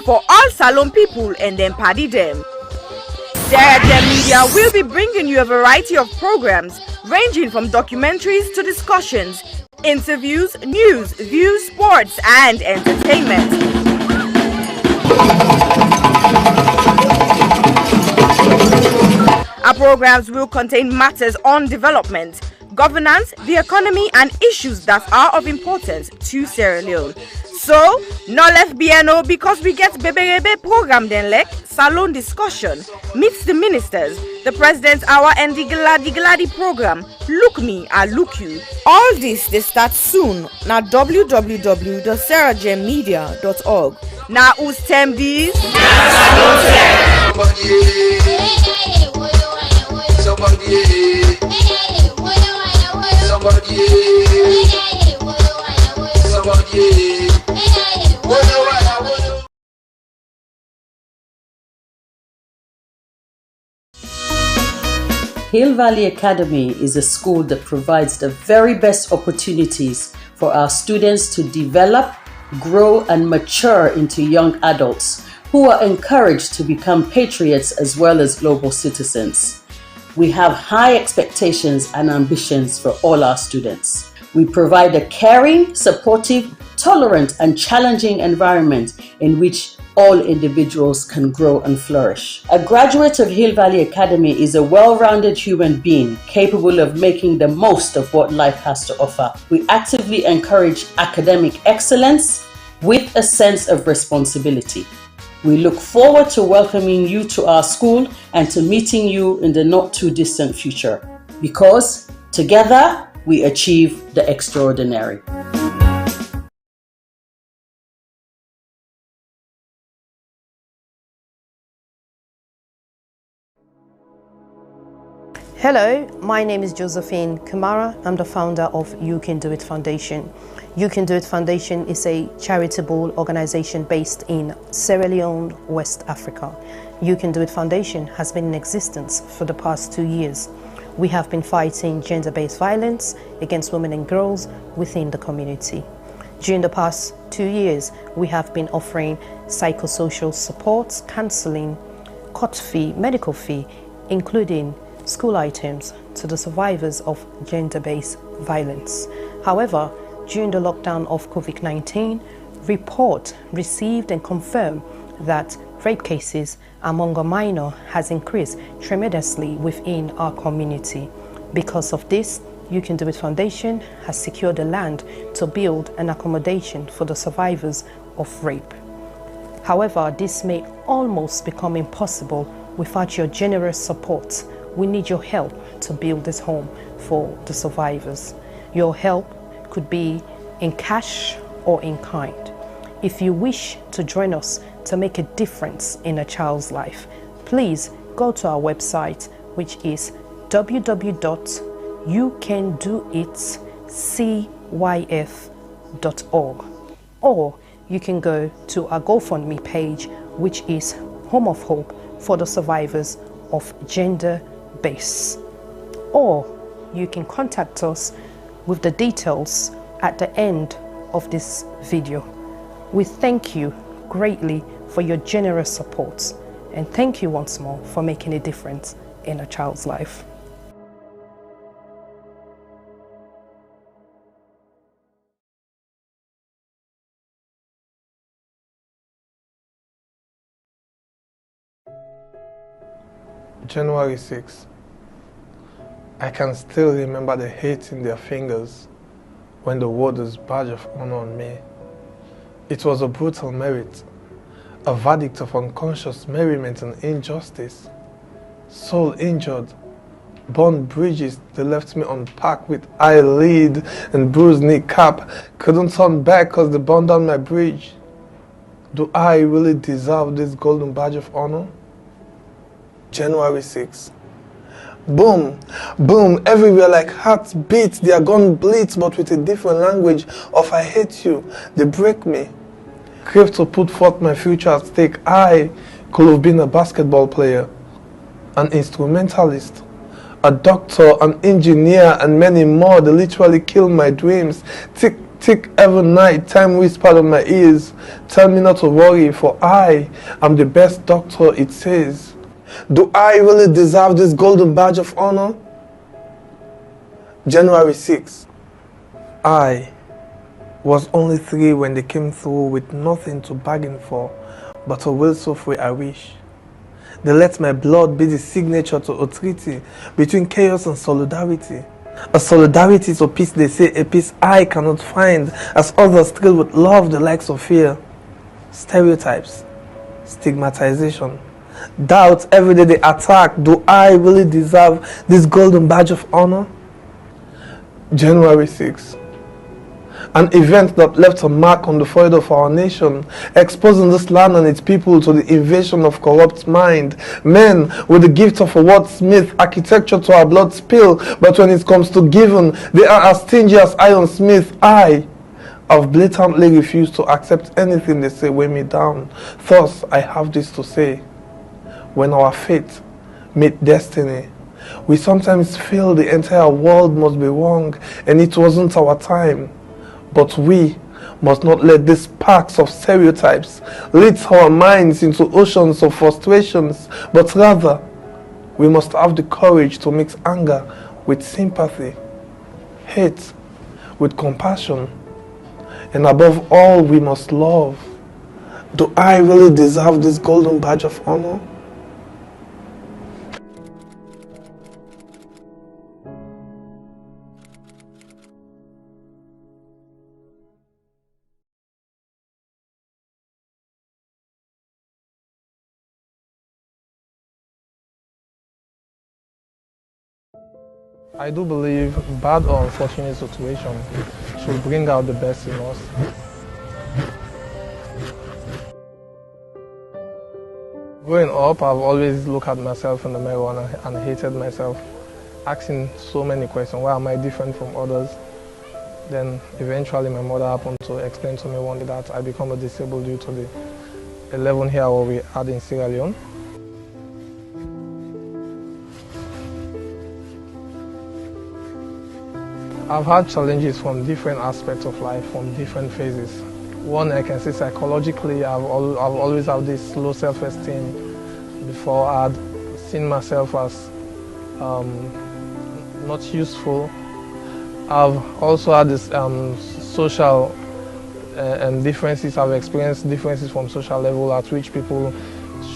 program for all Salone people and then party them. Sierra Leone Media will be bringing you a variety of programs ranging from documentaries to discussions, interviews, news, views, sports, and entertainment. Our programs will contain matters on development, governance, the economy, and issues that are of importance to Sierra Leone. So, no left BNO because we get Bebe program then like Salon discussion, meets the ministers, the president's hour and the Gladi program, Look Me, I Look You. All this they start soon na www.sierragemedia.org. Now who's tem these? Hill Valley Academy is a school that provides the very best opportunities for our students to develop, grow, and mature into young adults who are encouraged to become patriots as well as global citizens. We have high expectations and ambitions for all our students. We provide a caring, supportive, tolerant, and challenging environment in which all individuals can grow and flourish. A graduate of Hill Valley Academy is a well-rounded human being capable of making the most of what life has to offer. We actively encourage academic excellence with a sense of responsibility. We look forward to welcoming you to our school and to meeting you in the not too distant future, because together we achieve the extraordinary. Hello, my name is Josephine Kamara. I'm the founder of You Can Do It Foundation. You Can Do It Foundation is a charitable organization based in Sierra Leone, West Africa. You Can Do It Foundation has been in existence for the past 2 years. We have been fighting gender-based violence against women and girls within the community. During the past 2 years, we have been offering psychosocial support, counseling, court fee, medical fee, including school items to the survivors of gender-based violence. However, during the lockdown of COVID-19, report received and confirmed that rape cases among a minor has increased tremendously within our community. Because of this, You Can Do It Foundation has secured the land to build an accommodation for the survivors of rape. However, this may almost become impossible without your generous support. We need your help to build this home for the survivors. Your help could be in cash or in kind. If you wish to join us to make a difference in a child's life, please go to our website, which is www.youcandoitcyf.org, or you can go to our GoFundMe page, which is Home of Hope for the survivors of gender-based, or you can contact us with the details at the end of this video. We thank you greatly for your generous support, and thank you once more for making a difference in a child's life. January 6. I can still remember the hate in their fingers when the warder's badge of honor on me. It was a brutal merit, a verdict of unconscious merriment and injustice. Soul injured, burned bridges, they left me unpacked with eyelid and bruised kneecap. Couldn't turn back cause they burned down my bridge. Do I really deserve this golden badge of honor? January 6. Boom, boom, everywhere like hearts beat. Their gun bleeds, but with a different language of I hate you. They break me. Crave to put forth my future at stake. I could have been a basketball player, an instrumentalist, a doctor, an engineer, and many more. They literally killed my dreams. Thick every night, time whispered on my ears, tell me not to worry, for I am the best doctor, it says. Do I really deserve this golden badge of honor? January 6. I was only 3 when they came through with nothing to bargain for, but a will so free I wish. They let my blood be the signature to a treaty between chaos and solidarity. A solidarity to peace, they say, a peace I cannot find, as others thrill with love the likes of fear. Stereotypes, stigmatization, doubt every day they attack. Do I really deserve this golden badge of honor? January 6. An event that left a mark on the forehead of our nation, exposing this land and its people to the invasion of corrupt mind. Men with the gift of a wordsmith, architecture to our blood spill, but when it comes to giving, they are as stingy as ironsmith. I have blatantly refused to accept anything they say weigh me down. Thus, I have this to say. When our fate meet destiny, we sometimes feel the entire world must be wrong and it wasn't our time. But we must not let these sparks of stereotypes lead our minds into oceans of frustrations, but rather, we must have the courage to mix anger with sympathy, hate with compassion, and above all, we must love. Do I really deserve this golden badge of honor? I do believe bad or unfortunate situation should bring out the best in us. Growing up, I've always looked at myself in the mirror and hated myself, asking so many questions. Why am I different from others? Then eventually my mother happened to explain to me one day that I become a disabled due to the 11 here what we had in Sierra Leone. I've had challenges from different aspects of life, from different phases. One, I can say psychologically, I've always had this low self-esteem. Before, I'd seen myself as not useful. I've also had this social differences. I've experienced differences from social level at which people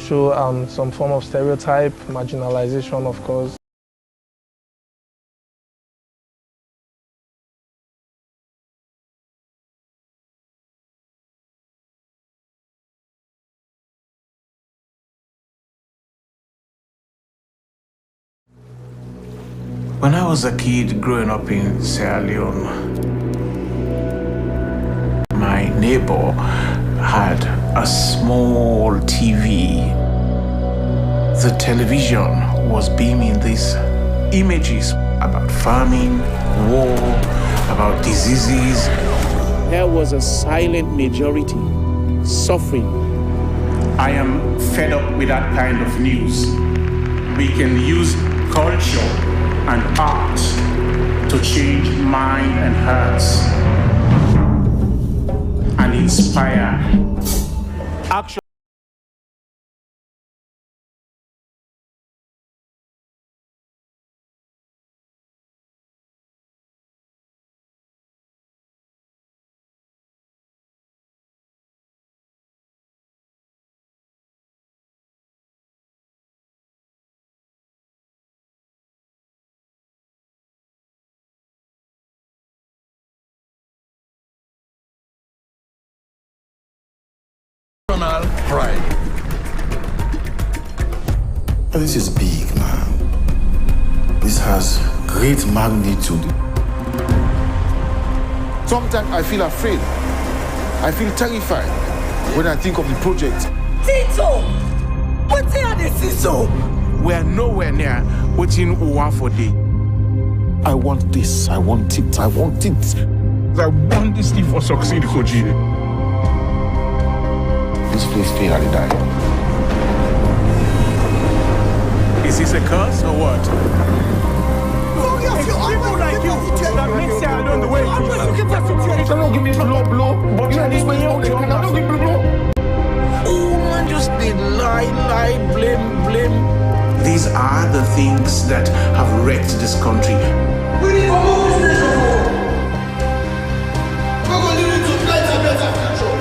show some form of stereotype, marginalization, of course. When I was a kid growing up in Sierra Leone, my neighbor had a small TV. The television was beaming these images about famine, war, about diseases. There was a silent majority suffering. I am fed up with that kind of news. We can use culture and art to change mind and hearts and inspire action. Pride. This is big, man. This has great magnitude. Sometimes I feel afraid. I feel terrified when I think of the project. Tito! What's here this is so? We are nowhere near waiting one for day. I want this. I want it. I want it. I want this thing for succeed, Koji. This place feel like die. Is this a curse or what? It's people like you that makes Sierra Leone the away. Don't give me blow. But you this way, you cannot give me blow. Oh man, just did lie, blame. These are the things that have wrecked this country. We need more business. We're going to need to better future.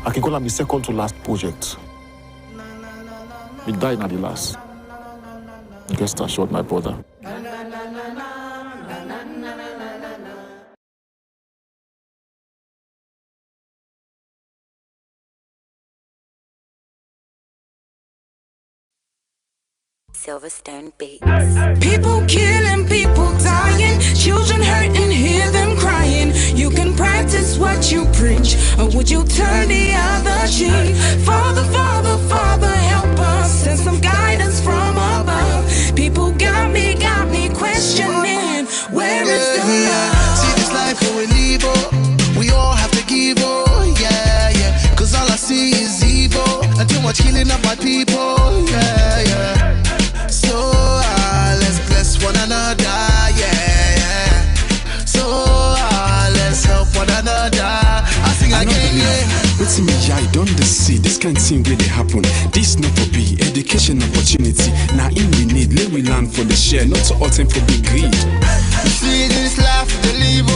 I can call him the second to last project. He died at the last. Guest assured my brother. Silverstone Beats. People killing, people dying, children hurting, hear them crying. You can practice what you preach, or would you turn the other cheek? Father, help us, send some guidance from above. People got me questioning, where is the love? See this life we live, we all have to give, yeah. Cause all I see is evil, and too much killing of my people, yeah. So let's bless one another, yeah. So let's help one another. I sing again, yeah. What's me, I don't see this kind of thing where they happen. This not for be education opportunity. Now in we need, let we learn for the share, not to ultimate for big greed. You see this life to live,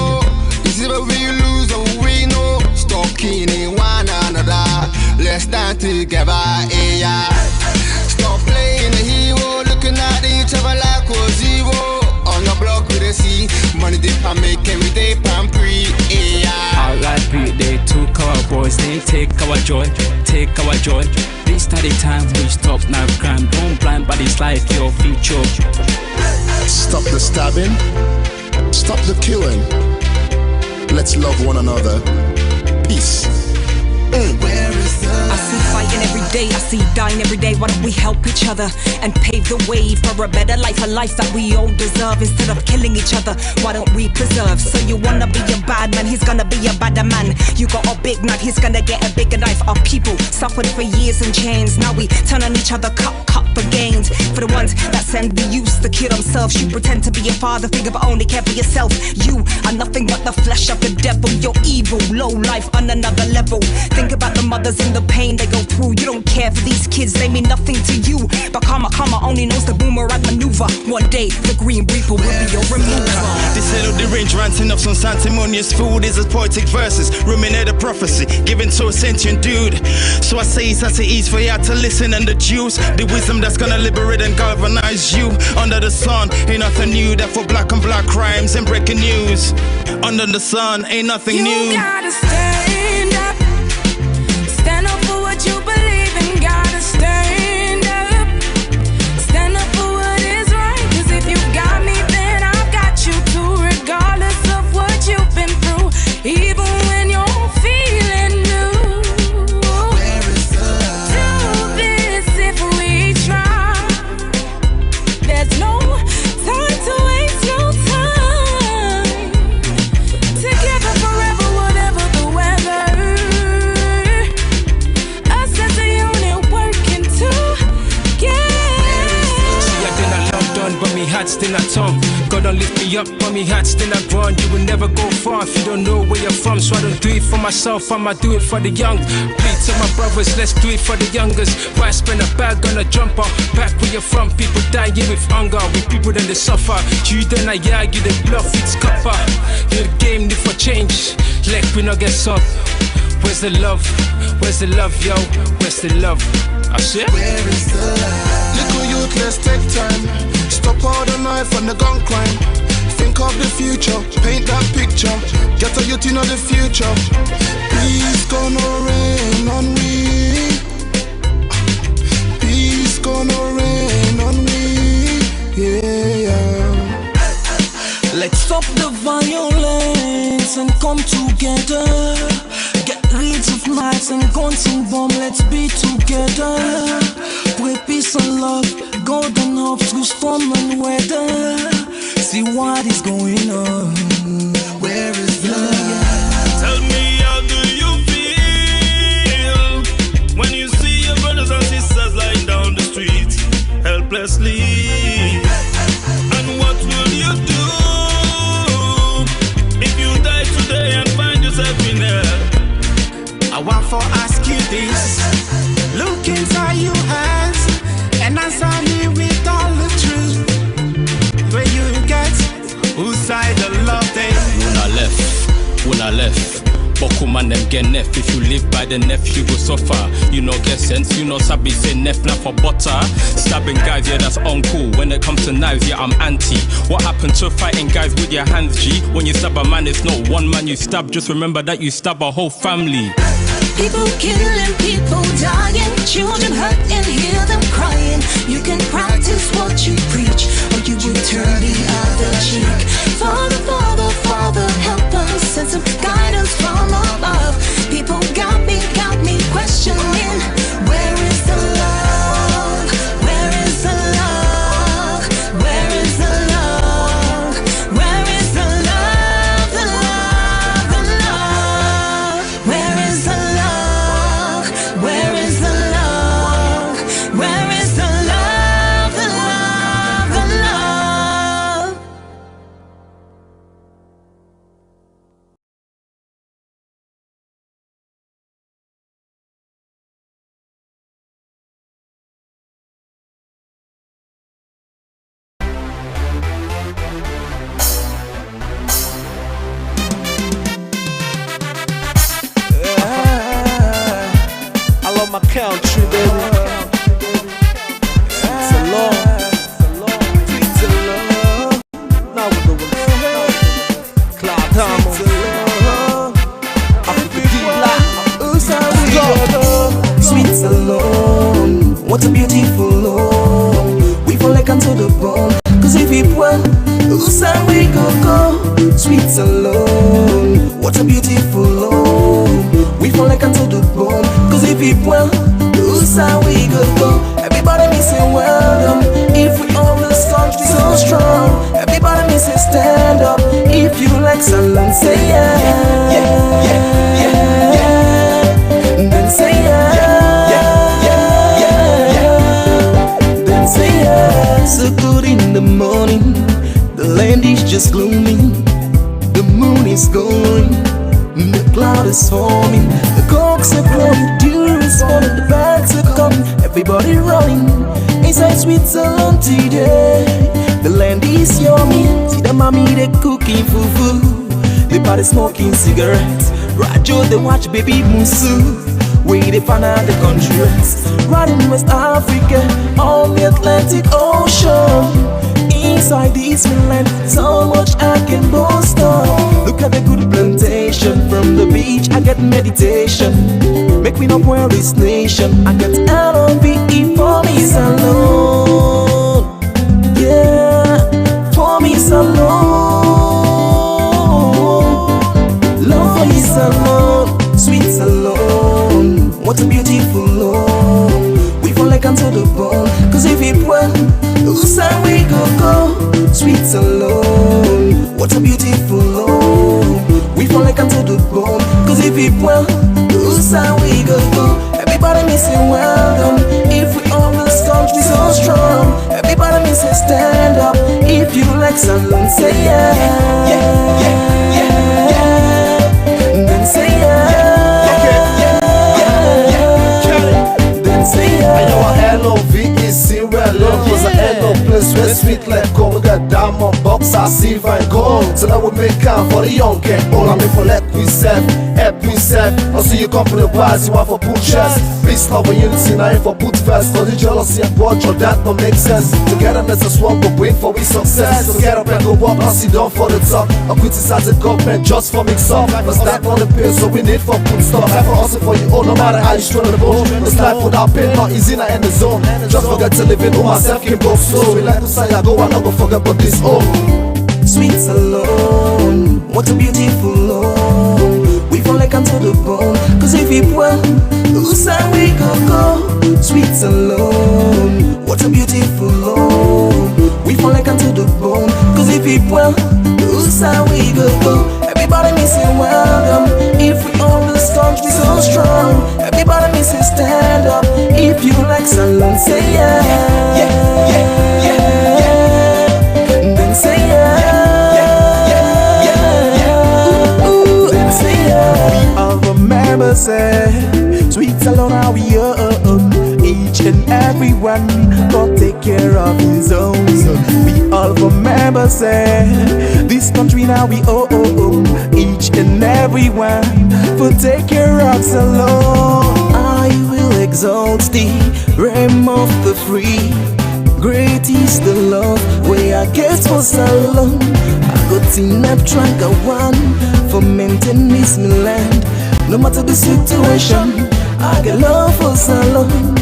you see what we lose or we know. Stop killing one another, let's stand together, yeah. Stop playing the hero, looking at each other like was zero. On the block with a C, money they can make every day pan free, yeah. R.I.P. they took our boys, they take our joy. This study time we stop now crime. Don't blind bodies like your future. Stop the stabbing, stop the killing. Let's love one another. Peace. Where is the I see fighting every day, I see dying every day. Why don't we help each other and pave the way for a better life, a life that we all deserve? Instead of killing each other, why don't we preserve? So you wanna be a bad man, he's gonna be a badder man. You got a big knife, he's gonna get a bigger knife. Our people suffered for years in chains. Now we turn on each other, cut for gains. For the ones that send the youth to kill themselves, you pretend to be a father, think of only care for yourself. You are nothing but the flesh of the devil. You're evil, low life on another level. Think about the mothers and the pain they go through. You don't care for these kids, they mean nothing to you. But karma only knows the boomerang maneuver. One day the Green Reaper will be your remover. This little the range ranting up some sanctimonious food is a poetic verses, ruminate a prophecy given to a sentient dude. So I say it's at ease for you to listen and the juice, the wisdom that's gonna liberate and galvanize you. Under the sun ain't nothing new, that for black on black crimes and breaking news. Under the sun ain't nothing new. You gotta stand up. Stand up for what you believe in, gotta stand up. Stand up for what is right, cause if you got me, then I've got you too. Regardless of what you've been through, even when you're feeling new. Where is the love? Do this if we try. There's no time to waste no time. Together forever, whatever the weather. Us as a unit working together. See, I did not love done, but me heart still not tongue. God don't lift me up, but me heart still not run. You will never go far if you don't know where you're from. So I don't do it for myself, I'ma do it for the young. Plead to my brothers, let's do it for the youngers. Why spend a bag on a jumper? Back where you're from, people dying with hunger. We people then they suffer. You then I you the bluff, it's copper. You the game need for change, like we not get up. Where's the love? Where's the love, yo? Where's the love? I said, Where is the love? Little youth, let's take time. Stop all the knife and the gun crime. Think of the future, paint that picture. Get a youth in the future. Peace gonna rain on me. Peace gonna rain on me. Yeah. Let's stop the violence and come together. Get rid of knives and guns and bombs, let's be together. Pray peace and love, God and hope through storm and weather. See what is going on. Where is love? Tell me, how do you feel when you see your brothers and sisters lying down the street helplessly? eyes. Look inside your eyes and answer me with all the truth. Where you get whose side the love thing? When I left. Boku man them get nef. If you live by the nef, you go suffer. You know get sense, you know sabi say nef not for butter. Stabbing guys, yeah that's uncool. When it comes to knives, yeah I'm anti. What happened to fighting guys with your hands, G? When you stab a man, it's not one man you stab. Just remember that you stab a whole family. People killing, people dying, children hurt and hear them crying. You can practice what you preach, or you will turn the other cheek. Father, Father, Father, help us, send some guidance from above. People got me questioning, where is the love? Where is the love? Where is the love? Where is the love? The love, the love. Where is the love? Where is the love? Where is the love? The love, the love. I love my country, baby. It's a love. It's a love. Now we go with it. Cloud Diamond. Africa D-Block. Sweet alone, what a beautiful love. We fall like unto the bone, cause if it well, Usa we go. Sweet alone, what a beautiful love. We fall like unto the bone, cause if it well, Usa we go. Everybody me say well done. If we always country so strong, everybody me say stand up. If you like salon, say yeah, yeah, yeah, yeah, yeah. Then say yeah. So good in the morning, the land is just gloomy, the moon is going, the cloud is forming, the cocks are crowing, deer is falling, the birds are coming, everybody running, inside Switzerland today, the land is yummy, see the mommy they cooking fufu, the party smoking cigarettes, Rajo they watch baby Musu. We they find out the country rest. Right in West Africa, on the Atlantic Ocean. Inside this land, so much I can boast of. Look at the good plantation. From the beach, I get meditation. Make me not wear this nation. I get LOVE for me alone. Yeah, for me alone. Love for me alone, sweet alone. What a beautiful love. We fall like unto the bone, cause if it well, Usa we go. Sweet alone. What a beautiful love. We fall like unto the bone, cause if it well, Usa we go. Everybody me say well done. If we always country so strong, everybody me say stand up. If you like salon, say yeah, yeah, yeah, yeah, yeah. Then say yeah. I know a LOVE is Sierra Leone. Was a LO place where sweet like gold. We got diamond box, I silver and gold. So that we make count for the young and old. I mean for let me serve, help me serve. Also you come for the wise, you want for put chest. Peace, love and unity, now for put first. Cause the jealousy and watch that don't make sense. Togetherness is one but win for we success. So get up and go walk, I sit down for the top. I criticize the government just for mix up. But step on the pill, so we need for put stuff. Have for us for you all, no matter how you struggle the boat. It's life without pain, not easy, not in the zone. Just forget to live in all myself, keep go slow. We like to say I go, I never forget about this, oh. Sweet alone, what a beautiful love. We fall like unto the bone, cause if it well, Usa we go. Sweet alone, what a beautiful love. We fall like unto the bone, cause if it well, Usa we go. Everybody me say well done. If we always country so strong, everybody me say stand up. If you like salon, say yeah, yeah, yeah, yeah, yeah. Then say yeah, yeah, yeah, yeah, yeah. Then say yeah. We all remember say, sweet Sweets alone how we own. Each and every one go take care of his own. We all remember say this country now we own. Each and every one will take care of alone. I will exalt thee, realm of the free. Great is the love where I get for so long. I got enough track of one for maintain this my land. No matter the situation, I get love for so long.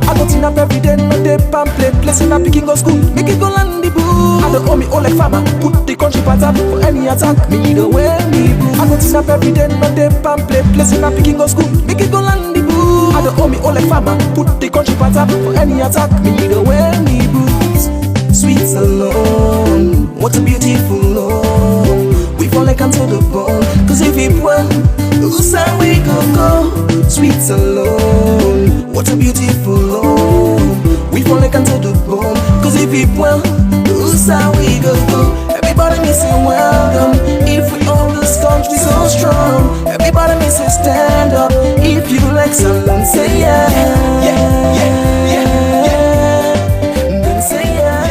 I got enough every day, no day pamphlet. Place in a picking go school, make it go land the boo. I don't owe me all like farmer, put the country pattern for any attack. Me the way me boo. I got enough every day, no day pamphlet. Place in a picking go school, make it go land the boo. I don't owe me all like farmer, put the country pattern for any attack. Me the way me boo. Sweets alone, what a beautiful love. We fall like unto the bone, cause if it were, who's how we go. Sweets alone, what a beautiful love. We fall like unto the bone, cause if it were, who's how we go. Everybody missing welcome, if we own this country so strong. Everybody missing stand up, if you like someone say yeah. Yeah, yeah, yeah, yeah. Then say yeah.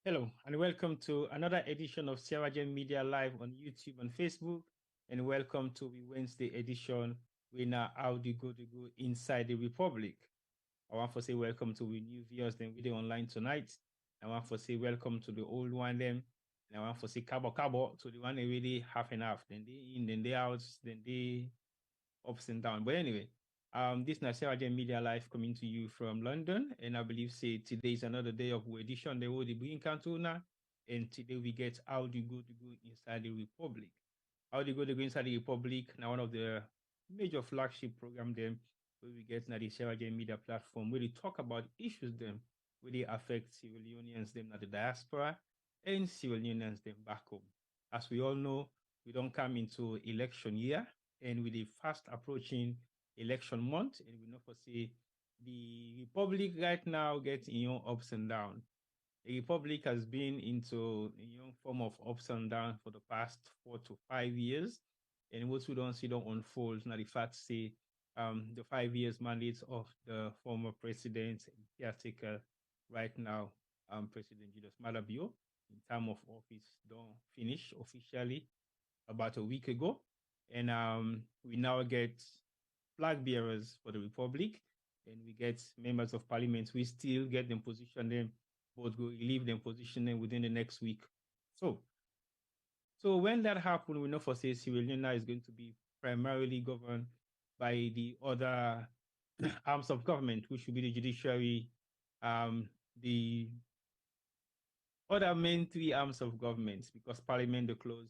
Hello, and welcome to another edition of Sierra Leone Media Live on YouTube and Facebook. And welcome to the Wednesday edition. We now how do go inside the Republic. I want to say welcome to the new viewers then video online tonight. I want to say welcome to the old one then. And I want to say cabo to the one they really half and half. Then they in, then they out, then they ups and down. But anyway, this is Sierra Leone Media Live coming to you from London, and I believe say today is another day of edition. They will be in Cantona, and today we get how do you go inside the Republic. How do you go inside the Republic? Now one of the major flagship program them where we get now the Sierra Leone Media platform where they talk about issues them where they affect Sierra Leoneans them at the diaspora and Sierra Leoneans them back home. As we all know, we don't come into election year, and with the fast approaching election month, and we know for say the Republic right now gets ups and downs. The Republic has been into form of ups and downs for the past 4 to 5 years, and what we don't see don't unfold. Now the fact say the 5 years mandate of the former president caretaker right now, President Julius Malabio, in term of office don't finish officially about a week ago, and we now get flag bearers for the Republic, and we get members of parliament. We still get them position them, but we leave them position them within the next week. So when that happens, we know for say Sierra Leone is going to be primarily governed by the other arms of government, which will be the judiciary, the other main three arms of government, because parliament they close,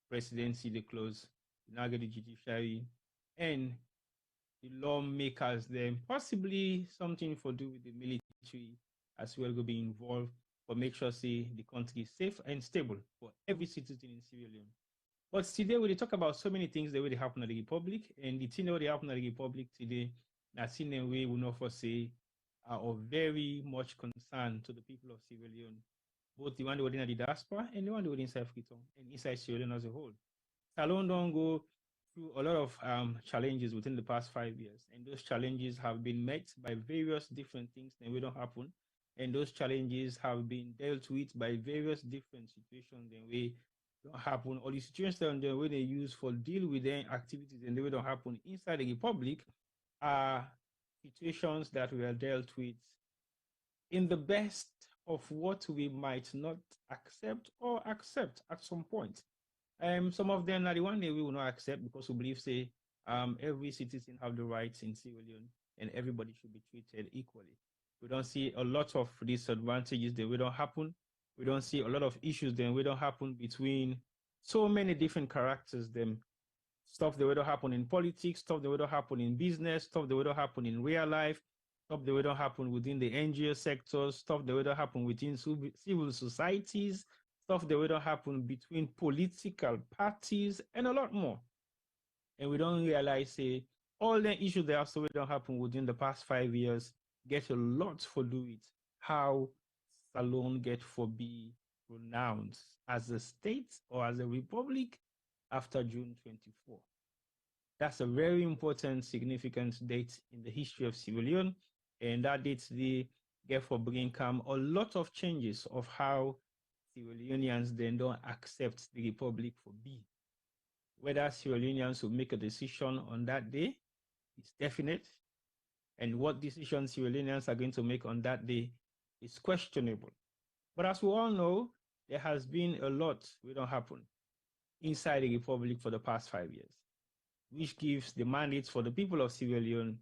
presidency they close, now get the judiciary, and the lawmakers then possibly something for do with the military as well will be involved, but make sure say the country is safe and stable for every citizen in Sierra Leone. But today we talk about so many things that really happen at the Republic, and the thing that really happen at the Republic today, that's in a way we know for say are of very much concern to the people of Sierra Leone, both the one within the diaspora and the one within South Africa and inside Sierra Leone as a whole. Salone don't go through a lot of challenges within the past 5 years, and those challenges have been met by various different things that will don't happen, and those challenges have been dealt with by various different situations that way don't happen, or the situations that the way they use for deal with their activities and the way don't happen inside the Republic are situations that we are dealt with in the best of what we might not accept or accept at some point. Some of them are the one that we will not accept because we believe, say, every citizen have the rights in Sierra Leone and everybody should be treated equally. We don't see a lot of disadvantages that will don't happen. We don't see a lot of issues that will don't happen between so many different characters. Them stuff that will don't happen in politics, stuff that will don't happen in business, stuff that will don't happen in real life, stuff that will don't happen within the NGO sectors, stuff that will don't happen within civil societies, stuff that will don't happen between political parties, and a lot more. And we don't realize, say, all the issues that also don't happen within the past 5 years get a lot for do with how Salone get for be pronounced as a state or as a republic after June 24. That's a very important, significant date in the history of Sierra Leone, and that date they get for bringing come a lot of changes of how Sierra Leoneans then don't accept the republic for be. Whether Sierra Leoneans will make a decision on that day is definite, and what decisions Sierra Leoneans are going to make on that day is questionable. But as we all know, there has been a lot that don't happen inside the Republic for the past 5 years, which gives the mandate for the people of Sierra Leone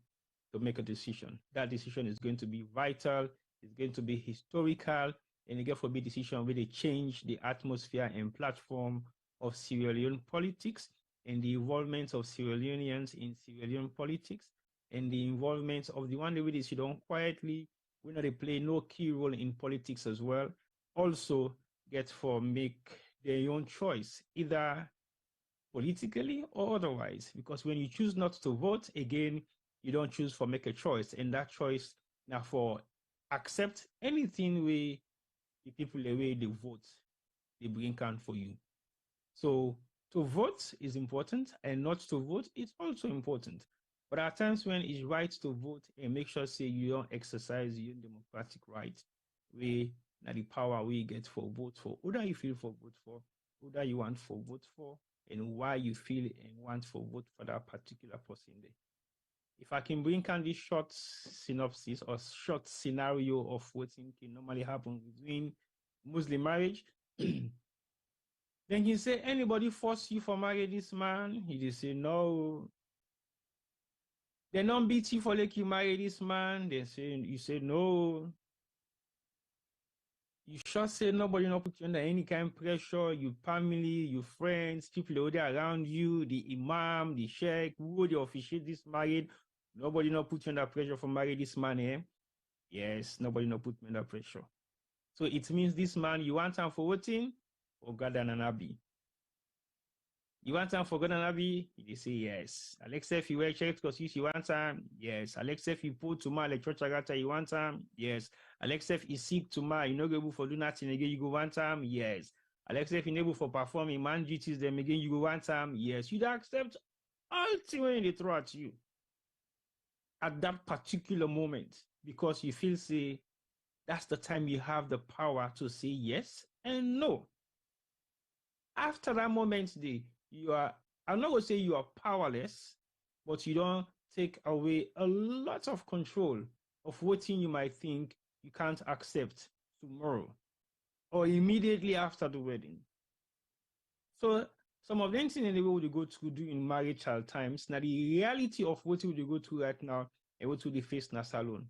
to make a decision. That decision is going to be vital, it's going to be historical, and it therefore be a decision where they change the atmosphere and platform of Sierra Leone politics and the involvement of Sierra Leoneans in Sierra Leone politics and the involvement of the one that we sit down quietly, we know they play no key role in politics as well, also get for make their own choice, either politically or otherwise. Because when you choose not to vote, again, you don't choose for make a choice. And that choice now for accept anything we the people the way they vote, they bring count for you. So to vote is important, and not to vote is also important. But at times when it's right to vote and make sure say you don't exercise your democratic right, we now the power we get for vote for, who that you feel for vote for, who that you want for vote for, and why you feel and want for vote for that particular person there. If I can bring on this short synopsis or short scenario of what can normally happen between Muslim marriage, then you say, anybody force you for marry this man? He just say, no. They don't beat you for like you marry this man. They say, you say, no. You sure say nobody not put you under any kind of pressure. Your family, your friends, people who are around you, the imam, the sheikh, who they officiate this marriage. Nobody not put you under pressure for marry this man, eh? Yes, nobody not put me under pressure. So it means this man, you want time for voting or God and Anabi? You want time for God and Anabi? They say yes. Alexa, if you wear church because you want time? Yes. Alexa, if you put to my church agata, you want time? Yes. Alexa, if you seek to my, you know, able for do nothing again, you go one time? Yes. Alexa, if you're able for performing man duties, then again, you go one time? Yes. You'd accept all the way they throw at you at that particular moment because you feel, say, that's the time you have the power to say yes and no. After that moment, you are, I'm not going to say you are powerless, but you don't take away a lot of control of what thing you might think you can't accept tomorrow or immediately after the wedding. So some of them things in the way you go to do in marital times, now the reality of what you go to right now and what you face in a salon.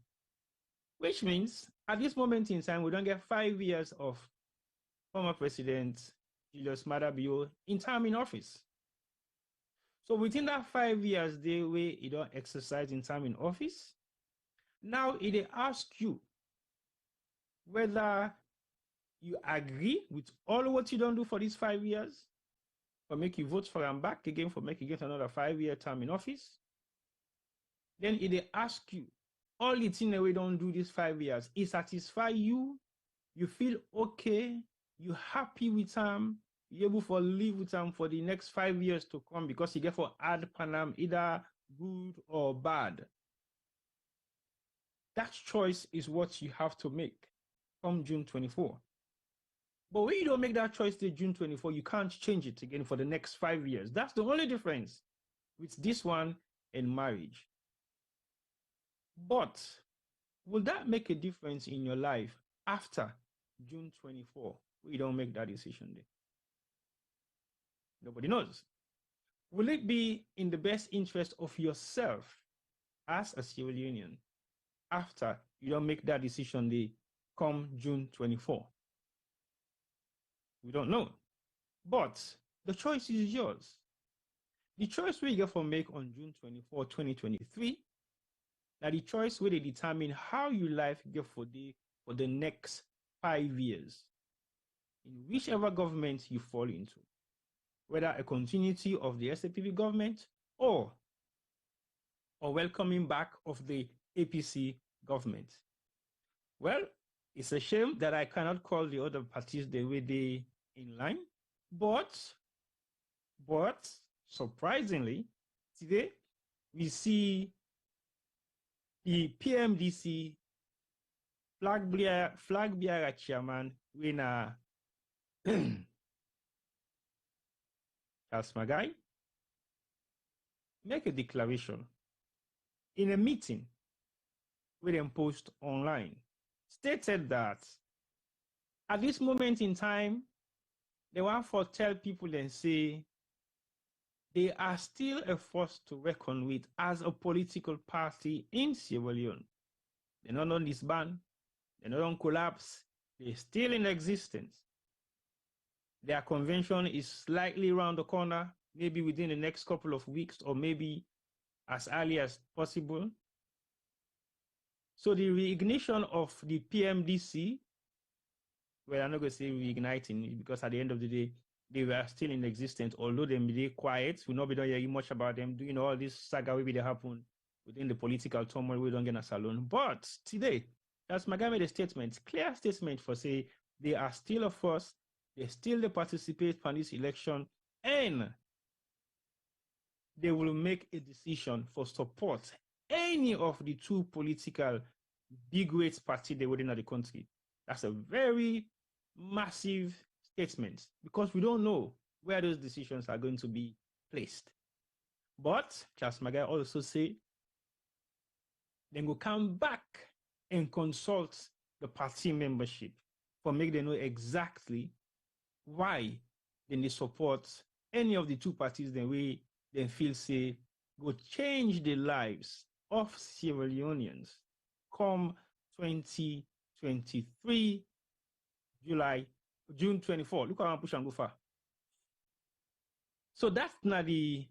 Which means at this moment in time, we don't get 5 years of former President Julius Maada Bio in time in office. So within that 5 years, the way you don't exercise in time in office, now it asks you whether you agree with all what you don't do for these 5 years, for make you vote for him back again, for make you get another 5-year term in office. Then if they ask you, all the things that we don't do these 5 years, it satisfy you, you feel okay, you happy with him, you able to live with him for the next 5 years to come because you get for add Panam either good or bad. That choice is what you have to make come June 24. But when you don't make that choice till June 24, you can't change it again for the next 5 years. That's the only difference with this one and marriage. But will that make a difference in your life after June 24? We don't make that decision then. Nobody knows. Will it be in the best interest of yourself as a Sierra Leonean after you don't make that decision day come June 24? We don't know. But the choice is yours. The choice we get for make on June 24, 2023, now the choice where they determine how your life get for the next 5 years in whichever government you fall into, whether a continuity of the SLPP government or a welcoming back of the APC government. Well, it's a shame that I cannot call the other parties the way they in line, but surprisingly, today we see the PMDC flag bearer chairman winner Charles Magai make a declaration in a meeting with them post online, stated that at this moment in time, they want to tell people and say they are still a force to reckon with as a political party in Sierra Leone. They're not on disband, they're not on collapse, they're still in existence. Their convention is slightly around the corner, maybe within the next couple of weeks or maybe as early as possible. So the reignition of the PMDC, well, I'm not going to say reigniting because at the end of the day, they were still in existence, although they be quiet. We'll not be hearing much about them doing all this saga will happen within the political turmoil. We don't get a salon. But today, as Magai made a statement, clear statement for say they are still a force, they still participate in this election, and they will make a decision for support any of the two political bigwigs party they within the country. That's a very massive statement because we don't know where those decisions are going to be placed. But Charles Magai also say then will come back and consult the party membership for make them know exactly why they support any of the two parties the way they feel say go change the lives of Sierra Leoneans come 2023 June 24. Look how I'm pushing go far. So that's not the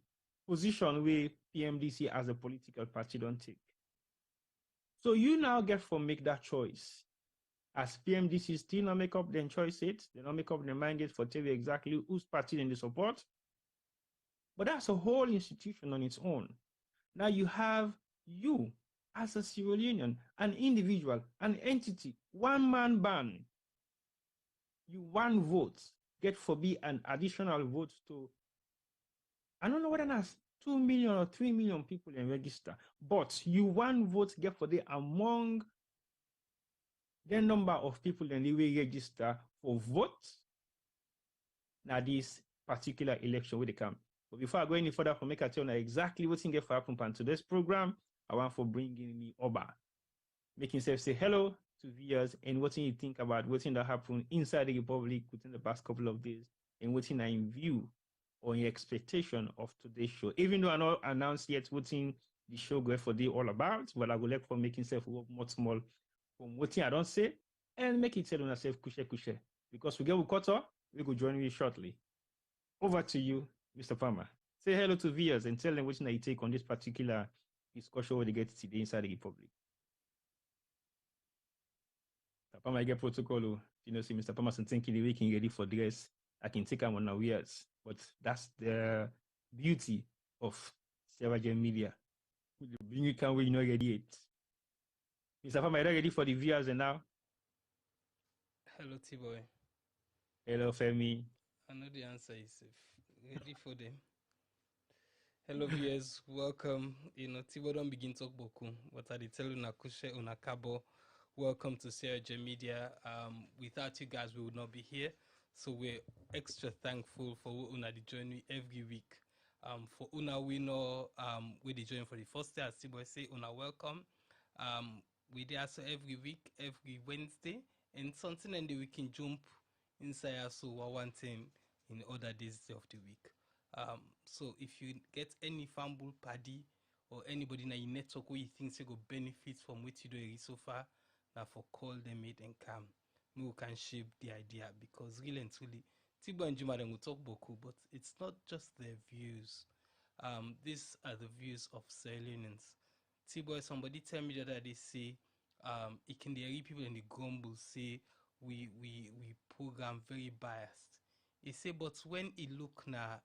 position where PMDC as a political party don't take. So you now get for make that choice. As PMDC still not make up their choice yet, they don't make up their mind yet for tell you exactly whose party they support. But that's a whole institution on its own. Now you have you as a Sierra Leonean, an individual, an entity, one man band. You one vote get for be an additional vote to, I don't know whether that's 2 million or 3 million people in register, but you one vote get for the among the number of people in the way register for vote. Now this particular election where they come. But before I go any further for make a tell you exactly what's in get for happen to this program, I want for bringing me Oba. Make himself say hello to viewers and what you think about what's that happened inside the Republic within the past couple of days and what's in view or in expectation of today's show. Even though I not announced yet what's in the show go for day all about, but I will like for making self work much small from what I don't say and make it tell on yourself kushe. Because we get with Koto, we go join me shortly. Over to you, Mr. Palmer. Say hello to viewers and tell them what you take on this particular discussion where they get today inside the Republic. Mr. Palmer, I get protocol. You know, see Mr. Palmer thinking the weekend ready for dress I can take them unawares. But that's the beauty of Sierra Leone media. You bring it can where you not ready it. Mr. Farmer, are you ready for the viewers now? Hello, T-Boy. Hello, Femi. I know the answer is ready for them. Hello, viewers. Welcome. T-Boy don't begin talk boku, but I tell you Nakushe Unakabo. Welcome to Sierra Leone Media. Without you guys, we would not be here. So we're extra thankful for Una to join me every week. For Una, we know we join for the first day. As T-Boy say, Una welcome. We there so every week, every Wednesday, and something and we can jump inside also one time in other days of the week. So if you get any fumble paddy or anybody in your network where you think you go benefit from what you do so far, now for call them it and come. We can shape the idea because really and truly, Tibo and Juma will talk boku, but it's not just their views. These are the views of Sierra Leoneans. Tibo, somebody tell me that they say it can the people in the grumble say we program very biased. He say, but when he look na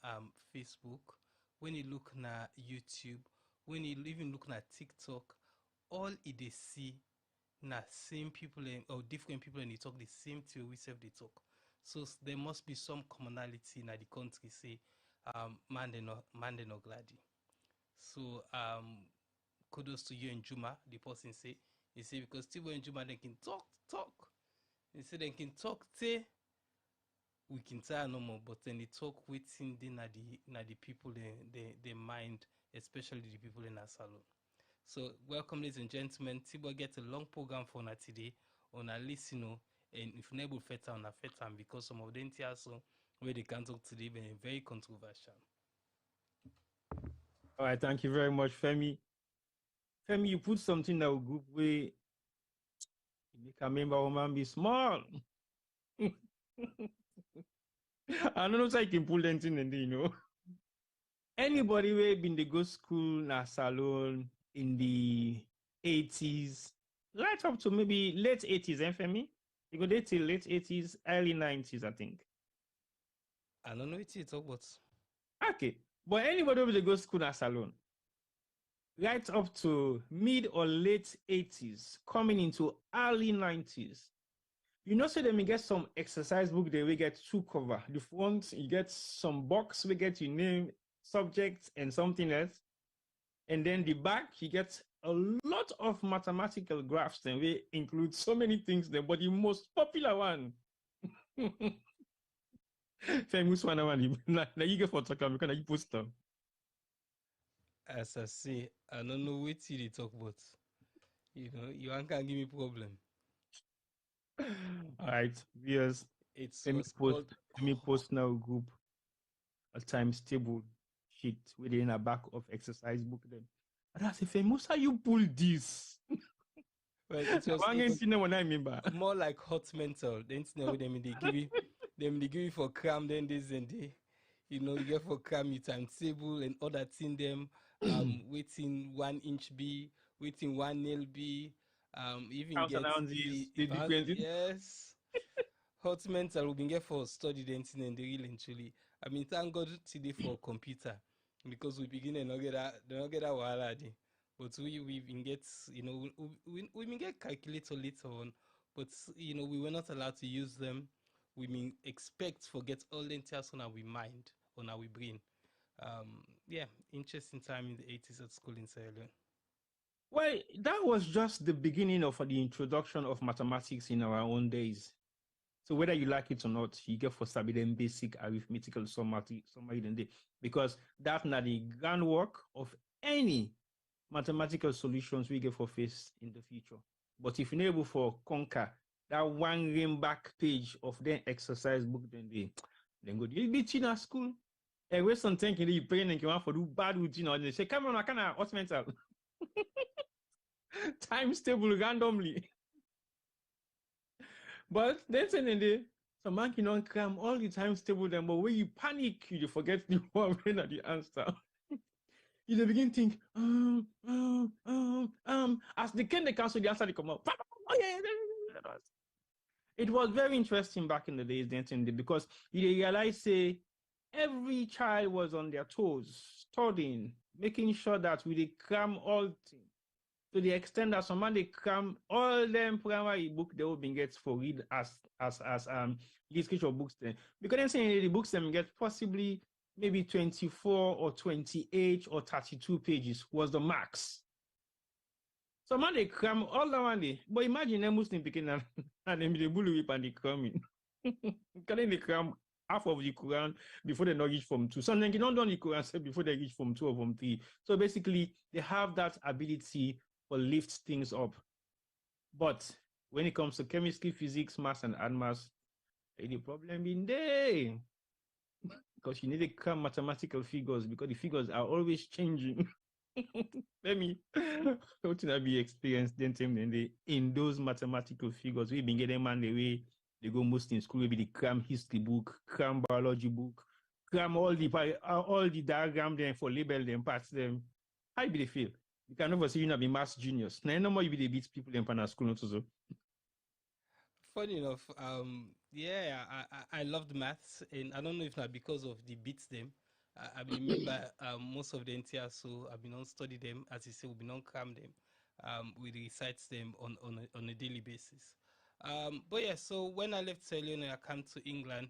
Facebook, when he look na YouTube, when he even look na TikTok, all he they see na same people or different people and they talk the same thing we say they talk. So there must be some commonality in the country. Say, man they no gladi. So kudos to you and Juma. The person say, he say because Tibo and Juma they can talk. They say they can talk. Say we can tell no more, but then they talk within the people they mind, especially the people in our salon. So welcome, ladies and gentlemen. Tibo get a long program for us today on a listen, and if enable feta on a feta because some of them also where they can talk today been very controversial. All right, thank you very much, Femi. Femi, you put something that will group way make a member woman be small. I don't know if I can pull anything in. Anybody who been the go school na salon in the 80s, right up to maybe late 80s, Femi? You go there till late 80s, early 90s, I think. I don't know what you talk about. Okay. But anybody who go school na salon, right up to mid or late 80s, coming into early 90s, you know, so then we get some exercise book, they will get two cover. The front, you get some box, we get your name, subject, and something else. And then the back, you get a lot of mathematical graphs, and we include so many things there, but the most popular one. Famous one, now you get for talk, because you post them. As I say, I don't know what they talk about. You can't give me problem. All right, viewers. Let me post now group a times table sheet within a back of exercise book then. And I say, famous, how you pull this? Well, it was more like hot mental. Then they give you for cram then this and day. You get for cram your timetable and other thing them waiting 1 inch B, waiting 1 nail B, even get the yes. Hot mental will be get for study the internet and the real and truly. I mean, thank God today for computer because we begin and not get that while but we can get we can get calculator later on, but we were not allowed to use them. We mean expect forget all the entires on our mind, on our brain. Yeah, interesting time in the 80s at school in Sierra Leone. Well, that was just the beginning of the introduction of mathematics in our own days. So whether you like it or not, you get for studying basic arithmetical summary in day, because that's not the groundwork of any mathematical solutions we get for face in the future. But if you're able for conquer that one ring back page of the exercise book, then go you'll be in school. And with some thinking you paying and you want for do bad routine or they say, come on, I can't what's mental. Times table randomly. But then day, some man can cram all the times table them, but when you panic, you forget the one at the answer. You begin to think, as the can the cancel the answer they come out. Oh yeah. It was very interesting back in the days, because you realize, say, every child was on their toes, studying, making sure that we cram all things. To the extent that some man they cram all them primary book they will be get for read as literature books then. Because then saying the books them get possibly maybe 24 or 28 or 32 pages was the max. So man they cram all that one day. But imagine them Muslim picking and them the bully whip and they cramming. Can they cram half of the Quran before they not reach Form 2? Some they don't do the Quran before they reach Form 2 or Form 3. So basically they have that ability or lift things up. But when it comes to chemistry, physics, maths, and admaths, the problem in there. Because you need to cram mathematical figures because the figures are always changing. Let me how to be experienced then in those mathematical figures. We've been getting man the way they go most in school, maybe the cram history book, cram biology book, cram all the diagram then for label them, parts them. How do they feel? You can never see you not be maths genius. Now no more you be the beat people in Pana school not so. Funny enough, yeah, I loved maths, and I don't know if not because of the beats them. I remember most of the NTR, so I've been on study them, as you say, we've been on cram them. We recite them on a daily basis. But yeah, so when I left Sierra Leone, I came to England.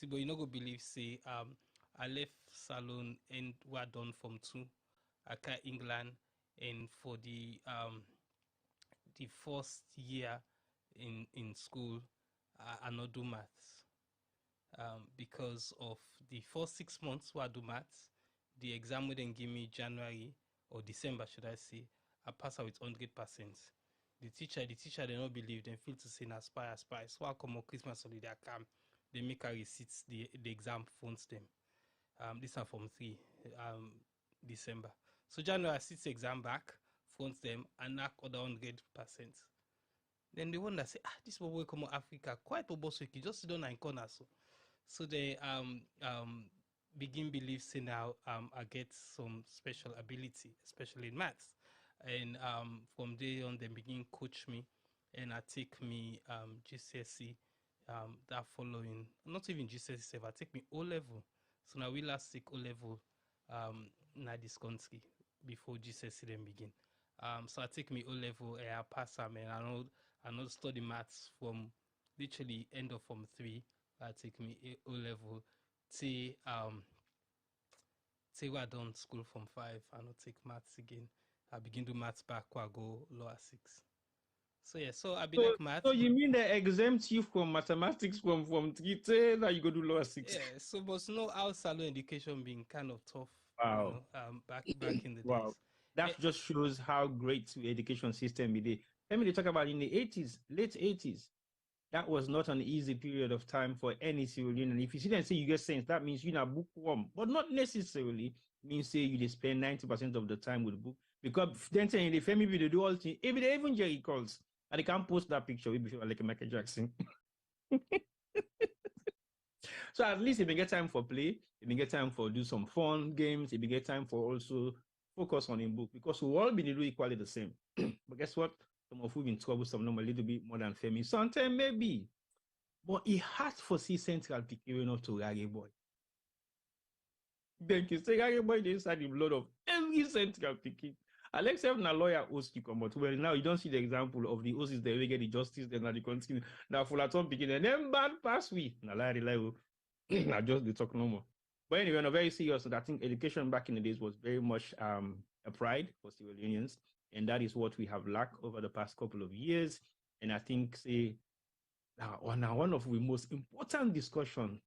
But you know, go believe say I left Salon and were done from 2. I came England, and for the first year in school, I not do maths. Because of the first 6 months where I do maths, the exam would then give me January or December, should I say, I pass out with 100%. The teacher, they don't believe, they feel to say, aspire. So I come on Christmas holiday, I come, they make a receipts, the exam phones them. This are from 3 December. So January, I sit the exam back, phones them, and knock other 100%. Then the one that say, this will come on Africa, quite a boss, you just sit down in corner. So they begin believe say now I get some special ability, especially in maths. And from there on, they begin coach me, and I take me GCSE that following, not even GCSE, I take me O level. So now we last take O level in this country before GCSE then begin. So I take me O level, and I pass them, and I know study maths from literally end of Form 3. I take me O level. Say I done school from 5. I not take maths again. I begin to maths back when I go lower 6. So yeah, so I be like maths. So you mean they exempt you from mathematics from 3 that you go to lower 6? Yeah, so but no how salon education being kind of tough. Wow. You know, back in the Wow. days. That just shows how great the education system is. Let me talk about in the 80s, late 80s. That was not an easy period of time for any Sierra Leonean. If you see them say you get sense, that means you're not bookworm, but not necessarily means say you spend 90% of the time with the book. Because then saying the family they do all things, if they even Jerry calls and they can't post that picture, we feel like a Michael Jackson. So at least if you get time for play, if you get time for do some fun games, if you get time for also focus on a book, because we all been do equally the same. But guess what? Some of you in trouble, some of them a little bit more than Femi. Sometimes maybe. But it has for see central picking enough to Raggy Boy. Thank you. Say Raggy Boy they inside the blood of every central picking. Alex have a lawyer host you come out. Well, now you don't see the example of the hosts that we get the justice, then the continue. Now full at some picking and then bad pass we. Now I just the talk no more. But anyway, no, very serious. I think education back in the days was very much a pride for Sierra Leoneans. And that is what we have lacked over the past couple of years. And I think, say, one of the most important discussion,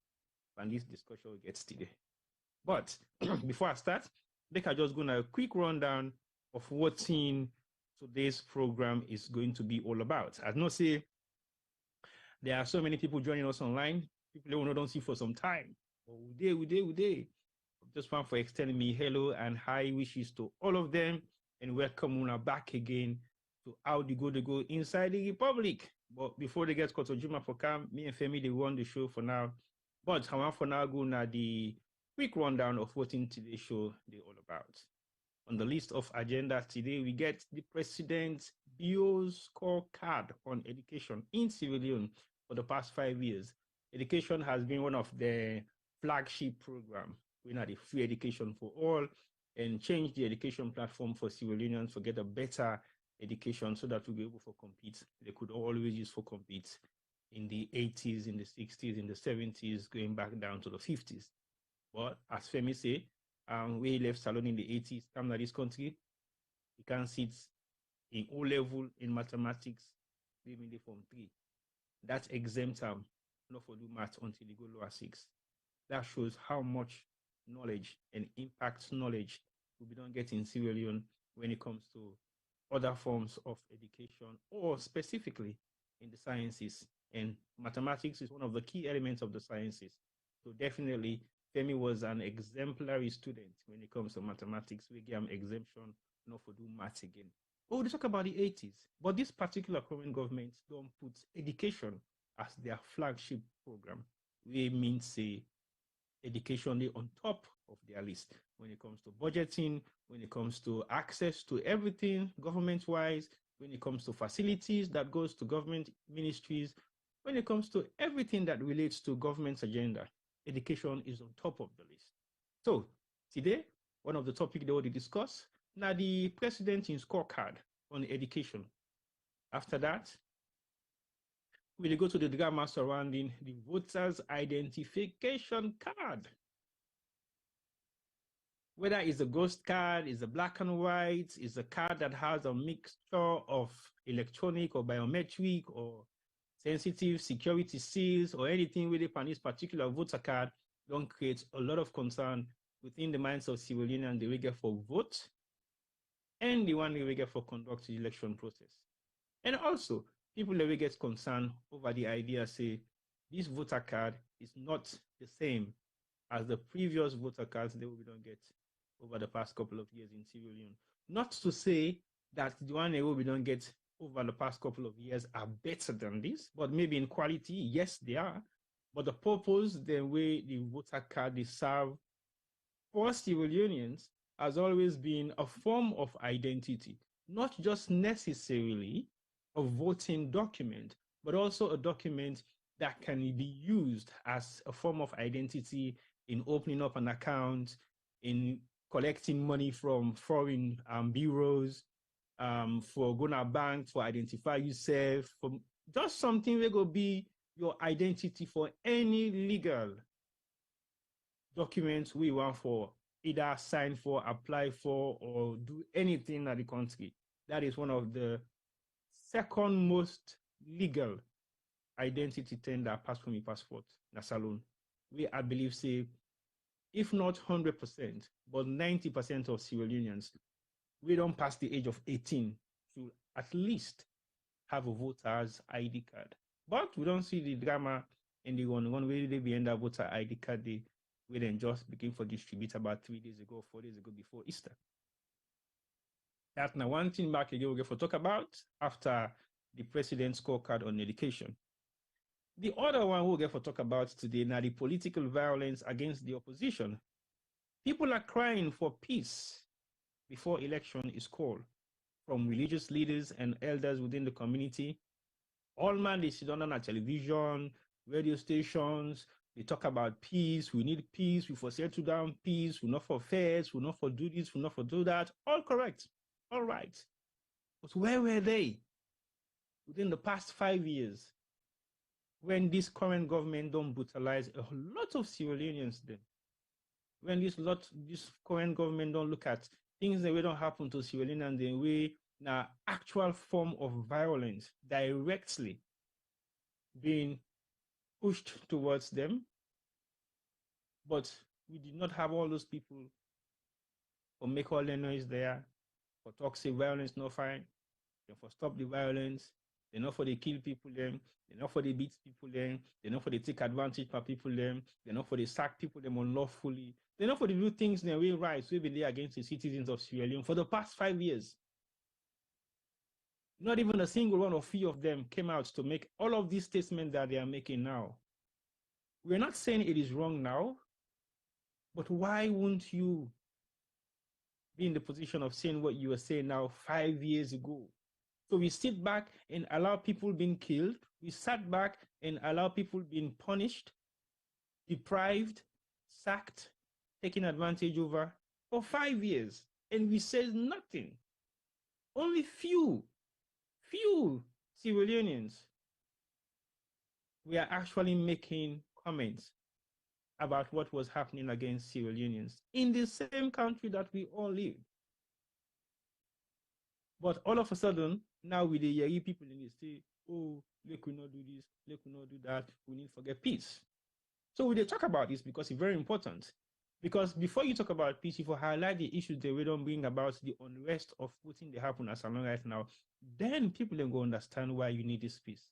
and this discussion gets today. But before I start, I can just go on a quick rundown of what today's program is going to be all about. As no say, there are so many people joining us online. People don't see for some time. Oh, we day. Just one for extending me hello and hi wishes to all of them. And welcome back again to How the Go Inside the Republic. But before they get caught to Juma for Cam, me and Femi, they run the show for now. But I want for now go now the quick rundown of what in today's show they all about. On the list of agenda today, we get the President's Bio Scorecard on education in Sierra Leone for the past 5 years, education has been one of the flagship programs. We had a free education for all and change the education platform for Sierra Leoneans to get a better education so that we'll be able to compete. They could always use for compete in the 80s, in the 60s, in the 70s, going back down to the 50s. But as Femi say, we left Salon in the 80s, come to this country, you can sit in O level in mathematics, even the Form 3. That's exempt term, not for do math until you go lower 6. That shows how much knowledge and impact knowledge we don't get in Sierra Leone when it comes to other forms of education, or specifically in the sciences. And mathematics is one of the key elements of the sciences. So definitely, Femi was an exemplary student when it comes to mathematics. We give him exemption not for do maths again. Oh, they talk about the 80s, but this particular current government don't put education as their flagship program. We mean say education on top of their list when it comes to budgeting, when it comes to access to everything government-wise, when it comes to facilities that goes to government ministries, when it comes to everything that relates to government's agenda, education is on top of the list. So today, one of the topics they want to discuss, now the president in scorecard on education. After that, we'll go to the drama surrounding the voters' identification card. Whether it's a ghost card, it's a black and white, it's a card that has a mixture of electronic or biometric or sensitive security seals or anything with it on this particular voter card, don't create a lot of concern within the minds of Sierra Leoneans they will get for vote and the one they will get for conduct the election process. And also, people that will get concerned over the idea say this voter card is not the same as the previous voter cards that we don't get over the past couple of years in Sierra Leone. Not to say that the one that we don't get over the past couple of years are better than this, but maybe in quality, yes, they are. But the purpose, the way the voter card is served for Sierra Leoneans has always been a form of identity, not just necessarily a voting document, but also a document that can be used as a form of identity in opening up an account, in collecting money from foreign bureaus, for going to bank, for identify yourself, for just something that will be your identity for any legal documents we want for either sign for, apply for, or do anything in the country. That is one of the second most legal identity thing that pass from your passport, that's alone. We, I believe, say, if not 100%, but 90% of Sierra Leoneans, we don't pass the age of 18 to at least have a voter's ID card. But we don't see the drama in the one way they be end that voter ID card they we then just begin for distribute about 3 days ago, 4 days ago before Easter. That's now one thing back again we'll get for talk about after the president's scorecard on education. The other one we'll get for talk about today now the political violence against the opposition. People are crying for peace before election is called, from religious leaders and elders within the community. All man, they sit on television, radio stations, they talk about peace, we need peace, we for settle down peace, we're not for fairs, we're not for do this, we're not for do that. All correct, all right. But where were they within the past 5 years when this current government don't brutalize a lot of Sierra Leoneans then? When this current government don't look at things that don't happen to Sierra Leoneans, then we now actual form of violence directly being pushed towards them. But we did not have all those people for make all the noise there, for toxic violence, no fine, and for stop the violence. They're not for they kill people them, they're not for they beat people them, they're not for they take advantage of people them, they're not for they sack people them unlawfully, they're not for they do things in their way right, so we've been there against the citizens of Sierra Leone for the past 5 years. Not even a single one or few of them came out to make all of these statements that they are making now. We're not saying it is wrong now, but why wouldn't you be in the position of saying what you were saying now 5 years ago, So we sit back and allow people being killed. We sat back and allow people being punished, deprived, sacked, taken advantage over for 5 years. And we said nothing. Only few Sierra Leoneans we are actually making comments about what was happening against Sierra Leoneans in the same country that we all live. But all of a sudden, now with the Yeri people in the state, oh, they could not do this, they could not do that, we need to forget peace. So we talk about this because it's very important. Because before you talk about peace, if you highlight the issues that we don't bring about the unrest of putting the happen as along right now, then people then go understand why you need this peace.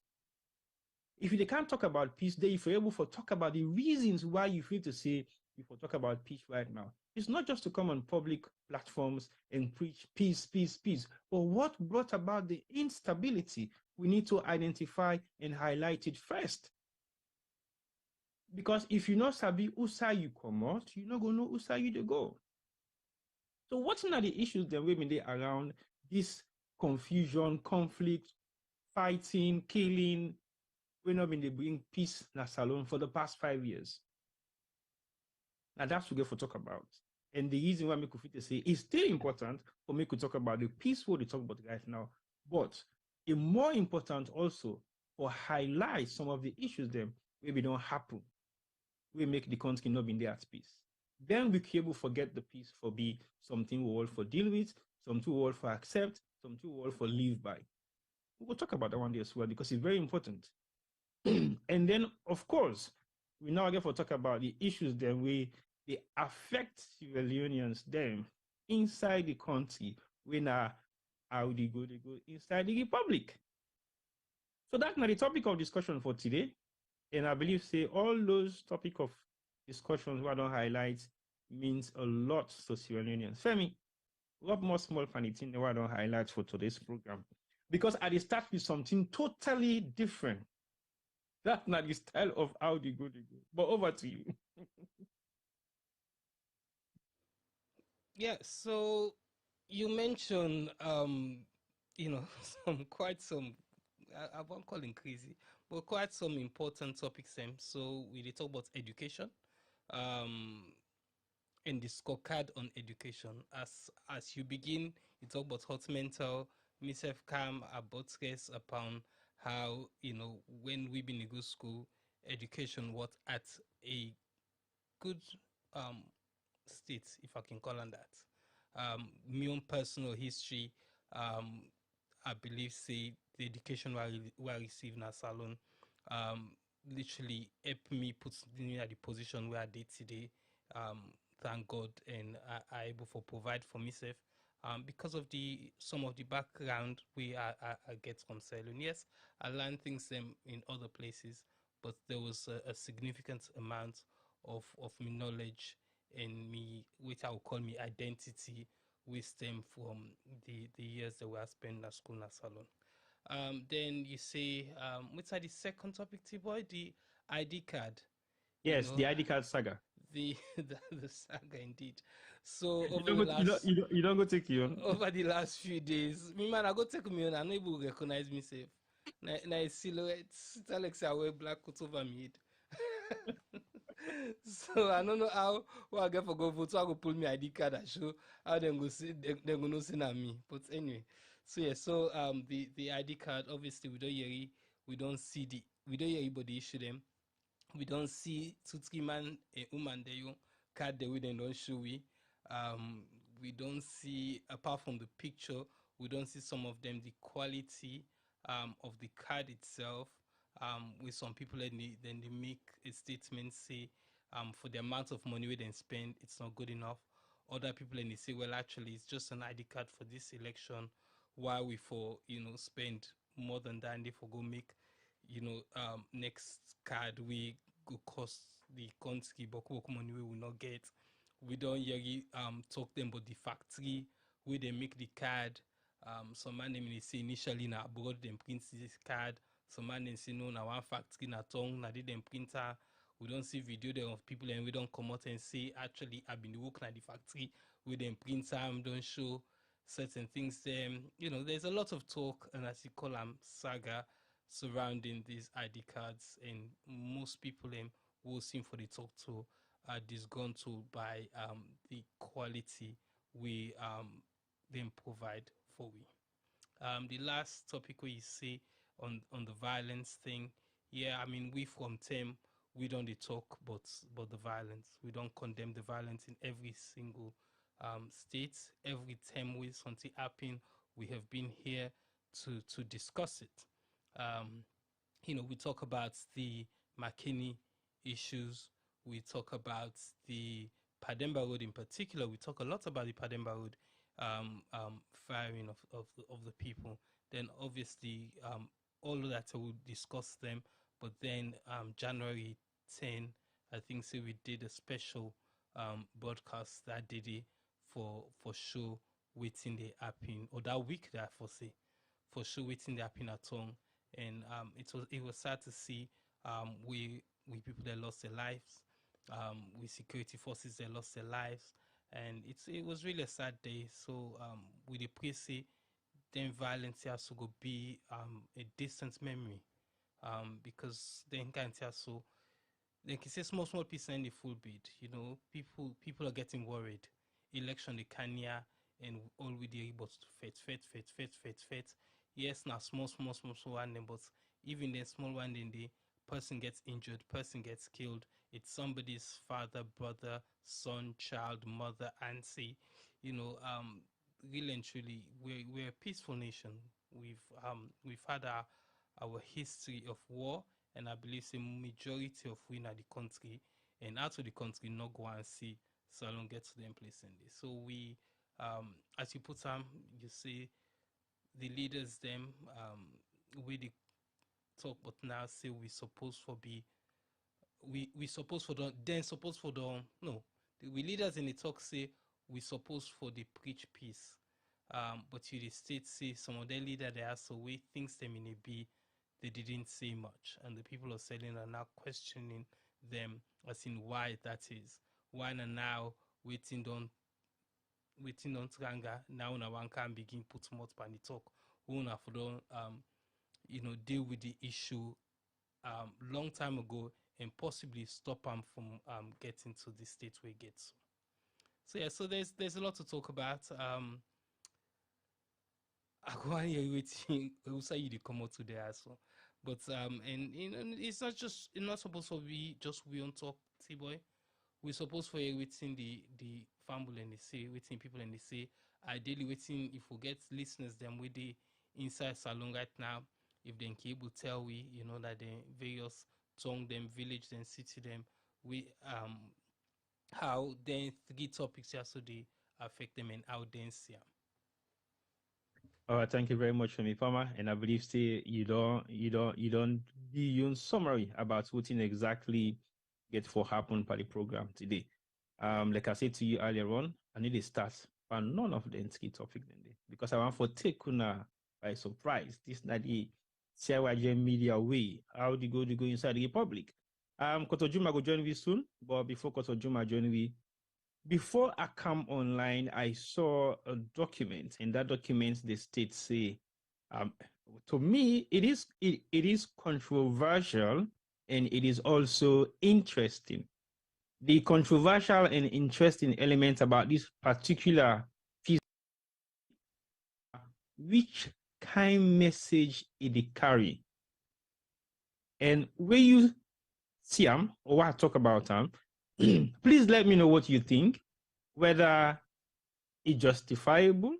If they can't talk about peace, then if you're able to talk about the reasons why you feel to say, if we talk about peace right now, it's not just to come on public platforms and preach peace, peace, peace, but what brought about the instability, we need to identify and highlight it first. Because if you know Sabi Usa you come out, you're not going to know Usa you to go. So what are the issues that we've been there around this confusion, conflict, fighting, killing? We've not been there bring peace in Salon for the past 5 years. Now that's what we get to talk about. And the reason why me could fit to say it's still important for me to talk about the peaceful they talk about right now, but it's more important also for highlight some of the issues that maybe don't happen. We make the country not be there at peace. Then we can able forget the peace for be something we all for deal with, something we all for accept, something we all for live by. We'll talk about that one day as well because it's very important. And then, of course, we now get to talk about the issues that they affect Sierra Leoneans them inside the country when how they go inside the republic. So that's not the topic of discussion for today. And I believe say all those topic of discussions we don't highlight means a lot to Sierra Leoneans. Femi, what more small funny thing that I don't highlight for today's program? Because I start with something totally different. That's not the style of how they go. But over to you. Yeah, so you mentioned some I won't call it crazy, but quite some important topics. So we did talk about education, and the scorecard on education. As you begin, you talk about hot mental, myself calm about stress upon how when we been in good school, education was at a good state, if I can call on that. My own personal history, I believe, say the education we received in our salon literally helped me put me at the position where I did today. Thank God, and I able to provide for myself because of some of the background I get from salon. Yes, I learned things in other places, but there was a significant amount of my knowledge and me, which I would call me identity, which stem from the years that we have spent in school in salon. Then you say, what's the second topic, T-Boy? The ID card. Yes, the ID card saga. The saga indeed. So you don't go take your own. Over the last few days, me man, I go take me on. I know you will recognize me safe. Na silhouette. It's Alex I wear black coat over me. So I don't know how I get for go vote. So I go pull my ID card and show how they go see. They go no see na me. But anyway, so yeah. So the ID card, obviously we don't see anybody issue them. We don't see two-three man and woman there card the way they don't show we. We don't see, apart from the picture, we don't see some of them the quality of the card itself. With some people then they make a statement say for the amount of money we then spend, it's not good enough. Other people then they say, well, actually it's just an ID card for this election, while we spend more than that and they for go make next card we go cost the country but money we will not get. We don't really talk them about the factory where they make the card. Some man they say initially na abroad them print this card. Some man they say no na one factory na tongue na did them printer. We don't see video there of people and we don't come out and say actually I've been working at the factory with them printer don't show. certain things. There's a lot of talk, and as you call them, saga surrounding these ID cards, and most people will seem for the talk to are disgruntled by the quality we then provide for we. The last topic where you say on the violence thing, yeah, I mean, we from TEM, we don't talk but the violence. We don't condemn the violence in every single state. Every time with something happen, we have been here to discuss it. We talk about the McKinney issues. We talk about the Pademba Road in particular. We talk a lot about the Pademba Road firing of the people. Then obviously all of that we'll discuss them. But then January 10, I think we did a special broadcast that did it for sure waiting the happen, or that week that for sure waiting the happen at home. And it was sad to see we people that lost their lives, with security forces that lost their lives, and it was really a sad day. So with the pre then violence has to go be a distant memory, because then can't so they can say small piece in the full bid. People are getting worried. Election the Kenya and all we did but fet. Yes, now small one, but even the small one, then the person gets injured, person gets killed. It's somebody's father, brother, son, child, mother, auntie. Really and truly, we're a peaceful nation. We've had our history of war, and I believe the majority of we in the country and out of the country not go and see Salon get to them place in this. So we, as you put them, you see the leaders them we the talk, but now say we supposed for be we supposed for the then supposed for the no we leaders in the talk say we supposed for the preach peace, but you the state say some of their leader they also way things them in a be they didn't say much, and the people of selling are now questioning them as in why that is. Why now waiting on Tranga now na one can begin put more pan the talk. Who na for don't deal with the issue long time ago and possibly stop them from getting to the state where it gets. So yeah, so there's a lot to talk about. I go on here waiting. We'll say you come out today as well. But and it's not supposed to be just we on talk, T-boy. We're supposed for waiting the family and they say waiting people and they say ideally waiting if we get listeners them with the inside salon right now, if they can able tell we that the various tongue them village then city them we how then 3 topics just so they affect them and how they see them. All right, thank you very much, Femi Palmer. And I believe you don't be in summary about what exactly get for happen for the program today. Like I said to you earlier on, I need to start but none of the key topic then because I want for take una by surprise. This not the Sierra Leone media way. How do you go inside the public? Kotojuma go join me soon, but before Kotojuma join me, before I come online, I saw a document. In that document, the state say, to me, it is controversial and it is also interesting. The controversial and interesting element about this particular piece, which kind message it carry, and when you see them or what I talk about them. Please let me know what you think, whether it's justifiable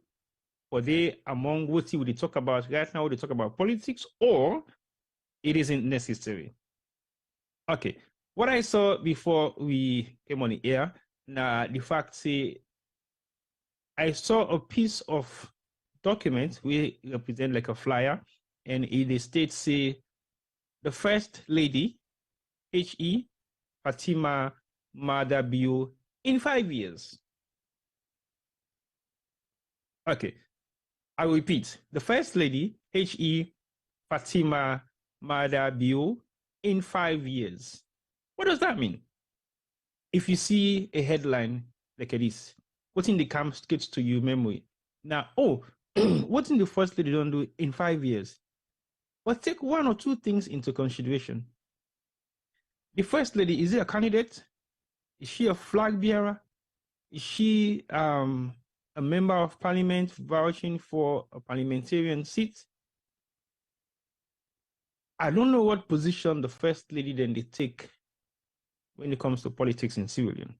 or they among what we talk about right now, they talk about politics, or it isn't necessary. Okay, what I saw before we came on the air, now the fact say, I saw a piece of document we represent like a flyer, and in the state say the First Lady, H.E. Fatima Mada Bio in 5 years. Okay, I repeat. The First Lady, H.E. Fatima Mada Bio in 5 years. What does that mean? If you see a headline like this, what in the comes to your memory? Now, what in the first lady don't do in 5 years? But take one or two things into consideration. The first lady, is she a candidate? Is she a flag bearer? Is she a member of parliament vouching for a parliamentarian seat? I don't know what position the first lady then they take when it comes to politics in Sierra Leone.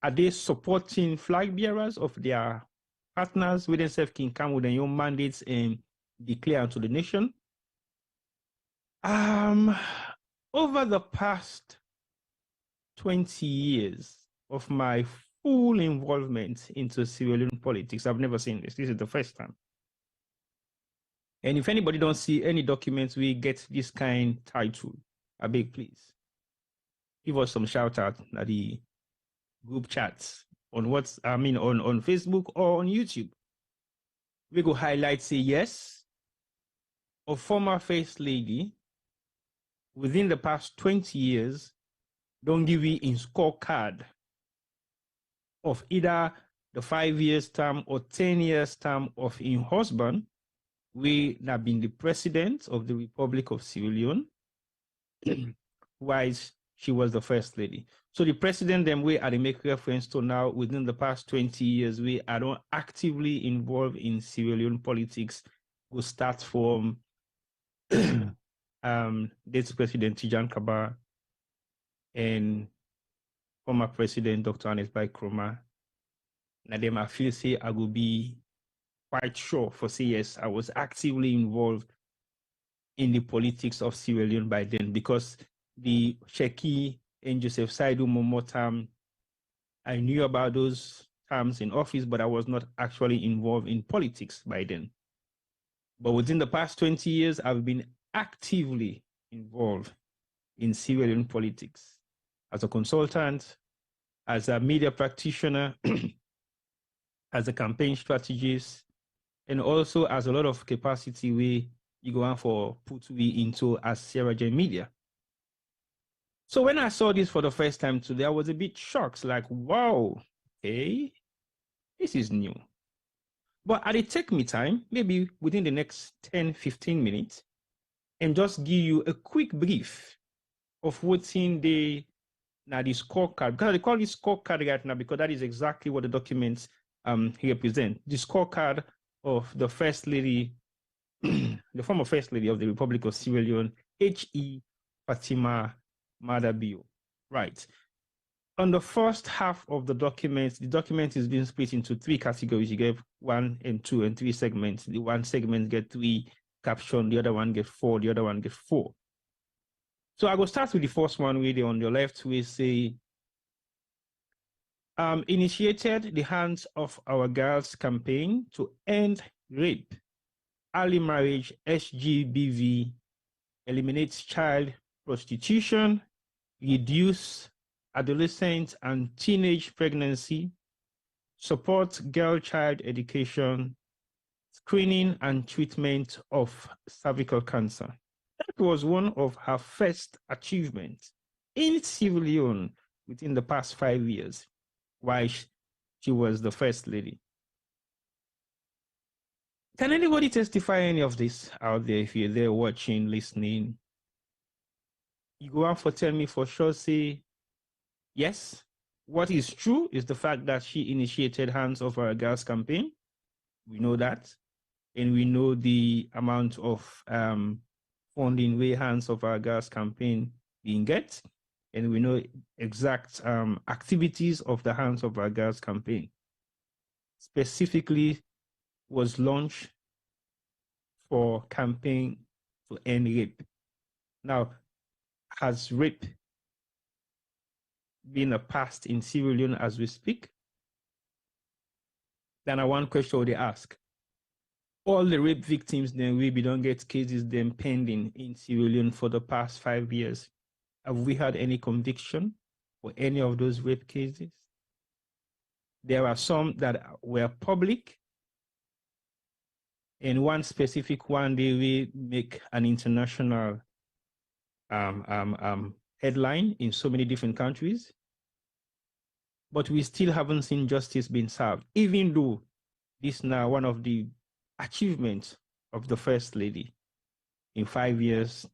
Are they supporting flag bearers of their partners with themselves can come with their own mandates and declare unto the nation? Over the past 20 years of my full involvement into Sierra Leone politics, I've never seen this. This is the first time. And if anybody don't see any documents, we get this kind title. I beg, please give us some shout out at the group chats on on Facebook or on YouTube. We go highlight, say yes, a former first lady within the past 20 years don't give you in scorecard of either the 5 years term or 10 years term of in husband, we have been the president of the Republic of Sierra Leone, while she was the first lady. So the president then we are make reference to now within the past 20 years, we are not actively involved in Sierra Leone politics. We start from Deputy President Tijan Kaba and former President Dr. Anes Bai Kroma. Now them I feel say I will be quite sure for say yes, I was actively involved in the politics of Sierra Leone by then, because the Sheki and Joseph Saidu Momo term, I knew about those terms in office, but I was not actually involved in politics by then. But within the past 20 years, I've been actively involved in Sierra Leone politics as a consultant, as a media practitioner, as a campaign strategist, and also as a lot of capacity we you go on for put we into as Sierra Leone media. So when I saw this for the first time today, I was a bit shocked, like, wow, okay, this is new. But it take me time, maybe within the next 10, 15 minutes, and just give you a quick brief of what's in the scorecard. Because they call it scorecard right now, because that is exactly what the documents represent. The scorecard of the First Lady, the former First Lady of the Republic of Sierra Leone, H.E. Fatima Madabio. Right. On the first half of the document is being split into three categories. You get 1 and 2 and 3 segments. The one segment get 3 caption, the other one get 4, the other one get 4. So I will start with the first one, really on your left, we say, initiated the Hands of Our Girls campaign to end rape, early marriage, SGBV, eliminates child prostitution, reduce adolescent and teenage pregnancy, support girl-child education, screening and treatment of cervical cancer. That was one of her first achievements in Sierra Leone within the past 5 years, while she was the first lady. Can anybody testify any of this out there? If you're there watching, listening, you go out for tell me for sure, say, yes, what is true is the fact that she initiated Hands of Our Girls campaign. We know that. And we know the amount of funding way Hands of Our Girls campaign being get. And we know exact activities of the Hands of Our Girls campaign. Specifically was launched for campaign to end rape. Now, has rape been a past in Sierra Leone as we speak? Then one question they ask. All the rape victims, then we don't get cases then pending in Sierra Leone for the past 5 years. Have we had any conviction for any of those rape cases? There are some that were public, and one specific one they will make an international headline in so many different countries, but we still haven't seen justice being served, even though is now one of the achievements of the First Lady in 5 years'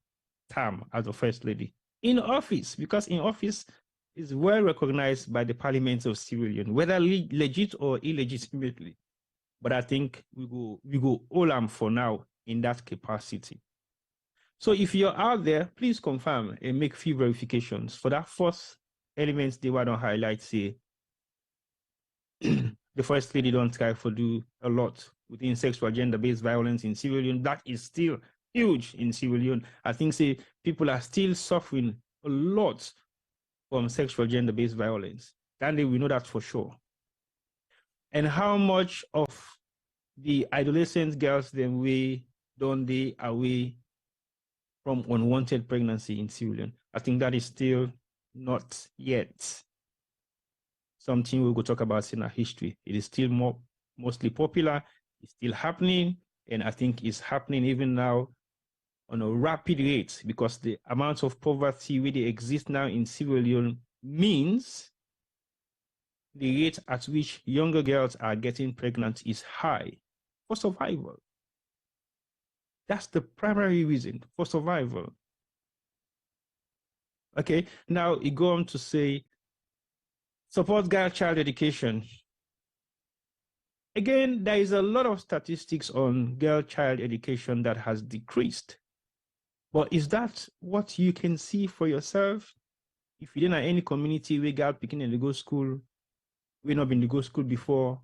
term as the First Lady in office, because in office is well recognized by the Parliament of Sierra Leone, whether legit or illegitimately. But I think we go all for now in that capacity. So if you're out there, please confirm and make few verifications. For that first element they want to highlight, say, the First Lady don't try to do a lot within sexual gender-based violence in Sierra Leone. That is still huge in Sierra Leone. I think, say, people are still suffering a lot from sexual gender-based violence. That we know that for sure. And how much of the adolescent girls then we don't they away from unwanted pregnancy in Sierra Leone? I think that is still not yet something we'll go talk about in our history. It is still mostly popular, it's still happening, and I think it's happening even now on a rapid rate, because the amount of poverty really exists now in Sierra Leone means the rate at which younger girls are getting pregnant is high for survival. That's the primary reason, for survival. Okay, now you go on to say, support girl-child education. Again, there is a lot of statistics on girl-child education that has decreased. But is that what you can see for yourself? If you didn't have any community where girl picking in the go school, we not been to go school before,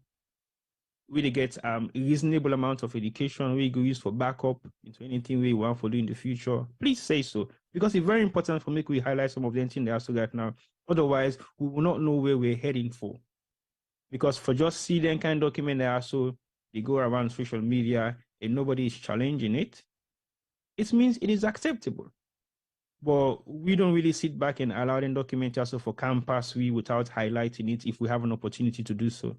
we they get a reasonable amount of education we go use for backup into anything we want for do in the future, please say so. Because it's very important for me we highlight some of the things they are so right now. Otherwise, we will not know where we're heading for. Because for just see them kind of document they are so they go around social media and nobody is challenging it, it means it is acceptable. But we don't really sit back and allow them document also for campus without highlighting it if we have an opportunity to do so.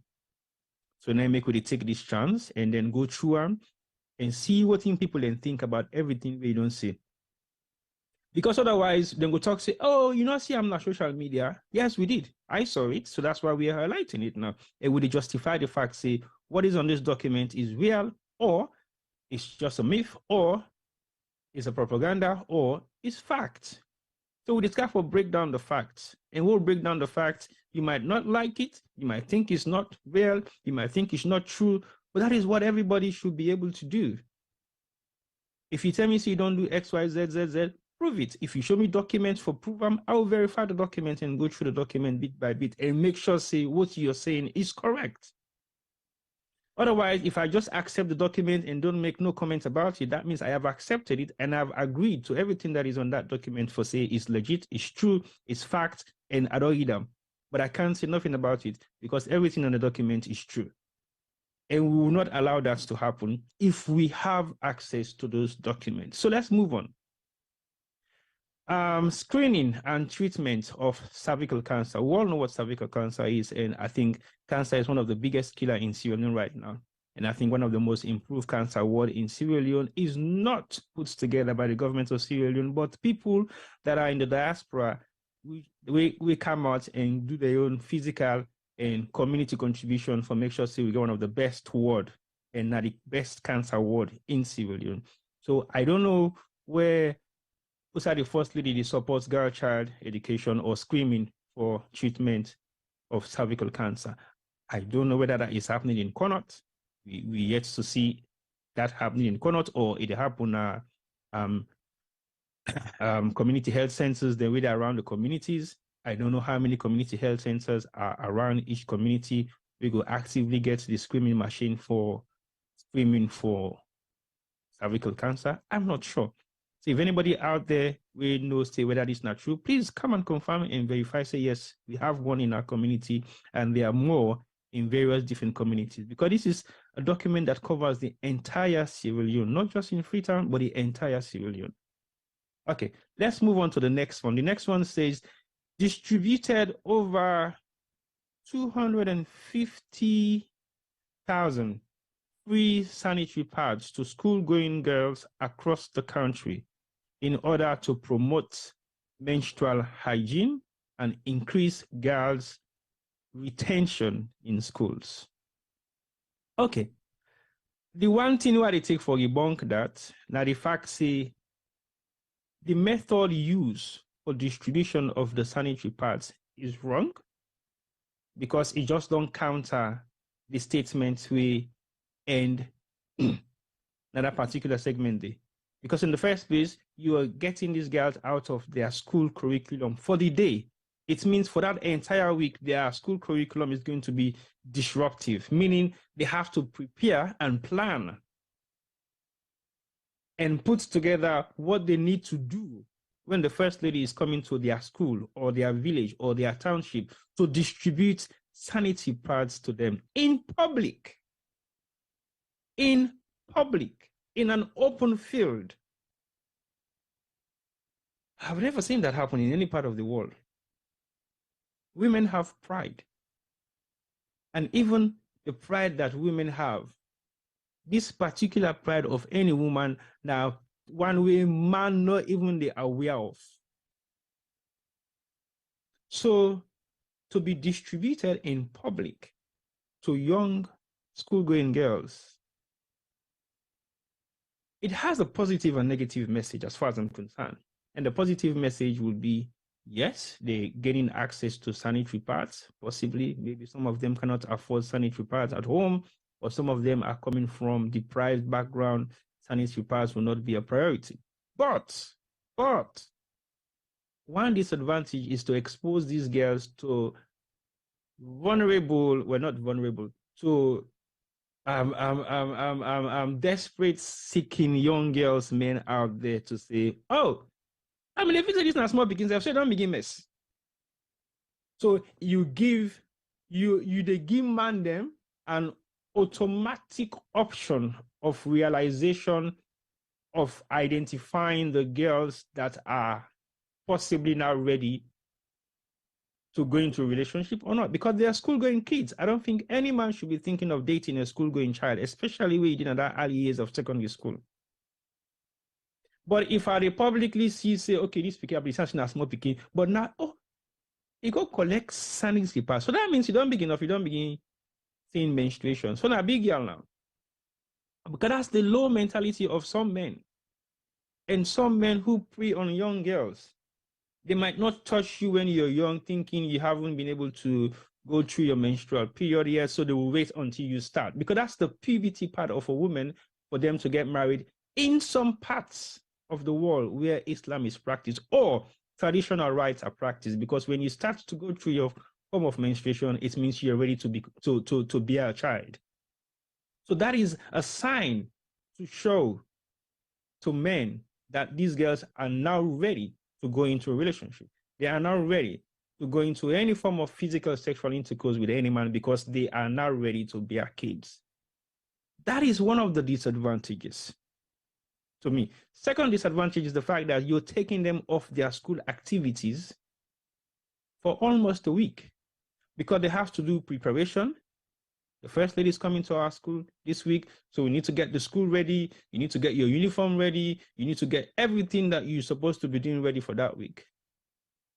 So now make we take this chance and then go through them and see what people then think about everything we don't see. Because otherwise, then go talk, say, oh, you know, see, I'm not social media. Yes, we did. I saw it. So that's why we are highlighting it now. And would justify the fact, say, what is on this document is real, or it's just a myth, or it's a propaganda, or it's fact. So we discuss for break down the facts, and we'll break down the facts. You might not like it, you might think it's not real, you might think it's not true, but that is what everybody should be able to do. If you tell me, say you don't do X, Y, Z, Z, Z, prove it. If you show me documents for proof, I will verify the document and go through the document bit by bit and make sure, say, what you're saying is correct. Otherwise, if I just accept the document and don't make no comments about it, that means I have accepted it and I've agreed to everything that is on that document for, say, it's legit, it's true, it's fact, and I don't read them. But I can't say nothing about it because everything on the document is true. And we will not allow that to happen if we have access to those documents. So let's move on. Screening and treatment of cervical cancer. We all know what cervical cancer is, and I think cancer is one of the biggest killers in Sierra Leone right now. And I think one of the most improved cancer ward in Sierra Leone is not put together by the government of Sierra Leone, but people that are in the diaspora, we come out and do their own physical and community contribution for make sure we get one of the best ward and not the best cancer ward in Sierra Leone. So I don't know where the First Lady supports girl-child education or screening for treatment of cervical cancer. I don't know whether that is happening in Connaught. We yet to see that happening in Connaught, or it happen community health centers the way they're around the communities. I don't know how many community health centers are around each community. We go actively get the screening machine for screening for cervical cancer. I'm not sure. So if anybody out there will know, say whether it's not true, please come and confirm and verify. Say, yes, we have one in our community and there are more in various different communities, because this is a document that covers the entire Sierra Leone, not just in Freetown, but the entire Sierra Leone. Okay, let's move on to the next one. The next one says, distributed over 250,000 free sanitary pads to school-going girls across the country in order to promote menstrual hygiene and increase girls' retention in schools. Okay, the one thing why they take for debunk that, now the fact say the method used for distribution of the sanitary pads is wrong because it just don't counter the statements we end that particular segment there. Because in the first place, you are getting these girls out of their school curriculum for the day. It means for that entire week, their school curriculum is going to be disruptive, meaning they have to prepare and plan and put together what they need to do when the first lady is coming to their school or their village or their township to distribute sanitary pads to them in public, in an open field. I've never seen that happen in any part of the world. Women have pride. And even the pride that women have, this particular pride of any woman, now, one way man not even they are aware of. So, to be distributed in public to young school-going girls, it has a positive and negative message as far as I'm concerned. And the positive message would be, yes, they're getting access to sanitary pads, possibly. Maybe some of them cannot afford sanitary pads at home, or some of them are coming from deprived background. Sanitary pads will not be a priority. But one disadvantage is to expose these girls to desperate seeking young girls, men out there to say, oh, I mean, if it's this not small beginners, I've said don't begin mess. So they give man them an automatic option of realization of identifying the girls that are possibly now ready to go into a relationship or not, because they are school-going kids. I don't think any man should be thinking of dating a school-going child, especially when you're in that early years of secondary school. But if I publicly say, okay, this picking up is such a small picking, but now, you go collect sanitary pads. So that means you don't begin seeing menstruation. So now big girl now. Because that's the low mentality of some men. And some men who prey on young girls. They might not touch you when you're young, thinking you haven't been able to go through your menstrual period yet, so they will wait until you start. Because that's the puberty part of a woman for them to get married in some parts of the world where Islam is practiced or traditional rites are practiced. Because when you start to go through your form of menstruation, it means you're ready to be a child. So that is a sign to show to men that these girls are now ready to go into a relationship. They are now ready to go into any form of physical sexual intercourse with any man because they are now ready to bear kids. That is one of the disadvantages to me. Second disadvantage is the fact that you're taking them off their school activities for almost a week because they have to do preparation. The first lady is coming to our school this week, so we need to get the school ready. You need to get your uniform ready. You need to get everything that you're supposed to be doing ready for that week.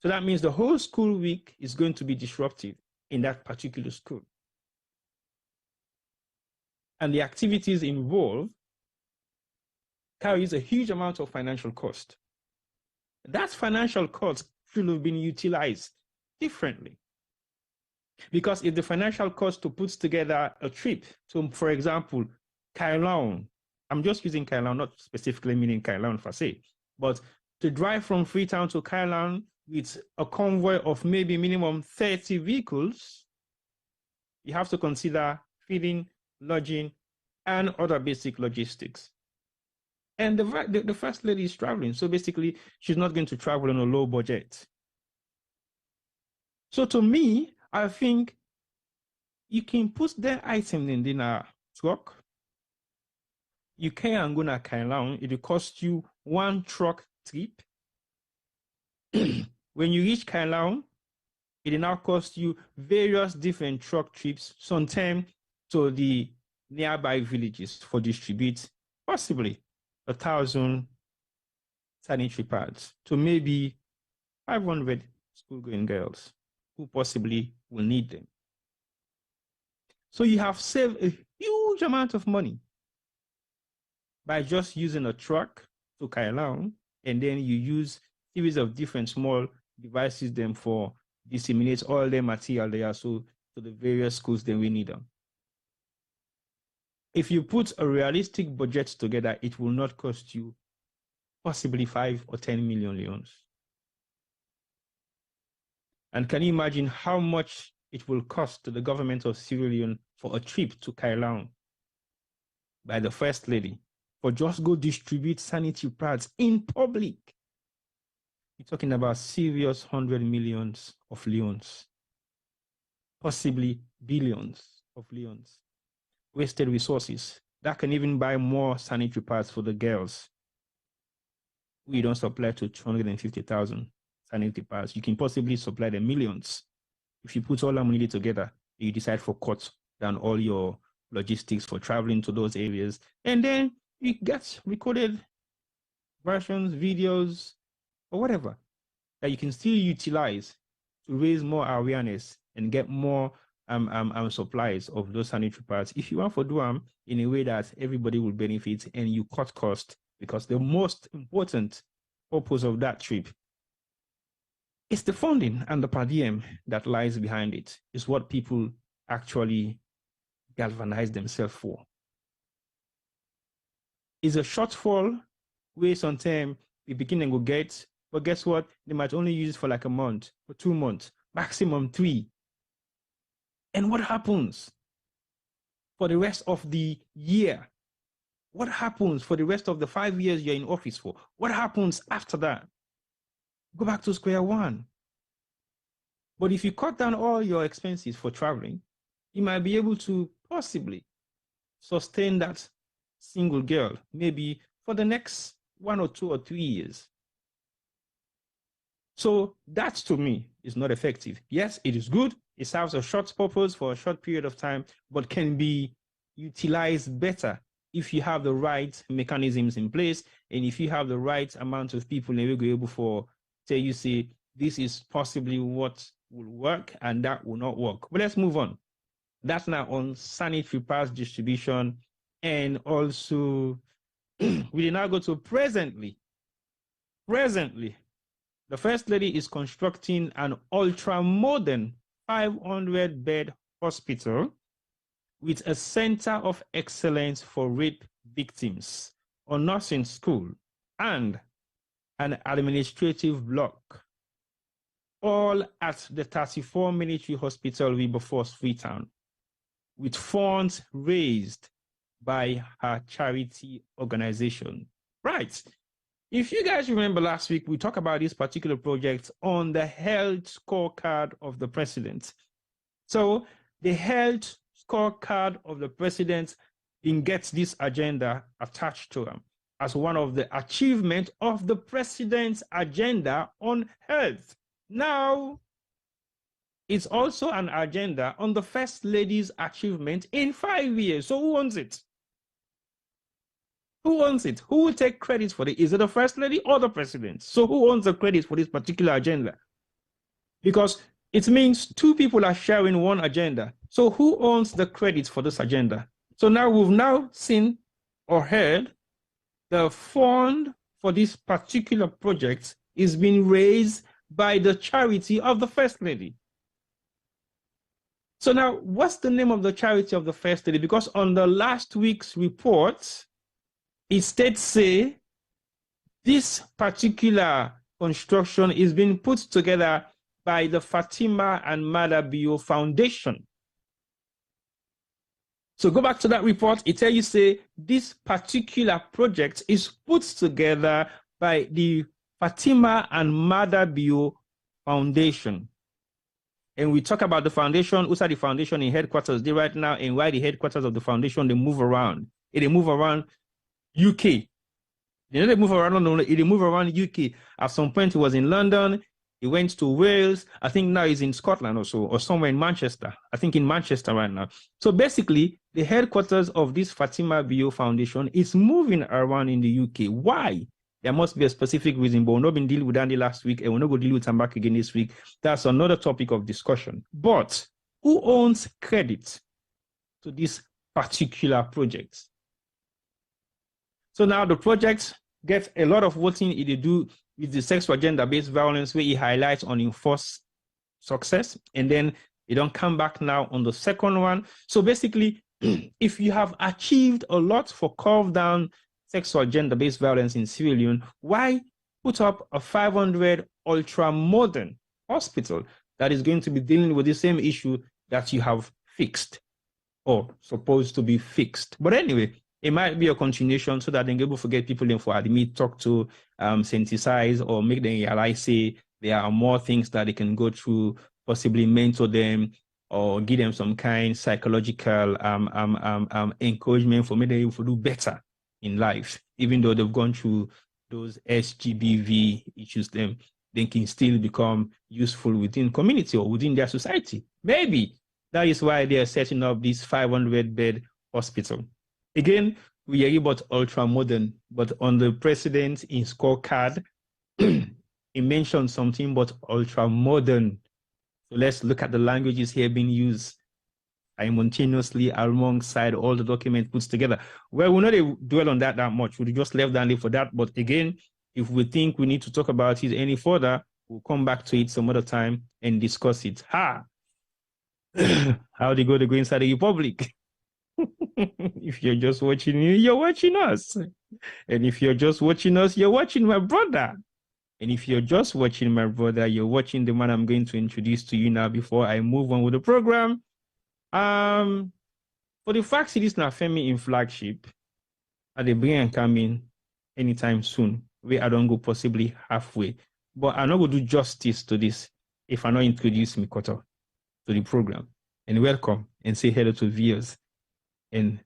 So that means the whole school week is going to be disruptive in that particular school. And the activities involved carries a huge amount of financial cost. That financial cost should have been utilized differently. Because if the financial cost to put together a trip to, for example, Kailon, I'm just using Kailon, not specifically meaning Kailon per se, but to drive from Freetown to Kailon with a convoy of maybe minimum 30 vehicles, you have to consider feeding, lodging, and other basic logistics. And the first lady is traveling, so basically she's not going to travel on a low budget. So to me, I think you can put the item in a truck. You can go to Kailon. It will cost you one truck trip. When you reach Kailon, it will now cost you various different truck trips, sometimes to the nearby villages for distribute possibly 1,000 sanitary pads to maybe 500 school-going girls who possibly will need them. So you have saved a huge amount of money by just using a truck to Kailaon, and then you use series of different small devices them for disseminate all the material there so to the various schools that we need them. If you put a realistic budget together, it will not cost you possibly 5 or 10 million leons. And can you imagine how much it will cost to the government of Sierra Leone for a trip to Kailaon by the First Lady for just go distribute sanitary pads in public? You're talking about serious 100 millions of leons, possibly billions of leons. Wasted resources that can even buy more sanitary pads for the girls. We don't supply to 250,000 sanitary pads. You can possibly supply the millions. If you put all that money together, you decide for cuts down all your logistics for traveling to those areas, and then you get recorded versions, videos, or whatever that you can still utilize to raise more awareness and get more supplies of those sanitary pads. If you want to do them in a way that everybody will benefit and you cut cost, because the most important purpose of that trip is the funding and the per diem that lies behind it, is what people actually galvanize themselves for. It's a shortfall where sometimes the beginning will get, but guess what? They might only use it for like a month or 2 months, maximum 3. And what happens for the rest of the year? What happens for the rest of the 5 years you're in office for? What happens after that? Go back to square one. But if you cut down all your expenses for traveling, you might be able to possibly sustain that single girl, maybe for the next 1 or 2 or 3 years. So that, to me, is not effective. Yes, it is good. It serves a short purpose for a short period of time, but can be utilized better if you have the right mechanisms in place, and if you have the right amount of people and we're able for tell you, say, this is possibly what will work and that will not work. But let's move on. That's now on sanitary pads distribution, and also we now go to presently. Presently, the First Lady is constructing an ultra-modern 500-bed hospital with a center of excellence for rape victims, a nursing school, and an administrative block, all at the 34 Military Hospital Wilberforce, Freetown, with funds raised by her charity organization. Right. If you guys remember last week, we talked about this particular project on the health scorecard of the president. So the health scorecard of the president gets this agenda attached to them as one of the achievements of the president's agenda on health. Now, it's also an agenda on the First Lady's achievement in 5 years. So who owns it? Who owns it? Who will take credit for it? Is it the First Lady or the President? So who owns the credit for this particular agenda? Because it means two people are sharing one agenda. So who owns the credit for this agenda? So now we've now seen or heard the fund for this particular project is being raised by the charity of the First Lady. So now, what's the name of the charity of the First Lady? Because on the last week's report, it states say this particular construction is being put together by the Fatima and Mada Bio Foundation. So go back to that report. It tells you say this particular project is put together by the Fatima and Mada Bio Foundation. And we talk about the foundation, who's at the foundation in headquarters there right now, and why the headquarters of the foundation, they move around. They move around UK. They move around London, they move around UK. At some point, he was in London, he went to Wales. I think now he's in Scotland also, or somewhere in Manchester. I think in Manchester right now. So basically, the headquarters of this Fatima Bio Foundation is moving around in the UK. Why? There must be a specific reason, but we're not been dealing with Andy last week, and we're not going to deal with him back again this week. That's another topic of discussion. But who owns credit to this particular project? So now the project gets a lot of voting it do with the sexual gender-based violence where it highlights on enforced success. And then you don't come back now on the second one. So basically, if you have achieved a lot for carve down sexual gender-based violence in Sierra Leone, why put up a 500 ultra-modern hospital that is going to be dealing with the same issue that you have fixed or supposed to be fixed? But anyway, it might be a continuation so that they able to get people in for admit, talk to, synthesize, or make them realize, say, there are more things that they can go through, possibly mentor them or give them some kind psychological encouragement for maybe to do better in life, even though they've gone through those SGBV issues, they can still become useful within community or within their society. Maybe that is why they are setting up this 500-bed hospital. Again, we are about ultra-modern, but on the president in scorecard, he mentioned something about ultra-modern. So let's look at the languages here being used simultaneously alongside all the documents put together. Well, we're not dwell on that much. We just left that for that. But again, if we think we need to talk about it any further, we'll come back to it some other time and discuss it. How they go inside the Republic? If you're just watching me, you're watching us. And if you're just watching us, you're watching my brother. And if you're just watching my brother, you're watching the man I'm going to introduce to you now before I move on with the program. For the fact it is not Femi in flagship, at the bring and coming anytime soon, where I don't go possibly halfway. But I'm not going to do justice to this if I not introduce Mikoto to the program. And welcome and say hello to viewers. And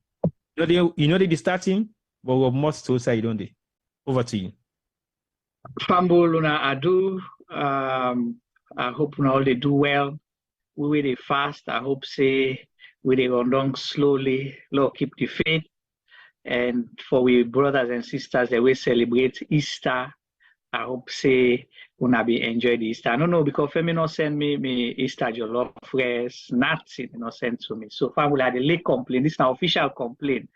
you know they starting, but we must to say, don't they? Over to you. Fambo Luna Adu, I hope all they do well. We will fast. I hope say we they run down slowly. Lord keep the faith. And for we brothers and sisters that we celebrate Easter, I hope say una be enjoy the Easter. I don't know because Femi not send me Easter jollof rice, nothing not sent to me. So family had a late complaint. This is an official complaint.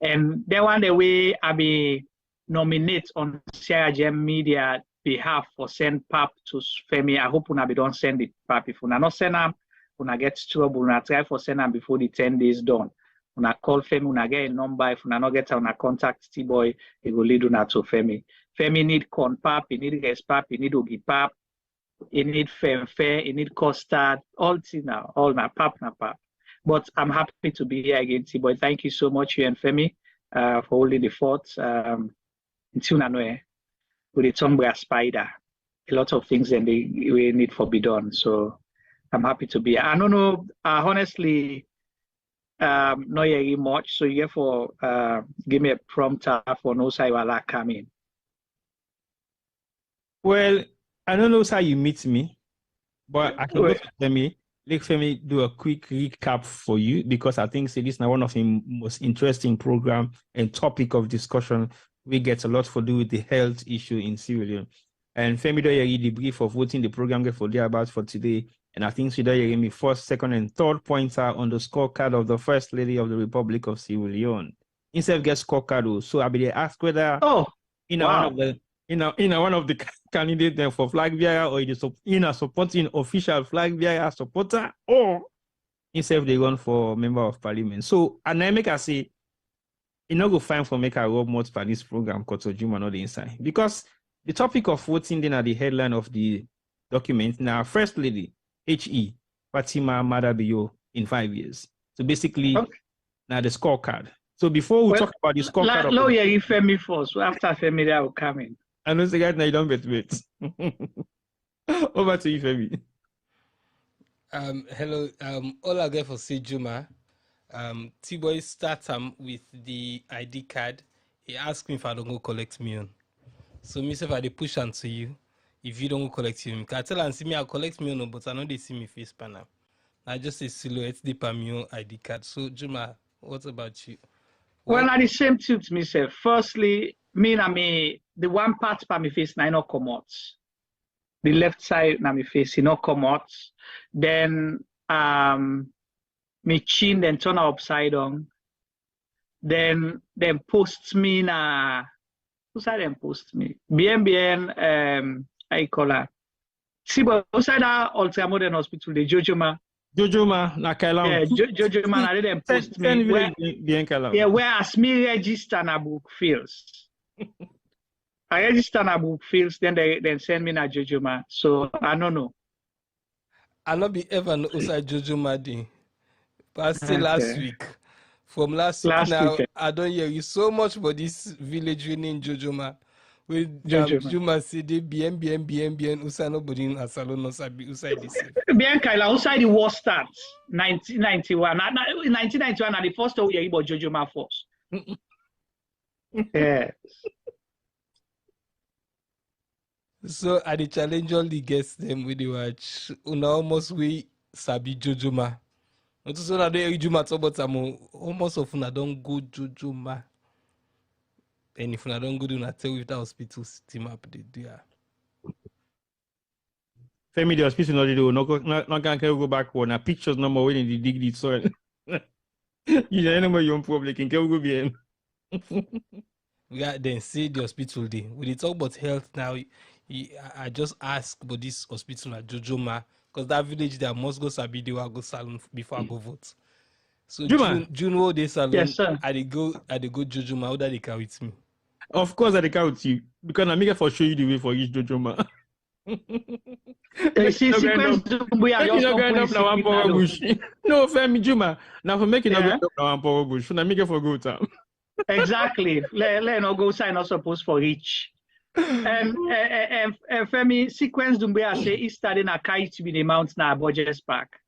And then one the way I be nominate on Sierra Gem Media behalf for send pap to Femi. I hope una be don't send it pap. If una not send them, una get trouble. Una try for send them before the 10 days done. Una call Femi, una get a number. If una not get una contact T-boy, it will lead una to Femi. Femi need corn pap, he need rice pap, he need ogi pap, he need femfe, he need custard, all things now, all na pap. But I'm happy to be here again, T-boy. Thank you so much, you and Femi, for holding the fort. Until now, with the Tombra spider, a lot of things and we need for be done. So I'm happy to be here. I don't know, honestly, not very much. So therefore, give me a prompter for no say while I come in. Well, I don't know how you meet me, but I can go to Femi. Let Femi do a quick recap for you because I think this is one of the most interesting program and topic of discussion. We get a lot to do with the health issue in Sierra Leone. And Femi do the brief of voting the program get for about for today. And I think she do me first, second, and third points are on the scorecard of the First Lady of the Republic of Sierra Leone. Instead of get scorecard, so I be asked whether one of the candidates for flag bearer or in a supporting official flag bearer supporter or instead they run for member of parliament. So and I make I say it's not go fine for make a rob more for this program called Juma not the Insai. Because the topic of voting then at the headline of the document now First Lady HE Fatima Madabiyo in 5 years. So basically now the scorecard. So before we talk about the scorecard, Femi first. So after Femi, that will come in. I know the guy now you don't wait. Over to you, Femi. Hello. All I get for say Juma. T-boy start with the ID card. He asked me if I don't go collect me on. So me say if I dey push on to you, if you don't go collect you, can I tell and see me I'll collect me on, but I know they see me face panel. I just say silhouette the Pamio ID card. So Juma, what about you? Well, at the same tilt, me say. Firstly, the one part by my face now not come out. The left side now my face not come out. Then me chin then turn upside down. then post me na who said them post me? BNBN I call her. See, but who said that Ultra Modern Hospital, the Jojoma na Kailam. Yeah, Jojoma, I didn't post me. Where as me register na book fields. I register na book fields, then they send me na Jojoma. So I don't know. I not be ever know outside Jojoma day. But still last week. From last week now, I don't hear you so much about this village in Jojoma. With Juma Ssidik, BN, Usa nobody in Asalo no sabi Usa this. BN Kaila, Usa the war starts 1991. 1991 and the first time we hear about Jojoma force. Yes. So I the challenge all the guests them with the watch. Una almost we sabi Jojoma. Not so na dey Jojoma talk about almost of una don't go Jojoma. And if I don't go do not tell with the hospital team up the there. Femi, the hospital not do not can go back on. Pictures no more when they dig the soil. You know your problem can go bien. We got then see the hospital day. When they talk about health now, I just ask about this hospital at Jojoma because that village there must go sabi they will go salon before I go vote. So June day salon. Yes, sir. I go Jojoma. How that they carry with me? Of course, I dey count you because I make it for show you the way for each Jojoma. No, Femi Juma. Now for making up one power bush, so I make it for go time. Exactly. Let no go sign not supposed for each. And Femi sequence Dumbia say he studying a kite to be the mountain at Budget Park.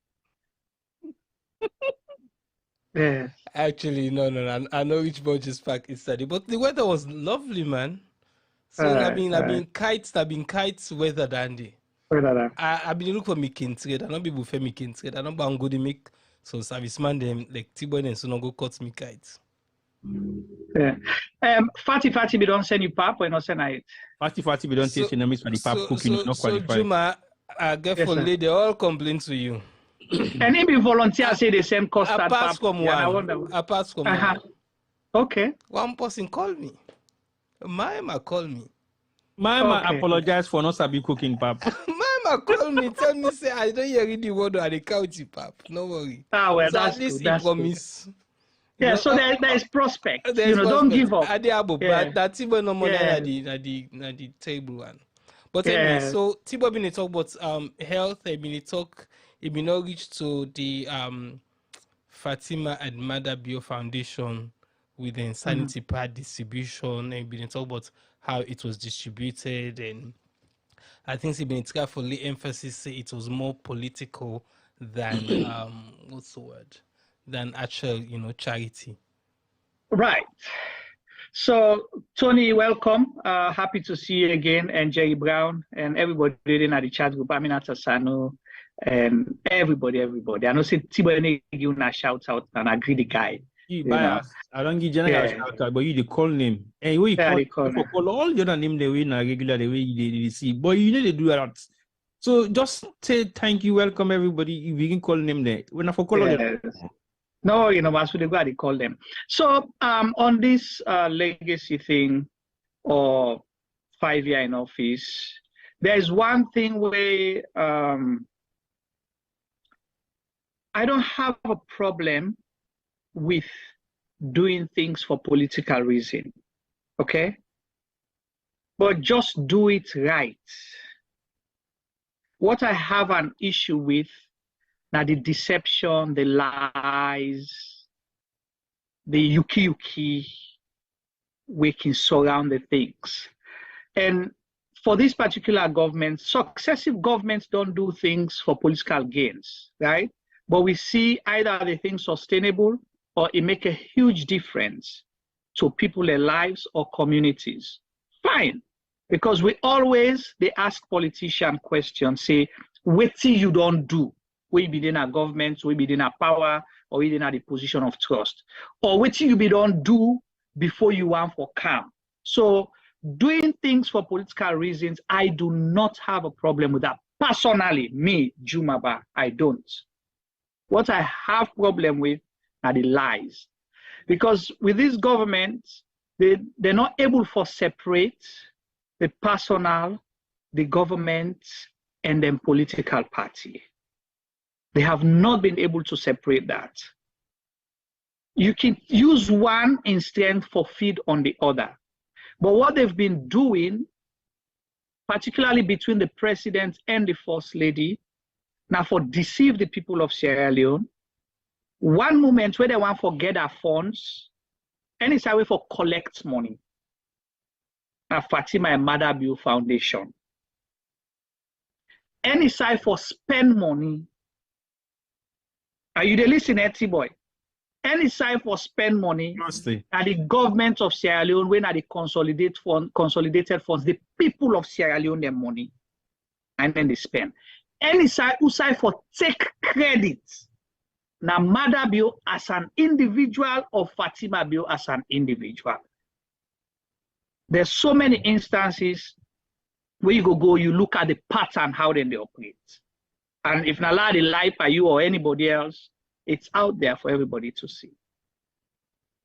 Yeah. Actually, no. I know which Budget Park is studying, but the weather was lovely, man. So I've been kites weather dandy. I've been looking for me kintrade. I don't be buffet me kintrade. I don't go to make some serviceman them like Tibo and so no go cut me kites. Yeah. Fatty, we don't send you pap or not send it. Fatty, we don't taste in the mix for the pap cooking. Not qualified. So Juma, I get for lady, they all complain to you. And if you volunteer say the same custard apart from one. Apart from one. Okay. One person call me. Mama call me. Mama apologize for not sabi cooking pap. Mama call me, tell me say I don't hear the word at the couch pap. No worry. Well, so that's at least good. promise. Yeah, so there is prospect. Don't give up. But that Tibo no more than the table one. But anyway, so Tibo been talk about health. I been talk. It been not reached to the Fatima and Mother Bio Foundation with the insanity pad distribution, and been talk about how it was distributed, and I think it's been carefully emphasis say it was more political than what's the word? Than actual, charity. Right. So Tony, welcome. Happy to see you again, and Jerry Brown and everybody in the chat group. Aminata Sano and everybody. I know say Tibo give a shout out and agree the guy. I don't give general shout out, but you the call name. And we call all the other name the way na regular the way they see. But you need to do that. So just say thank you, welcome everybody. We can call them there. When I for call them. No, as we go, they call them. So on this legacy thing or 5 year in office, there's one thing where I don't have a problem with doing things for political reason, okay? But just do it right. What I have an issue with now the deception, the lies, the yuki we can surround the things. And for this particular government, successive governments don't do things for political gains, right? But we see either the thing sustainable or it make a huge difference to people's lives or communities. Fine, because they ask politicians questions, say, what you don't do? We be in a government, we be in a power, or we in a position of trust. Or what you be don't do before you want for calm. So doing things for political reasons, I do not have a problem with that. Personally, me, Jumaba, I don't. What I have problem with are the lies. Because with this government, they're not able to separate the personal, the government, and then political party. They have not been able to separate that. You can use one in strength for feed on the other. But what they've been doing, particularly between the president and the first lady, now for deceive the people of Sierra Leone, one moment where they want to get their funds, and it's a way for collect money. Now Fatima and Mother Bill Foundation. Any side for spend money. Are you the listener, T-boy? Any side for spend money, and the government of Sierra Leone, when are the consolidated funds, the people of Sierra Leone their money, and then they spend. Any side who side for take credit, now Mother Bill as an individual or Fatima Bill as an individual. There's so many instances where you go, you look at the pattern, how then they operate. And if not allow the life by you or anybody else, it's out there for everybody to see.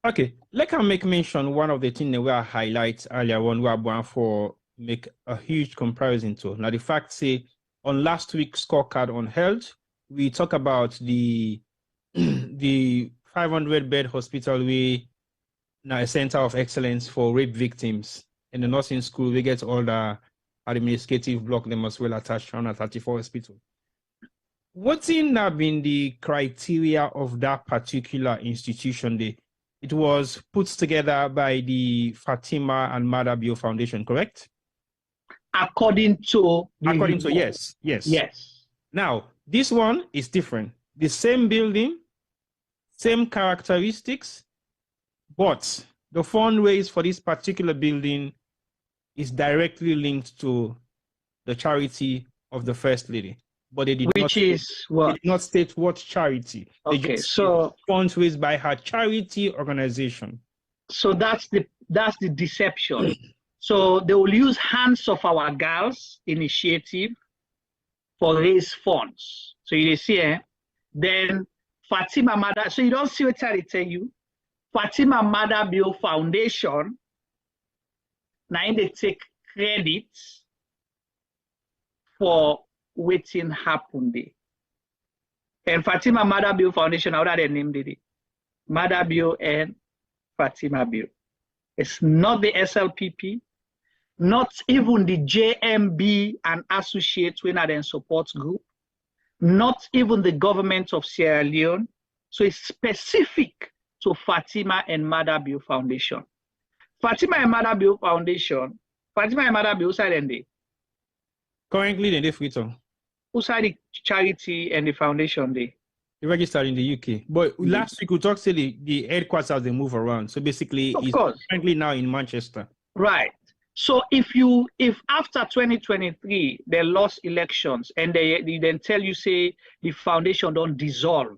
Okay, let me make mention one of the things that we are highlight earlier on. We are going for make a huge comparison to. Now the fact say on last week's scorecard on health, we talk about the 500-bed hospital we now a center of excellence for rape victims. In the nursing school, we get all the administrative block them as well attached on a 34 hospital. What's in have been the criteria of that particular institution? It was put together by the Fatima and Mother Bill Foundation, correct? According to yes. Now, this one is different. The same building, same characteristics, but the fundraise for this particular building is directly linked to the charity of the First Lady. But they did not state what charity. Okay, so funds raised by her charity organization. So that's the deception. So they will use Hands of Our Girls initiative for raise funds. So you see, then Fatima Mother. So you don't see what I tell you. Fatima Mother Bill Foundation. Now they take credit for waiting happened there. And Fatima Mother Bill Foundation, how they named it? Mother Bill and Fatima Bill. It's not the SLPP, not even the JMB and associates when are in support group, not even the government of Sierra Leone. So it's specific to Fatima and Mother Bill Foundation. Fatima and Mother Bill Foundation, Fatima and Mother Bill side and they. Currently, they're free-to. Who side the charity and the foundation they? They registered in the UK. But last week we talked to the headquarters, they move around. So basically, it's currently now in Manchester. Right. So if after 2023 they lost elections and they then tell you say the foundation don't dissolve,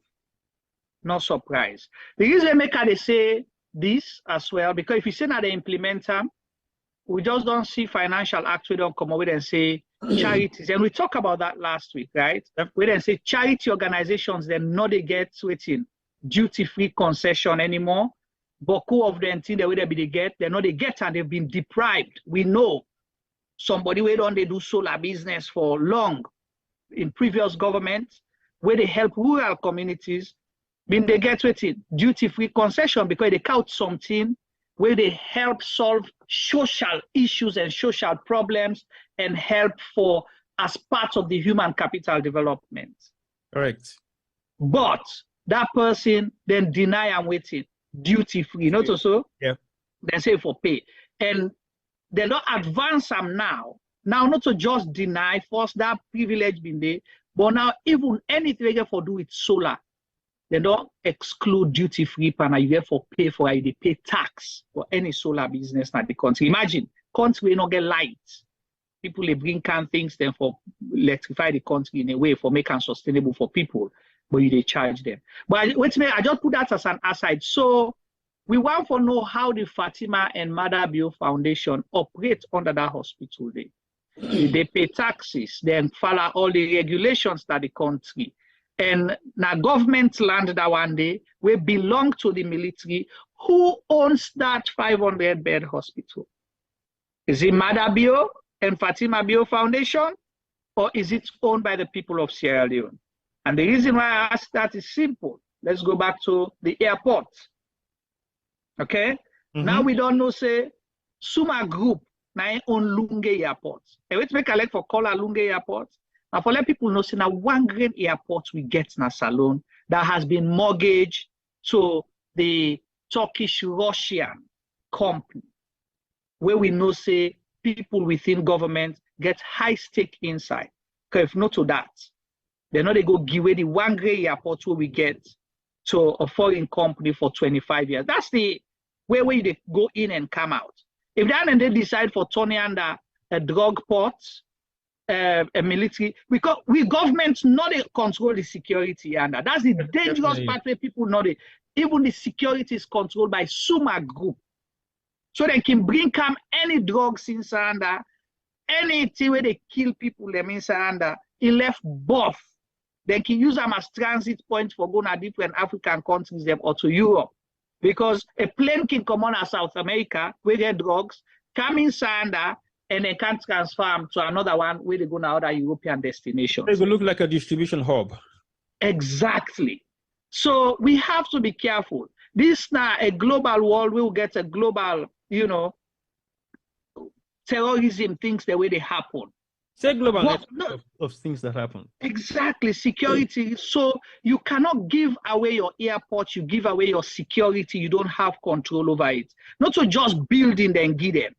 no surprise. The reason they say this as well, because if you say that they implement them, we just don't see financial act, we don't come over and say charities. And we talked about that last week, right? We then say charity organizations, they're not they get waiting duty-free concession anymore. Boku of them think they get, they're not they get and they've been deprived. We know somebody where don't they do solar business for long in previous governments, where they help rural communities, when they get waiting duty-free concession because they count something where they help solve social issues and social problems and help for as part of the human capital development. Correct. But that person then deny and waiting duty-free, not also? Yeah. They say for pay. And they don't advance them now. Now, not to just deny first that privilege been there, but now even anything they for do with solar, they don't exclude duty-free and you get for pay for it, they pay tax for any solar business in the country. Imagine, country will not get light. People they bring can things then for electrify the country in a way for making sustainable for people, but you they charge them. But wait a minute, I just put that as an aside. So we want to know how the Fatima and Mother Bill Foundation operate under that hospital day. They pay taxes, then follow all the regulations that the country. And now government land that one day will belong to the military. Who owns that 500-bed hospital? Is it Mada Bio and Fatima Bio Foundation, or is it owned by the people of Sierra Leone? And the reason why I ask that is simple. Let's go back to the airport. Okay? Now we don't know, say, Suma Group, now own Lunge Airport. And we make a like for call Lunge Airport. And for let people know, say, now one great airport we get in a salon that has been mortgaged to the Turkish-Russian company, where we know, say, people within government get high stake inside. Because if not to that, they're not they go give away the one great airport where we get to a foreign company for 25 years. That's the way they go in and come out. If they decide for turning under a drug port, a military, because we government not control the security under. That's the dangerous part where people know it. Even the security is controlled by Suma Group. So they can bring come any drugs inside under, anything where they kill people them inside under, he left both. They can use them as transit points for going to different African countries them or to Europe. Because a plane can come on to South America where they drugs, come inside under, and they can transfer them to another one where they go to other European destinations. It will look like a distribution hub. Exactly. So we have to be careful. This now a global world will get a global, terrorism things the way they happen. Say global network of things that happen. Exactly, security. So you cannot give away your airport, you give away your security, you don't have control over it. Not to just building and give them.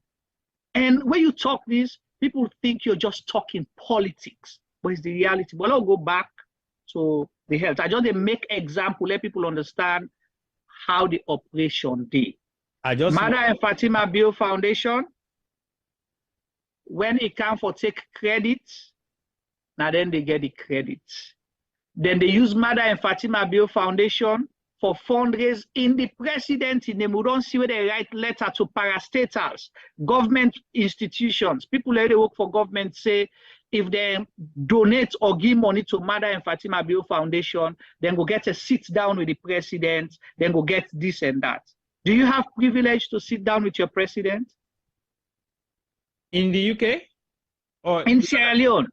And when you talk this, people think you're just talking politics, but it's the reality. But I'll go back to the health. I just make example, let people understand how the operation did. Mada and Fatima Bio Foundation, when it comes for take credit, now then they get the credit. Then they use Mada and Fatima Bio Foundation for fundraise in the president in them. We don't see where they write letter to parastatals, government institutions. People who work for government say if they donate or give money to Mada and Fatima Bio Foundation, then go get a sit down with the president, then go get this and that. Do you have privilege to sit down with your president? In the UK? Or in Sierra Leone?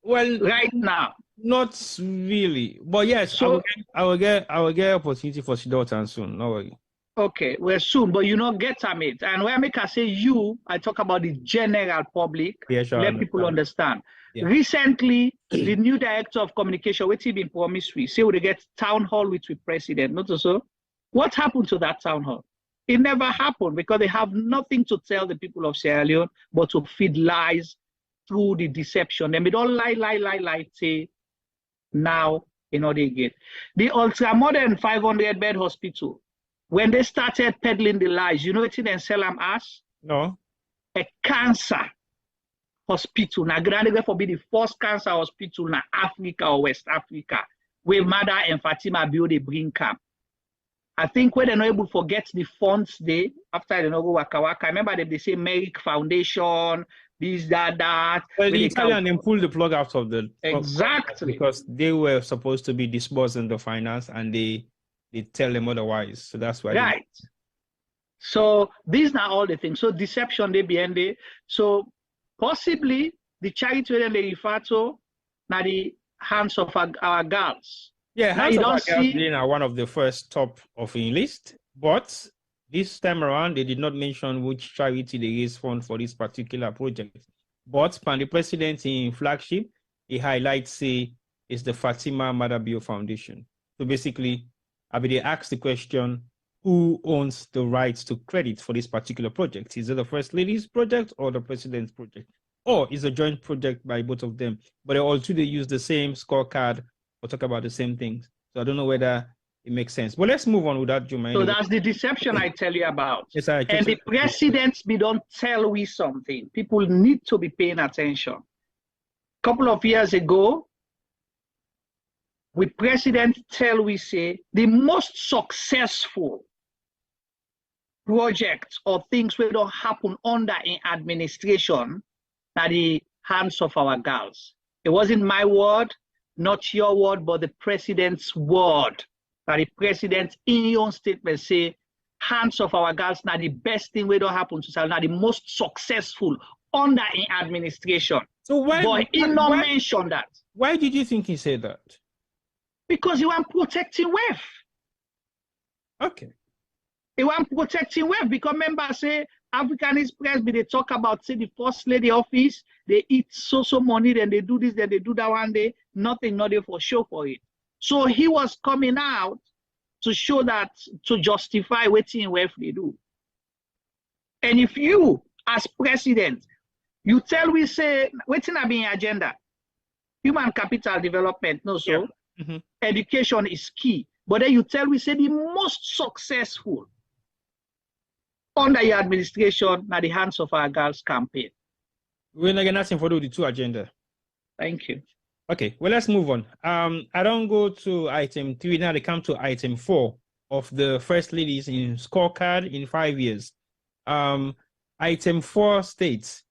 Well, right now. Not really. But yes, so, I will get opportunity for Sidota soon. No worry. Okay, well soon, but you not get it. And when I make I say you, I talk about the general public. Yeah, sure, let people understand. Yeah. Recently, the new director of communication, which he been promised we say we get town hall with the president, not so. What happened to that town hall? It never happened because they have nothing to tell the people of Sierra Leone but to feed lies through the deception. And we don't lie, say now, they get. The ultra-modern 500-bed hospital, when they started peddling the lies, you know what they sell them as? No. A cancer hospital. Now, Grande for be the first cancer hospital in Africa or West Africa, where Mada and Fatima Bio they bring camp. I think when they're not able to forget the funds they after they know go waka waka. I remember they say Merrick Foundation, this, that. Well, the Italian then pulled the plug out of the exactly because they were supposed to be disbursing the finance and they tell them otherwise. So that's why. Right. So these are all the things. So deception they behind it. So possibly the charity that they refer to now the hands of our girls. Yeah, hands of our girls are one of the first top of a list, but this time around they did not mention which charity they raised fund for this particular project. But the president in flagship, he highlights say is the Fatima Mada Bio Foundation. So basically, they asked the question, who owns the rights to credit for this particular project? Is it the First Lady's project or the President's project? Or is a joint project by both of them? But they all two they use the same scorecard or talk about the same things. So I don't know whether it makes sense. But let's move on with that, Juma. So that's the deception I tell you about. Yes, and the presidents we don't tell we something. People need to be paying attention. A couple of years ago, we president tell we say the most successful projects or things will don't happen under an administration are the hands of our girls. It wasn't my word. not your word, but the president's word. That the president in your own statement say, hands of our girls now the best thing we don't happen to Sierra Leone, now the most successful under in administration. So why? But he not mention that. Why did you think he said that? Because he want protecting wealth. Okay. He want protecting wealth because remember say Africanist press they talk about say the first lady office, they eat so money, then they do this, then they do that one day, nothing not there for show for it. So he was coming out to show that, to justify what wealth they do. And if you as president, you tell we say what's in the agenda, human capital development, no so education is key. But then you tell we say the most successful under your administration now the hands of our girls campaign. We're not getting for the two agenda. Thank you. Okay, well, let's move on. I don't go to item 3 now. They come to item 4 of the first ladies in scorecard in 5 years. Item 4 states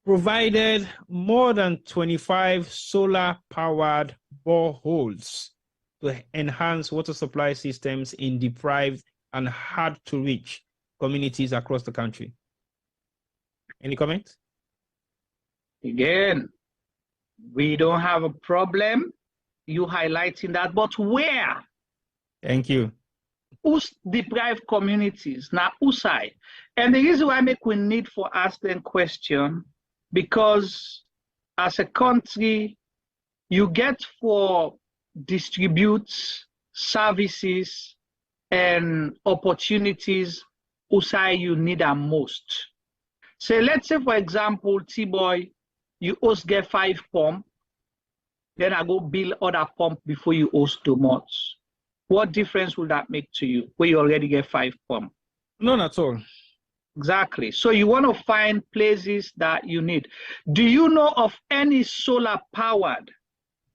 provided more than 25 solar-powered boreholes to enhance water supply systems in deprived and hard-to-reach communities across the country. Any comments? Again, we don't have a problem. You highlighting that, but where? Thank you. Who's deprived communities? Now, Insai. And the reason why we need for ask them question, because as a country, you get for distribute services and opportunities Insai you need the most. So let's say, for example, T-Boy, you host get 5 pump, then I go build other pump before you host 2 months. What difference will that make to you where you already get 5 pump? None at all. Exactly. So you want to find places that you need. Do you know of any solar powered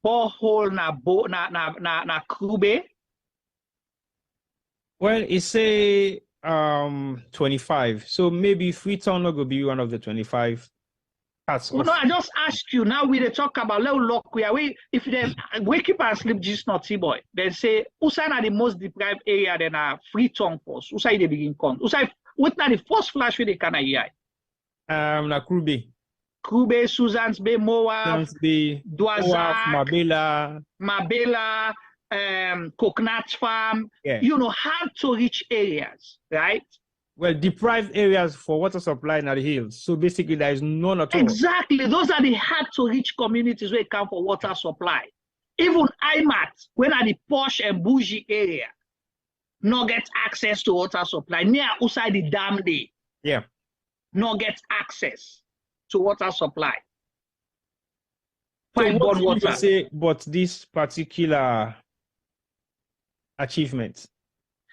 borehole na Krube? Well, it's say 25. So maybe Freetown will be one of the 25. No, I just ask you now. We talk about little lock where we if they wake up and sleep just not T-Boy. They say Insai are the most deprived area than a Freetown post. Insai they begin con. Insai what na the first flash where they can hear? Na Krube, Susan's Bay, Moab, Duazak, Mabela, Coconut Farm. Yeah. You know, hard to reach areas, right? Well, deprived areas for water supply in the hills. So basically, there is none at all. Exactly. Those are the hard-to-reach communities where it come for water supply. Even IMAT, when are the posh and bougie area, not get access to water supply. Near outside the dam day, yeah, not get access to water supply. So what would you say about this particular achievement?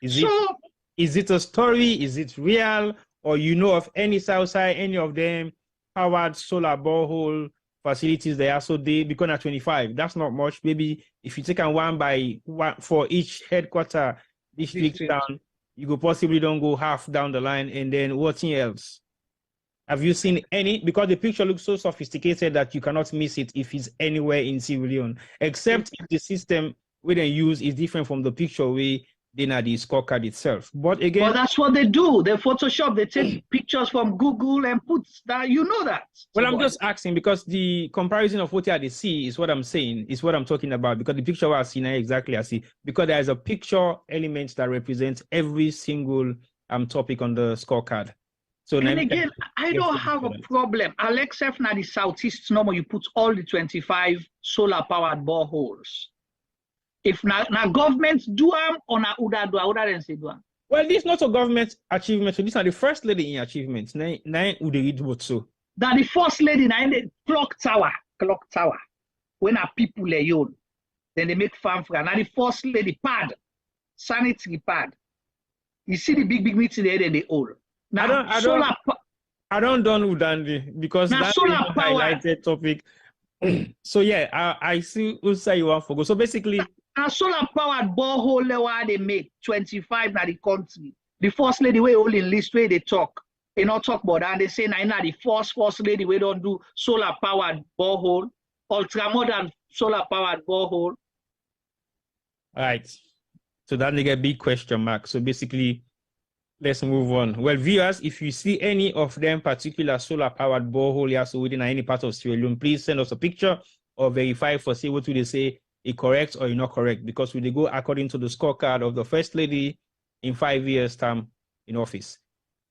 Is it a story? Is it real? Or you know of any Southside, any of them powered solar borehole facilities there? So they become at 25. That's not much. Maybe if you take one by one for each headquarter district down, you could possibly don't go half down the line. And then what else? Have you seen any? Because the picture looks so sophisticated that you cannot miss it if it's anywhere in Sierra Leone, except if the system we then use is different from the picture we did at the scorecard itself. But again, well, that's what they do. They Photoshop, they take pictures from Google and put that, you know that. Well, I'm just asking because the comparison of what you had to see is what I'm saying, is what I'm talking about, because the picture I see now exactly I see, because there's a picture element that represents every single topic on the scorecard. So and again, I don't have a problem. Alex F. na the southeast number, you put all the 25 solar powered boreholes. If na government do them or na Uda then say do them. Well, this is not a government achievement. So these are the first lady in achievements. Nine Uda read what so. That the first lady na in the clock tower. When are people alone, then they make farm for. Now the first lady pad, sanitary pad. You see the big meeting there, then they all. Now I don't done Udandi because that's a highlighted topic. So yeah, I see Insai you want to go. So basically, a solar powered borehole where they make 25 na the country. The first lady we all in list where they talk. They not talk about that. And they say na the first lady we don't do solar powered borehole. ultra-modern solar-powered borehole. All right. So that nigga big question mark. So basically, let's move on. Well, viewers, if you see any of them particular solar-powered borehole here, so within any part of Sierra Leone, please send us a picture or verify for see what they say is correct or not correct, because we go according to the scorecard of the First Lady in 5 years' term in office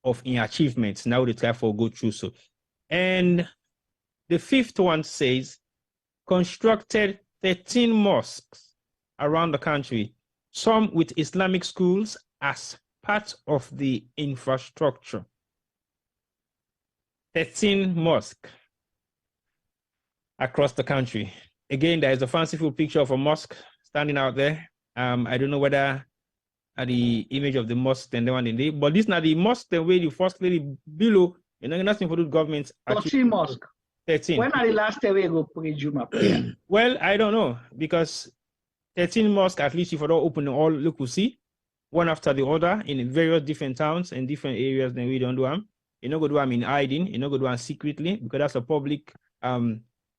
of in achievements. Now they try for go through so. And the fifth one says constructed 13 mosques around the country, some with Islamic schools as part of the infrastructure. 13 mosques across the country. Again, there is a fanciful picture of a mosque standing out there. I don't know whether the image of the mosque and the one in there, but this is not the mosque the way the First Lady below, nothing for the government. 13 mosque. 13. When are the last time we go pray Juma prayer? Well, I don't know, because 13 mosques, at least if I don't open all, look, we'll see, one after the other in various different towns and different areas, then we don't do them. You're not going to do them in hiding, you're not going to do them secretly, because that's a public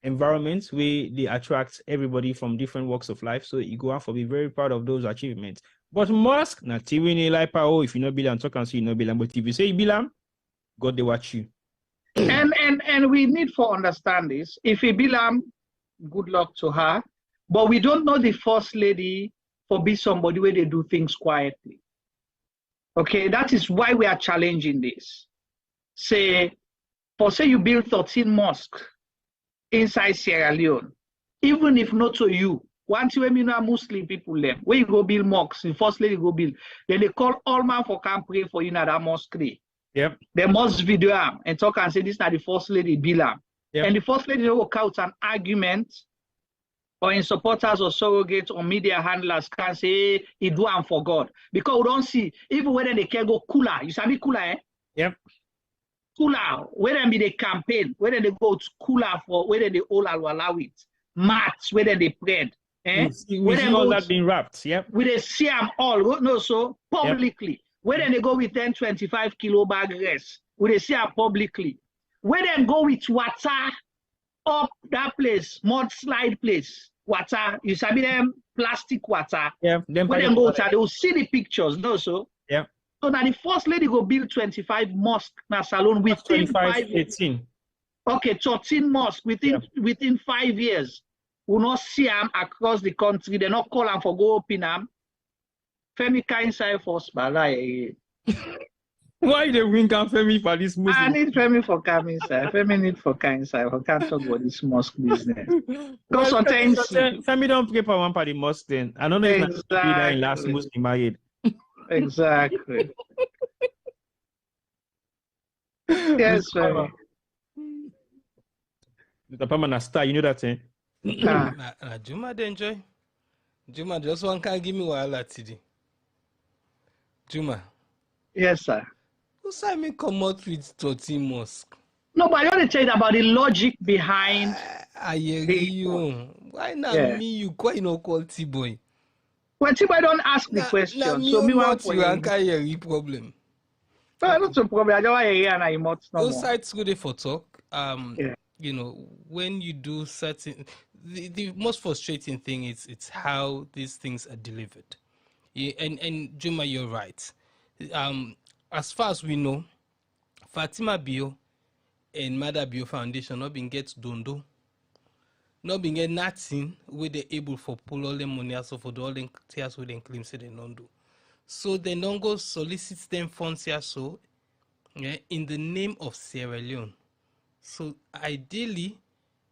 environment where they attract everybody from different walks of life. So you go out for be very proud of those achievements. But mosque, not TV like oh, if you know Bilam, talk and see you know Bilam. But if you say Bilam, God they watch you. And we need to understand this. If we Bilam, good luck to her. But we don't know the First Lady for be somebody where they do things quietly. Okay, that is why we are challenging this. Say you build 13 mosques inside Sierra Leone, even if not to you. Once you know Muslim people them, where you go build mosques, the First Lady go build, then they call all man for camp pray for you in that mosque. Yep. They must video am and talk and say this is not the First Lady bill. Yep. And the First Lady will count an argument or in supporters or surrogates or media handlers can say he do am for God. Because we don't see, even when they can go cooler, you sabi cooler, eh? Yep. Cooler, whether be the campaign, whether they go to cooler for whether they all allow it, mats, whether they prayed. We see all that being wrapped, yep. We they see them all, no, so publicly. Yep. Whether they go with 10, 25 kilo bag rest, we they see them publicly. Whether they go with water up that place, mudslide place, water, you sabi them plastic water. Yeah, when they go water, they will see the pictures, no, so. Yeah. So now the First Lady go build 25 mosques na salon within 5 years. 18. Okay, 13 mosques within 5 years. We not see them across the country. They not call them for go open them. Femi Insai first, balai. Why they win Femi for this Muslim? I need Femi for Insai. Femi need for Insai. I can't talk about this mosque business. Because sometimes Femi don't pray for one party mosque then. I don't know if that's that in last Muslim married. Exactly. Yes, Femi. The permanent star, you know that, eh? Juma dey enjoy. Juma just one can give me wahala today. Juma. Yes, sir. Who say me come out with 13 mosque? No, but I want to tell you about the logic behind. I hear you. Why not me? You quite no call T-boy. Well, T-boy don't ask the question. So me want you and carry problem. No, not a problem. I don't want to hear an emote no more. Those sites go there for talk. You know, when you do certain, the most frustrating thing is it's how these things are delivered. Yeah, and Juma, you're right. As far as we know, Fatima Bio and Mother Bio Foundation not been get dondo, not been get nothing where they're able for pull all the money also for the all the tears with them claims they don't do. So they don't go solicit them funds here so in the name of Sierra Leone. So ideally,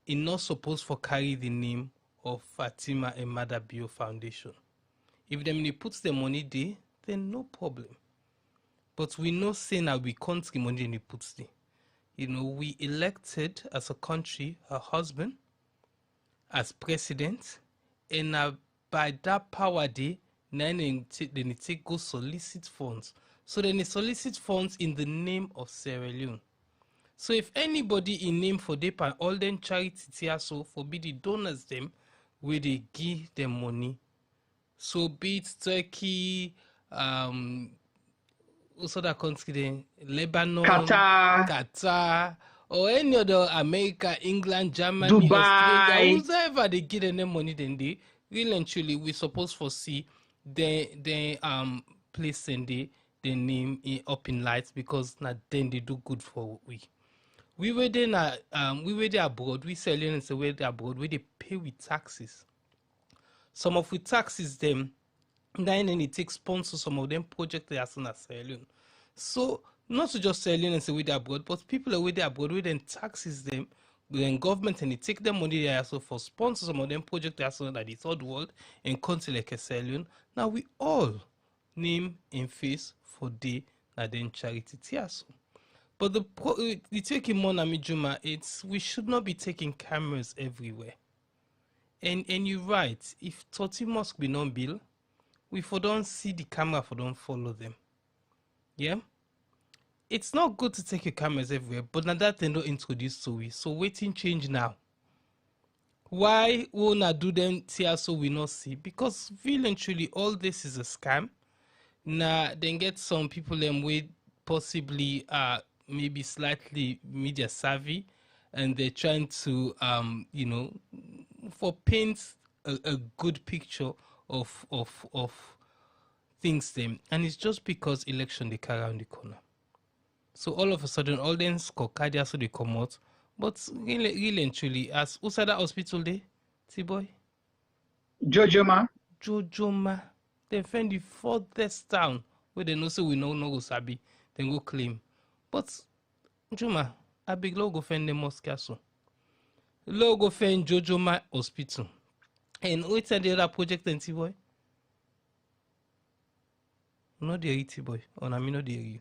it's not supposed to carry the name of Fatima and Mother Bio Foundation. If them puts the money there, then no problem. But we know say now we country money and it puts there. You know, we elected as a country a husband as president, and by that power day, then they take go solicit funds. So then they solicit funds in the name of Sierra Leone. So if anybody in name for them and all them charity here, so forbid the donors them where they give them money. So be it Turkey, also that country then Lebanon, Qatar, or any other America, England, Germany, Dubai. Australia, whoever they get any money, then they really and truly we supposed to see the placing the name up in lights, because now then they do good for we. We were there we were there abroad, we Sierra Leoneans were there abroad, where they pay with taxes. Some of the taxes them, then it takes sponsor some of them projects they are soon as Sierra Leone. So not to just Sierra Leoneans away there abroad, but people away there abroad where then taxes them, then government and they take them money there also for sponsors some of them projects they are soon at the third world and country like a Sierra Leone. Now we all name and face for day and then charity tiaso. But the taking more Namijuma, it's we should not be taking cameras everywhere. And you're right, if 30 mosque be non bill, we for don't see the camera for don't follow them. Yeah? It's not good to take your cameras everywhere, but now that they don't introduce to we. So waiting change now. Why won't I do them here so we not see? Because really and truly all this is a scam. Now then get some people them with possibly maybe slightly media savvy, and they're trying to you know, for paint a good picture of things them, and it's just because election they carry around the corner. So all of a sudden all them Scorecard so they come out, but really and truly, as who's at that hospital day, T-boy? Jojoma, they find the furthest town where they know so we know no go sabi, then go claim. But Juma, a big logo find the mosque castle. Logo find Jojoma Hospital. And what's the other project and T-boy? Not the T-boy, or I mean not the you.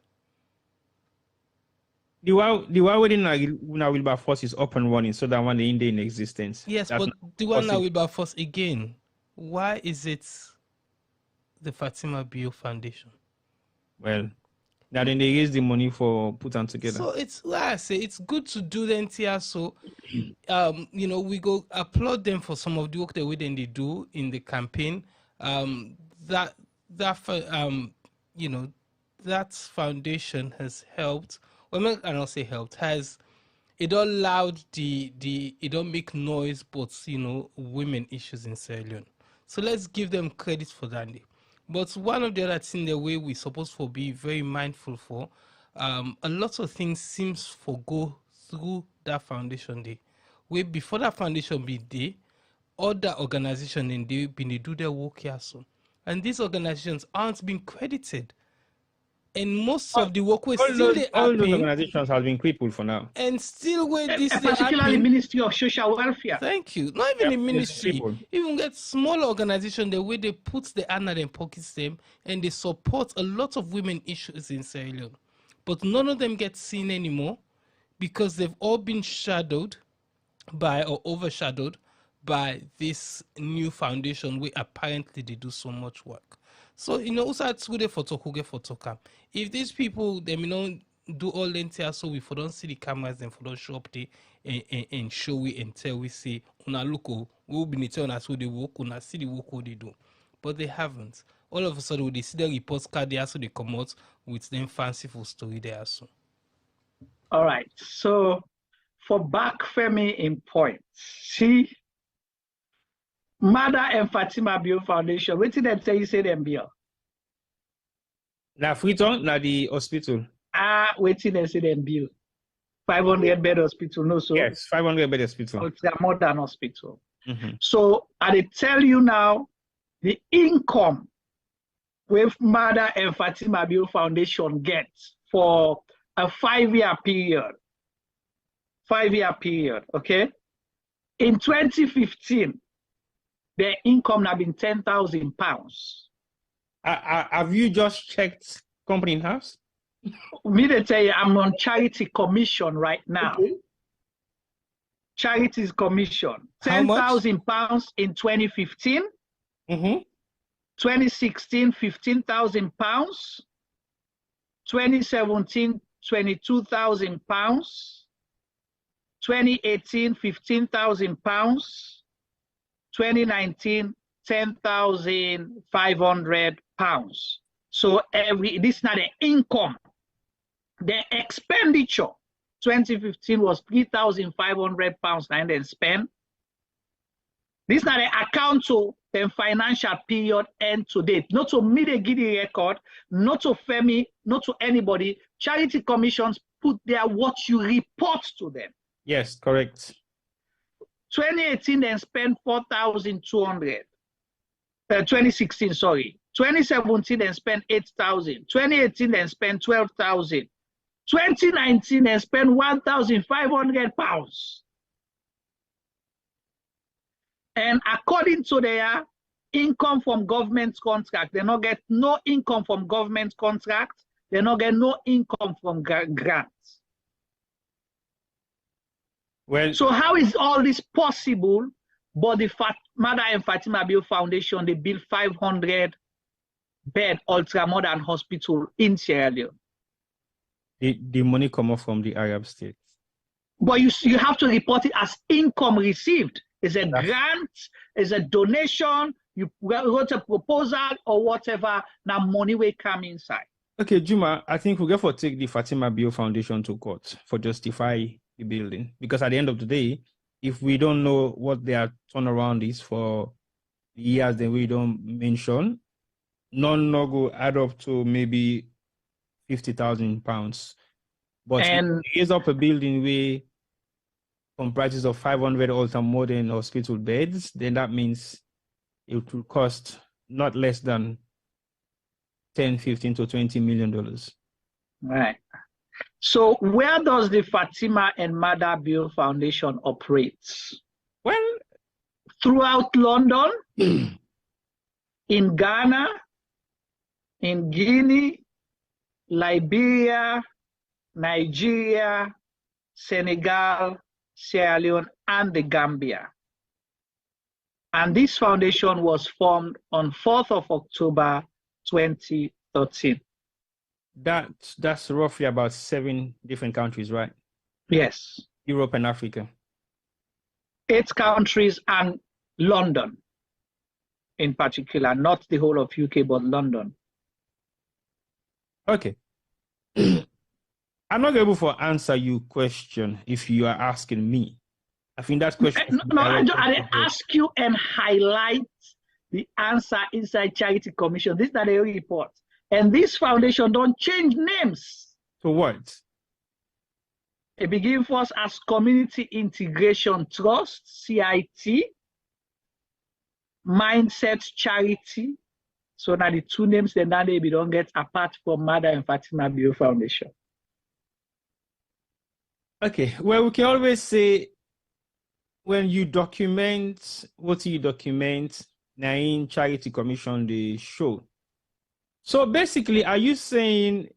The one within now Wilberforce is up and running, so that one the in existence. Yes, that's but the one now Wilberforce again. Why is it the Fatima Bio Foundation? Well, now then they raise the money for put them together. So it's like I say, it's good to do the NTR. So, you know, we go applaud them for some of the work that they do in the campaign. You know, that foundation has helped. Well, I don't say helped. It allowed it don't make noise, but you know, women issues in Sierra Leone. So let's give them credit for that. But one of the other things the way we're supposed to be very mindful for, a lot of things seems to go through that foundation day. Where before that foundation be there, other organizations and they do their work here so. And these organizations aren't being credited. And most of the work all those organizations have been crippled for now. And still when this particularly Ministry of Social Welfare. Thank you. Not even the ministry. Even get small organizations the way they put the hand in pockets them and they support a lot of women issues in Sierra Leone. But none of them get seen anymore because they've all been shadowed by or overshadowed by this new foundation where apparently they do so much work. So, you know, also if these people, they do all the entire, so we don't see the cameras, then for don't show up there and show we and tell we say, una look, we'll be telling us who they work, una see the work what they do. But they haven't. All of a sudden, when they see the reports card there, so they come out with them fanciful story there. So. All right. So, for back Femi in point, see, Mother and Fatima Bio Foundation, what did they tell you say them bill? Na Freetown, na the hospital. What did they say them bill? 500 bed hospital, no so? Yes, 500 bed hospital. It's a modern hospital. So I tell you now, the income with Mother and Fatima Bio Foundation gets for a 5-year period. 5-year period, okay? In 2015, their income have been £10,000. Have you just checked company in house? Me to tell you, I'm on charity commission right now. Okay. Charities commission. £10,000 in 2015. 2016, £15,000. 2017, £22,000. 2018, £15,000. 2019, £10,500. So this is not the income. The expenditure 2015 was £3,500 and then spent. This is not an account to the financial period end to date, not to meet a giddy record, not to Femi, not to anybody. Charity commissions put there what you report to them. Yes, correct. 2018 then spent 4,200. 2016, sorry. 2017 then spent 8,000. 2018 then spent 12,000. 2019 then spent £1,500. And according to their income from government contract, they not get no income from government contract. They not get no income from grants. Well, so how is all this possible? But the Mother and Fatima Bill Foundation, they built 500-bed ultra-modern hospital in Sierra Leone. The money come off from the Arab states. But you have to report it as income received. It's a grant, it's a donation, you wrote a proposal or whatever, now money will come inside. Okay, Juma, I think we'll get for take the Fatima Bio Foundation to court for justify the building. Because at the end of the day, if we don't know what their turnaround is for the years that we don't mention, none no go add up to maybe £50,000. But if it is up a building where comprises of 500 ultra modern hospital beds, then that means it will cost not less than 10, 15 to $20 million. Right. So where does the Fatima and Mother Bill Foundation operate? Well, throughout London, in Ghana, in Guinea, Liberia, Nigeria, Senegal, Sierra Leone, and the Gambia. And this foundation was formed on 4th of October 2013. That's roughly about 7 different countries, right? Yes. Europe and Africa. 8 countries and London in particular, not the whole of UK, but London. Okay. I'm not able to answer your question if you are asking me. I think that question. No, I ask you and highlight the answer inside Charity Commission. This is not a report. And this foundation don't change names. So what? It begins first as Community Integration Trust, CIT, Mindset Charity. So now the 2 names, then now they don't get apart from Mother and Fatima Bio Foundation. Okay, well, we can always say when you document what you document, now in Charity Commission, they show. So basically, are you saying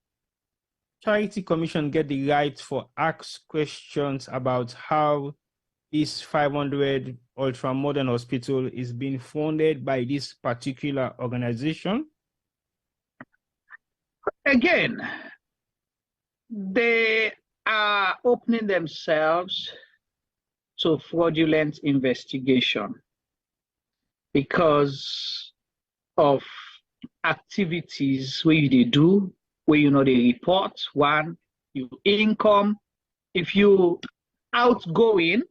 Charity Commission get the right for ask questions about how this 500 ultra-modern hospital is being funded by this particular organization? Again, they are opening themselves to fraudulent investigation because of activities where they do, where they report. One, your income. If you outgoing,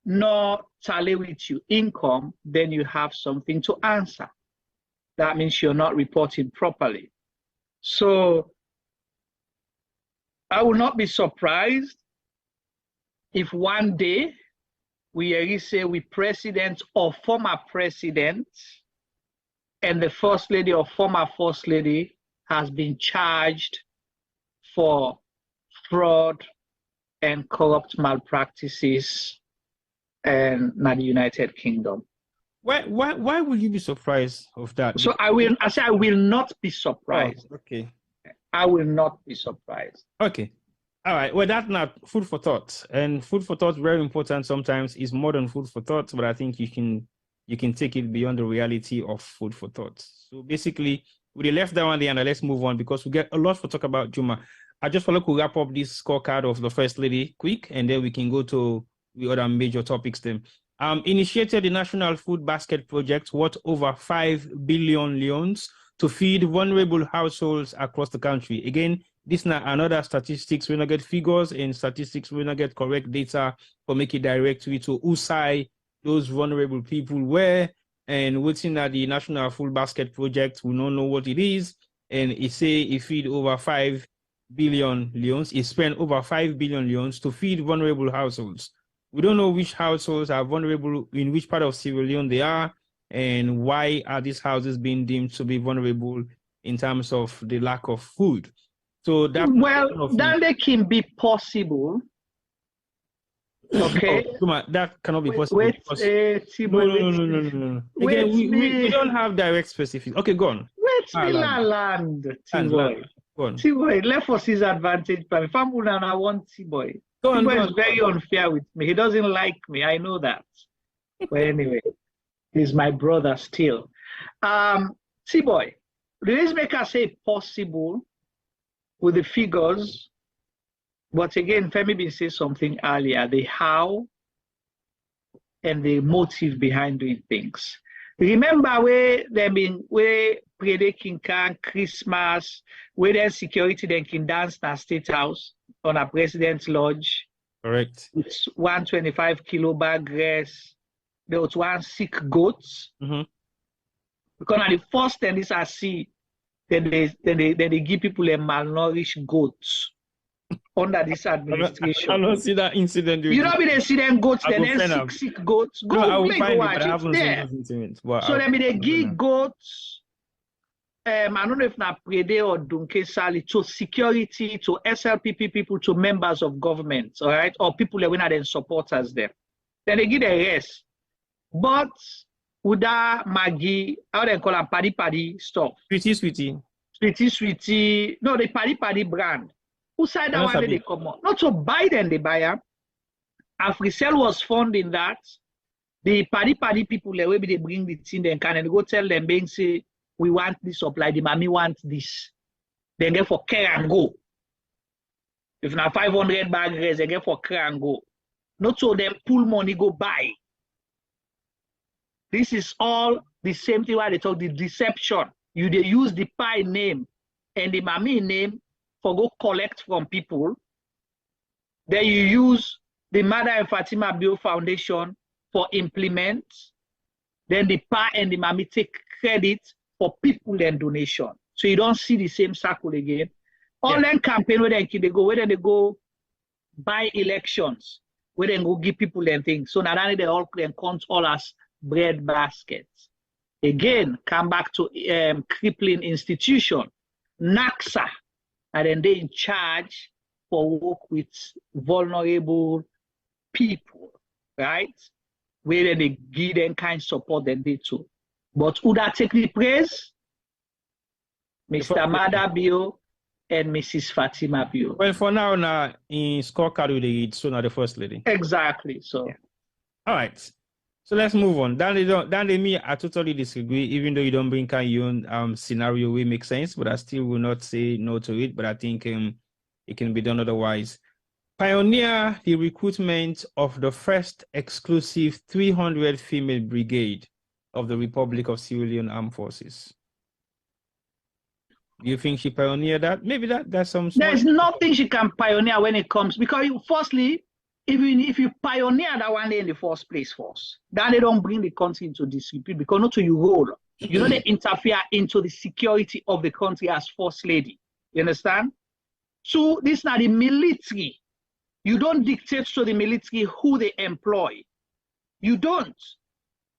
not tally with your income, then you have something to answer. That means you're not reporting properly. So I will not be surprised if one day we hear say we president or former president and the first lady or former first lady has been charged for fraud and corrupt malpractices in the United Kingdom. Why would you be surprised of that? So I will not be surprised. Oh, okay. I will not be surprised. Okay. All right. Well, that's not food for thought. And food for thought, very important sometimes, is more than food for thought, but I think you can take it beyond the reality of food for thought. So basically, we left that one there and let's move on because we get a lot to talk about, Juma. I just want to wrap up this scorecard of the First Lady quick, and then we can go to the other major topics then. Initiated the National Food Basket Project worth over 5 billion leones to feed vulnerable households across the country. Again, This now another statistics, we not get figures, and statistics we not get correct data for make it directly to Insai those vulnerable people were, and within at the National Food Basket Project, we don't know what it is, and it say it feed over 5 billion leons. It spent over 5 billion leons to feed vulnerable households. We don't know which households are vulnerable, in which part of Sierra Leone they are, and why are these houses being deemed to be vulnerable in terms of the lack of food. So that that can be possible. Okay. Oh, that cannot be possible. Wait, no. Again, we don't have direct specifics. Okay, go on. Wait, land. T-boy, left for his advantage. But if I'm going to want T-boy. T-boy is very unfair with me. He doesn't like me. I know that. But anyway, he's my brother still. T-boy, the reason make us say possible with the figures. But again, Femi been saying something earlier, the how and the motive behind doing things. Remember where Prede King Khan, Christmas, where then security then can dance in a state house on a president's lodge. Correct. It's 125 kilo bag rice. There was one sick goats. Mm-hmm. Because at the first time this I see, then they give people a malnourished goats. Under this administration. I don't see that incident. You know, they see them goats, then sick goats. Go, I will find watch it, but I it there. So then they give goats, I don't know if not Prede or Dunke Sali, to security, to SLPP people, to members of government, all right, or people that when they supporters them. Then they give the rest. But Uda, Maggie, how they call them paddy stuff. Sweetie. No, the paddy brand. Who said that one they come out? Not so Biden they buy them. Africell was funding that. The paddy people they will be they bring the thing then can and go tell them being say we want this supply, the mommy wants this. Then get for care and go. If not 500 bag raise, they get for care and go. Not so them pull money go buy. This is all the same thing why they talk the deception. You they use the pie name and the mommy name for go collect from people. Then you use the Mother and Fatima Bio Foundation for implement. Then the pa and the mommy take credit for people and donation. So you don't see the same circle again. All them campaign where they go buy elections, where they go give people and things. So now they all can count all as bread baskets. Again, come back to crippling institution, NACSA. And then they in charge for work with vulnerable people, right? Where they give them kind of support that they too. But who that take the praise? Mr. Madabio and Mrs. Fatima Bio. Well, for now, in Scorecard with the so now the first lady. Exactly. So all right. So let's move on. Dan, me, I totally disagree, even though you don't bring your own scenario will make sense, but I still will not say no to it, but I think it can be done otherwise. Pioneer the recruitment of the first exclusive 300 female brigade of the Republic of Sierra Leone Armed Forces. Do you think she pioneered that? Maybe that's some... There's nothing she can pioneer when it comes, because firstly, even if you pioneer that one day in the first place first, then they don't bring the country into disrepute because not to you role. You know, they interfere into the security of the country as first lady. You understand? So this is not the military. You don't dictate to the military who they employ. You don't.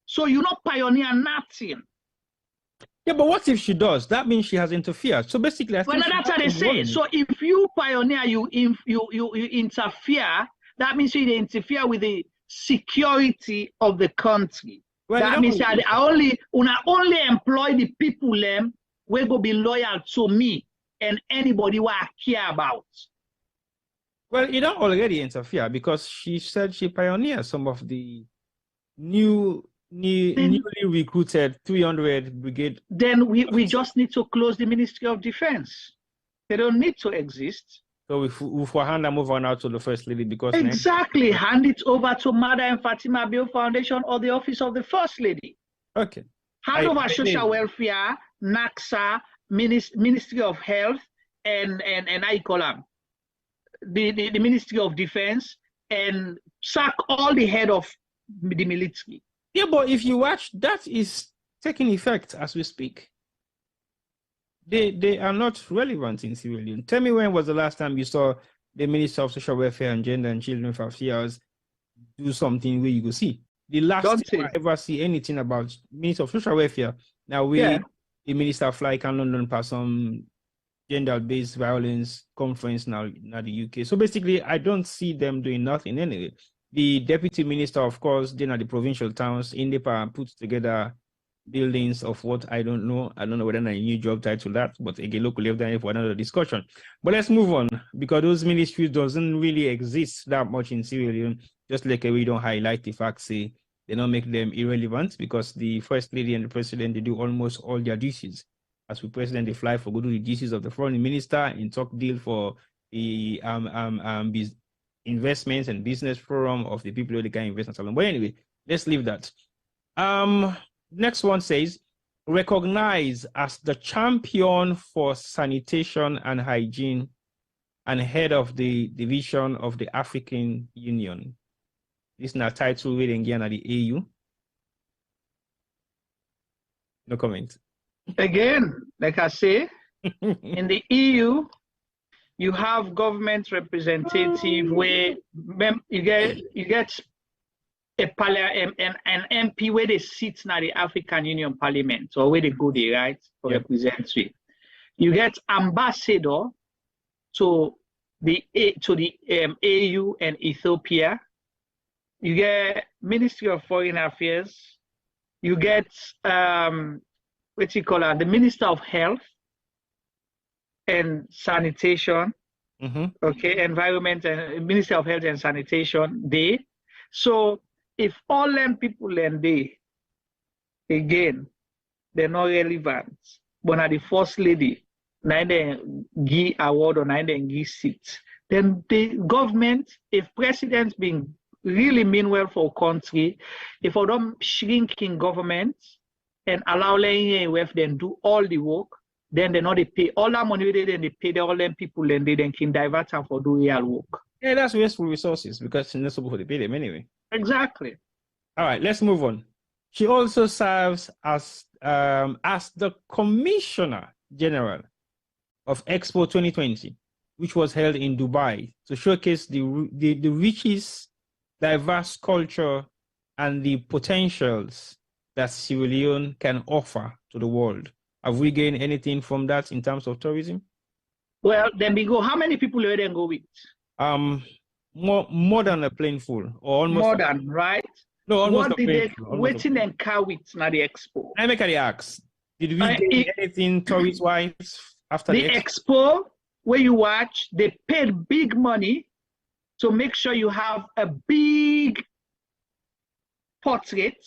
So you not pioneer nothing. Yeah, but what if she does? That means she has interfered. So basically, I think that's how they say. So if you pioneer, you interfere. That means you interfere with the security of the country. Well, that means I only employ the people them will go be loyal to me and anybody who I care about. Well, you don't already interfere because she said she pioneered some of the newly recruited 300 brigade. Then we just need to close the Ministry of Defense. They don't need to exist. So if we hand them over now to the First Lady because... Exactly. Hand it over to Mother and Fatima Bio Foundation or the Office of the First Lady. Okay. Hand over social welfare, NACSA, Ministry of Health, and I call them the Ministry of Defense and sack all the head of the military. Yeah, but if you watch, that is taking effect as we speak. They are not relevant in Sierra Leone. Tell me, when was the last time you saw the Minister of Social Welfare and Gender and Children Affairs do something where you go see? The last time I ever see anything about Minister of Social Welfare, now the Minister fly can London pass some gender-based violence conference now in the UK. So basically, I don't see them doing nothing anyway. The Deputy Minister, of course, then at the provincial towns, INDEPA puts together buildings of what I don't know. I don't know whether a new job title that, but again, locally have for another discussion. But let's move on, because those ministries doesn't really exist that much in Sierra Leone. Just like we don't highlight the fact, say they don't make them irrelevant, because the First Lady and the President, they do almost all their duties. As the President, they fly for go do the duties of the Foreign Minister and talk deal for the investments and business forum of the people who they can invest in Salon. But anyway, let's leave that. Next one says, recognized as the champion for sanitation and hygiene and head of the division of the African Union. This is not title reading again at the AU. No comment. Again, like I say, in the EU, you have government representative where you get an MP where they sit in the African Union Parliament, or where they go there, right, for representative. You get ambassador to the AU and Ethiopia. You get Ministry of Foreign Affairs. You get the Minister of Health and Sanitation. Okay, Environment and Minister of Health and Sanitation. So if all them people and again, they're not relevant. But now the First Lady, neither give award or neither give seat. Then the government, if presidents being really mean well for country, if for them shrinking government and allow them then do all the work, then they know they pay all that money they pay all them people and they then can divert them for do real work. Yeah, that's wasteful resources, because they're not supposed to pay them anyway. Exactly. All right, let's move on. She also serves as the Commissioner General of Expo 2020, which was held in Dubai to showcase the richest, diverse culture and the potentials that Sierra Leone can offer to the world. Have we gained anything from that in terms of tourism? Well, then we go. How many people will then go with? More than a plane full, or almost more than, right? No, almost. What did they waiting and car with now the expo? I make the ask. Did we gain anything tourist wise after the expo? Where you watch, they paid big money to make sure you have a big portrait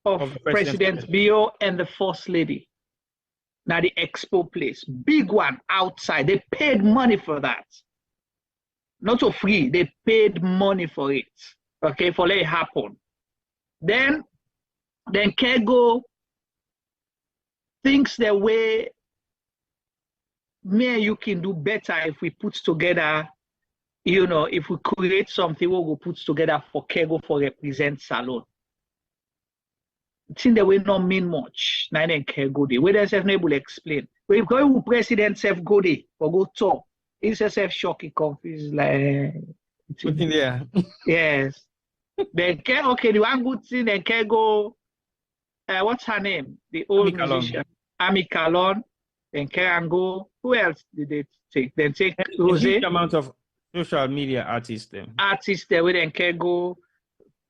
of President Bio and the First Lady. Now the expo place, big one outside. They paid money for that. Not so free. They paid money for it. Okay, for let it happen. Then Kego thinks the way me and you can do better if we put together, if we create something we will put together for Kego for represent Salon. It seems that we not mean much. Neither in Kego day. We themselves able to explain. We go president self go day or go talk. It's a self shocking confused like. Yeah. Yes. Then okay, the one good thing then Kego. What's her name? The old musician, Ami Kalon. Then Kerango. Who else did they take? Then take a huge amount of social media artists. Artists there with then Kego,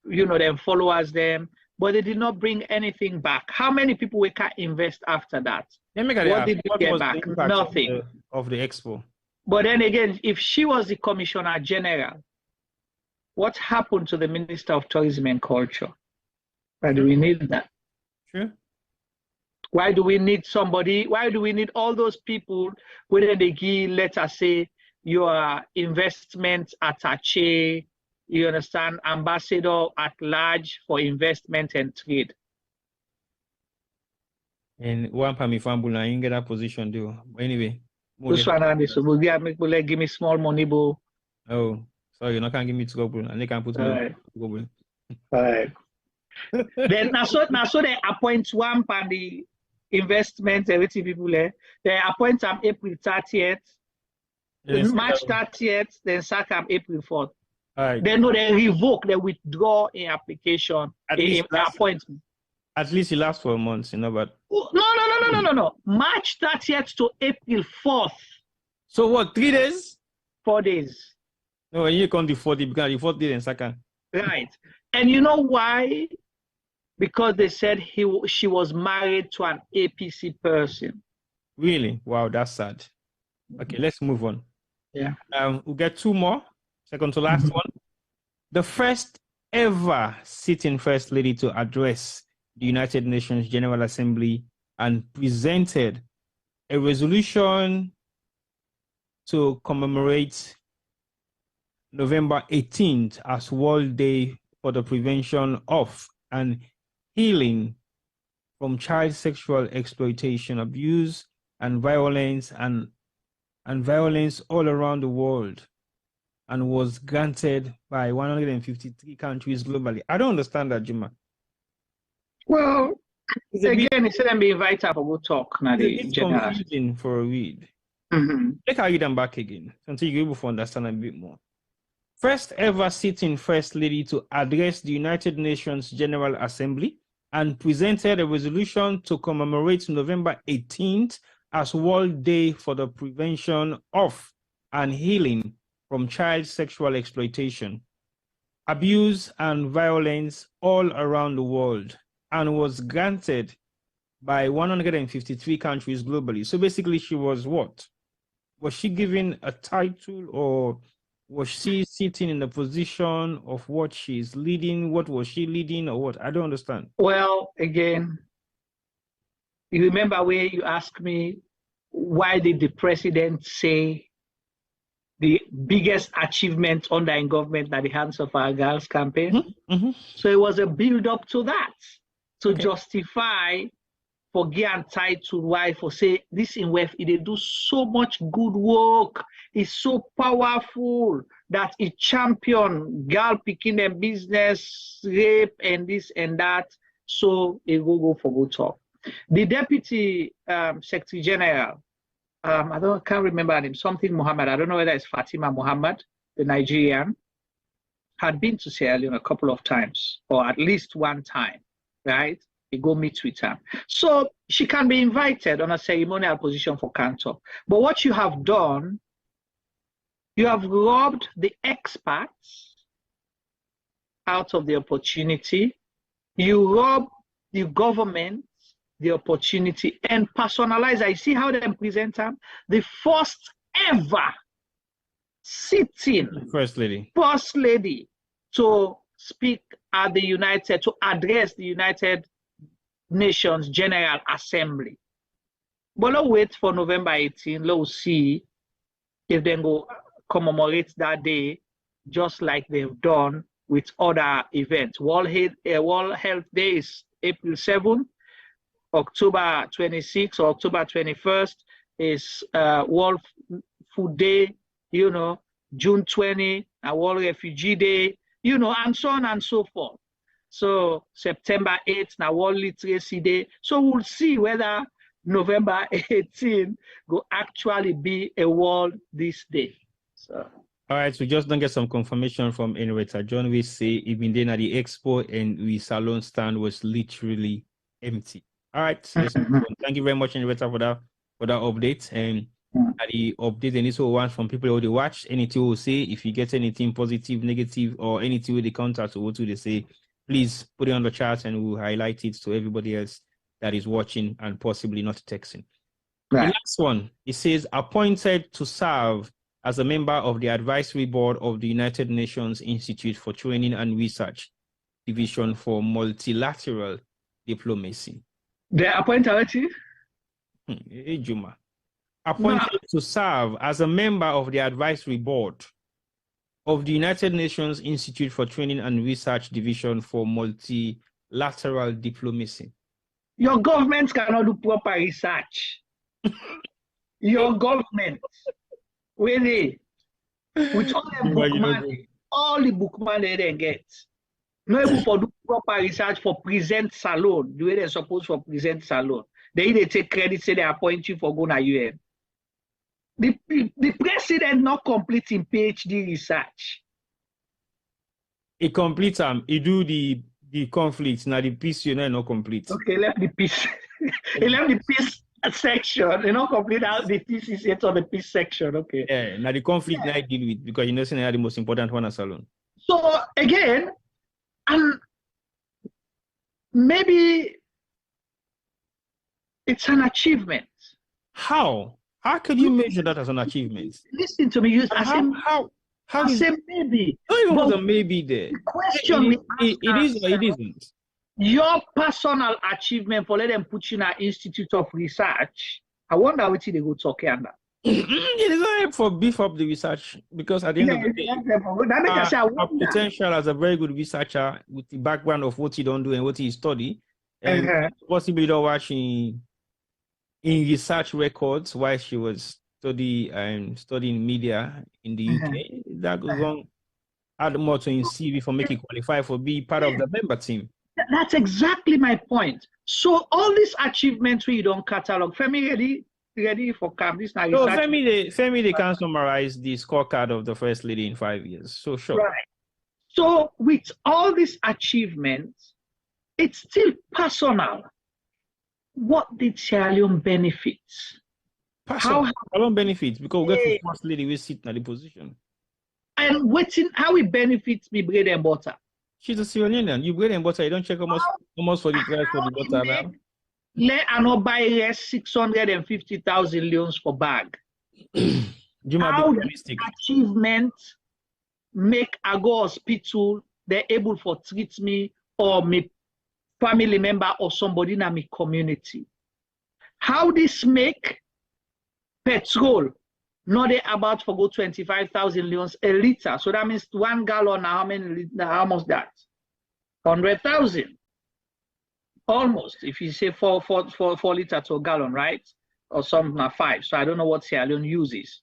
them followers them, but they did not bring anything back. How many people we can invest after that? What did they get back? Nothing of the expo. But then again, if she was the Commissioner General, what happened to the Minister of Tourism and Culture? Why do we need that? Sure. Why do we need somebody? Why do we need all those people whether they give, let us say, your investment attaché, you understand, ambassador at large for investment and trade? And one Pami Fambula, you get that position, though. Anyway, Those one are the so will give me small money, bro. Oh, sorry, you not can give me trouble, and they can put me Alright. trouble. Alright. Then now so they appoint one for the investment, everything people there. They appoint them April 30th, Yes, March 30th, then sack them April 4th. Alright. Then no, they revoke, they withdraw in application, in appointment. At least it lasts for a month, you know, but No. March 30th to April 4th. So what, 3 days? 4 days. No, when you come the 4th, because the 4th day in second. Right. And you know why? Because they said she was married to an APC person. Really? Wow, that's sad. Okay, let's move on. Yeah. We'll get 2 more. Second to last one. The first ever sitting First Lady to address the United Nations General Assembly and presented a resolution to commemorate November 18th as World Day for the Prevention of and Healing from Child Sexual Exploitation, Abuse, and Violence and violence all around the world, and was granted by 153 countries globally. I don't understand that, Juma. Well, again, it said be invited for go talk. It's confusing for a read. Let's read them back again until you're able to understand a bit more. First ever sitting First Lady to address the United Nations General Assembly and presented a resolution to commemorate November 18th as World Day for the Prevention of and Healing from Child Sexual Exploitation, Abuse, and Violence all around the world, and was granted by 153 countries globally. So basically, she was what? Was she given a title, or was she sitting in the position of what she's leading? What was she leading, or what? I don't understand. Well, again, you remember where you asked me, why did the president say the biggest achievement under in government at the hands of our girls campaign? So it was a build-up to that, to justify for Gian title why for say this in West, they do so much good work, it's so powerful that it champion girl picking them business, rape and this and that. So it will go for good talk. The deputy secretary general, I can't remember her name, something Muhammad, I don't know whether it's Fatima Muhammad, the Nigerian, had been to Sierra Leone a couple of times, or at least one time, right? You go meet with her. So she can be invited on a ceremonial position for Cantor. But what you have done, you have robbed the experts out of the opportunity. You rob the government the opportunity and personalize. I see how they present her. The first ever sitting First Lady to speak at the United, to address the United Nations General Assembly. But let's wait for November 18. Let's see if they go commemorate that day, just like they've done with other events. World Health Day is April 7th. October 26th or October 21st is World Food Day, you know, June 20, World Refugee Day, you know, and so on and so forth. So September 8th, now World Literacy Day. So we'll see whether November 18 will actually be a world this day. So. All right, so just don't get some confirmation from Enreta. John will say even then at the expo and the salon stand was literally empty. All right, so thank you very much, Enreta, for that update. And at the update, and this will want from people who they watch, anything will say, if you get anything positive, negative, or anything with the contact or what they say, please put it on the chat and we'll highlight it to everybody else that is watching and possibly not texting. Right. The last one, it says appointed to serve as a member of the advisory board of the United Nations Institute for Training and Research Division for Multilateral Diplomacy. They appointed already? Hey, Juma. Appointed to serve as a member of the advisory board of the United Nations Institute for Training and Research Division for Multilateral Diplomacy. Your government cannot do proper research. your government, where they, with all the book money, all the book money they get, no able for do proper research for present salon, the way they're supposed for present salon. They take credit, say they appoint you for going to UN. The president not completing PhD research. He complete he do the conflict. Now the peace you know not complete. Okay, left the peace. He left the peace section. You know, complete out the thesis yet on the peace section. Okay. Yeah, now the conflict I deal with because you know saying the most important one as alone. So again, and maybe it's an achievement. How? How can you measure that as an achievement? Listen to me. How I say maybe. Not even was a maybe there. The question it is or it isn't. Your personal achievement for let them put you in an institute of research. I wonder what they go talk about. It is not for beef up the research because at the end of the day, our potential as a very good researcher with the background of what he don't do and what he study, and possibly don't watch in research records while she was studying media in the UK. That goes on add more to in CV for making qualify for be part of the member team. That's exactly my point. So all these achievements we don't catalog. Femi ready for camp. This now. So Femi they can summarize the scorecard of the first lady in 5 years. So sure. Right. So with all these achievements, it's still personal. What did Sierra Leone benefits? How benefits? Because we get to first lady we sit in the position. And how it benefits me bread and butter. She's a Sierra Leonean. You bread and butter, you don't check almost for the price for the butter now. Let not buy 650,000 leons for bag. How the achievement make I go hospital, they're able for treat me or me family member or somebody in my community. How this make petrol not they about for go 25,000 leons a liter. So that means 1 gallon. How many? How much that? 100,000. Almost. If you say 4 liters to a gallon, right? Or something like 5. So I don't know what Sierra Leone uses.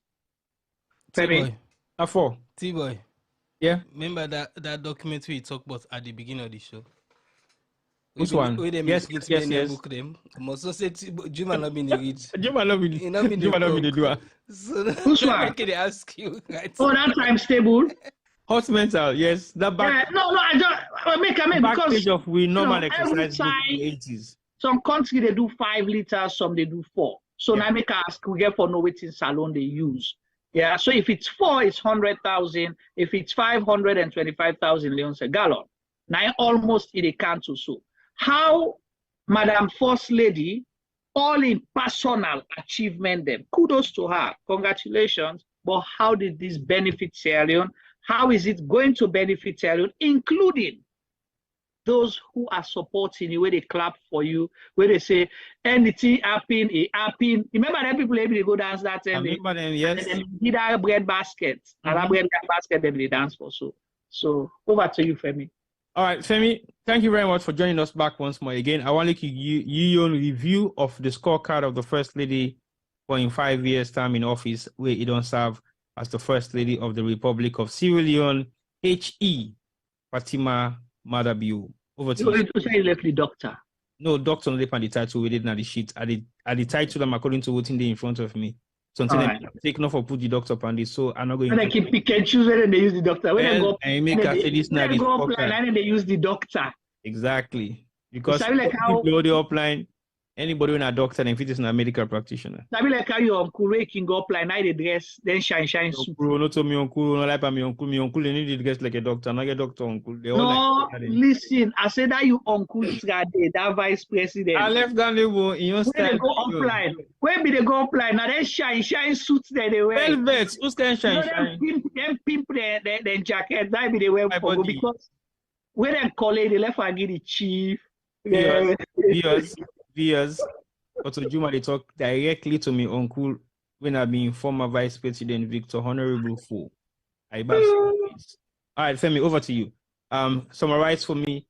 T-boy. A 4. T-boy. Yeah. Remember that documentary we talked about at the beginning of the show? Which one? Yes. Book them. Also say Juma not been read. Juma not been the doer. So which one? Can they ask you? Right? Oh, that time stable. Hot mental, yes. That back. No, I don't make back because of we normal exercise in the 80s. Some country they do 5 liters, some they do 4. So now make ask we get for no waiting salon they use. Yeah. So if it's 4, it's 100,000. If it's 525,000 leons a gallon. Now almost it a can't so. How Madam First Lady, all in personal achievement them. Kudos to her. Congratulations. But how did this benefit Sierra Leone? How is it going to benefit Sierra Leone, including those who are supporting you, where they clap for you, where they say anything happen, it happen. Remember that people able to go dance that and remember them, yes. And then get that bread basket. And that bread basket them they dance for. So over to you, Femi. All right, Femi, thank you very much for joining us back once more again. I want to give you a review of the scorecard of the First Lady for in 5 years' time in office, where you don't serve as the First Lady of the Republic of Sierra Leone, H.E. Fatima Madabiu. Over to you. You say you left the doctor. No, doctor on the title, we didn't have the sheet. At the title, I'm according to what's in there in front of me. So until I take off or put the doctor upon this, so I'm not going to. When I keep pick and choose when they use the doctor. When I go, and make I say this now. They go offline and they use the doctor. Exactly. Because like how the offline, anybody when a doctor and if it is a medical practitioner. I like how your uncle can go offline, now they dress, then shine suit. No to me uncle, no like my uncle. My uncle they need to dress like a doctor, not a doctor uncle. They no, all like listen, I said that you uncle that vice president. I left down the wall in your style. They go offline. Where be they go offline? Now they shine suits that they wear. Velvet, who's can shine? Them pimp their jacket, that be they wear for because when them college, they left and get the chief. Viewers, but Juma they talk directly to me uncle when I been former Vice President Victor Honorable Fool. All right, Femi, over to you. Summarize for me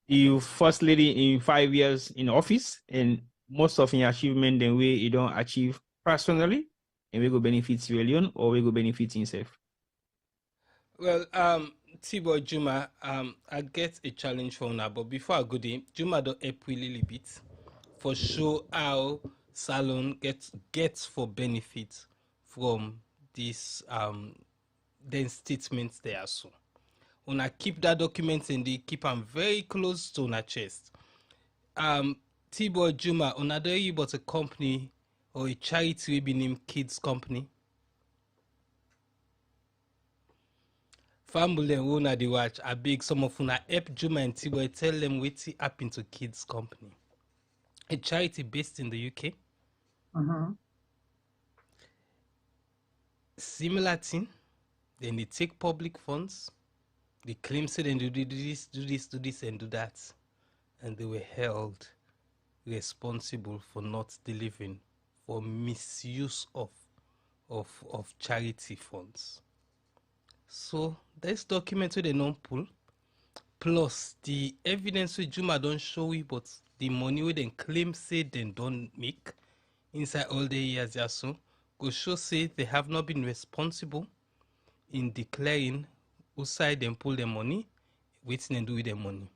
you First Lady in 5 years in office and most of your achievement the way you don't achieve personally, and we go benefit Sierra Leone, or we go benefit Insai? Well, Tibo Juma, I get a challenge for now, but before I go there, Juma don't help we a little bit for show how Salon gets for benefit from this then statements there. So when I keep that document and they keep them very close to my chest. Tibo Juma, on do you about a company or a charity we be named Kids Company? Family and owner the watch, I beg some of una help Juma and Tibo tell them what's happened to Kids Company. A charity based in the UK. Similar thing, then they take public funds, they claim say they do this, and do that. And they were held responsible for not delivering, for misuse of charity funds. So this document with the non-pull, plus the evidence with Juma don't show you, but the money we then claim say they don't make inside all the years or so, go show say they have not been responsible in declaring who side them pull the money, what they do with the money.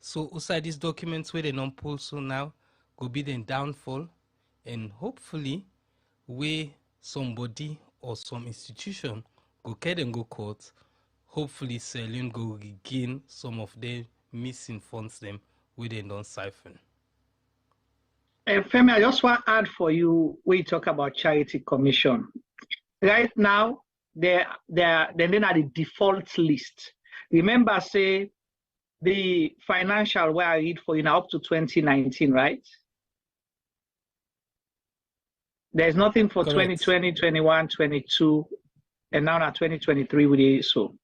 So outside these documents where they don't pull so now go be the downfall, and hopefully where somebody or some institution go get and go court, hopefully Sierra Leone go regain some of their missing funds them where they don't siphon. Femi, I just want to add for you when you talk about charity commission. Right now, they're at the default list. Remember, say the financial where I read for you now up to 2019, right? There's nothing for Correct. 2020, 21, 22, and now 2023 with the so.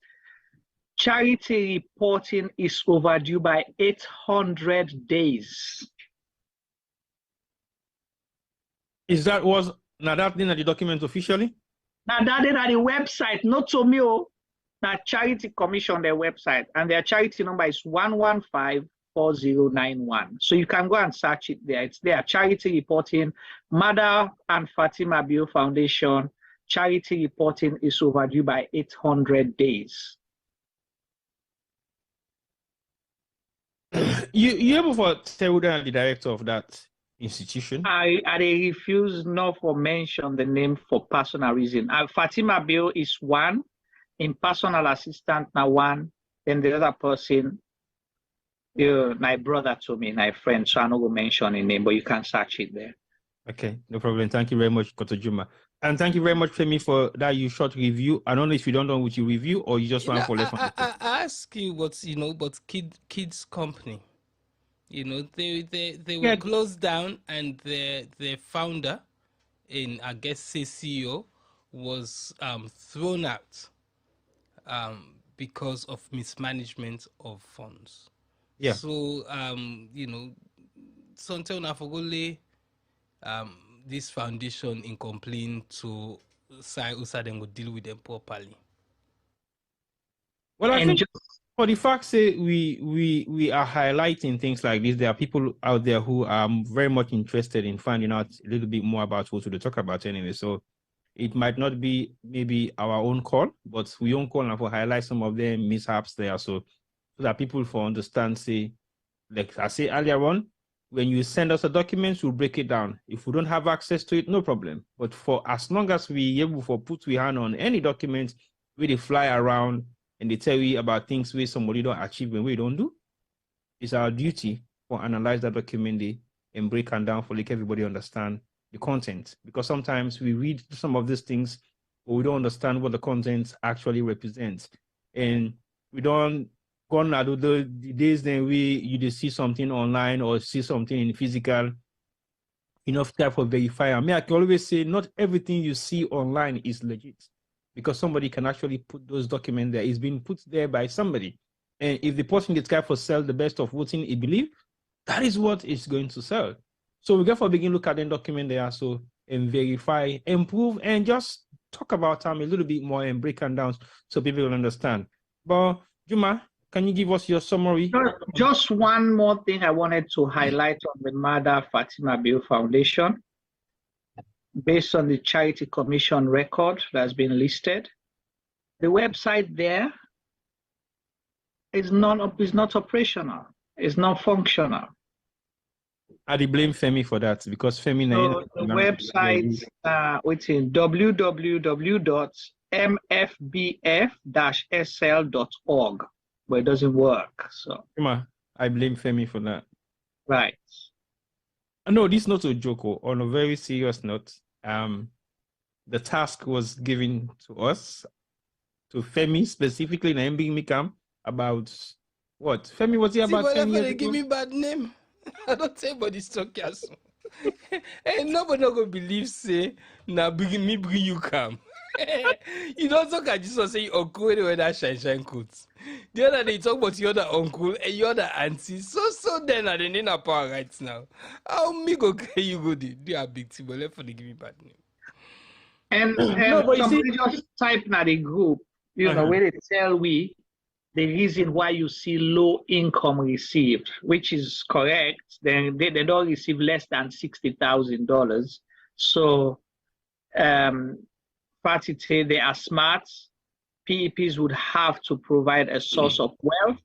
Charity reporting is overdue by 800 days. Is that was now that thing at the document officially? Now that is at the website, not to me. Now Charity Commission their website, and their charity number is 1154091. So you can go and search it there. It's there. Charity reporting, Mother and Fatima Bio Foundation. Charity reporting is overdue by 800 days. You able for tell the director of that institution? I refuse not for mention the name for personal reason. Fatima Bio is one, in personal assistant now one, then the other person, my brother to me, my friend, so I'm not going to mention his name, but you can search it there. Okay, no problem. Thank you very much, Koto Juma. And thank you very much, Femi, for that short review. I don't know if you don't know what you review or you just want for left. I ask you what's but kids company. They were closed down, and their founder, and I guess CEO, was thrown out because of mismanagement of funds. Yeah. So sometimes I forgot this foundation in complaint to say them will deal with them properly. Well, I think for the fact say we are highlighting things like this, there are people out there who are very much interested in finding out a little bit more about what we talk about anyway. So it might not be maybe our own call, but we own call and for highlight some of the mishaps there. So that people for understand, say, like I say earlier on, when you send us a document, we'll break it down. If we don't have access to it, no problem. But for as long as we able for put we hand on any document, where they fly around and they tell you about things where somebody don't achieve and we don't do, it's our duty for analyze that document and break them down for like everybody understand the content. Because sometimes we read some of these things, but we don't understand what the content actually represents. And we don't gone out of the days then you just see something online or see something in physical, enough type of verifier. I mean, I can always say not everything you see online is legit, because somebody can actually put those documents there. It's been put there by somebody. And if the person gets careful sell the best of what he believe, that is what it's going to sell. So we therefore begin look at the document there so and verify, improve, and just talk about them a little bit more and break them down so people will understand. But Juma, can you give us your summary? Just one more thing I wanted to highlight on the Mother Fatima Bio Foundation. based on the Charity Commission record that's been listed. The website there is not operational. It's not functional. I blame Femi for that because Femi. So the website within www.mfbf-sl.org, but it doesn't work. So I blame Femi for that. Right. No, this is not a joke. On a very serious note, the task was given to us, to Femi specifically, in Mikam, about what? Femi, was he about 10 years ago? Give me bad name. I don't say body stock castle. Hey, nobody not gonna believe say now bring you come. You don't talk at Jesus say uncle with that shine coats. The other day you talk about your other uncle and your other auntie. So then I didn't know power right now. How me go carry you go do a big team, but let for the give me bad name. And somebody just type na the group, where they tell we the reason why you see low income received, which is correct. Then they don't receive less than $60,000. So Fatite, they are smart. PEPs would have to provide a source of wealth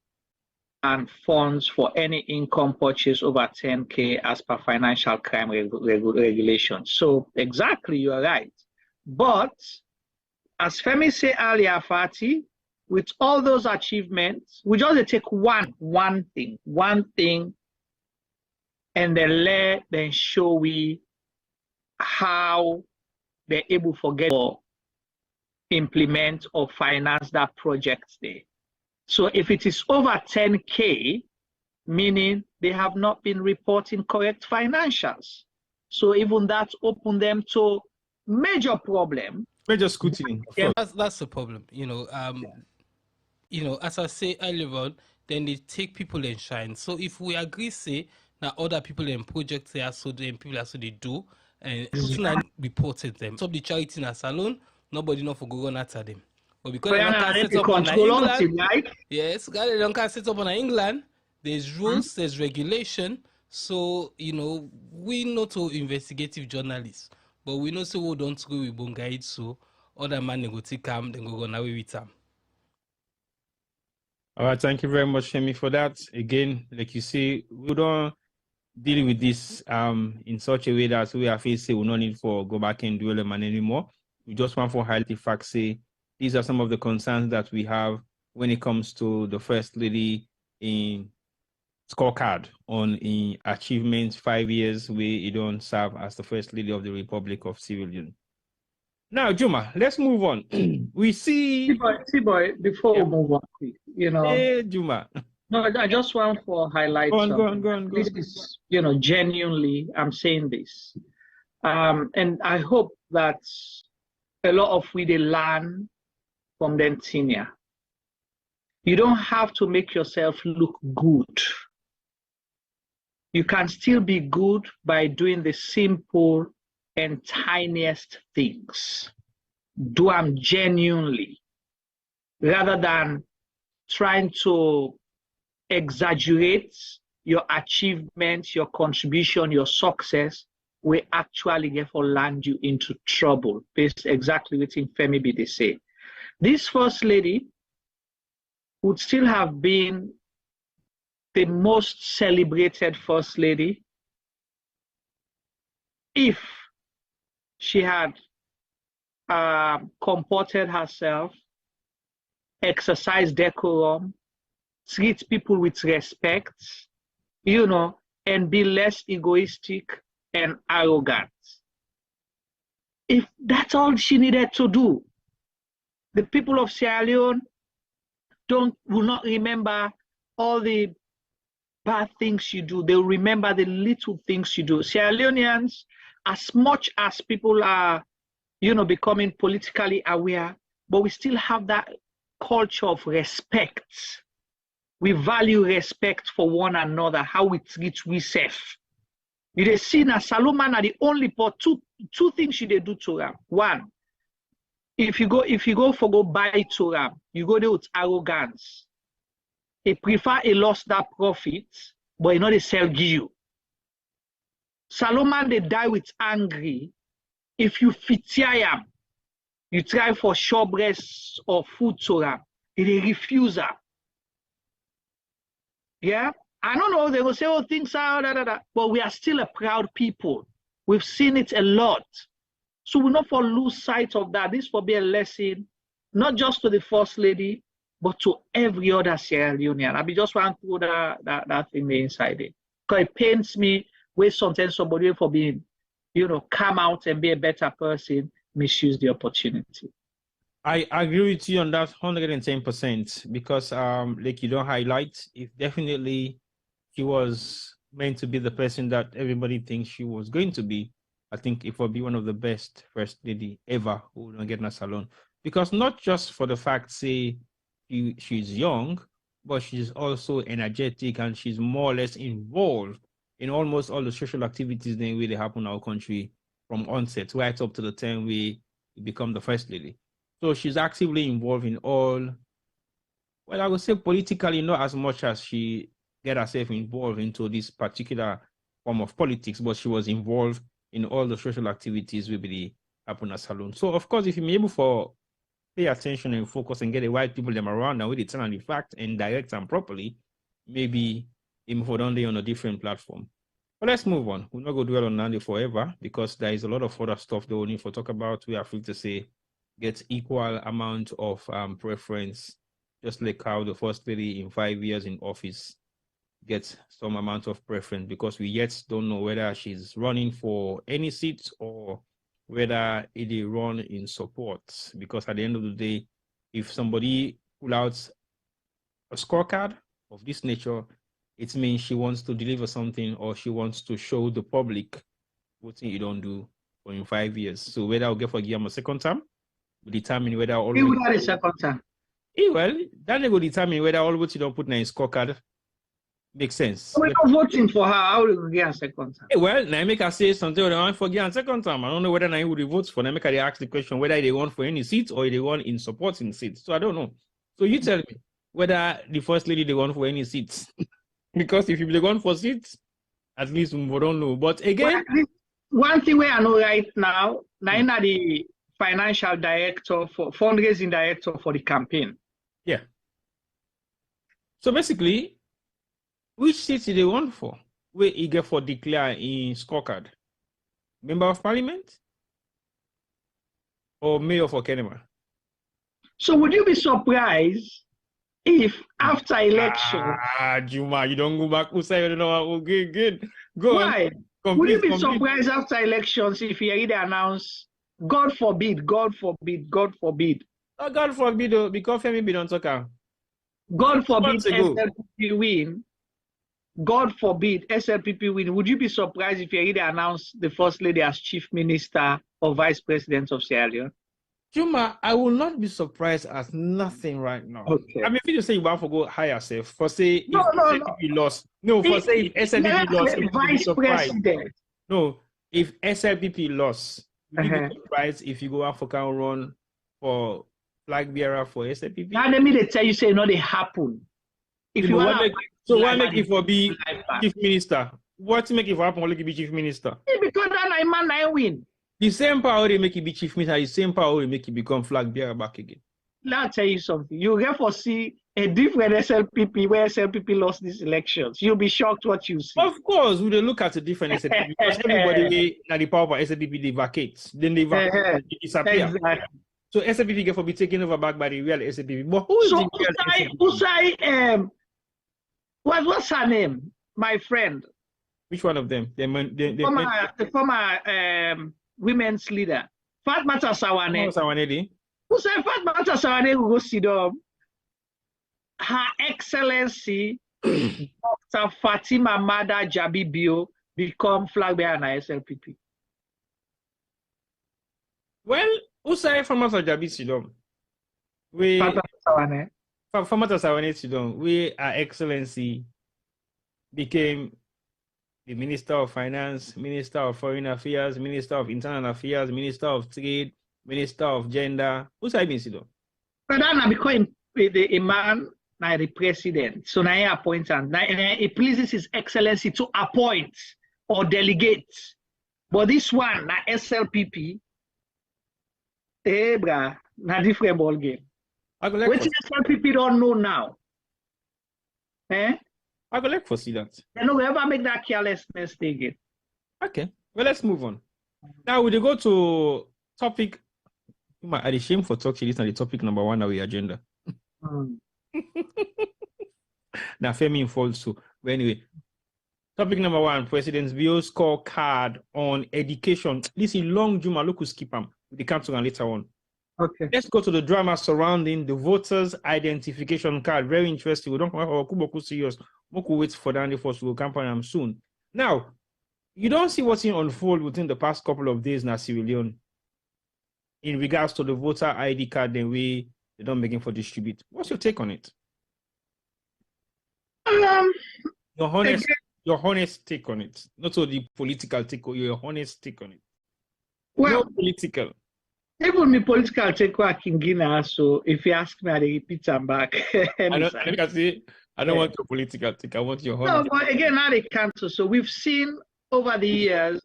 and funds for any income purchase over 10K as per financial crime regulations. So exactly, you are right. But as Femi said earlier, Fatih, with all those achievements, we just take one thing, and then show we how they're able to forget or implement or finance that project there. So if it is over 10K, meaning they have not been reporting correct financials. So even that opened them to major problem. Major scrutiny. Yeah, that's the problem. As I say earlier on, then they take people and shine. So if we agree, say now other people in projects they are so doing, people are so they do, and reported them. So the charity in a salon, nobody know for go on after them. But because they don't set up on England, right? Yes, they don't set up on England. There's rules, there's regulation. So we not to investigative journalists, but we know so we don't go with Bongaid. So other man they go take them, then go away with them. All right, thank you very much, Femi, for that. Again, like you see, we don't deal with this in such a way that we are facing we no need for go back and do man anymore. We just want to highlight the fact, say these are some of the concerns that we have when it comes to the First Lady in scorecard on in achievements 5 years where you don't serve as the First Lady of the Republic of Sierra Leone. Now, Juma, let's move on. We see... T-boy, before we move on, Hey, Juma. No, I just want to highlight Go on. This is, genuinely, I'm saying this. And I hope that a lot of we they learn from them senior. You don't have to make yourself look good. You can still be good by doing the simple and tiniest things. Do them genuinely, rather than trying to exaggerate your achievements, your contribution, your success, will actually therefore land you into trouble. Based exactly what Femi be they say. This First Lady would still have been the most celebrated First Lady if she had comported herself, exercised decorum, treat people with respect, and be less egoistic and arrogant. If that's all she needed to do, the people of Sierra Leone will not remember all the bad things you do. They'll remember the little things you do. Sierra Leoneans, as much as people are, becoming politically aware, but we still have that culture of respect. We value respect for one another, how we treat ourselves. You see now, Salomon are the only two things you do to them. One, if you go buy to them, you go there with arrogance. They prefer a loss that profit, but they sell give you. Salomon, they die with angry, if you fitiam, you try for short breast or food to them, they refuse her. Yeah, I don't know, they will say, oh, things are, but we are still a proud people. We've seen it a lot. So we not for lose sight of that. This will be a lesson, not just to the First Lady, but to every other Sierra Leonean. I be just want to put that thing inside it. Because it pains me where sometimes somebody for being, come out and be a better person, misuse the opportunity. I agree with you on that 110% because like you don't highlight, if definitely she was meant to be the person that everybody thinks she was going to be, I think it will be one of the best First Lady ever who don't get in a salon. Because not just for the fact, say, she's young, but she's also energetic and she's more or less involved in almost all the social activities that really happen in our country from onset, right up to the time we become the First Lady. So she's actively involved in all, well, I would say politically, not as much as she get herself involved into this particular form of politics, but she was involved in all the social activities we really happen at Salon. So of course, if you're able to pay attention and focus and get the right people them around and with it tell the fact and direct them properly, maybe even for only on a different platform. But let's move on. We're not going to dwell on Nandi forever because there is a lot of other stuff that we need to talk about. We are free to say get equal amount of preference, just like how the First Lady in 5 years in office gets some amount of preference, because we yet don't know whether she's running for any seats or whether it run in support. Because at the end of the day, if somebody pull out a scorecard of this nature, it means she wants to deliver something or she wants to show the public what you don't do for in 5 years. So whether I'll get for Guillaume a second time will determine whether all Who got a second time? Well, that will determine whether all what you don't put in a scorecard makes sense. We're not voting for her. How will we get a second time? Well, now make her say something they want for Guillaume a second time. I don't know whether I would vote for them. Make her ask the question whether they want for any seats or they want in supporting seats. So I don't know. So you tell me whether the First Lady they want for any seats. Because if they want for seats, at least we don't know. But again, one thing we I know right now, Naina the financial director for fundraising director for the campaign. Yeah. So basically, which seats they want for? Where you get for declare in scorecard? Member of Parliament or Mayor for Kenema? So would you be surprised if after election? Juma, you don't go back. Okay, go why? On. Would you be surprised after elections if he already announced, God forbid, God forbid, God forbid? Oh, God forbid, because Femi don't talk. God forbid SLPP win. God forbid SLPP win. Would you be surprised if you already announced the First Lady as Chief Minister or Vice President of Sierra Leone? Juma, I will not be surprised at nothing right now. Okay. I mean, if you say you want to go higher self, for say if SLPP lost. No, for say if SLPP lost, it would be surprised. No, if SLPP lost, would you be surprised if you go out for can run for flag bearer for SLPP? Now let me tell you, say no, they happen. If you want so what make it for be Chief Minister? What make it for happen only to be Chief Minister? Because that man I win. The same power they make it be Chief Minister, the same power they make it become flag bearer back again. Let me tell you something. You therefore see a different SLPP where SLPP lost these elections. You'll be shocked what you see. Of course, we will look at a different SLPP because everybody now the power of SLPP they vacate. Then they vacate, they disappear. Exactly. So SLPP get for be taken over back by the real SLPP. But who is so the real SLPP? Usai, what's her name? My friend. Which one of them? The former women's leader. Fatmata Sawane. Sawane. Who said Fatmata Sawane will go sit down? Her Excellency Dr. Fatima Mada Jabibio become flag bearer na SLPP. Well, who said Famata Jabi Sidom? We Famata Sawane Sidom. We Her Excellency became the Minister of Finance, Minister of Foreign Affairs, Minister of Internal Affairs, Minister of Trade, Minister of Gender. Who's I been Sidon? But that become a man like the president. So now he appoints and it pleases His Excellency to appoint or delegate. But this one, na SLPP, Hey, bruh, na different ball game. Which SLPP don't know now. Eh? I go like foresee that. They don't ever make that carelessness again. Okay, well, let's move on. Now we go to topic. I the shame for talking this and the topic number 1 on our agenda. Now, Femi falls to. But anyway, topic number 1: President's Bill scorecard on education. This is long Juma. Look who skip them. We come to later on. Okay. Let's go to the drama surrounding the voters' identification card. Very interesting. We don't come out Kuboku serious. Moku wait for Danny Force will campaign soon. Now, you don't see what's in unfold within the past couple of days now, Sierra Leone, in regards to the voter ID card, the way they don't make it for distribute. What's your take on it? Your honest take on it. Not so the political take, or your honest take on it. Well, no political. Even my political take what Kingina, so if you ask me, I repeat them back. I don't want your political take. I want your honest. No, but again, now they cancel. So we've seen over the years,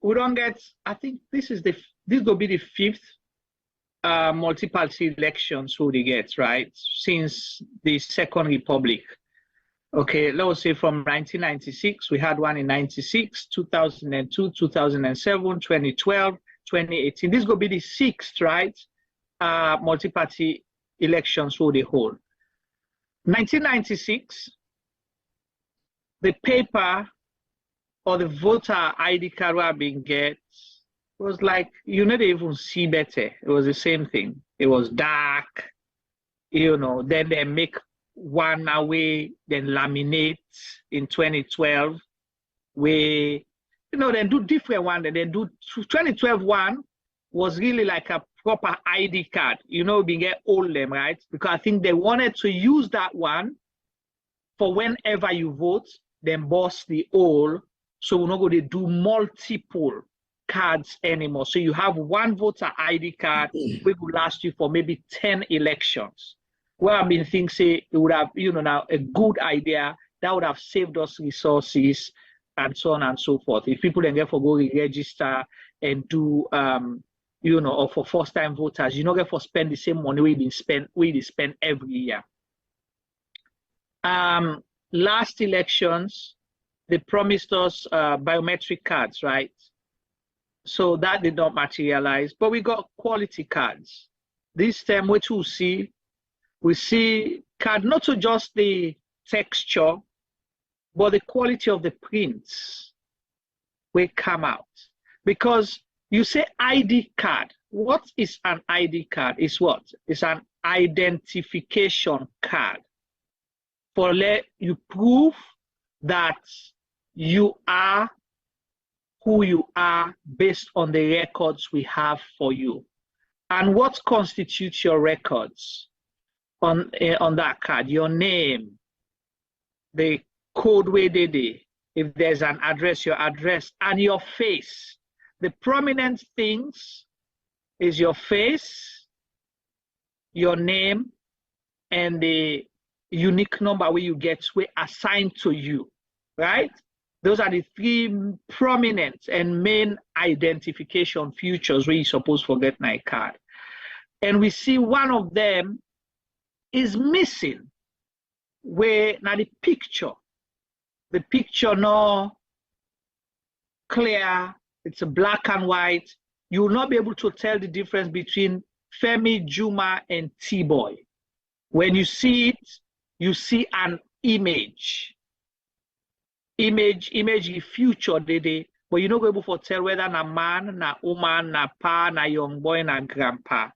we don't get. I think this will be the 5th multi-party elections who they get, right, since the Second Republic. Okay, let's say from 1996, we had one in 96, 2002, 2007, 2012, 2018. This will be the 6th, right, multi-party elections who they hold. 1996, the paper or the voter ID card we being get was like, you never even see better. It was the same thing. It was dark, then they make one away, then laminate in 2012, where, they do different one, and they do 2012 one was really like a proper ID card, being get all them, right? Because I think they wanted to use that one for whenever you vote, then boss the all, so we're not going to do multiple cards anymore. So you have one voter ID card which will last you for maybe 10 elections. Well, I've been thinking, say, it would have, now a good idea that would have saved us resources and so on and so forth. If people then therefore go register and do, or for first-time voters, you're not going to spend the same money we spend every year. Last elections, they promised us biometric cards, right? So that did not materialize, but we got quality cards. This time, what we see card not to just the texture, but the quality of the prints will come out. Because you say ID card. What is an ID card? It's what? It's an identification card. For let you prove that you are who you are based on the records we have for you. And what constitutes your records on that card? Your name, the code where they did, if there's an address, your address, and your face. The prominent things is your face, your name, and the unique number where you get assigned to you, right? Those are the 3 prominent and main identification features where you're supposed to get my card. And we see one of them is missing, where now the picture no clear, it's a black and white. You will not be able to tell the difference between Femi, Juma, and T-Boy. When you see it, you see an image the future day, but you're not able to tell whether na man, na woman, na pa, na young boy, na grandpa.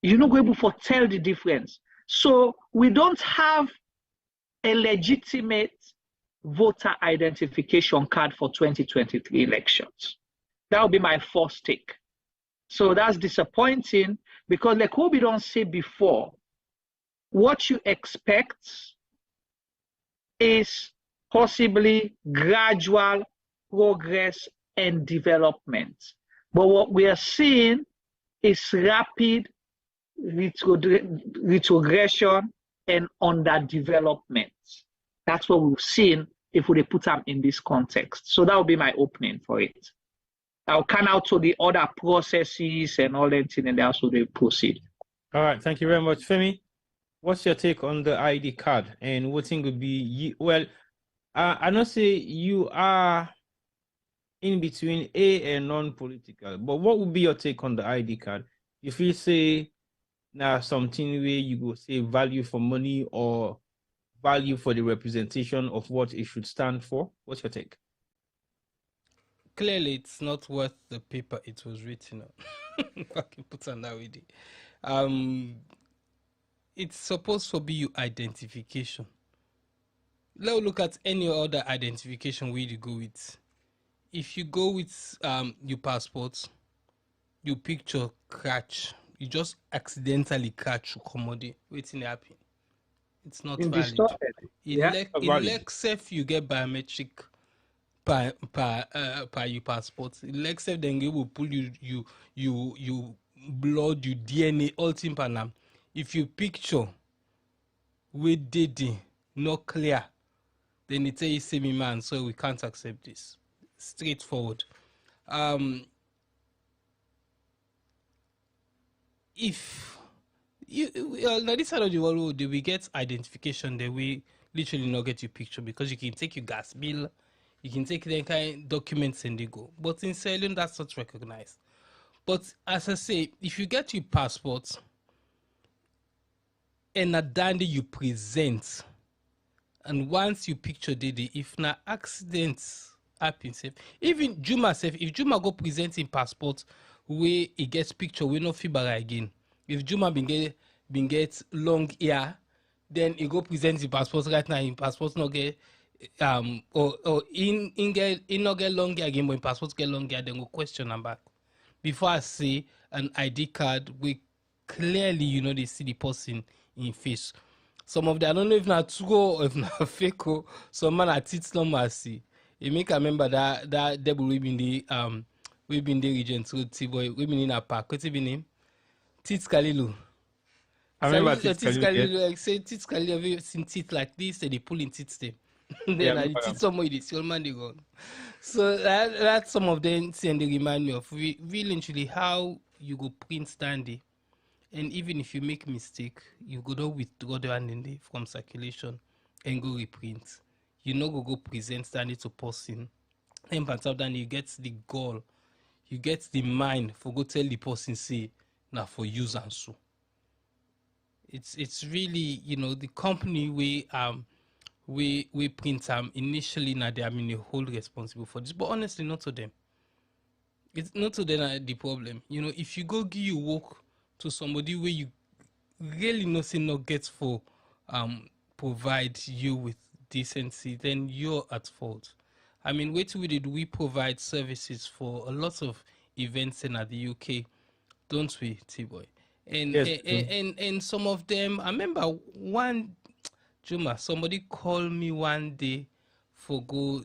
You're not able to tell the difference. So we don't have a legitimate voter identification card for 2023 elections. That would be my first take. So that's disappointing because like what we don't say before, what you expect is possibly gradual progress and development. But what we are seeing is rapid retrogression and underdevelopment. That's what we've seen if we put them in this context. So that would be my opening for it. I'll come out to the other processes and all that thing, and also they proceed. All right, thank you very much, Femi. What's your take on the ID card, and what thing would be well? I know say you are in between A and non-political, but what would be your take on the ID card? If you say now something where you go say value for money or value for the representation of what it should stand for, what's your take? Clearly, it's not worth the paper it was written on. I can put on that way. It's supposed to be your identification. Let's look at any other identification where you go with. If you go with your passport, your picture catch, you just accidentally catch your commodity, waiting happen. It's not valid. Except you get biometric per your passport. Except then they will pull you blood, you DNA, all thing panam. If you picture with Didi not clear, then it say semi man, so we can't accept this. Straightforward. If you now this side of the world, we get identification, then we literally not get your picture because you can take your gas bill, you can take the kind of documents and they go. But in Sierra Leone, that's not recognized. But as I say, if you get your passport and a dandy you present, and once you picture Didi, if na accidents happen, even Juma if Juma go present in passport where he gets picture, we no fibara again. If Juma been get long hair, then he go present the passport right now. In passport no get or in no get long hair again, but in passport get long hair, then go question them back. Before I say an ID card, we clearly they see the person in face. Some of them, I don't know if not true or if not fake. Some man at it no mercy. You make a remember that devil we been the region to T-boy, we been in a park. What's his name? Tits Kalilu. I remember Tits Kalilu. Like say Tits Kalilu, have you seen teeth like this? They pull in teeth them. Then I teeth somewhere this your man they gone. So that's some of them and they remind me of really how you go print standy. And even if you make mistake, you go to withdraw the one from circulation and go reprint. You know go present standing to person. And by the time you get the goal, you get the mind for go tell the person say now for use and so. It's really the company we print initially now they the whole responsible for this, but honestly not to them. It's not to them the problem. If you go give your work to somebody where you really nothing not get for provide you with decency, then you're at fault. I mean, wait till we provide services for a lot of events in the UK, don't we, T-boy? And, yes, and some of them, I remember one Juma, somebody called me one day for go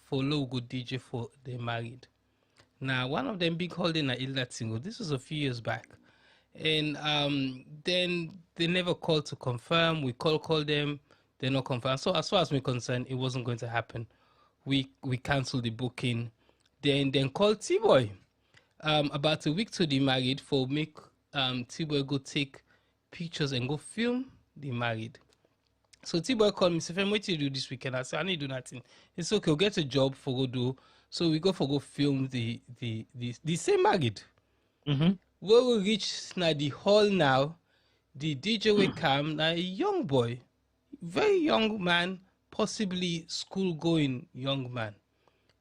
for logo DJ for they married. Now, one of them big holding a Ilda single. This was a few years back. And then they never called to confirm. We call them. They're not confirmed. So as far as we're concerned, it wasn't going to happen. We canceled the booking. Then called T-Boy. About a week to the married for make T-Boy go take pictures and go film the married. So T-Boy called me, said, what do you do this weekend? I said, I need to do nothing. It's okay, we'll get a job for go do. So we go film the same married. Mm-hmm. Where we reach now the hall now, the DJ will come, now a young boy, very young man, possibly school going young man.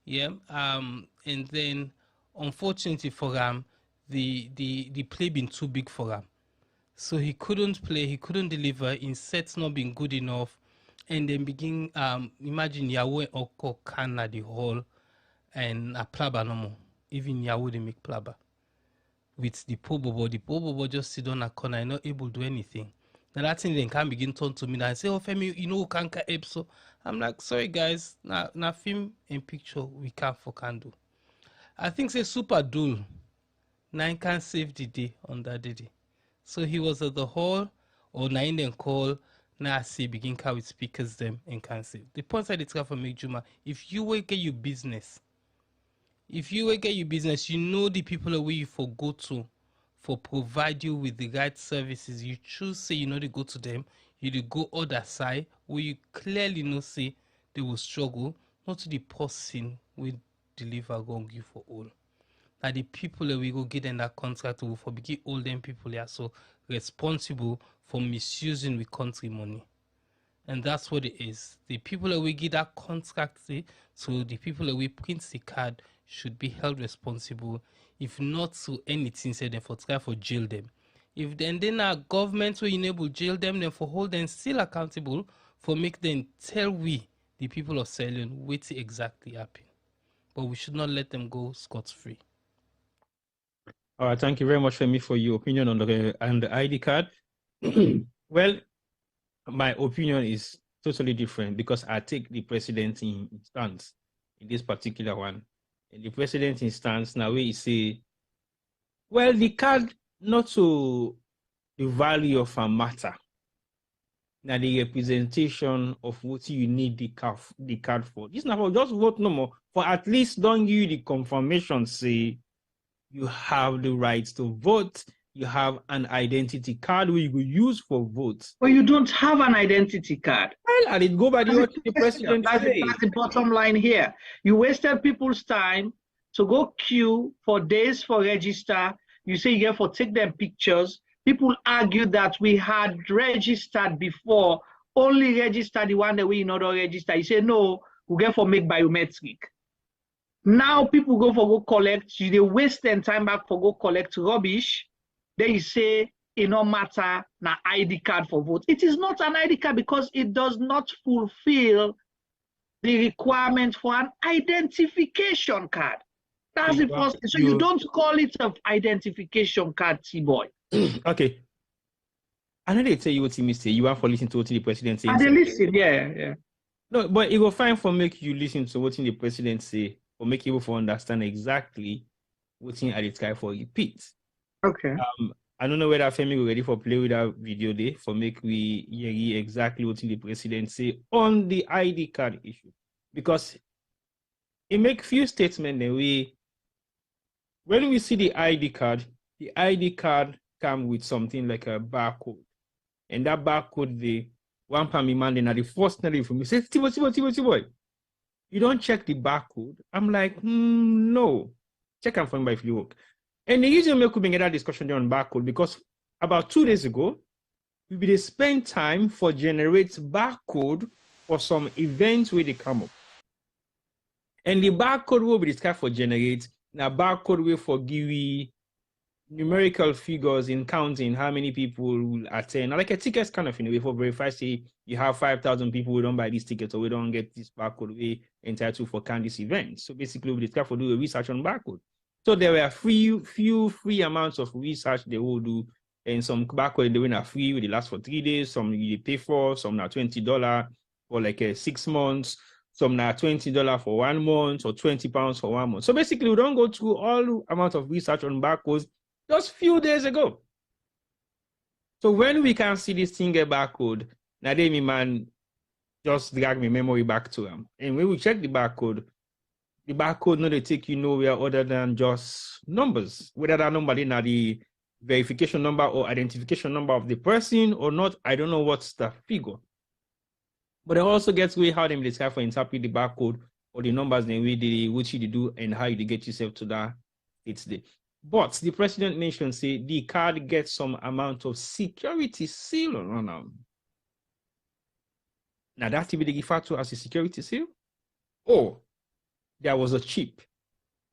Yeah. And then unfortunately for him, the play been too big for him. So he couldn't play, he couldn't deliver, in sets not being good enough. And then begin imagine Yahweh Oko Kana the hall and a plaba no more. Even Yahweh they make plaba. With the poor bobo just sit on a corner and not able to do anything. Now that thing then can begin turn to me and say, oh Femi, can't so I'm like, sorry guys, now film and picture we can't do. I think say super dull. Nine can't save the day on that day. So he was at the hall or nine then call now see begin car with speakers them and can save. The point I did for make Juma, if you will get your business If you get your business, you know the people where you for go to for provide you with the right services. You choose say you know to go to them, you do go other side where you clearly know say they will struggle, not to the person will deliver gong you for all. That the people that we go get in that contract will for begin all them people are so responsible for misusing the country money. And that's what it is. The people that we get that contract, so the people that we print the card should be held responsible. If not so anything, say them for try for jail them. If then our government will enable jail them, then for hold them still accountable for make them tell we, the people of Sierra Leone, what exactly happened. But we should not let them go scot-free. All right, thank you very much, Femi, for your opinion on the ID card. Well, my opinion is totally different because I take the president in stance in this particular one. And the president in stance now we say, well, the card not to the value of a matter. Now the representation of what you need the card for. This now just vote no more. For at least don't give you the confirmation say you have the right to vote. You have an identity card where you will use for votes. But you don't have an identity card. Well, I did go by the president. That's the bottom line here. You wasted people's time to go queue for days for register. You say you have to take them pictures. People argue that we had registered before, only register the one that we not register. You say no, we get for make biometric. Now people go for go collect. They waste their time back for go collect rubbish. They say it no matter na ID card for vote. It is not an ID card because it does not fulfill the requirement for an identification card. That's the first thing. So you don't call it an identification card, T-boy. Okay. I know they tell you what you say. You have for listening to what the president says. And they listen, yeah. No, but it will fine for make you listen to what the president say, or make you for understand exactly what I did try for repeat. Okay. I don't know whether Femi will ready for play with that video day for make we hear exactly what the president say on the ID card issue. Because it make few statements that when we see the ID card come with something like a barcode. And that barcode, the one per me man, then the first thing for me say, Tibo, you don't check the barcode. I'm like, no. Check and find by if you work. And the reason we could bring that discussion on barcode because about 2 days ago, we will spend time for generate barcode for some events where they come up. And the barcode will be discussed for generate. Now barcode will for give you numerical figures in counting how many people will attend. Like a tickets kind of thing. We for verify say you have 5,000 people who don't buy this ticket or we don't get this barcode we entitled for can this event. So basically we discuss for do a research on barcode. So there were few free amounts of research they will do, and some barcode they were free, they last for 3 days, some you pay for, some now $20 for like 6 months, some now $20 for 1 month, or £20 for 1 month. So basically we don't go through all amount of research on barcodes just few days ago. So when we can see this thing get barcode, now they me man just drag me memory back to them. And when we check the barcode no they take you nowhere other than just numbers. Whether that number is not the verification number or identification number of the person or not, I don't know what's the figure. But it also gets way how they decide for interpret the barcode or the numbers in way they what you do and how you get yourself to that it's there. But the president mentioned say the card gets some amount of security seal on them. Now that to be referred to as a security seal? Or there was a chip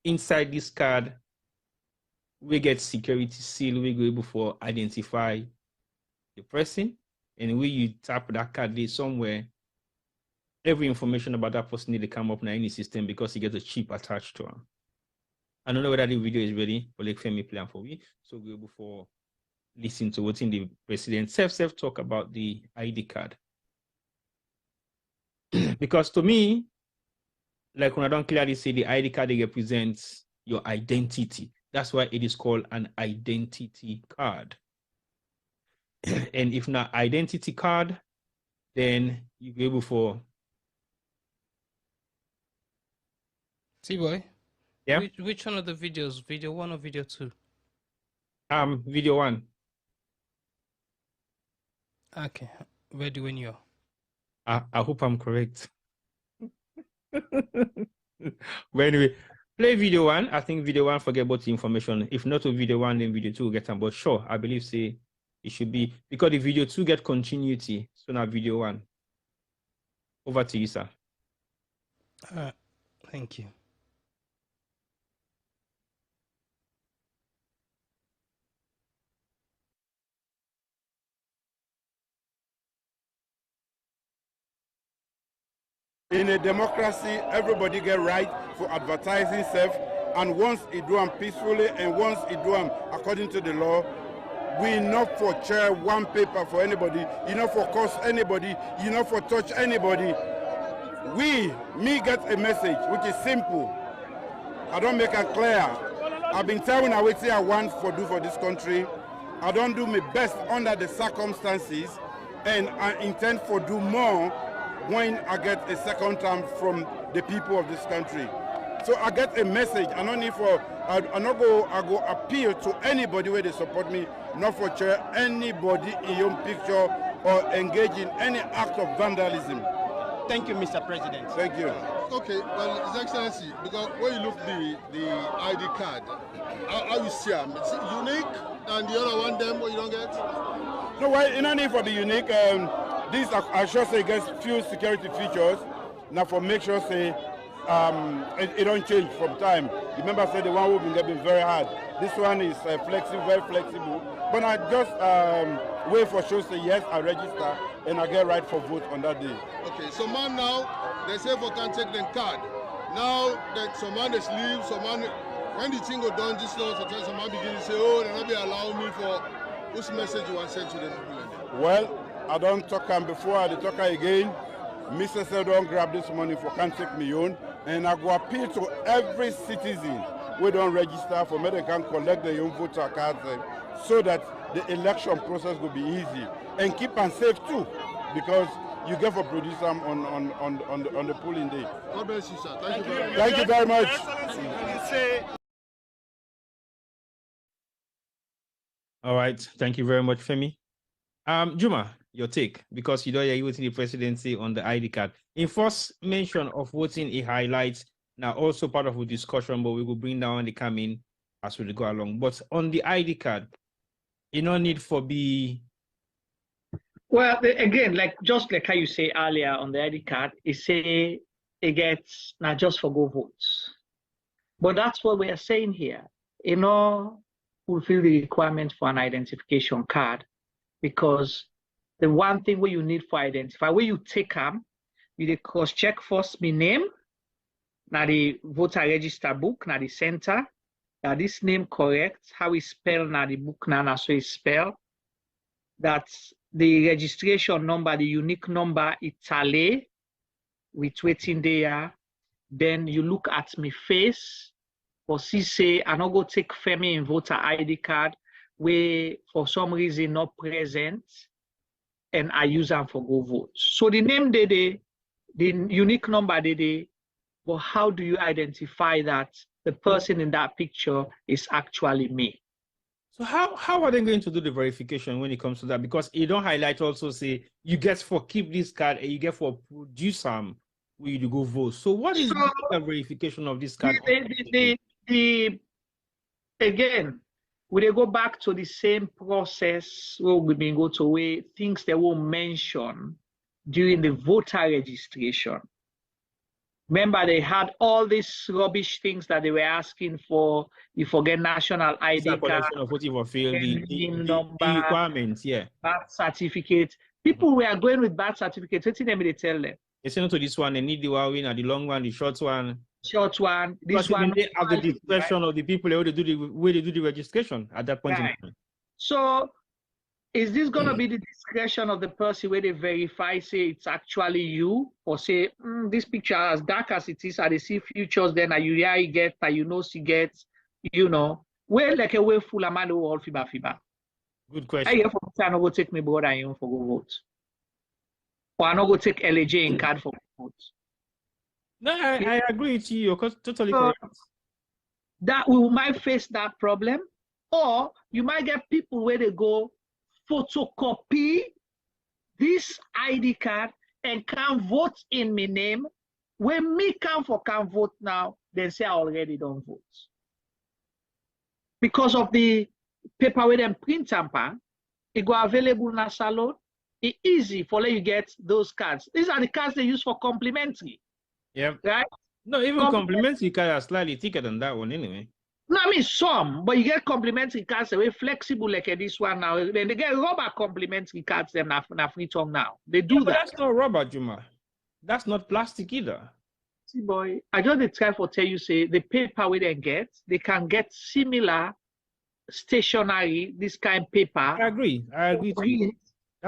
inside this card. We get security seal. We go able to identify the person, and when you tap that card there somewhere, every information about that person need to come up in any system because he gets a chip attached to him. I don't know whether the video is ready for like Femi plan for we, so we'll go for listen to what's in the president self talk about the ID card. Because to me, like when I don't clearly say the ID card, it represents your identity. That's why it is called an identity card. And if not identity card, then you'll be able for. See boy, Yeah. Which one of the videos? Video 1 or video 2? Video 1. Okay. Ready when you are. I hope I'm correct. But anyway, play video 1. I think video 1 forget about the information. If not to video 1, then video 2 will get them. But sure, I believe say it should be because the video 2 get continuity. So now video 1. Over to you, sir. Thank you. In a democracy, everybody get right for advertising self, and once it do them peacefully and once it do them according to the law, we not for share one paper for anybody, you not for cost anybody, you not for touch anybody. Me get a message which is simple. I don't make it clear. I've been telling I what I want for do for this country. I don't do my best under the circumstances, and I intend for do more when I get a second term from the people of this country. So I get a message. I don't need for I go appeal to anybody where they support me, not for share anybody in your picture or engage in any act of vandalism. Thank you, Mr. President. Thank you. Okay, well, His Excellency, because when you look the ID card, how you see them? It's unique, and the other one them what you don't get? No, well, you don't need for be unique. This I sure say gets few security features. Now for make sure say it don't change from time. Remember, say the one who been getting very hard. This one is flexible, very flexible. But I just wait for sure say yes, I register and I get right for vote on that day. Okay, so man now they say for can take the card. Now that some man is leave, some man when the thing go down this law, sometimes some man begin to say, oh, they not be allowing me for whose message you want to send to the people. Well, I don't talk before, I talk again. Mr. Sir don't grab this money for can't take me own. And I go appeal to every citizen who don't register for me they can collect their own voter cards so that the election process will be easy. And keep and safe too, because you get for produce them on the polling day. God bless you, sir. Thank you very much. Thank you very much. All right. Thank you very much, Femi. Juma, your take, because you don't hear voting the presidency on the ID card. In first mention of voting, it highlights now also part of a discussion, but we will bring down the coming as we go along. But on the ID card, you no need for be. Well, again, just like how you say earlier on the ID card, it say it gets not just for go votes. But that's what we are saying here. Fulfill the requirement for an identification card, because the one thing where you need for identify, where you take them, you cross check first my name, now the voter register book, now the center, that this name correct, how we spell now the book now so it's spell. That's the registration number, the unique number, it's tally with waiting there. Then you look at my face, or see say I not go take Femi in voter ID card where for some reason not present, and I use them for go vote. So the name the unique number but how do you identify that the person in that picture is actually me? So how are they going to do the verification when it comes to that? Because you don't highlight also say you get for keep this card and you get for produce them where you go vote. So what is the verification of this card? Again, we they go back to the same process where we been go to where things they will mention during the voter registration. Remember, they had all these rubbish things that they were asking for. You forget national ID card, of what you will fill, the requirements, yeah. Birth certificate. People were going with birth certificates. What did they tell them? They send to this one, they need the one, the long one, the short one. Short one. This one. They have the discretion of the people where they do the registration at that point in time. So, is this going to be the discretion of the person where they verify, say it's actually you, or say this picture as dark as it is, I they see futures, then are you yeah get, are you know she gets, well like a way full amount of all fiba. Good question. I for I no go take me brother and for go vote, or I no go take LJ in card for vote. No, I agree with you. You're totally correct. that we might face that problem, or you might get people where they go photocopy this ID card and can vote in my name. When me can vote now, they say I already don't vote. Because of the paper with them print tamper, it go available in a salon. It's easy for you get those cards. These are the cards they use for complimentary. Yeah. Right? No, even complimentary cards are slightly thicker than that one anyway. No, I mean some, but you get complimentary cards that are flexible like this one now. Then they get rubber complimentary cards them na free tongue now. They do that. But that's not rubber, Juma. That's not plastic either. See, boy, I just try for tell you, say the paper we they can get similar stationery, this kind of paper. I agree.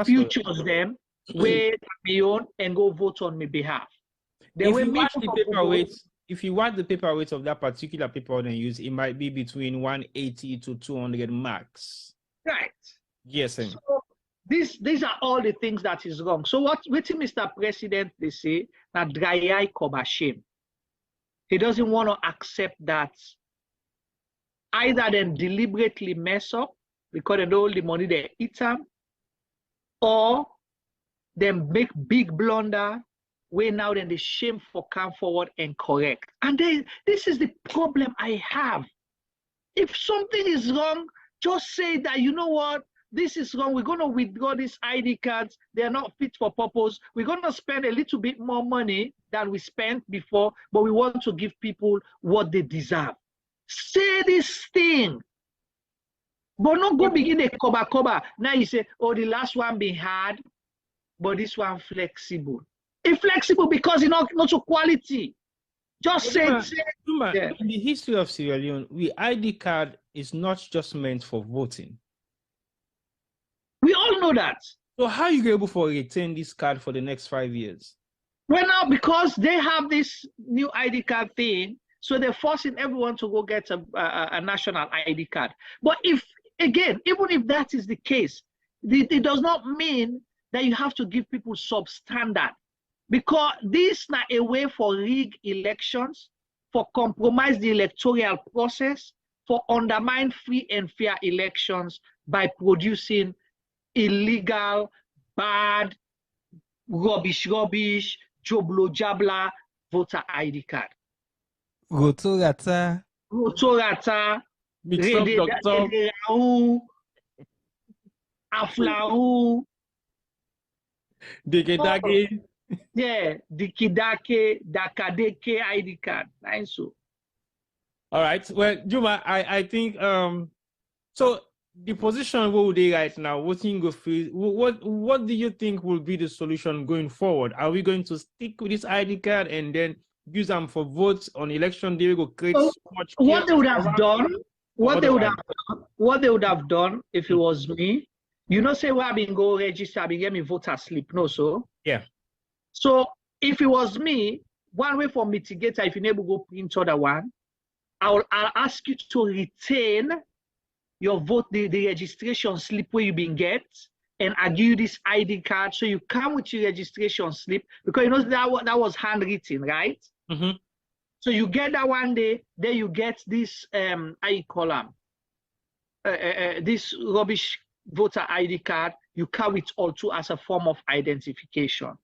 Futures them, where me own and go vote on my behalf. Then if you watch the paper weight of that particular paper they use, it might be between 180 to 200 max. Right. Yes. So these are all the things that is wrong. So what Mr. President they say that dry eye cover shame. He doesn't want to accept that either then deliberately mess up because they know all the money they eat them, or them make big blunder where now then the shame for come forward and correct. And then this is the problem I have. If something is wrong, just say that, you know what, this is wrong. We're going to withdraw these ID cards. They're not fit for purpose. We're going to spend a little bit more money than we spent before, but we want to give people what they deserve. Say this thing. But not go begin a cover. Now you say, oh, the last one be hard, but this one flexible. It's flexible because it's not so quality. Just say it. Yeah. In the history of Sierra Leone, the ID card is not just meant for voting. We all know that. So how are you able to retain this card for the next 5 years? Well, now, because they have this new ID card thing, so they're forcing everyone to go get a national ID card. But even if that is the case, it does not mean that you have to give people substandard. Because this is not a way for rig elections, for compromise the electoral process, for undermine free and fair elections by producing illegal, bad, rubbish, jabla voter ID card. Rotorata. Aflau. Dikidake. Yeah, Dikidake, Dakadeke ID card. Nice. So. All right. Well, Juma, I think so the position where they right now, what do you think will be the solution going forward? Are we going to stick with this ID card and then use them for votes on election day? We go create so much. What they would have done if it was me, you know, say where I've been go register, I've been getting me voter slip, no, so yeah. So if it was me, one way for mitigator, if you're able to go print other one, I'll ask you to retain your vote, the registration slip where you been get, and I give you this ID card, so you come with your registration slip, because you know that was handwritten, right? Mm-hmm. So you get that one day, then you get this this rubbish voter ID card. You carry it all too as a form of identification.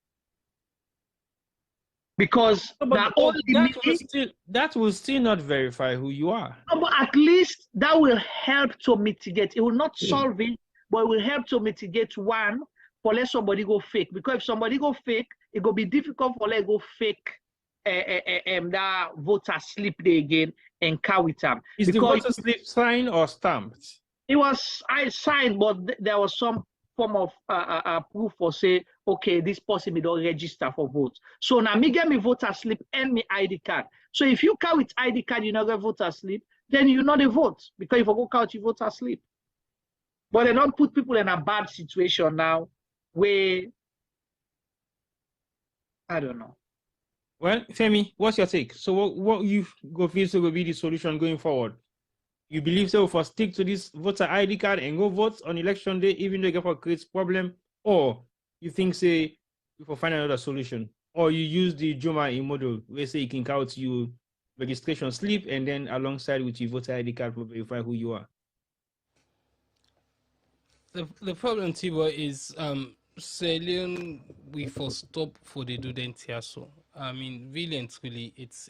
Because that will still not verify who you are. No, but at least that will help to mitigate. It will not solve it, but it will help to mitigate one for let somebody go fake. Because if somebody go fake, it will be difficult for let go fake that voter slip there again and carry them. Is the voter slip signed or stamped? It was signed, but there was some form of proof for say, okay, this person don't register for vote. So now me get me voter slip and me ID card. So if you carry with ID card, you not get voter slip, then you not a vote, because if you go count your voter slip. But they don't put people in a bad situation now where I don't know. Well, Femi, what's your take? So what you go feel so will be the solution going forward? You believe so for stick to this voter ID card and go vote on election day, even though it creates problem, or you think say you will find another solution, or you use the Juma in model where say you can count you registration slip, and then alongside with your voter ID card to verify who you are. The problem, Tibo, is Sierra Leone, we for stop for the do then so. I mean, really and truly, it's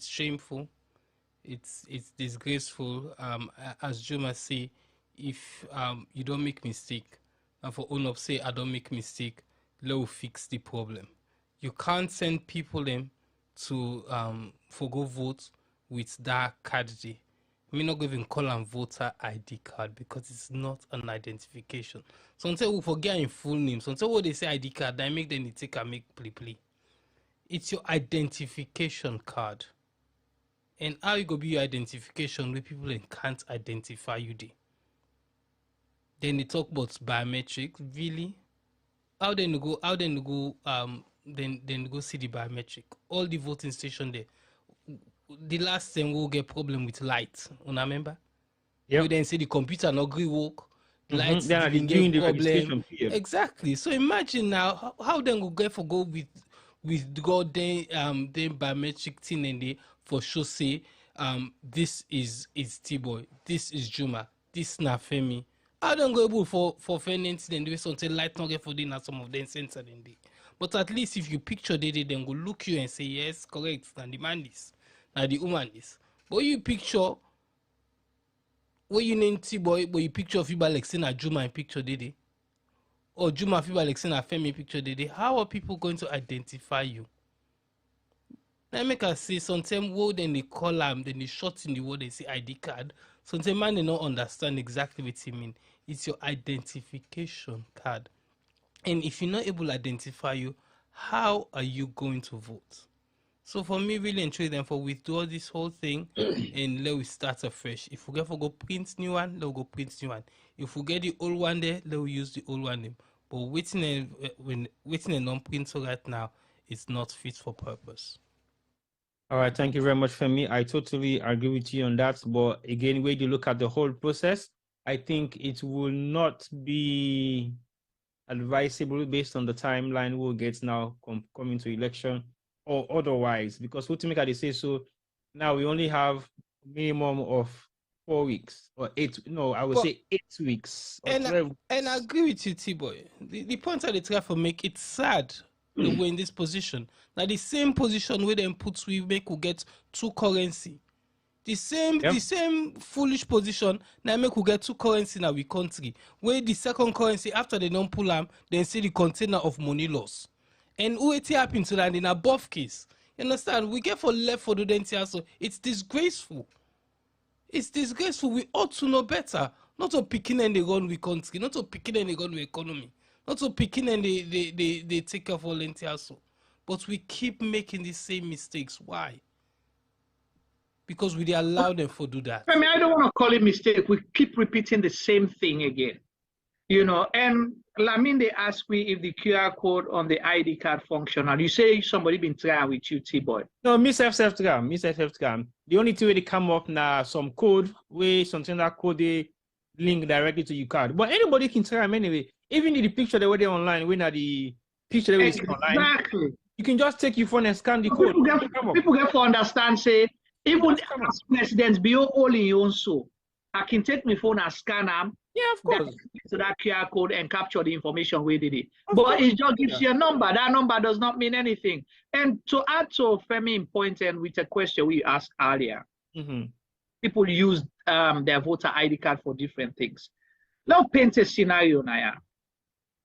shameful, it's disgraceful. As Juma say, if you don't make mistake, and for own up say I don't make mistake, let fix the problem. You can't send people them to for go vote with that card. Me not even call them voter ID card because it's not an identification. Sometimes we forget in full name. Sometimes what they say ID card, they make them take and make play. It's your identification card. And how you go be your identification where people can't identify you there? Then they talk about biometric. Really? How then you go then go see the biometric. All the voting station there. The last time we'll get problem with light. Remember? Yeah. We then say the computer not agree work. Lights Then doing the registration period. Exactly. So imagine now how then we'll get for go with God then biometric thing and they for sure say this is T-Boy, this is Juma, this na Femi. How then go able for finance then do something light not get for dinner some of them center then they. But at least if you picture they then go look you and say yes, correct, and demand this. Now the woman is. But you picture what you name T-Boy, but you picture Fiba like saying a Juma in picture they. Or Juma Fiba like saying a Femi picture they. How are people going to identify you? Now make us say sometimes what then they call them, then they short in the word they say ID card. Sometimes man they don't understand exactly what it mean. It's your identification card. And if you're not able to identify you, how are you going to vote? So for me, really and truly, then for withdraw this whole thing and let we start afresh. If we get for go print new one, let we go print new one. If we get the old one there, let we use the old one there. But waiting and non-print so right now, it's not fit for purpose. All right, thank you very much, Femi. I totally agree with you on that. But again, when you look at the whole process, I think it will not be advisable based on the timeline we'll get now coming to election or otherwise, because what to make they say so now we only have minimum of 4 weeks or 8. No, I would say 8 weeks. And I agree with you, T-Boy. The point that they try to make it sad that we're in this position. Now the same position where them puts we make we get 2 currency. The same foolish position now make we get 2 currency in our country. Where the second currency after they don't pull them, then see the container of money loss. And what happened to that in a both case? You understand? We get for left for the dentia, so it's disgraceful. It's disgraceful. We ought to know better. Not to picking and they run with country, not to picking and they run with economy, not to picking and they take care of all dentia, so. But we keep making the same mistakes. Why? Because we allow them to do that. I mean, I don't want to call it mistake. We keep repeating the same thing again. You know, and I mean, they ask me if the QR code on the ID card functional. You say somebody been trying with you, T-Boy. No, Miss FF. The only two way they come up now some code where something that code they link directly to your card. But anybody can try them anyway. Even in the picture they were there online, when are the picture they were online. Exactly. You can just take your phone and scan the code. People get to understand, say, even as presidents be all in your own soul. I can take my phone and scan them. Yeah, of course. To that QR code and capture the information we did it. But it just gives you a number. That number does not mean anything. And to add to Femi's point and with a question we asked earlier, people use their voter ID card for different things. Let's paint a scenario now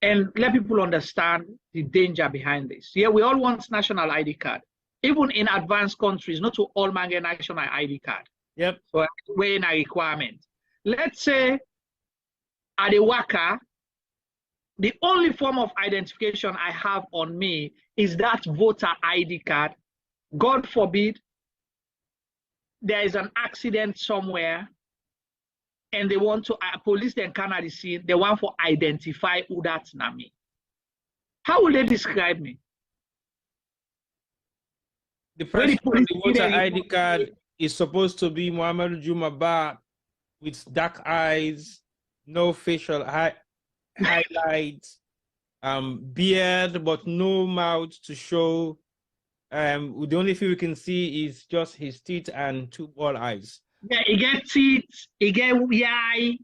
and let people understand the danger behind this. Yeah, we all want national ID card. Even in advanced countries, not to all man get national ID card. Yep. So we're in a requirement. Let's say at a worker, the only form of identification I have on me is that voter ID card. God forbid there is an accident somewhere and they want to, police then can the scene, they want to identify who that's not me. How will they describe me? The person with the voter ID card is supposed to be Muhammad Jumaba with dark eyes, no facial highlights, beard, but no mouth to show The only thing we can see is just his teeth and two ball eyes. Yeah, he get teeth, he get eye,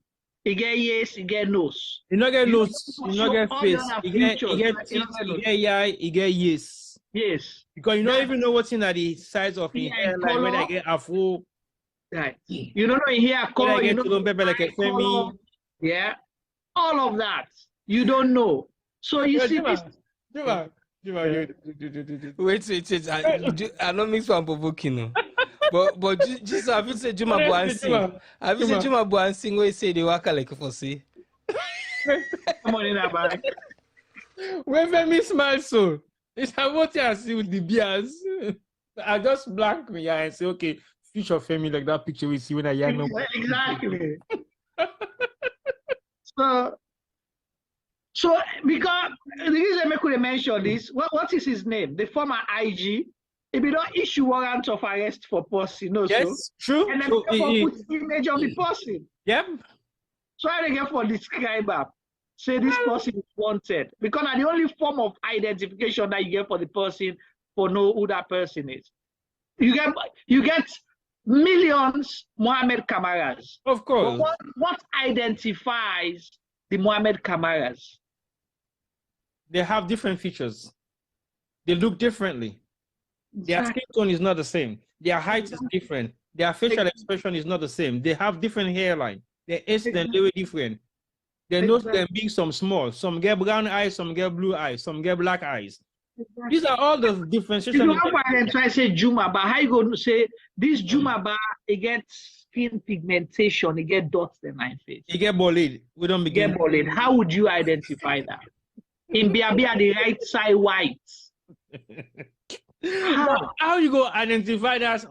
he get ears, he get nose. He not get nose, he not get face. He get teeth, he get eye, he get ears. Yes. Because you don't even know what's in the size of his hair, like when I get afro. Right. You don't know here color, you know, like a color. Yeah. All of that. You don't know. So you see this. Wait. I don't mix one provoking. But just have you said Juma Buansing? Have you said Juma Buansing where you say they work like for say? Come on in that bag. When me smile so, it's what I see with the beers. I just blank me and say, okay, future family like that picture we see when I young. Exactly. So because the reason I could mention this, what is his name? The former IG. If you don't issue warrant of arrest for person, no, yes, so true. And then so put the image of the person. Yep. So I get for describer, say this person is wanted because the only form of identification that you get for the person for know who that person is. You get millions Mohammed Kamaras. Of course. But what identifies the Mohammed Kamaras? They have different features. They look differently. Their skin tone is not the same. Their height is different. Their facial expression is not the same. They have different hairline. Their eyes are very different. Their nose can be some small. Some get brown eyes, some get blue eyes, some get black eyes. These are all the differentiation. You have to try to say Juma, but how you going to say this Juma bar? It gets skin pigmentation. It get dots in my face. It get bullied. We don't begin. Get bullied. How would you identify that? In Biabia, the right side white. How you go identify that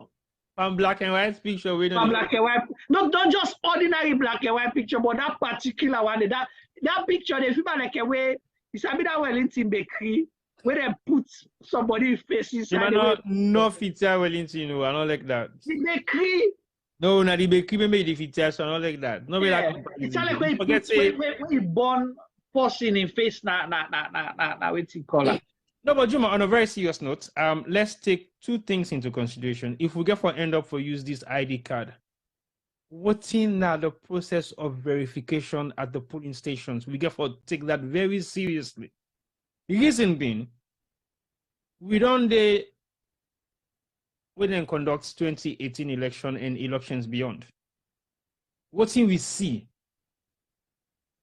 from black and white picture? From black and white, not just ordinary black and white picture, but that particular one. That picture, they feel like a way. It's a bit of Wellington bakery where they put somebody's face inside. No feature Wellington, no, I don't like that. The bakery. No, not the bakery. Maybe the feature, so I don't like that. No, yeah. It's like when you born person in face, waiting color. No, but Juma, on a very serious note, let's take two things into consideration. If we get for end up for use this ID card, what's in now the process of verification at the polling stations? We get for take that very seriously. The reason being, we then conduct 2018 election and elections beyond. What we see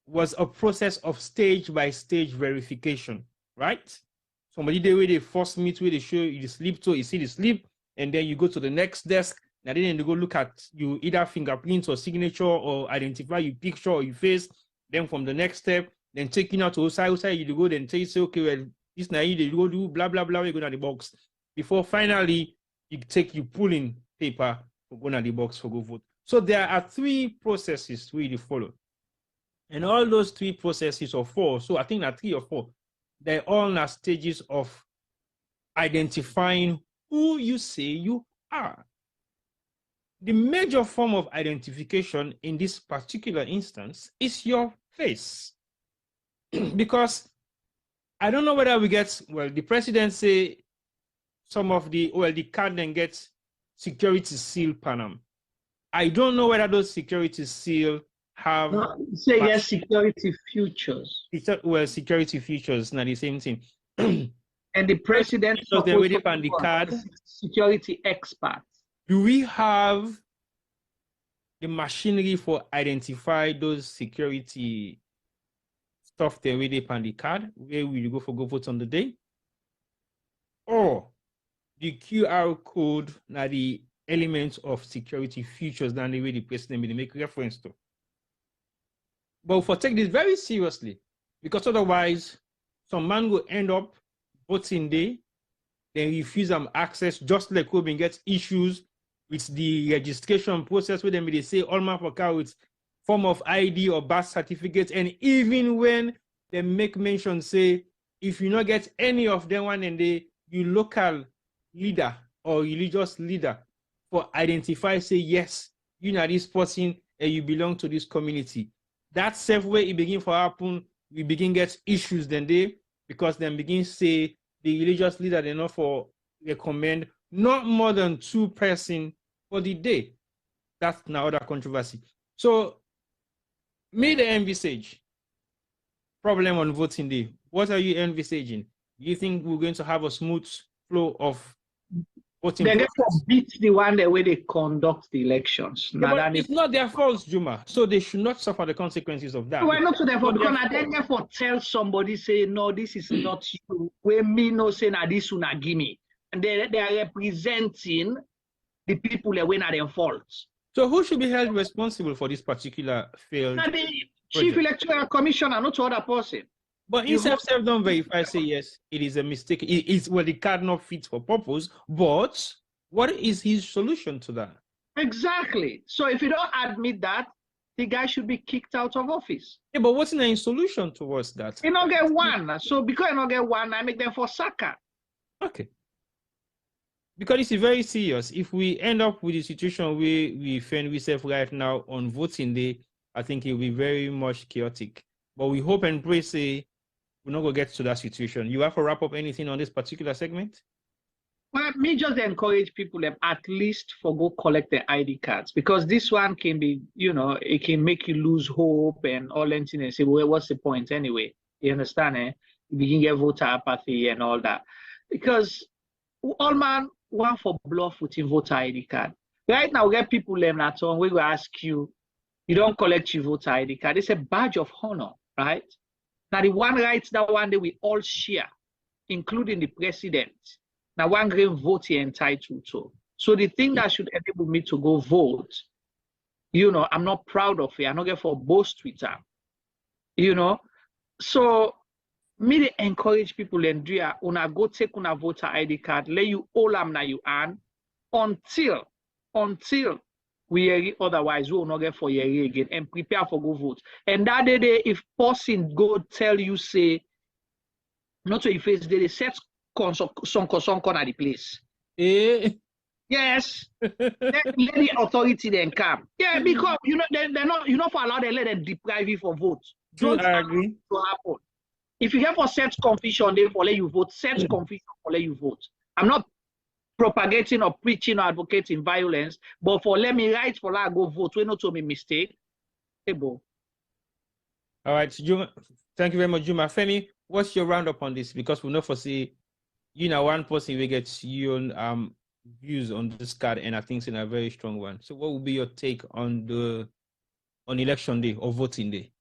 was a process of stage by stage verification, right? Somebody they first meet where they show you the slip to, you see the slip, and then you go to the next desk, and then they go look at you either fingerprints or signature or identify your picture or your face. Then from the next step, then taking out to outside you go, then say, okay, well, this now you go do blah blah blah, you go to the box. Before finally you pull in paper for go to the box for go vote. So there are three processes we follow. And all those three processes or four, so I think that 3 or 4. They're all at stages of identifying who you say you are. The major form of identification in this particular instance is your face. Because I don't know whether we get, well, the president say some of the card then gets security seal Panam. I don't know whether those security seal have yes, security futures. Well, security futures, not the same thing. And the president so they already found the card. Security experts. Do we have the machinery for identify those security stuff they already found the card? Where will you go for go vote on the day? Or the QR code, now the elements of security features that the way the president will make reference to. But for take this very seriously, because otherwise some man will end up voting day, then refuse them access, just like Coben gets issues with the registration process where they say all man for car with form of ID or birth certificate, and even when they make mention, say, if you not get any of them one and you local leader or religious leader for identify, say, yes, you know this person and you belong to this community. That safe way it begin for happen, we begin get issues then because then begin say the religious leader they're not for recommend not more than 2 persons for the day. That's another controversy. So, me the envisage problem on voting day. What are you envisaging? Do you think we're going to have a smooth flow of voting? They beat the one the way they conduct the elections. Yeah, but it's not their fault, Juma. So they should not suffer the consequences of that. Why not to therefore? Because I then therefore tell somebody say no, this is not you. When me no say na this una give me, and they are representing the people that win at their faults. So who should be held responsible for this particular failed? Now the Chief Electoral Commissioner, not other person. But Insai self don't verify, say yes, it is a mistake. It is well, the card not fit for purpose. But what is his solution to that? Exactly. So if you don't admit that, the guy should be kicked out of office. Yeah, but what's the solution towards that? You don't get one. So because you don't get one, I make them for Saka. Okay. Because it's very serious. If we end up with a situation where we find ourselves right now on voting day, I think it will be very much chaotic. But we hope and pray, say, we're not going to get to that situation. You have to wrap up anything on this particular segment? Well, me just encourage people at least for go collect their ID cards, because this one can be, you know, it can make you lose hope and all that and say, well, what's the point anyway? You understand, eh? You begin get voter apathy and all that. Because all man want for bluff with your voter ID card. Right now, we get people at home, we will ask you, you don't collect your voter ID card. It's a badge of honor, right? Now, the one right, that one day we all share, including the president. Now, one green vote you're entitled to. So the thing that should enable me to go vote, you know, I'm not proud of it. I'm not going for boast Twitter, you know. So me they encourage people and do una go take una voter ID card, let you all am na you an until we hear it, otherwise we will not get for hear again and prepare for go vote. And that day, if person go tell you say, not to face they set sonko at the place. Yes. let the authority then come. Yeah, because you know they're not for allowed to let them deprive you for vote. Don't I agree. To happen. If you have for set confusion, they for let you vote. Set confusion for let you vote. I'm not propagating or preaching or advocating violence, but for let me write for that go vote. We not to make mistake. All right, Juma. Thank you very much, Juma. Femi, what's your roundup on this? Because we know foresee, you know, one person will get your views on this card, and I think it's a very strong one. So, what will be your take on election day or voting day?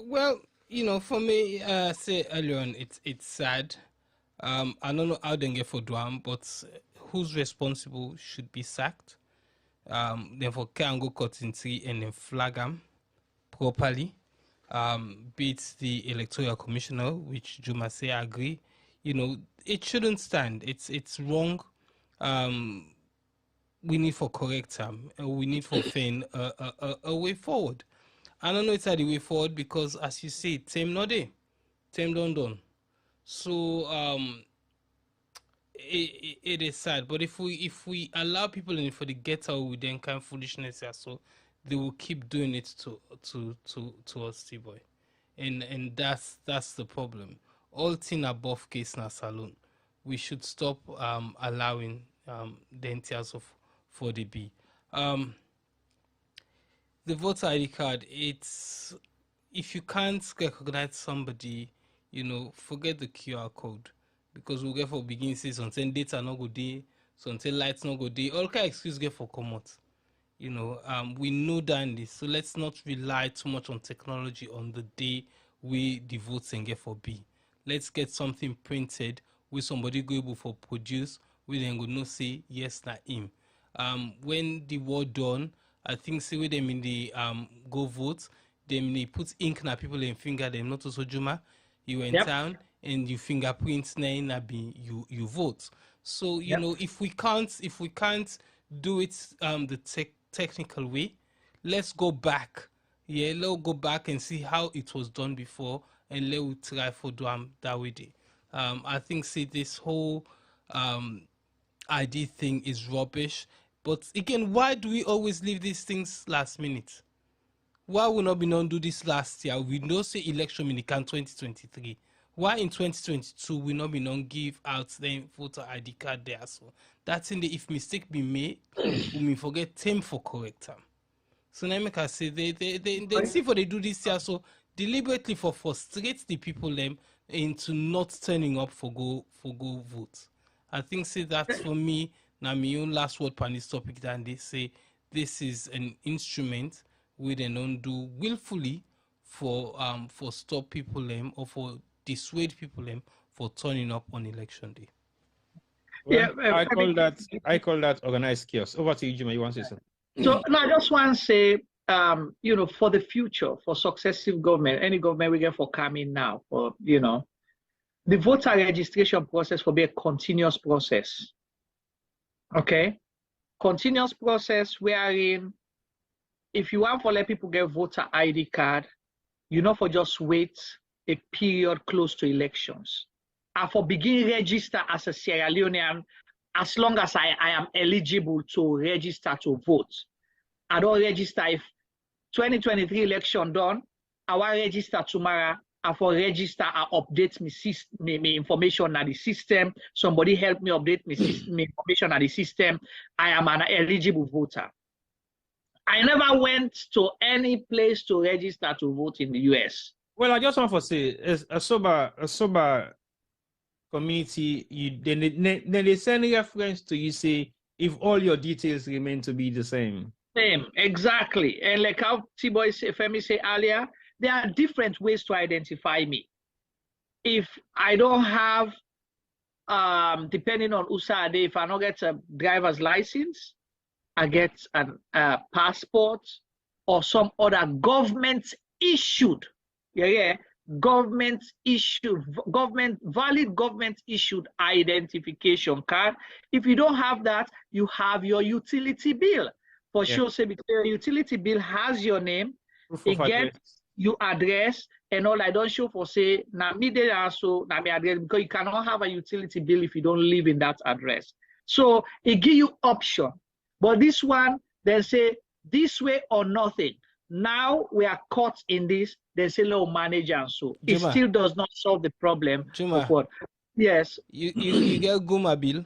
Well, you know, for me, say earlier on, it's sad. I don't know how they get for Duam, but who's responsible should be sacked. Then for can go cut in three and then flag them properly. Beats the electoral commissioner, which Juma say I agree. You know, it shouldn't stand. It's wrong. We need for correct time. We need for find a way forward. I don't know it's the way forward because, as you say, time not day, time done. So it is sad. But if we allow people in for the get out with them kind of foolishness, so they will keep doing it to us, T-boy, and that's the problem. All thing above case na saloon. We should stop allowing the entities of 4DB. The voter ID card, it's if you can't recognize somebody, you know, forget the QR code, because we'll get for begin say something data not go day, something lights not go day, all kind of excuse get for come out. You know, we know that in this, so let's not rely too much on technology on the day we the votes and get for B. Let's get something printed where somebody go able for produce, we then go no say yes na him. When the war done, I think see where them in the go vote, them they put ink na people and finger them not also Juma. You went down and you fingerprint na be you vote. So you know if we can't do it the technical way, let's go back. Yeah, let's go back and see how it was done before, and let's try for do that way. I think see this whole ID thing is rubbish. But again, why do we always leave these things last minute? Why would not be known do this last year? We know say election in 2023. Why in 2022 we not be non give out them voter ID card there? So that's in the if mistake be made, we may forget them for correct time. So now make I say they see for they do this here so deliberately for frustrate the people them into not turning up for go vote. I think say that's for me now my own last word on this topic. Then they say this is an instrument we they don't do willfully for stop people them or for dissuade people them for turning up on election day. Well, I call that organized chaos. Over to you, Jima. You want to say something? So no, I just want to say, for the future, for successive government, any government we get for coming now, or the voter registration process will be a continuous process. Okay, continuous process wherein if you want to let people get voter ID card, you know, for just wait a period close to elections. And for begin register as a Sierra Leonean, as long as I am eligible to register to vote. I don't register if 2023 election done, I will register tomorrow. I for register, I update me information on the system. Somebody help me update me information on the system. I am an eligible voter. I never went to any place to register to vote in the US. Well, I just want to say, as a sober community, then they send a reference to you say if all your details remain to be the same. Same, exactly. And like how T-Boy Femi said earlier, there are different ways to identify me. If I don't have, depending on USAID, if I don't get a driver's license, I get a passport or some other government issued, valid government issued identification card. If you don't have that, you have your utility bill. For sure, say because your utility bill has your name, it gets your address and all. I don't show for say now me there also now me address because you cannot have a utility bill if you don't live in that address. So it give you option. But this one, they say this way or nothing. Now we are caught in this. They say low manager, and so it still does not solve the problem. Of what? Yes. You get Guma bill.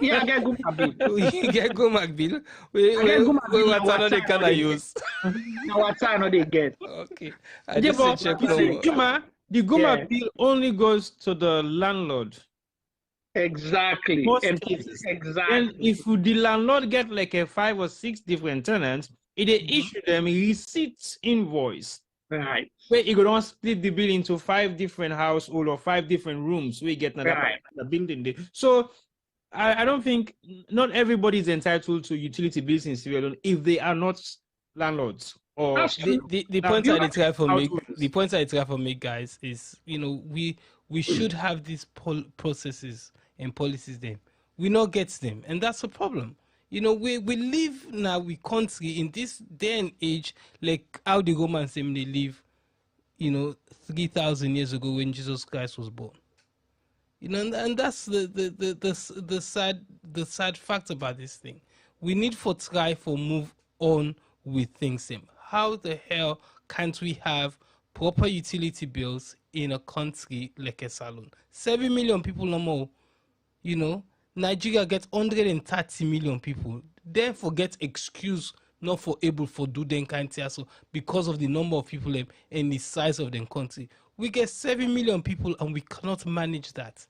Yeah, I get Guma bill. You get Guma bill. What they can use? Now what time they get? Okay. Juma, the Guma bill only goes to the landlord. Exactly. Exactly. And if the landlord get like a 5 or 6 different tenants, it issue them a receipt invoice. Right. Where you don't split the bill into 5 different households or 5 different rooms. We get another building there. So I don't think not everybody is entitled to utility bills in Sierra Leone if they are not landlords. Or the point I try for make, guys, is we should have these processes and policies then. We not get them, and that's a problem. We live now we country in this day and age like how the Romans say they live 3,000 years ago when Jesus Christ was born. And that's the sad fact about this thing. We need for try for move on with things. How the hell can't we have proper utility bills in a country like a Salon? 7 million people no more. Nigeria gets 130 million people. Therefore, get excuse not for able for do them kind of so because of the number of people and the size of the country. We get 7 million people and we cannot manage that.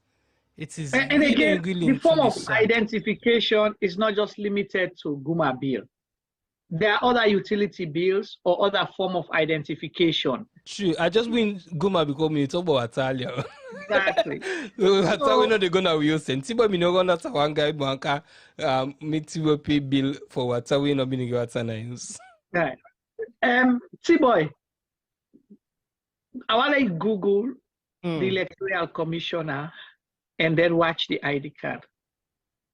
It is and again, the form of identification is not just limited to Guma bill. There are other utility bills or other form of identification. True. I just win Guma because we talk about Italia. Exactly. That's how we know they're gonna use it. Tibo, me no gonna talk one guy banka me Tibo pay bill for what we no be go use. Right. T-Boy, I want to Google the electoral commissioner and then watch the ID card.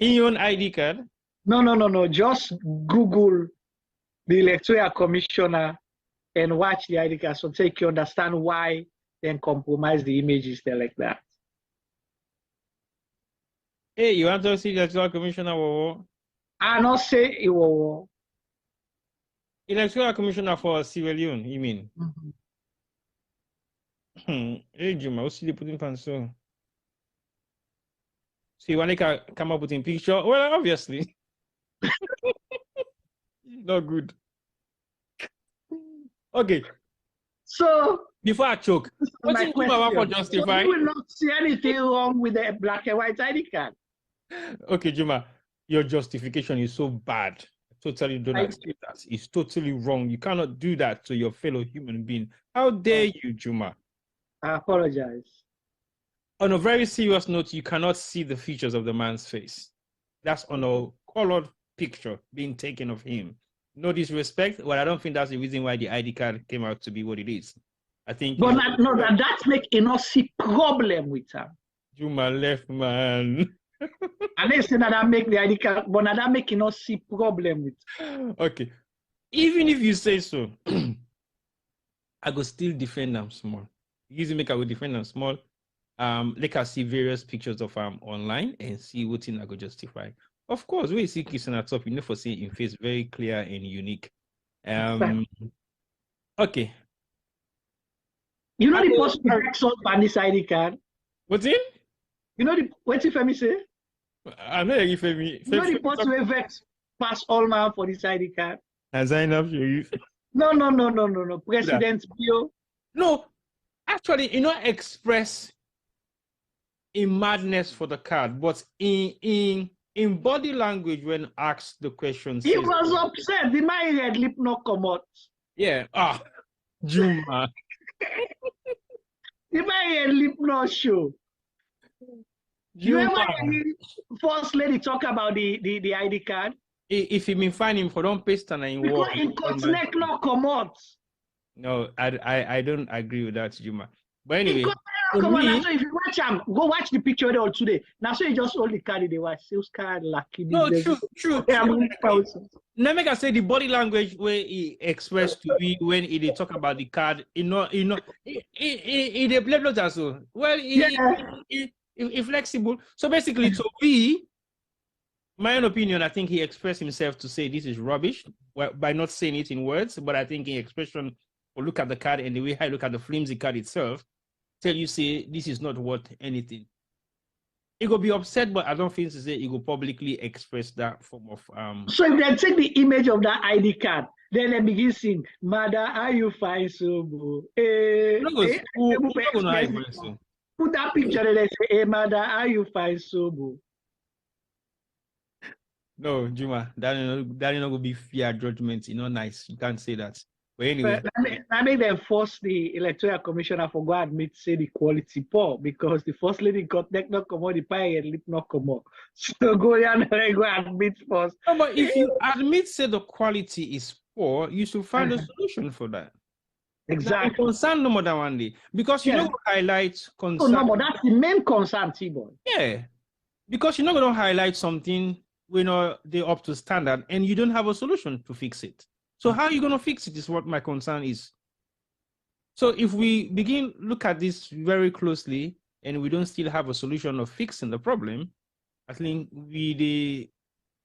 In your own ID card? No. Just Google the electoral commissioner and watch the ID card so take you understand why then compromise the images there like that. Hey, you want to see the electoral commissioner? I not say it will. Electoral commissioner for Sierra Leone, you mean? Hey, Juma, what's the putting pants so? So you want to come up with a picture? Well, obviously. Not good. Okay. So before I choke, what my in Juma want for question. justify? So you will not see anything wrong with the black and white ID card. Okay, Juma, your justification is so bad. I totally don't accept that. It's totally wrong. You cannot do that to your fellow human being. How dare you, Juma? I apologize. On a very serious note, you cannot see the features of the man's face. That's on a colored picture being taken of him. No disrespect, well, I don't think that's the reason why the ID card came out to be what it is. I think. But that's make enough see problem with her. Juma left, man. And they say that make the ID card, but that make enough see problem with her. Okay. Even if you say so, I go still defend them small. Usually make I go defend them small. Like I see various pictures of online and see what thing I go justify. Of course, when you see Christian at top, you know for seeing in face very clear and unique. Okay. You know the post result on this ID card? What's in? You know the what if I say? I'm not if me. You know the post vex pass all man for this ID card. As I know you. No. President Bio. No, actually, you know, express a madness for the card, but in body language when asked the question, he was upset. The man had lip not come out. Yeah. Juma. The man had lip not show. You remember the first lady talk about the ID card? If you been find him for don't paste and in because in neck not come out. No, I don't agree with that, Juma. But anyway, come on, so if you watch him, go watch the picture there today. Now, so you just only carry the watch sales card lucky. No, true. Now, make I say the body language where he expressed to be when he talk about the card, he they play blood as well. Well, he flexible. So basically, to be my own opinion, I think he expressed himself to say this is rubbish by not saying it in words, but I think in expression, or look at the card and the way I look at the flimsy card itself, tell you say this is not worth anything. He will be upset, but I don't think to say he will publicly express that form of So if they take the image of that ID card, then they begin sing, "Mother, are you fine, so boo?" Put that picture and they say, "Hey, mother, are you fine, so boo?" No, Juma, that is not going to be fair judgment. You know, nice. You can't say that. But anyway, I mean, they force the electoral commissioner for go admit say the quality poor because the first lady got neck not come out, the pie and lip not come out. So go down and go admit first. No, but if you admit say the quality is poor, you should find a solution for that. Exactly. Now, concern no more than one day because you know highlight concern. Oh, no, but that's the main concern, T-boy. Yeah, because you're not going to highlight something when they're up to standard and you don't have a solution to fix it. So how are you going to fix it is what my concern is. So if we begin look at this very closely and we don't still have a solution of fixing the problem, I think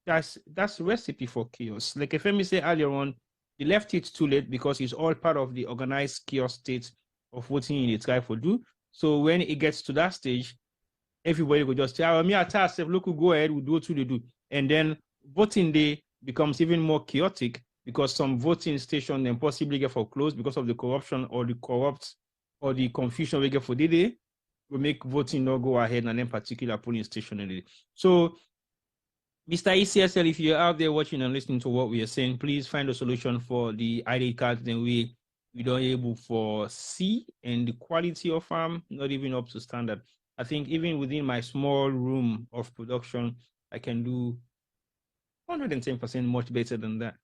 that's a recipe for chaos. Like Femi said earlier on, they left it too late because it's all part of the organized chaos state of voting in its guy for do. So when it gets to that stage, everybody will just say, me at us, look, we'll go ahead, we'll do what we do. And then voting day becomes even more chaotic because some voting stations then possibly get foreclosed because of the corruption or the corrupt or the confusion we get for the day, will make voting not go ahead and then particular polling station in the day. So, Mr. ECSL, if you're out there watching and listening to what we are saying, please find a solution for the ID cards. Then we don't able for C and the quality of not even up to standard. I think even within my small room of production, I can do 110% much better than that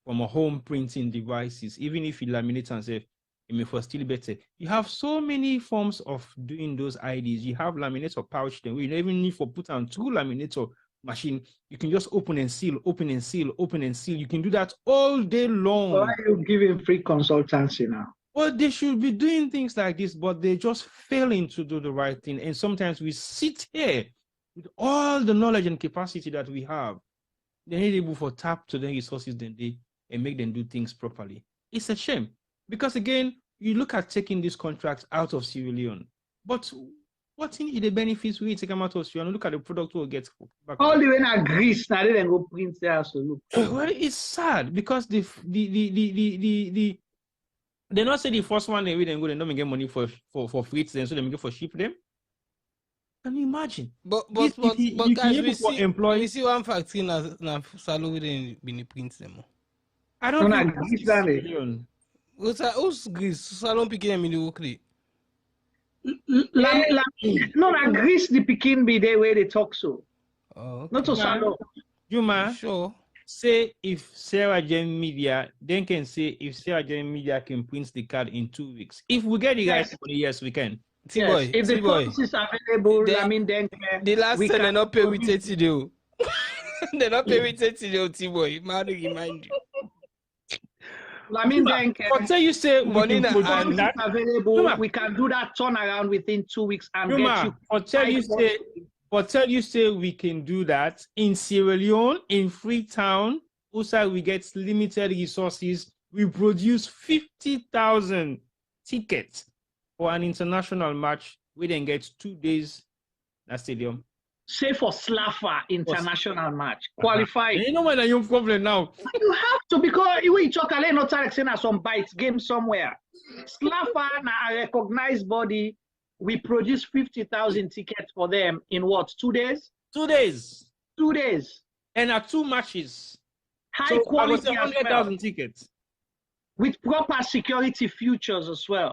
from a home printing devices. Even if you laminate and say, it may for still better. You have so many forms of doing those IDs. You have laminator pouch, then we don't even need for put on 2 laminator machine. You can just open and seal, open and seal, open and seal. You can do that all day long. Why are you giving free consultancy now? Well, they should be doing things like this, but they're just failing to do the right thing. And sometimes we sit here with all the knowledge and capacity that we have. They're not able to tap to the resources then they and make them do things properly. It's a shame. Because again, you look at taking these contracts out of Sierra Leone, but what in the benefits we take them out of Sierra Leone? Look at the product we'll get back. All the way now Greece, now they then go print there. So look. Well, it's sad because they not say the first one they will then go, they don't get money for freight, then so they make it for ship them. Can you imagine? But guys, we see one factory na salary then been print them. I don't think who's Greece? Salon picking them in the work. No, na Greece the picking be there where they talk so. Oh, okay. Not to Salon. Juma, sure. Say if Sarah Jane Media, then can say if Sarah Jane Media can print the card in 2 weeks. If we get the right money, yes, we can. Yes. If the funds is available, I mean, then the last time they're not pay with 30 deal. They're not pay with 30 deal, T-boy. Man, remind you. I mean, then until you say money is available, we can do that turnaround within 2 weeks and get you. Until you say we can do that in Sierra Leone, in Freetown, also we get limited resources. We produce 50,000 tickets for an international match. We then get 2 days at stadium. Say for Slafa international match, qualify. You know what are your problem now? You have to, because we talk a lot of some bites game somewhere. Slafa na a recognized body. We produce 50,000 tickets for them in what, 2 days? 2 days. 2 days. And at 2 matches. High quality 100,000 tickets. With proper security features as well.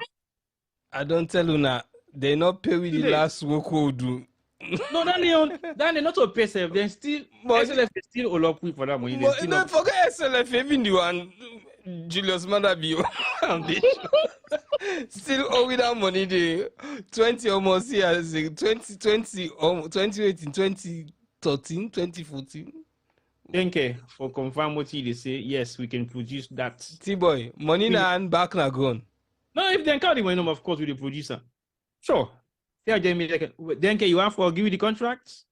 I don't tell you now, they not pay with the last work we'll do. No, then they not to pay self. Then still, SLF still all up with for that money. But don't forget SLF, even you and Julius Mandabio still owe that money. The 20 almost years, 2018, 2013, 2014. Thank you for confirm what they say. Yes, we can produce that. T-boy, money na and back na gone. No, if they count the money, of course, with the producer. Sure. Then you want to give you the contracts?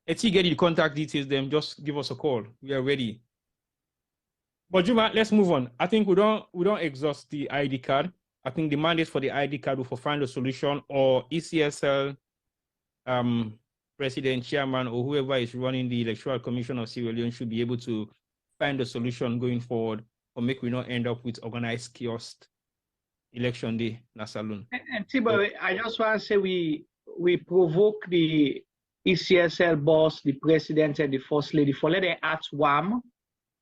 If you get the contact details, then just give us a call. We are ready. But Juma, let's move on. I think we don't exhaust the ID card. I think the mandate for the ID card will find a solution, or ECSL president, chairman, or whoever is running the Electoral Commission of Sierra Leone should be able to find a solution going forward, or make we not end up with organized kiosk election day na saloon. And Tibo, I just want to say we provoke the ECSL boss, the president, and the first lady for let them act warm,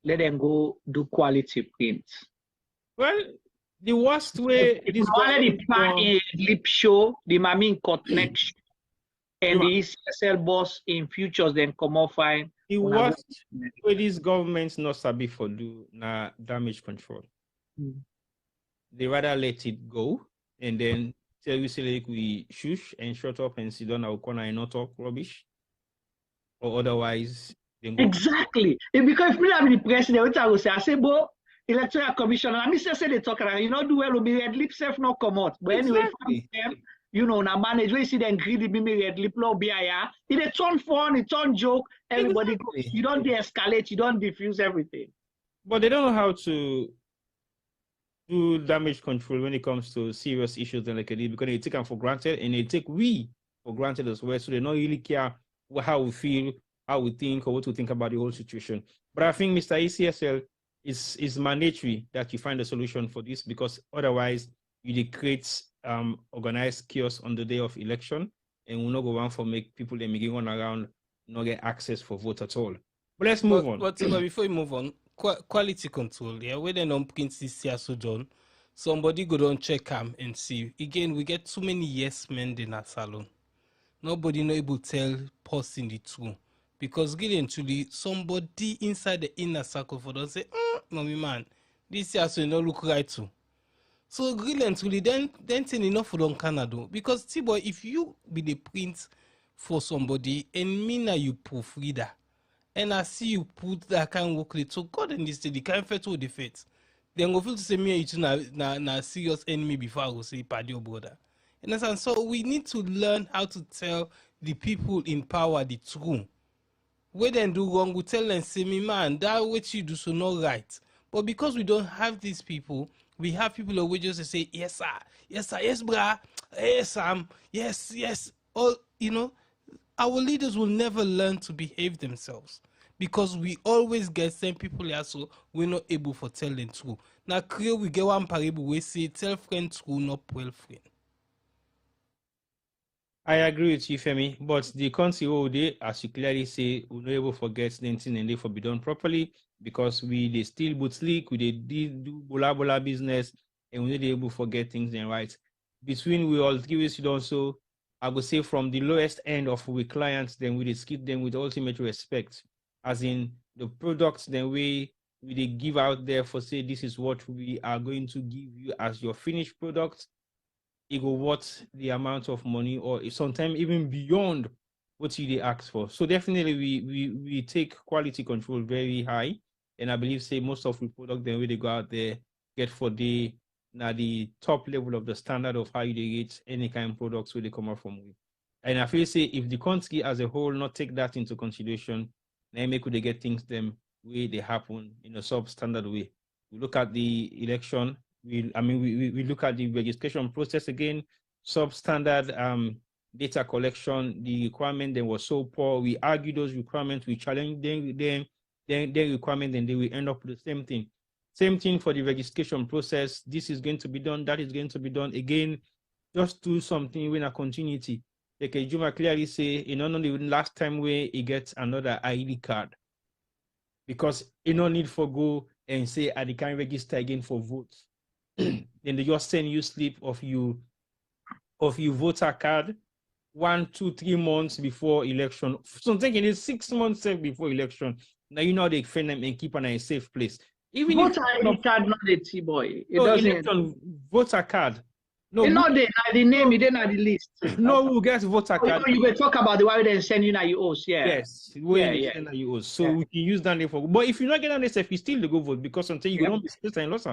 let them go do quality print. Well, the worst way this already lip show, the Mamin cut next, and the ECSL boss in futures then come off fine. The worst way these governments not sabi for do na damage control. They rather let it go and then tell you say like we shush and shut up and sit down our corner and not talk rubbish, or otherwise exactly. Because if me have the president, what I will say, I say, but Electoral Commission, I mean, say they talk about, you know, do well, be red lip self not come out. But anyway, them, you know, now manage, we see them greedy, be me red lip, low BIR. It a turn fun, it turn joke, everybody goes. You don't de-escalate, you don't diffuse everything. But they don't know how to do damage control when it comes to serious issues like this, because they take them for granted and they take we for granted as well. So they don't really care how we feel, how we think, or what we think about the whole situation. But I think Mr. ECSL is mandatory that you find a solution for this, because otherwise you create organized chaos on the day of election, and we'll not go on for make people that may run around not get access for vote at all. But let's move on. But before we move on, quality control, yeah, where they don't print this here so done, somebody go down check them and see. Again, we get too many yes men in our salon. Nobody know able to tell person the truth. Because really truly, somebody inside the inner circle for them say, mommy man, this here so you don't look right too. So really and truly, then thing enough for them Canada. Because T-boy, if you be the print for somebody and me now you proofreader, and I see you put that kind of work rate, so God in this day, the kind of faith or defeat, then go feel to say me you na serious enemy before I will say party or brother. And so we need to learn how to tell the people in power the truth. When they do wrong, we tell them, say, me man, that what you do so not right. But because we don't have these people, We have people who just say, yes, sir, yes, sir, yes, brah, yes, yes, yes. All, you know, our leaders will never learn to behave themselves because we always get same people here, so we're not able to tell them true. Now, clear we get one parable, we say, tell friend true, not well friend. I agree with you, Femi, but the country they, as you clearly say, we're not able to forget anything and therefore be done properly because they still boot leak, they do bola business, and we're not able to forget things then right. Between we all three ways, also, I would say from the lowest end of we clients, then we skip them with ultimate respect, as in the products then we give out there for say this is what we are going to give you as your finished product. It go worth the amount of money or sometimes even beyond what you ask for. So definitely we take quality control very high. And I believe say most of the product then they go out there get for the top level of the standard of how you get any kind of products where they come out from with. And I feel say if the country as a whole not take that into consideration, then make they get things them way they happen in a substandard way. We look at the election. We look at the registration process again, substandard data collection. The requirement then was so poor. We argue those requirements, we challenge them, their requirement, and they will end up with the same thing. Same thing for the registration process. This is going to be done. That is going to be done again. Just do something with a continuity. Like Juma clearly say, you know, not the last time where he gets another ID card because you no need for go and say I can register again for votes. Then they just send you slip of you voter card 1, 2, 3 months before election. Something it is 6 months before election. Now you know they defend them and keep on a safe place. Even voter ID card, not the T-boy. It no, doesn't. election voter card. No, it's not the name, it didn't have the list. No, we'll get voter card. You will talk about the one they send you now you owe, yeah. Yes, send you owe. So we can use that for. But if you not get on this, you still go vote because until you don't be split and lost.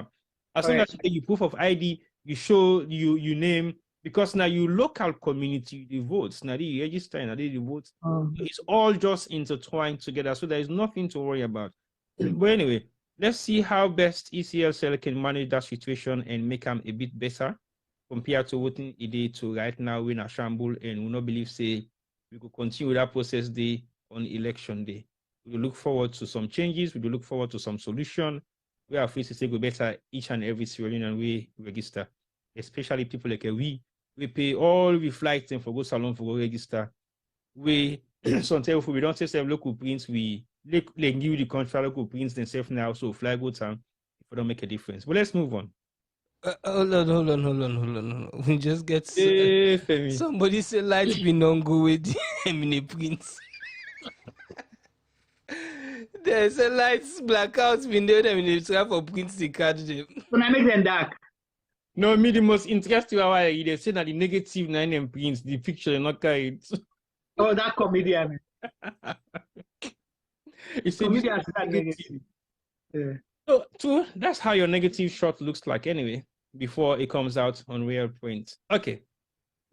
As long as you get your proof of ID, you show you name because now you local community the votes now they register and they vote. It's all just intertwined together, so there is nothing to worry about. But anyway, let's see how best ECLCL can manage that situation and make them a bit better compared to voting a day to right now we're in a shamble and we not believe say we could continue that process day on election day. We look forward to some changes, we look forward to some solution. We are free to say we better each and every Sierra Leonean we register, especially people like we pay all the flights and for go salon for go register. We sometimes if we don't say local prints, we give the contract local prints themselves now, so fly go time if we don't make a difference. But let's move on. Hold on. We just get somebody say lights be non go with mini prints. There's a lights blackouts been there and they try for prints the card them. When I make them dark. No, me the most interesting why they say that the negative 9 and prints, the picture not carried. Oh, that comedian. It's comedian negative. Yeah. So that's how your negative shot looks like anyway, before it comes out on real print. Okay.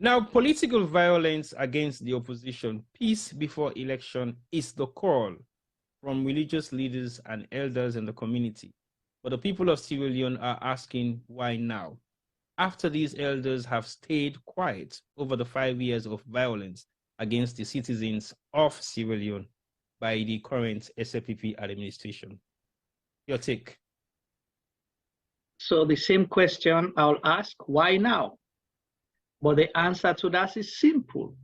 Now, political violence against the opposition, peace before election is the call from religious leaders and elders in the community. But the people of Sierra Leone are asking why now? After these elders have stayed quiet over the 5 years of violence against the citizens of Sierra Leone by the current SLPP administration. Your take. So the same question I'll ask, why now? But the answer to that is simple.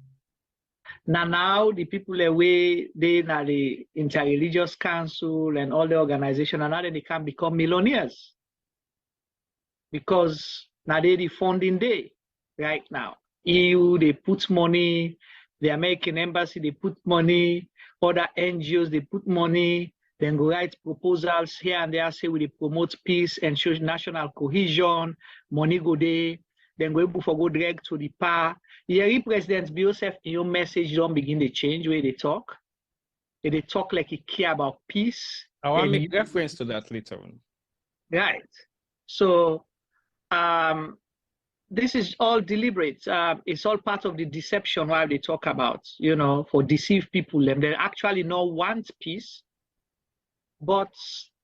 Now the people away, they now the interreligious council and all the organization, and now they can become millionaires. Because now they the funding day right now. EU, they put money, the American embassy, they put money, other NGOs, they put money, then go write proposals here and there, say we promote peace and show national cohesion, money go there, then go able for go direct to the power. Here, President Joseph, in your message, you don't begin to change where they talk. They talk like he care about peace. I want to make reference to that later on. Right. So this is all deliberate. It's all part of the deception why they talk about, you know, for deceive people. And they actually not want peace, but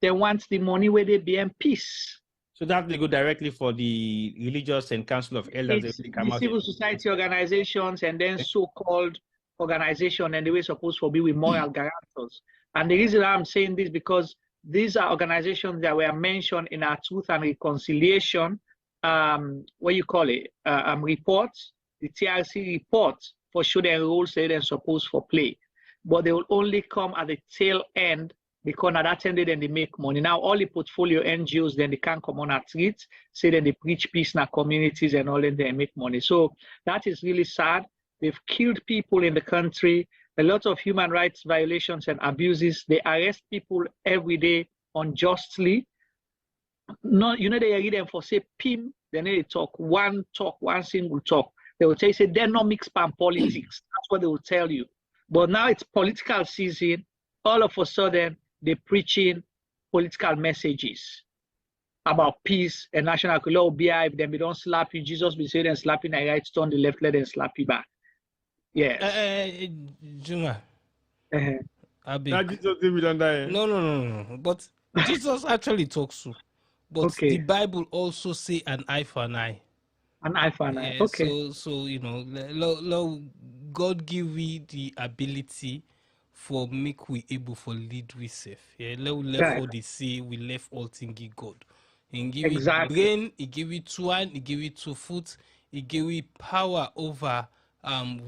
they want the money where they be in peace. So that they go directly for the religious and council of elders. It's the civil society organizations and then so-called organization, and they were supposed to be with moral guarantors. And the reason I'm saying this because these are organizations that were mentioned in our Truth and Reconciliation, reports, the TRC reports for sure their roles they're supposed for play. But they will only come at the tail end because at that end then they make money. Now all the portfolio NGOs then they can't come on at streets, say that they preach peace in our communities and all, and they make money. So that is really sad. They've killed people in the country, a lot of human rights violations and abuses. They arrest people every day unjustly. No, you know, they read them for say PIM, then they talk, one single talk. They will say they're not mixed pan politics. That's what they will tell you. But now it's political season. All of a sudden, they're preaching political messages about peace and national law. If them, they don't slap you. Jesus will say, then slap you in the right, turn the left, let them slap you back. Yeah. Juma. No. But Jesus actually talks to. But the Bible also say an eye for an eye. An eye for an eye. Okay. So you know, God give we the ability for make we able for lead we safe. Yeah, left for the sea, we left all things give God. And give it brain, he give it hand, he give it 2 foot, he give it power over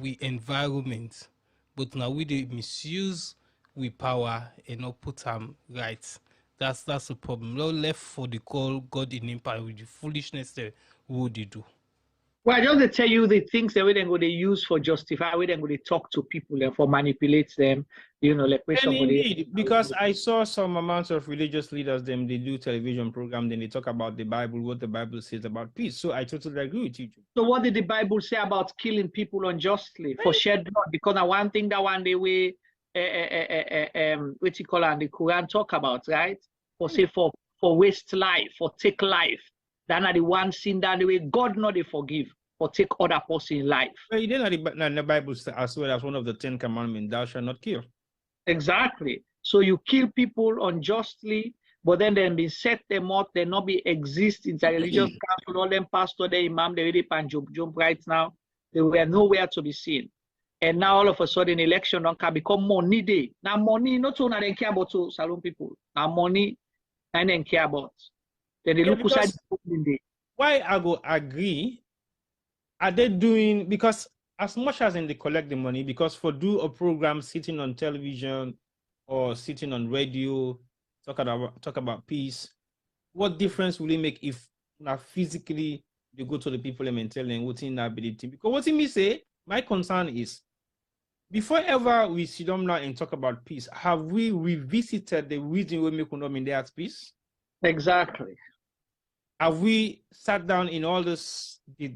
we environment. But now we they misuse we power and not put right. That's the problem. No left for the call God in empire with the foolishness there, what they do. Well, I just to tell you the things that we then go they use for justify, we then go they talk to people and for manipulate them, you know, like indeed, because I saw some amounts of religious leaders, them they do television program, then they talk about the Bible, what the Bible says about peace. So I totally agree with you. So what did the Bible say about killing people unjustly for shed blood? Because I one thing that one day we what you call and the Quran talk about, right? For say for waste life, for take life. That are the one sin that the way God not they forgive or take other person's life. Well, you didn't know the Bible as well as one of the 10 commandments, thou shalt not kill. Exactly. So you kill people unjustly, but then be set them up, they not be exist in the religious council, all them pastor, the imam, they really pan jump right now. They were nowhere to be seen. And now all of a sudden election don't become money day. Now money, not so they care about to saloon people. Now money, and then care about. Then they look aside. Why I go agree? Are they doing because as much as they collect the money, because for do a program sitting on television or sitting on radio, talk about peace, what difference will it make if now physically you go to the people and tell them what's in ability? Because what me say, my concern is before ever we sit down now and talk about peace, have we revisited the reason we make in there at peace? Exactly. Have we sat down in all this the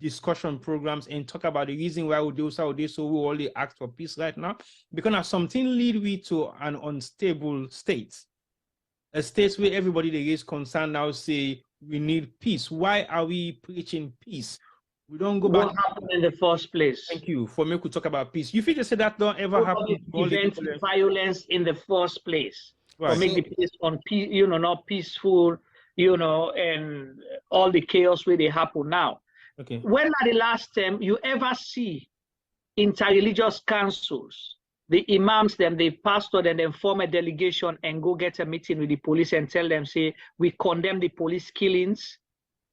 discussion programs and talk about the reason why we do so we only ask for peace right now? Because something lead we to an unstable state, a state where everybody that is concerned now say we need peace. Why are we preaching peace? We don't go back. What happened in the first place? Thank you for me to talk about peace. You feel to say that don't ever happen. Prevent violence in the first place. Right. Or make the place on peace, you know, not peaceful. You know, and all the chaos where they happen now. Okay. When are the last time you ever see interreligious councils, the imams, them, the pastor, then form a delegation and go get a meeting with the police and tell them, say, we condemn the police killings.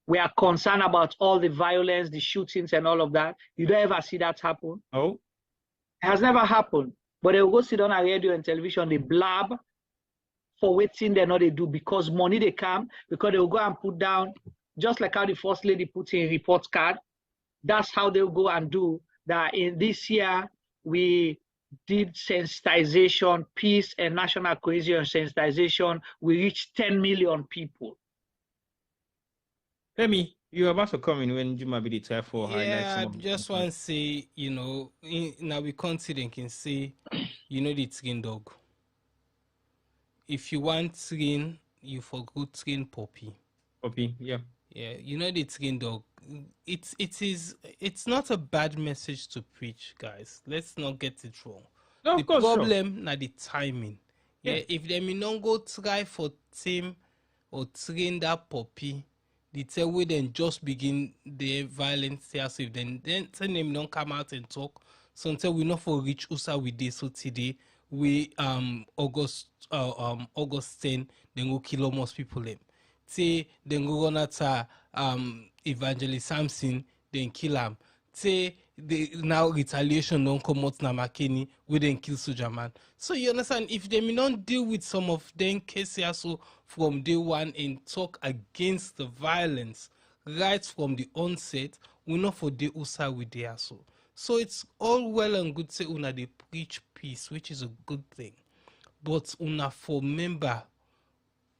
We are concerned about all the violence, the shootings and all of that. You don't ever see that happen? Oh. It has never happened. But they will go sit on a radio and television, they blab, for waiting they know they do because money they come, because they will go and put down, just like how the first lady put in report card. That's how they'll go and do that. In this year, we did sensitization, peace and national cohesion sensitization. We reached 10 million people. Femi, you're about to come in when Juma be the time for I just want to say, you know, now we confident can say, you know, the train dog. If you want train, you for good train puppy. Puppy, yeah. Yeah, you know the train dog. It's not a bad message to preach, guys. Let's not get it wrong. No, the problem na the timing. Yeah, if they don't go try for team or train that puppy, the tell we then just begin the violence here, so if then tell them don't come out and talk. So until we not for reach USA with this, so today we August 10, then go kill almost people them. Say then go on at Evangelist Samson, then kill him. Say the now retaliation don't come out na Makeni, we then kill soldier man. So you understand, if they may not deal with some of them cases so from day one and talk against the violence right from the onset, we not for the USA with the also. So it's all well and good say una they preach peace, which is a good thing. But una for member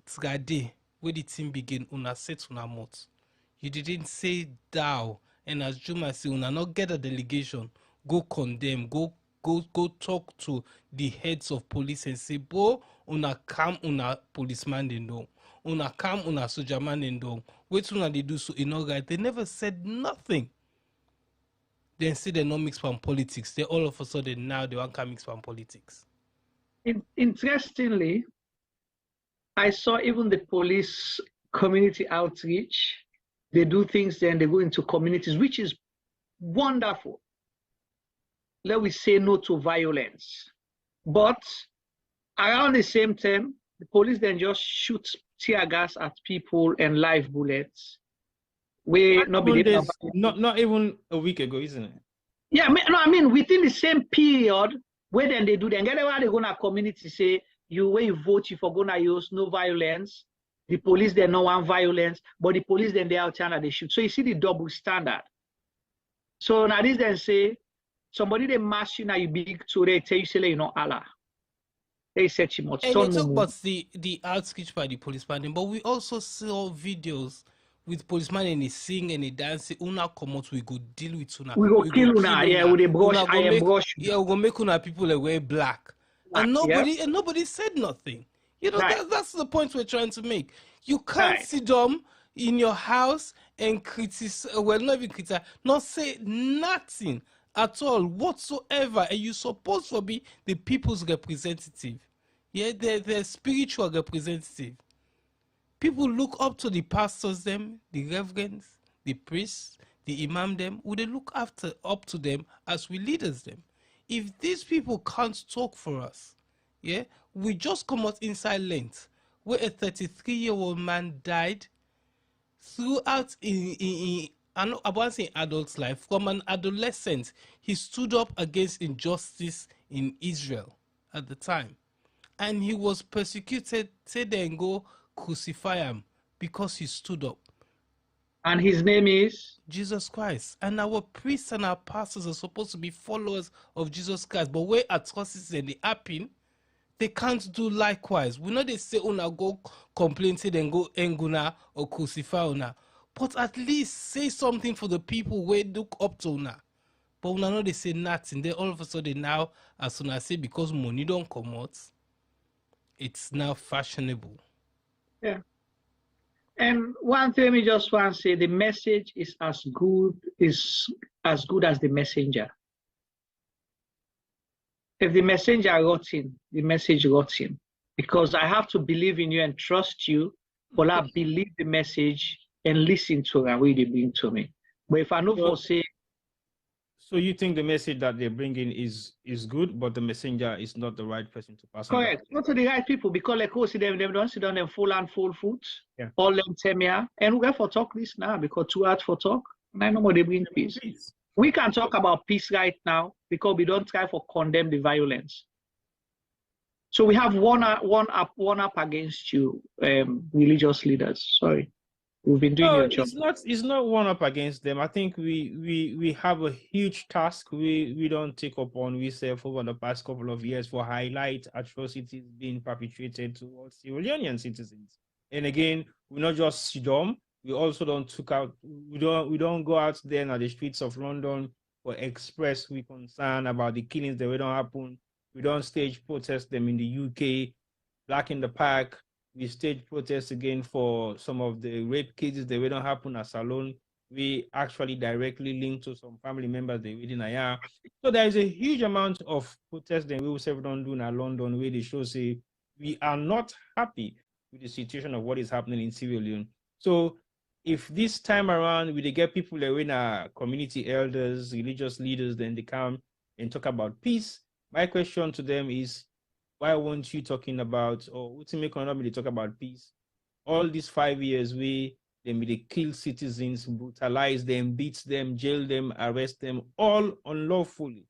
Trade, where the team begin, una set una mouth. You didn't say thou, and as Juma say, una not get a delegation, go condemn, go talk to the heads of police and say, bo, una come una policeman den dong, una come una soldier man den dong. Wait una they do so in all right. They never said nothing. Then say they not mix from politics. They all of a sudden now they want to mix from politics. Interestingly, I saw even the police community outreach. They do things then they go into communities, which is wonderful. Let we say no to violence. But around the same time, the police then just shoot tear gas at people and live bullets. Not even a week ago, isn't it? Yeah, I mean within the same period, where then they do then get why they go to community say when you vote, you for gonna use no violence. The police they no want violence, but the police then they out China they shoot. So you see the double standard. So now this then say somebody they mass you now you big so they tell you say you know Allah. They said you much. And they talk about the outreach by the policeman, but we also saw videos with policeman and they sing and they dance. Una come out, we go deal with una. We go kill una, yeah, with a brush, brush. Yeah, we go make una people like wear black. And nobody said nothing. You know, that's the point we're trying to make. You can't sit down in your house and criticize, well, not even criticize, not say nothing at all whatsoever. And you're supposed to be the people's representative. Yeah, they're spiritual representative. People look up to the pastors, them, the reverends, the priests, the imam, them. Would they look up to them as we leaders, them? If these people can't talk for us, yeah, we just come out inside length where a 33-year-old man died throughout I won't say adult's life. From an adolescent, he stood up against injustice in Israel at the time. And he was persecuted, say then go crucify him because he stood up. And his name is? Jesus Christ. And our priests and our pastors are supposed to be followers of Jesus Christ. But where atrocities and they happen, they can't do likewise. We know they say una go complain, say then go enguna or crucify una. But at least say something for the people where look up to una. But una know they say nothing. Then all of a sudden now, as soon as say because money don't come out, it's now fashionable. Yeah. And one thing we just want to say, the message is as good as the messenger. If the messenger rotten, the message rotten. Because I have to believe in you and trust you, but I believe the message and listen to it and what they bring to me. But if I know for say, so you think the message that they're bringing is good, but the messenger is not the right person to pass on? Correct. Not to the right people, because like see them don't sit down and full and full foot. Yeah. All them tell me, and we have for talk this now because too hard for talk. And I know what they bring peace. We can talk about peace right now because we don't try for condemn the violence. So we have one up against you, religious leaders. Sorry. We've been doing your job. It's not one up against them. I think we have a huge task we don't take upon ourselves over the past couple of years for highlight atrocities being perpetrated towards Sierra Leonean citizens. And again, we're not just dumb. We also don't go out there in the streets of London or express we concern about the killings that don't happen. We don't stage protest them in the UK, Black in the Park. We stage protests again for some of the rape cases that don't happen at Salon. We actually directly link to some family members they within a year. So there is a huge amount of protests that we will don't do in London where they show say we are not happy with the situation of what is happening in Sierra Leone. So if this time around we get people that in our community elders, religious leaders, then they come and talk about peace, my question to them is, why weren't you talking about, or ultimately they talk about peace? All these 5 years they kill citizens, brutalize them, beat them, jail them, arrest them, all unlawfully.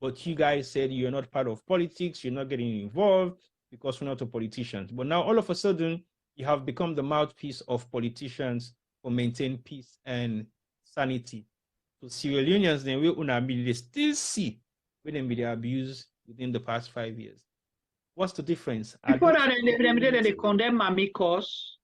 But you guys said you're not part of politics, you're not getting involved because we're not a politicians. But now all of a sudden, you have become the mouthpiece of politicians for maintain peace and sanity. So Sierra Leoneans, then we still see when they be abused within the past 5 years. What's the difference? Before that, they condemn amicus,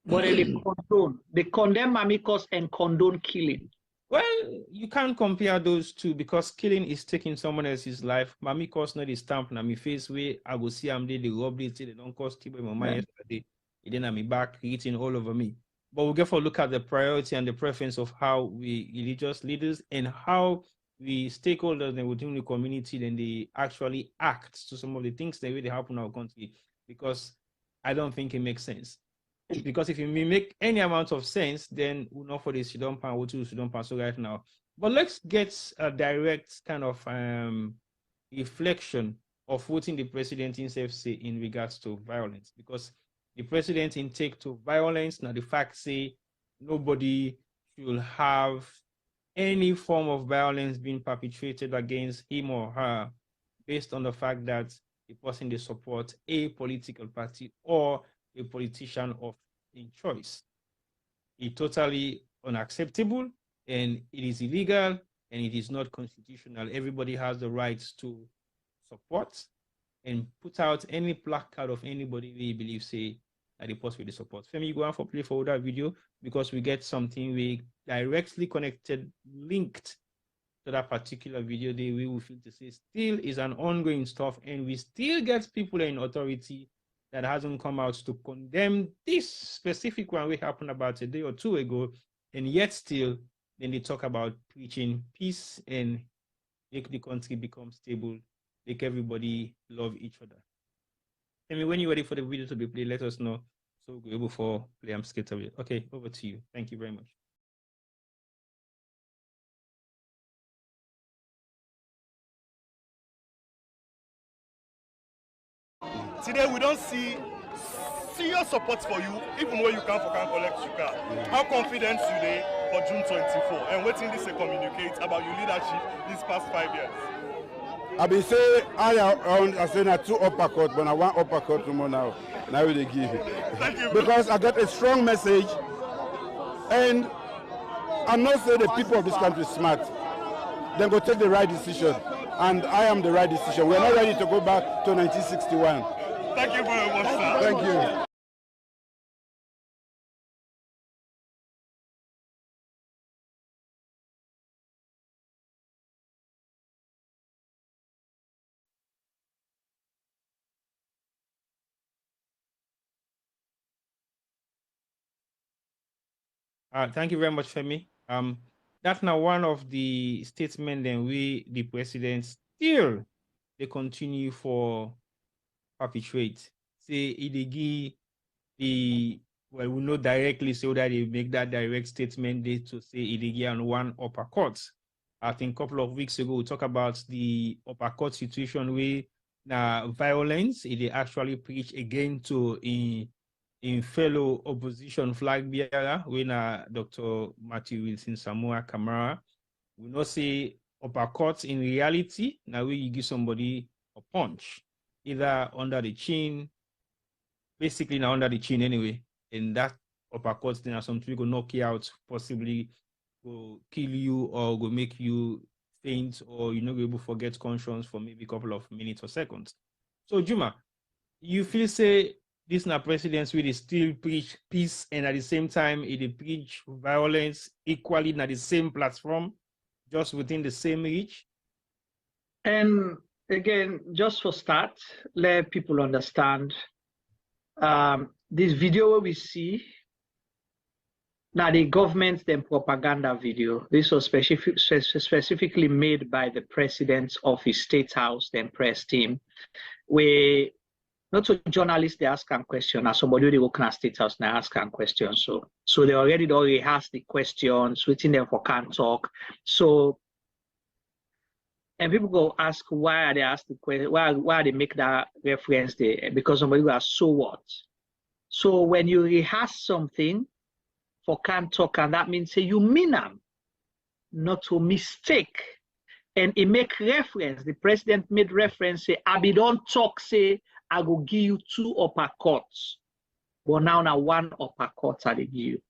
but they condemn amicus and condone killing. Well, you can't compare those two because killing is taking someone else's life. Amicus not the stamp na me face way. I go see them they rob it, they don't cost people my money yesterday. It then me back eating all over me. But we get to look at the priority and the preference of how we religious leaders and how we stakeholders and within the community, then they actually act to some of the things that really happen in our country, because I don't think it makes sense. Because if it make any amount of sense, then we'll not for the Sudan pan, what to Sudan pan so right now. But let's get a direct kind of reflection of what the president himself say in regards to violence, because the president in take to violence now the fact say nobody should have any form of violence being perpetrated against him or her based on the fact that the person they support a political party or a politician of in choice. It's totally unacceptable and it is illegal and it is not constitutional. Everybody has the right to support and put out any placard of anybody we believe say that they post with the support. Femi, you go on for play for that video because we get something we directly connected, linked to that particular video. We will feel to say still is an ongoing stuff, and we still get people in authority that hasn't come out to condemn this specific one we happened about a day or two ago, and yet still then they talk about preaching peace and make the country become stable, make everybody love each other. I mean, when you're ready for the video to be played, let us know so we'll be able to play and skate away. Okay, over to you. Thank you very much. Today we don't see serious support for you, even when you can collect your card. How confident today for June 24? And what in this communicate about your leadership these past 5 years? I been say I say na 2 uppercut, but I want uppercut tomorrow now. Now they give it. Thank you. Because I got a strong message, and I'm not saying the people of this country smart. Then go take the right decision, and I am the right decision. We're not ready to go back to 1961. Thank you very much, sir. Thank you. Thank you very much, Femi. That's now one of the statements then the president still they continue for perpetuate. Say we know directly so that they make that direct statement they to say Idigi on one uppercut. I think a couple of weeks ago we talked about the uppercut situation where now violence they actually preach again to in fellow opposition flag bearer when Dr. Matthew Wilson Samoa Kamara. We not say uppercut in reality. Now we you give somebody a punch, either under the chin, basically now under the chin anyway. And that uppercut then something go knock you out, possibly go kill you or go make you faint, or you're not able to forget conscience for maybe a couple of minutes or seconds. So Juma, you feel say this now presidents will still preach peace and at the same time it preach violence equally at the same platform, just within the same reach? And again, just for start, let people understand this video we see now the government then propaganda video. This was specifically made by the president's office, State House, then press team, where not to journalists, they ask a question, as somebody they work in a state house, they ask a question. So they already asked the questions, waiting them for can't talk. So, and people go ask why are they ask the question, why they make that reference there? Because somebody go ask, so what? So when you rehearse something for can't talk, and that means say you mean them, not to mistake. And it make reference, the president made reference, say, I be don't talk, say, I go give you 2 uppercuts. But now one uppercut I give you.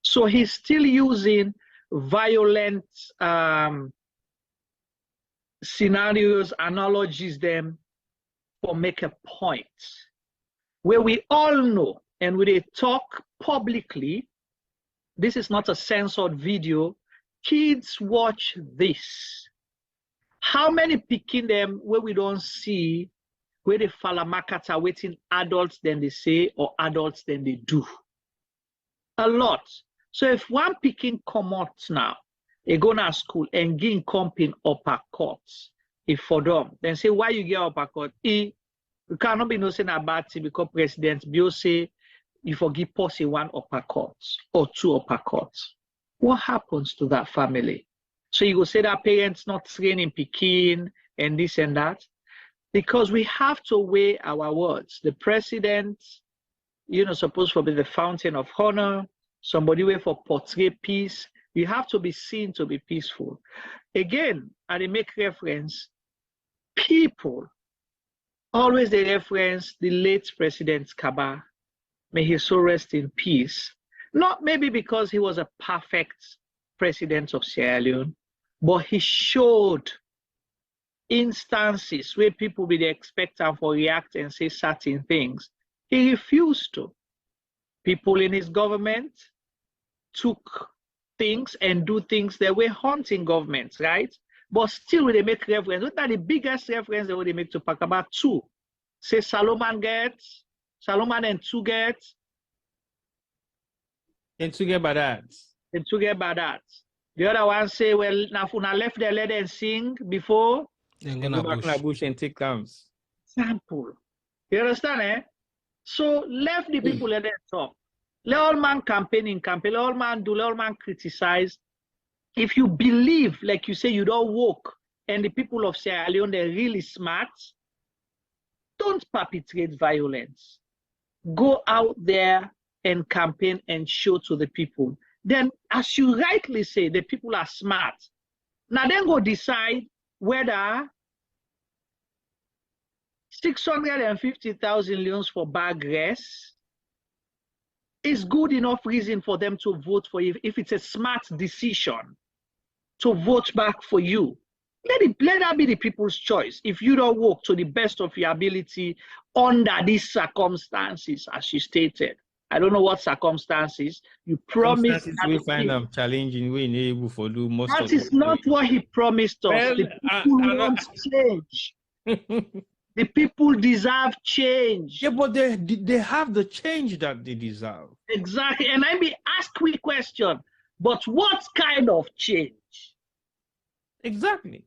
So he's still using violent scenarios, analogies them for make a point. Where we all know, and when they talk publicly, this is not a censored video, kids watch this. How many picking them where we don't see where the falamakata waiting adults than they say or adults than they do? A lot. So if one picking come out now, they go to school and gain comping uppercuts, if for them, then say why you get uppercut? You cannot be no saying about it because President Bill say you forgive Posse 1 uppercut or 2 uppercuts. What happens to that family? So you go say that parents not training Pekin and this and that, because we have to weigh our words. The president, supposed to be the fountain of honor, somebody way for portray peace. You have to be seen to be peaceful. Again, and they make reference, people, always they reference the late President Kaba, may he so rest in peace. Not maybe because he was a perfect president of Sierra Leone, but he showed instances where people would expect him for react and say certain things. He refused to. People in his government took things and do things that were haunting governments, right? But still they make reference. What are the biggest reference they would make to Pakaba? 2. Say Solomon and 2 gets. And 2 get bad. And 2 get bad. The other one say, well, now if I left the let them sing before, then go back to the bush and take counts. Sample. You understand, eh? So left the people let them talk. Let all man campaign, let all man do, let all man criticize. If you believe, like you say, you don't work, and the people of Sierra Leone, they're really smart, don't perpetrate violence. Go out there and campaign and show to the people. Then, as you rightly say, the people are smart. Now then go decide whether 650,000 leons for bag rest is good enough reason for them to vote for you. If it's a smart decision to vote back for you, let that be the people's choice. If you don't work to the best of your ability under these circumstances, as you stated, I don't know what circumstances you promised. We find them challenging. We're able to do most. That is not what he promised us. Well, the people want change. The people deserve change. Yeah, but they have the change that they deserve. Exactly. And I may ask quick question. But what kind of change? Exactly.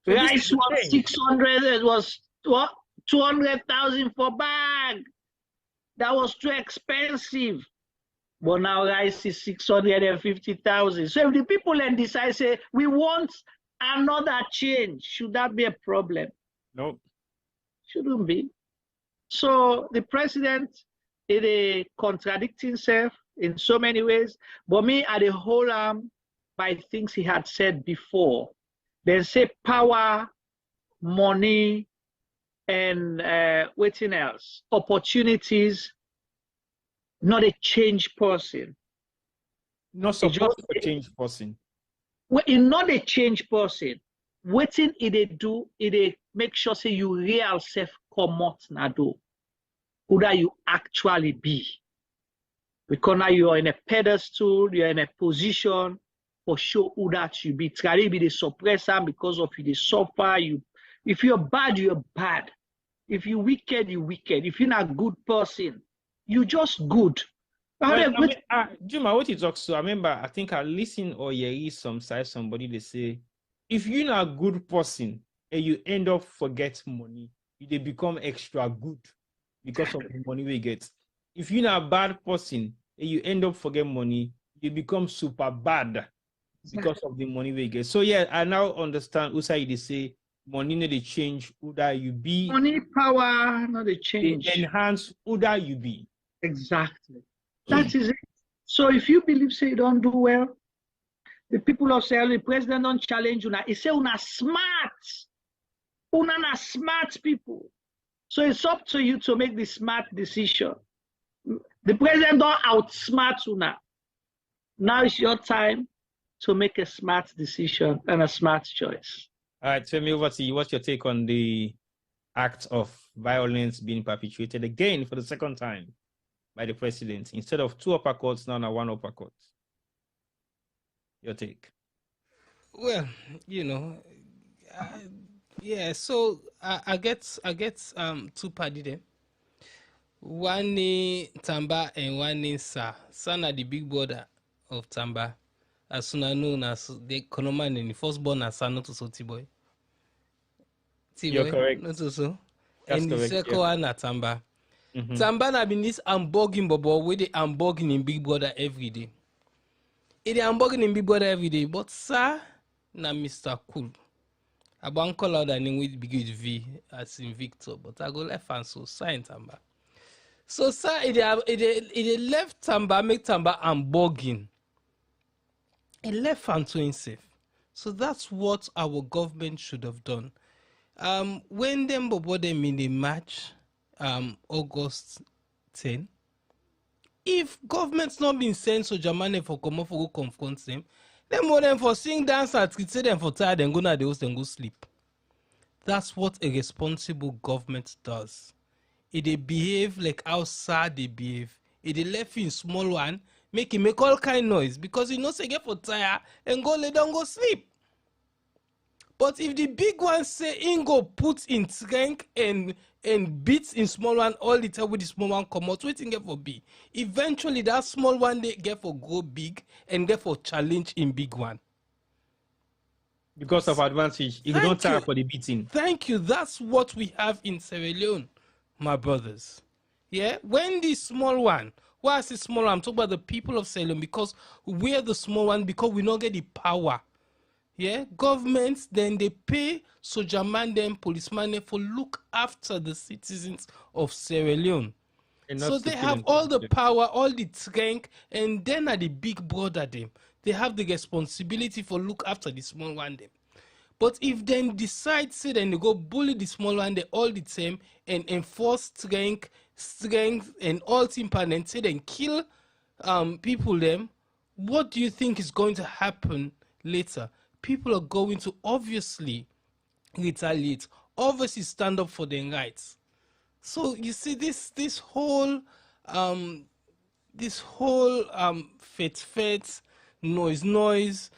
So rice was 600. It was what? 200,000 for bag. That was too expensive. But now rice is 650,000. So if the people then decide, say, we want another change, should that be a problem? No. Shouldn't be. So the president is contradicting himself in so many ways. But me, at the whole by things he had said before. They say power, money, and waiting else, opportunities, not a change person. Not supposed to change person. Well, not a change person. Waiting it do, it make sure say you real self come out na do. Who that you actually be. Because now you are in a pedestal, you are in a position for sure who that you be. Try to be the suppressor because of you the suffer. If you're bad, you're bad. If you're wicked, you're wicked. If you're not a good person, you're just good. Juma, what you talk to, I remember, I think I listen or hear somebody they say, if you're not a good person and you end up forget money, they become extra good because of the money we get. If you're not a bad person and you end up forgetting money, you become super bad because of the money we get. So yeah, I now understand Usai they say money no they change who that you be. Money, power, not the change. They enhance who that you be. Exactly. That is it. So if you believe say you don't do well, the people of Sierra Leone, the president don't challenge you now. He say una smart. Una na smart people. So it's up to you to make the smart decision. The president don't outsmart una. Now it's your time to make a smart decision and a smart choice. All right, tell me over to you. What's your take on the act of violence being perpetuated again for the second time by the president? Instead of 2 uppercuts, now 1 uppercut. Your take? Well, yeah. So I get 2 party there. One in Tamba and one in Sa. Sana the big brother of Tamba, as soon as known as the Konoman and the firstborn as Sa, not also T-boy. You're correct. Not also. That's and correct, the second one at Tamba. Mhm. Tamba na been this unbogging bobo where they unbogging in Big Brother every day. It is unbogging in Big Brother every day, but Sa na Mr. Cool. I won't call out the name with big V as in Victor, but I go left and so Sa in Tamba. So Sa it left Tamba, make Tamba unbogging. It left and to himself. So that's what our government should have done. When them bobo them in the match, August 10, if government's not been sent so Germany for come up for go confront them more than for sing dance at say them for tired and go na the house and go sleep. That's what a responsible government does. It they behave like how sad they behave. It they left in small one, make all kind noise because you know say get for tired and go lay down go sleep. But if the big one say in go put in strength and beats in small one all the time with the small one come out, waiting get for be. Eventually that small one they get for go big and get for challenge in big one. Because of advantage, you don't tire for the beating. Thank you. That's what we have in Sierra Leone, my brothers. Yeah, when the small one, why I say small one, I'm talking about the people of Sierra Leone because we're the small one because we don't get the power. Yeah, governments then they pay soldier man them, policeman them for look after the citizens of Sierra Leone. So they have all the power, all the strength, and then at the big brother them, they have the responsibility for look after the small one them. But if then decide say then they go bully the small one they all the time and enforce strength and all impermanent say then kill people them, what do you think is going to happen later? People are going to obviously retaliate, obviously stand up for their rights. So you see this whole fet noise,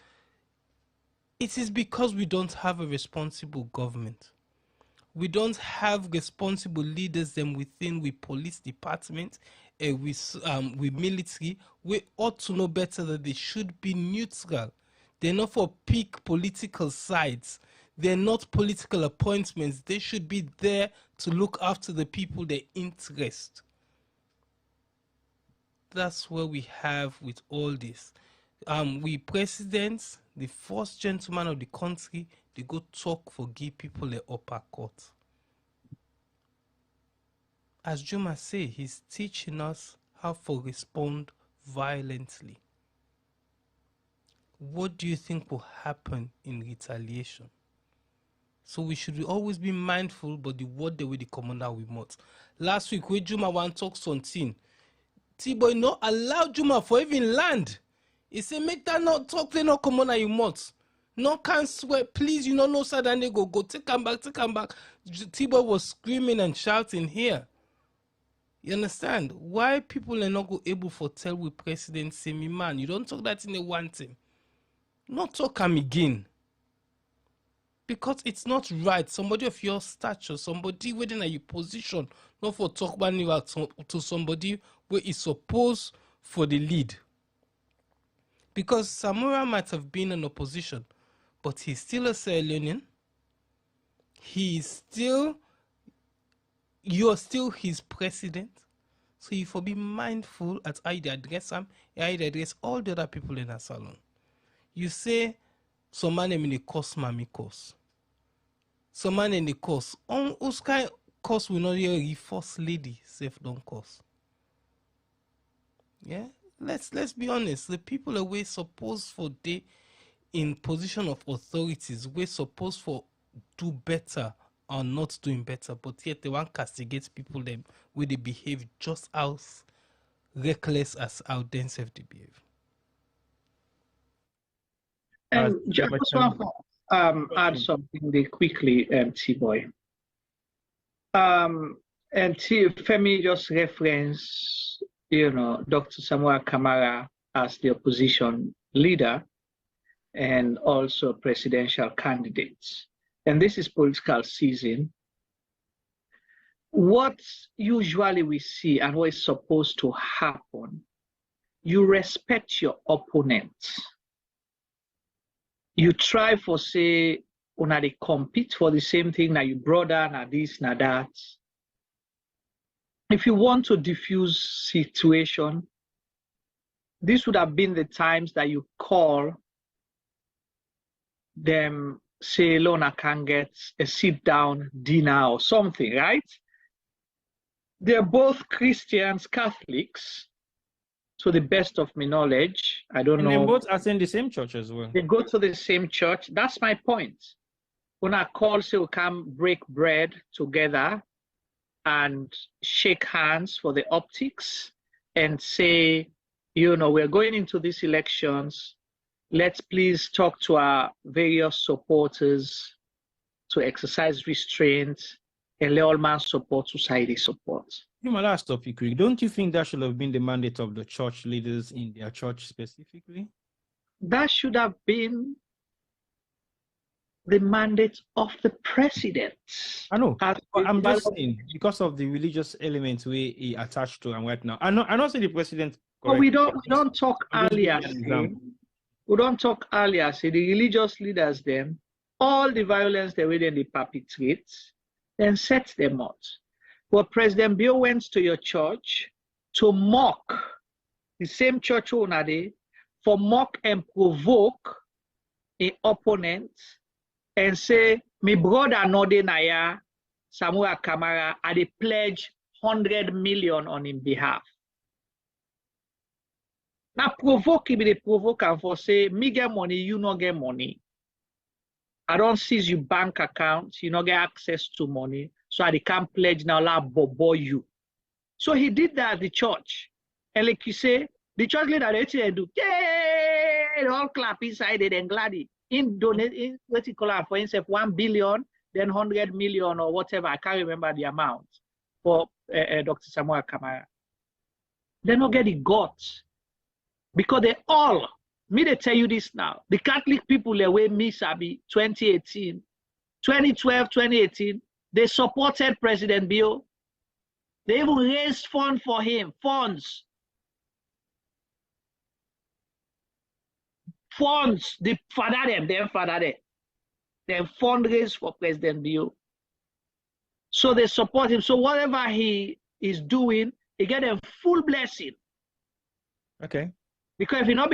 it is because we don't have a responsible government. We don't have responsible leaders them within we police department and we military. We ought to know better that they should be neutral. They're not for pick political sides. They're not political appointments. They should be there to look after the people, their interest. That's what we have with all this. We presidents, the first gentleman of the country, they go talk for give people the upper court. As Juma say, he's teaching us how to respond violently. What do you think will happen in retaliation? So we should always be mindful about the word the way the commander will not. Last week, when Juma want talk something, T-boy not allow Juma for even land. He said, make that not talk, they not commander you must. No can't swear, please, you don't know suddenly go take him back. T-boy was screaming and shouting here. You understand? Why people are not go able for tell with president say me man, you don't talk that in a one thing. Not talk him again. Because it's not right. Somebody of your stature, somebody within your position, not for talk about you to somebody where is supposed for the lead. Because Samura might have been an opposition, but he's still a Sierra Leonean. He is still you're still his president. So you for be mindful at how you address him, how you address all the other people in a salon. You say, some man in the course, mammy course. Some man in the course. On whose kind course will not hear a first lady, safe don't course. Yeah? Let's be honest. The people are way supposed for they in position of authorities, we're supposed for do better or not doing better, but yet they want castigate people them where they behave just as reckless as how themselves they behave. And just want to add something there quickly, T-Boy. And Femi just referenced, Dr. Samuel Kamara as the opposition leader and also presidential candidates. And this is political season. What usually we see and what is supposed to happen, you respect your opponent. You try for, say, when they compete for the same thing, now you brother, now this, now that. If you want to diffuse situation, this would have been the times that you call them, say, Lona can get a sit-down dinner or something, right? They're both Christians, Catholics, to the best of my knowledge. I don't know. And they both attend the same church as well. They go to the same church. That's my point. When I call, say, we come break bread together and shake hands for the optics and say, we're going into these elections. Let's please talk to our various supporters to exercise restraint and let all man support society support. My last topic, Rick. Don't you think that should have been the mandate of the church leaders in their church specifically? That should have been the mandate of the president. I know. I'm just saying, because of the religious elements he attached to and right now. I know say the president. But we don't talk earlier. We don't talk earlier. Say the religious leaders then, all the violence they will then they perpetrate, then set them out. But President Bill went to your church to mock the same church owner day, for mock and provoke an opponent and say, my brother Node Naya, Samuel Kamara, I they pledge 100 million on his behalf. Now provoke him, they provoke and for say, me get money, you not get money. I don't seize your bank account, you not get access to money, so I can't pledge now la bobo you. So he did that at the church. And like you say, the church leader they do, yay, they all clap inside it and gladly. In donate in particular, for instance, 1 billion, then 100 million or whatever, I can't remember the amount for Dr. Samuel Kamara. They don't get the guts. Because they all, me they tell you this now, the Catholic people the way me sabi 2018, 2012, 2018, they supported President Bill. They even raised funds for him, funds, they father them, then fundraise for President Bill. So they support him. So whatever he is doing, he get a full blessing. Okay. Because if they're not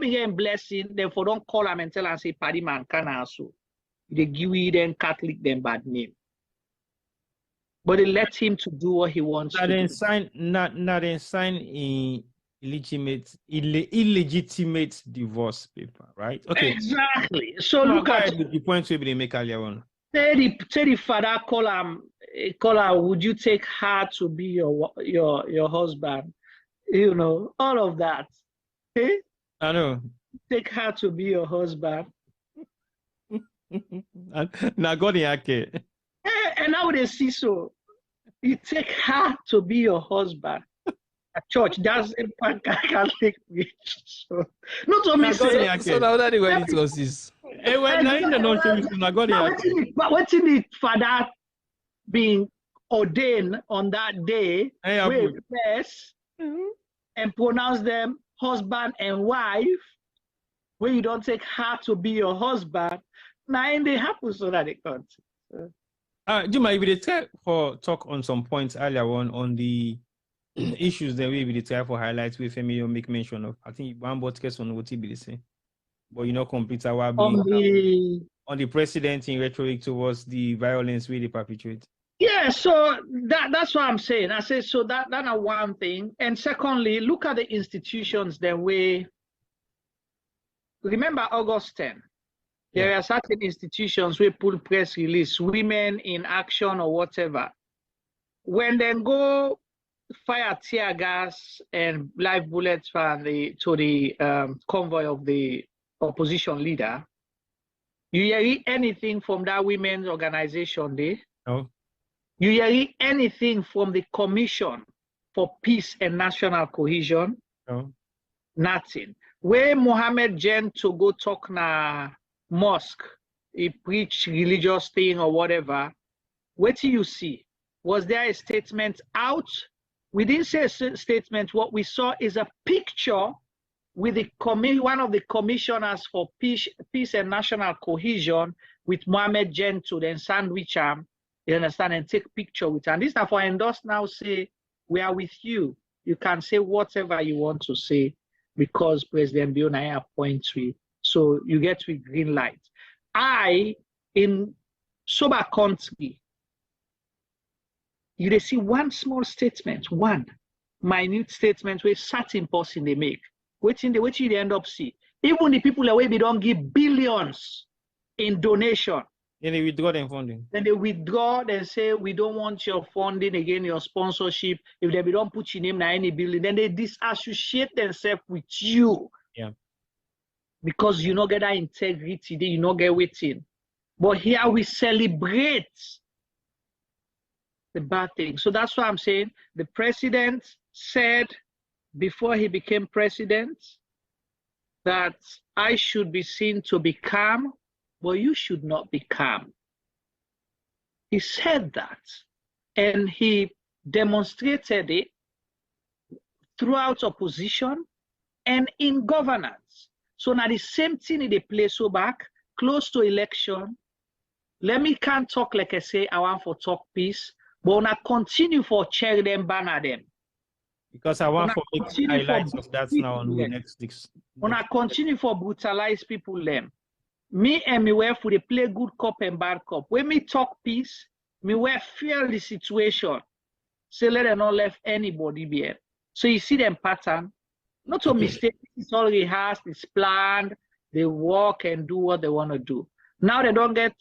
be getting blessing, then for don't call them and tell them say party man can also. They give them Catholic them bad name. But they let him to do what he wants to do. Not sign a illegitimate divorce paper, right? Okay. Exactly. So look at the point we make earlier on. Say the father call him, would you take her to be your husband? All of that. Okay? I know. Take her to be your husband. Now God and now they see so. You take her to be your husband. A church that's a Catholic preach. So not to me say. So now that the way it was is. But what's in the father being ordained on that day, we bless and pronounce them husband and wife, where you don't take her to be your husband, now they happen so that they can't. Juma, we did try for talk on some points earlier on the issues that we did try for highlights with Femi make mention of. I think one bot case on what he be saying, but complete our on the president in rhetoric towards the violence we perpetrate. Yeah, so that's what I'm saying. I say so that's one thing, and secondly, look at the institutions that we remember August 10. There are certain institutions we pull press release, women in action or whatever. When they go fire tear gas and live bullets to the convoy of the opposition leader, you hear anything from that women's organization there? No. You hear anything from the Commission for Peace and National Cohesion? No. Nothing. Where Mohammed Jen to go talk na mosque, he preach religious thing or whatever, what do you see? Was there a statement out? We didn't say a statement. What we saw is a picture with the one of the commissioners for peace and national cohesion with Mohammed Jen to then sandwich him, you understand, and take picture with him. And this is for endorse now say, we are with you. You can say whatever you want to say because President Bionaya appoints you. So you get with green light. In sober country, you see one small statement, one minute statement where certain person they make. Waiting they end up see. Even the people away they don't give billions in donation. Then they withdraw their funding. Then they withdraw and say we don't want your funding again, your sponsorship. If they don't put your name in any building, then they disassociate themselves with you. Yeah. Because you not get that integrity, you not get waiting. But here we celebrate the bad thing. So that's what I'm saying. The president said before he became president that I should be seen to be calm, but you should not be calm. He said that, and he demonstrated it throughout opposition and in governance. So now the same thing in the place so back, close to election. Let me can't talk like I say, I want for talk peace, but when I continue for check them, banner them. Because I want for make highlights of that now on the next 6. When I continue for brutalize people them, me and me where for they play good cop and bad cop. When me talk peace, me where feel the situation. Say let them not left anybody be here. So you see them pattern. Not a mistake, it's all rehearsed, it's planned, they walk and do what they want to do. Now they don't get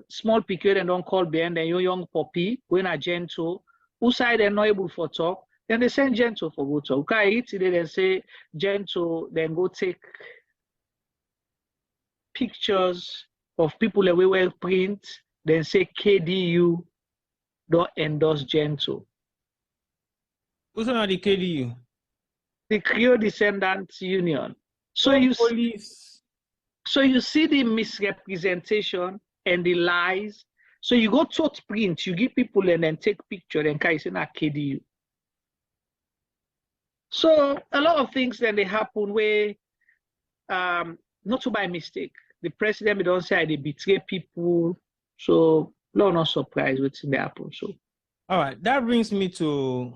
small PQ, they don't call behind them, young puppy, when a gentle, who side they're not able for talk, then they send gentle for go talk. Okay, today they say gentle, then go take pictures of people that we will print, then say KDU, don't endorse gentle. Who's on the KDU? The Creole Descendants Union. So you see the misrepresentation and the lies. So you go to print, you give people and then take picture and can say na KDU. So a lot of things then they happen where not to by mistake. The president don't say they betray people. So no surprise what's in the happen. So all right, that brings me to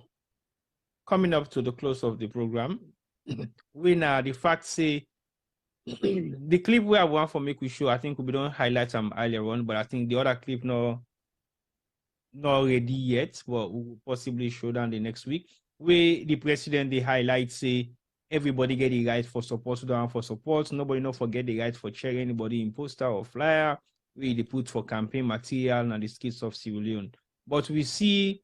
coming up to the close of the program. We now the fact say the clip we have one for make we show, I think we don't highlight some earlier on, but I think the other clip not ready yet, but we will possibly show down the next week. Where the president they highlight say everybody get the right for support, down for support. Nobody not forget the right for sharing anybody in poster or flyer. We they put for campaign material and the skits of Sierra Leone. But we see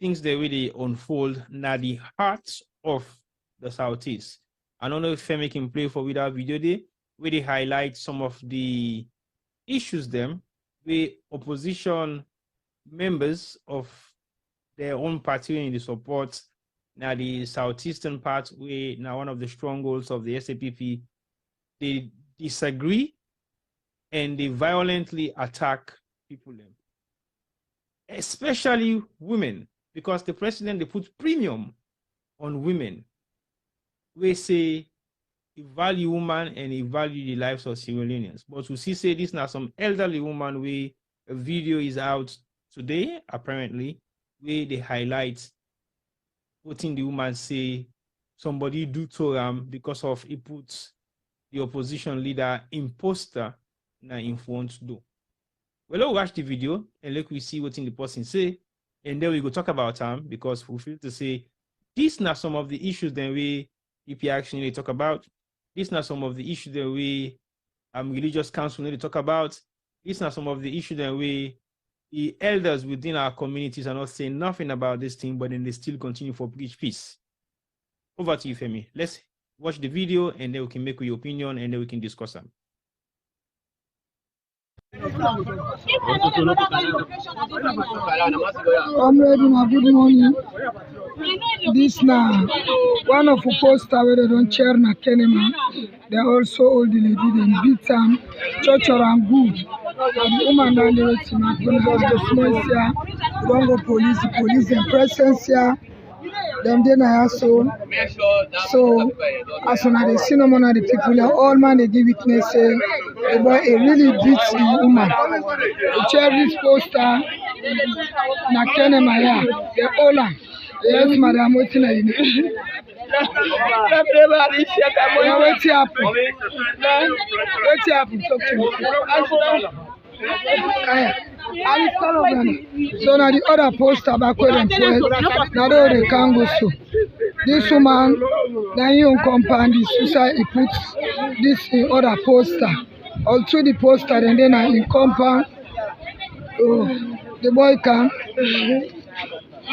things that really unfold now the heart of the Southeast. I don't know if Femi can play for with our video day, where they highlight some of the issues them where opposition members of their own party in the support now the southeastern part where now one of the strongholds of the SLPP, they disagree and they violently attack people them, especially women, because the president they put premium on women. We say he value woman and he value the lives of Sierra Leoneans. But we see say this now some elderly woman we a video is out today, apparently, where they highlight putting the woman say somebody do to because of he puts the opposition leader imposter in front do. Well, let's watch the video and let we see what in the person say, and then we go talk about because we feel to say these are some of the issues that we EP actually talk about. These are some of the issues that we religious council need to talk about. These are some of the issues that we the elders within our communities are not saying nothing about this thing, but then they still continue for preach peace. Over to you, Femi. Let's watch the video and then we can make your opinion and then we can discuss them. Comrade, good morning. This now one of the poster where they don't chair na Kenema. They also all the lady then beat them, church around good. And the woman down the way to my the small here. We don't go police and presence here. Them then I so as soon as they see no one of the people here, all man they give witness say the boy really beats the woman. The chair this poster na Kenema here. They all are. Yes, madam, what's in it? What's happened? Talk to me. So now the other poster back where them put, now they can't go so. This woman, now you compound the suicide, he puts this in other poster. All through the poster and then in compound, oh, the boy can.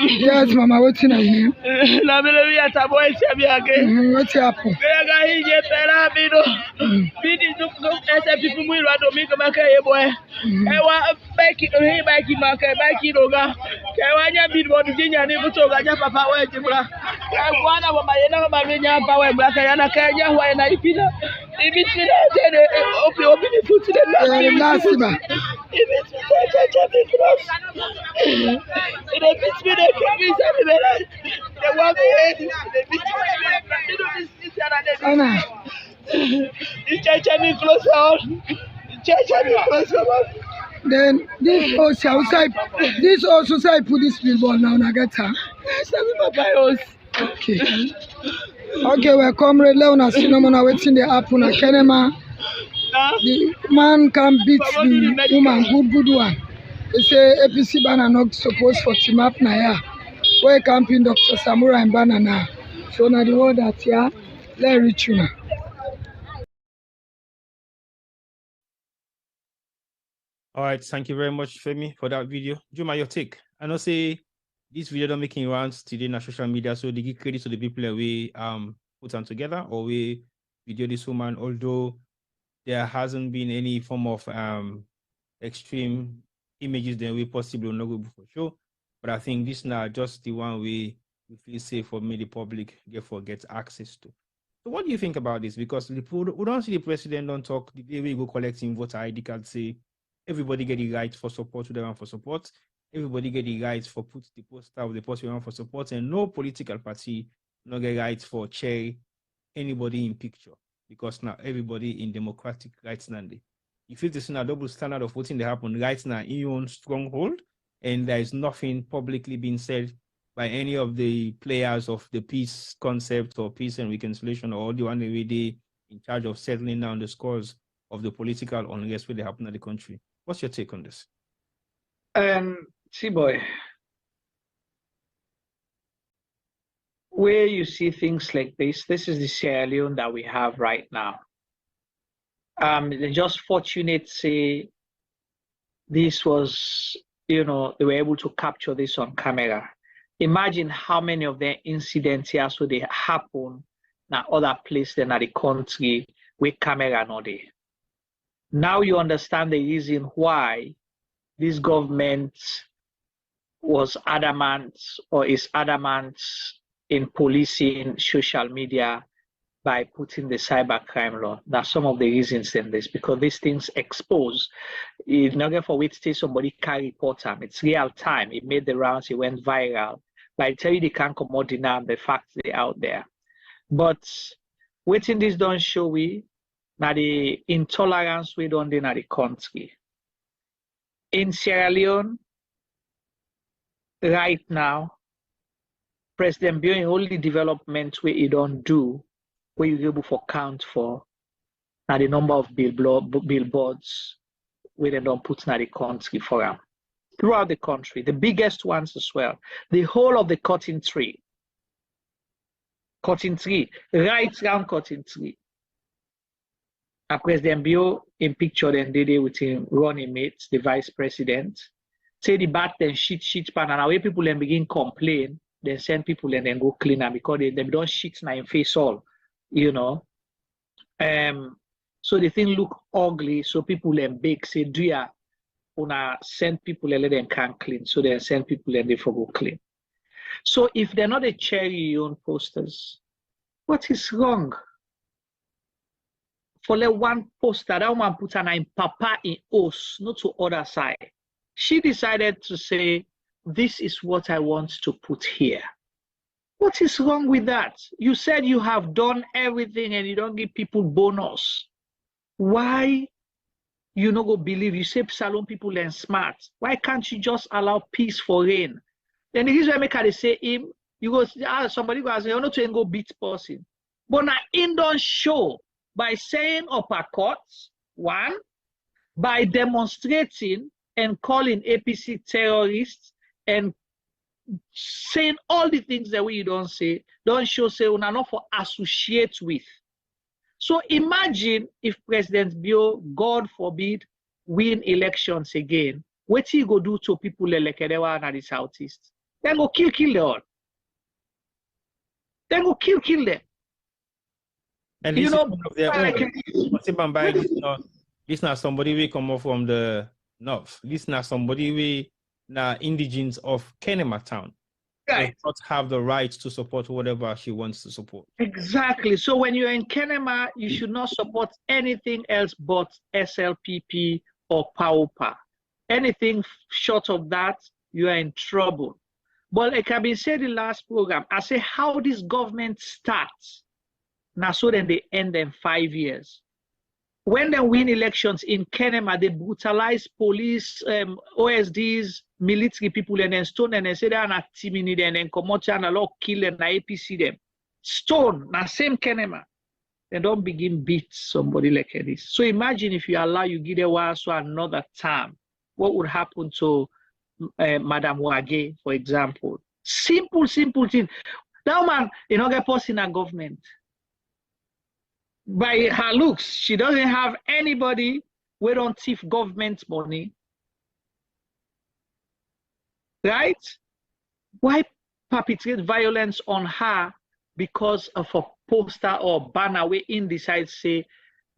Yes, Mama, what's in your name? What's happened? Then this also say put this billboard now na get her. Okay. Okay, well, comrade Leona Cinnamon waiting the happen at Kenema. The man can beat the woman, good one. They say APC banner not supposed for team up na ya. Where camping Dr. Samura and banana. So now the word that ya let reach you now. All right, thank you very much, Femi, for that video. Juma, your take. I know say this video don't making rounds today on social media, so they give credit to the people that we put them together or we video this woman, although there hasn't been any form of extreme images that we possibly not go for sure. But I think this now just the one we feel safe for me, the public get access to. So what do you think about this? Because we don't see the president don't talk the day we go collecting voter ID card say everybody get the right for support to the one for support. Everybody get the right for put the poster of the post one for support, and no political party no get rights for chair anybody in picture because now everybody in democratic rights now. You feel this in a double standard of voting that happen right now in your own stronghold, and there is nothing publicly being said by any of the players of the peace concept or peace and reconciliation or the one that they in charge of settling down the scores of the political unrest where they happen in the country. What's your take on this? See, boy, where you see things like this is the Sierra Leone that we have right now. They're just fortunate, say, this was, they were able to capture this on camera. Imagine how many of the incidents here so they happen in other places than the country with camera not there. Now you understand the reason why this government was adamant or is adamant in policing social media by putting the cybercrime law. That's some of the reasons in this, because these things expose. It's not for which say somebody can report them. It's real time. It made the rounds, it went viral. But I tell you, they can't come out deny the facts they out there. But waiting this don't show we now the intolerance we don't in the country. In Sierra Leone, right now, President Bio only development where he don't do, where you're able to count for, now the number of billboards where they don't put in the country for them. Throughout the country, the biggest ones as well. The whole of the cotton tree, right round cotton tree. And President Bio in picture then did it with him running mates, the vice president. Say the bat then shit pan and away people then begin complain, then send people and then go clean them because they don't shit now in face all, you know. So the thing look ugly, so people then beg, say, do ya wanna send people and let them can't clean, so they send people and they for go clean. So if they're not a cherry on posters, what is wrong? For let one poster, that woman put her name Papa in us, not to other side. She decided to say, this is what I want to put here. What is wrong with that? You said you have done everything and you don't give people bonus. Why you not go believe? You say Salon people and smart. Why can't you just allow peace for reign? Then the reason why make her say him, you go somebody go say, you not to go beat person. But now in don't show by saying uppercuts, one, by demonstrating and calling APC terrorists and saying all the things that we don't say, don't show say we are not for associate with. So imagine if President Bio, God forbid, win elections again. What he go do to people like Edewa and the Southeast? Then go kill them all. Then go kill them. And you know, this not somebody we come up from the north. This not somebody we now indigenous of Kenema town. Right. Does not have the right to support whatever she wants to support. Exactly. So when you're in Kenema, you should not support anything else but SLPP or PAOPA. Anything short of that, you are in trouble. But like I've been said in the last program, I say how this government starts. Now so then they end in 5 years. When they win elections in Kenema, they brutalize police, OSDs, military people, and then stone and then say they are not timid and then come out and allow kill them, and APC them. Stone, now same Kenema. They don't begin beat somebody like this. So imagine if you allow you give them so another time, what would happen to Madam Wage, for example? Simple thing. That man, you know, get post in a government. By her looks, she doesn't have anybody who don't thief government money. Right? Why perpetrate violence on her because of a poster or banner where in decides say,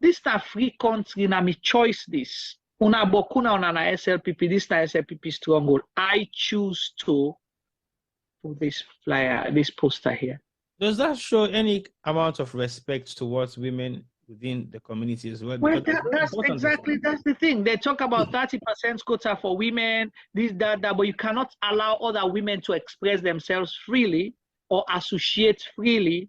this is a free country, na me choice this. Una bokuna una na SLPP, this na SLPP stronghold. I choose to put this flyer, this poster here. Does that show any amount of respect towards women within the community as well? Well, that's the thing. They talk about 30% quota for women, this, that, but you cannot allow other women to express themselves freely or associate freely.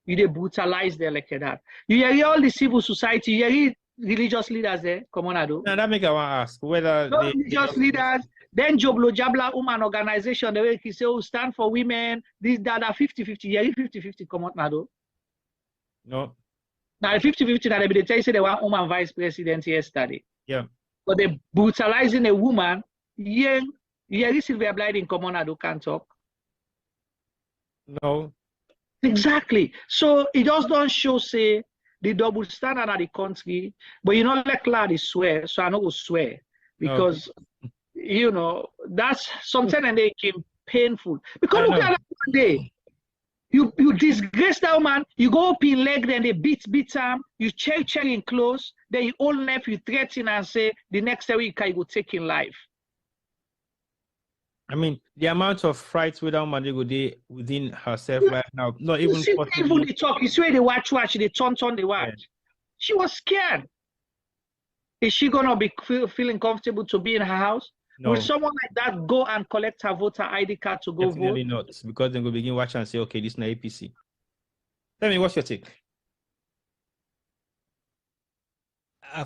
You they brutalize them like that. You hear all the civil society, you hear religious leaders there. Come on, Ado. Now that make I want to ask whether religious leaders. Then Joblo Jabla Woman Organization, the way he say, oh, stand for women, this, that, 50-50. Yeah, 50-50 come out now, though. No. Now, 50-50, that they tell you say they want woman vice president yesterday. Yeah. But they brutalizing a woman, yeah, Sylvia Blyden come on, Ado, can't talk. No. Exactly. So it just don't show, say, the double standard of the country, but you know, like lad is swear, so I know go swear. Because you know, that's something and they came painful. Because look at that one day. You disgrace that man, you go up in leg, then they beat him, you check in clothes, then you all left, you threaten and say the next week I go take in life. I mean, the amount of frights without Madigo within herself right now, not even possible. They talk, you swear they watch, they turn they watch. Yeah. She was scared. Is she gonna be feeling comfortable to be in her house? No. Will someone like that go and collect her voter ID card to go Definitely vote? Not, because they will begin watching and say, okay, this is not APC. Tell me, what's your take?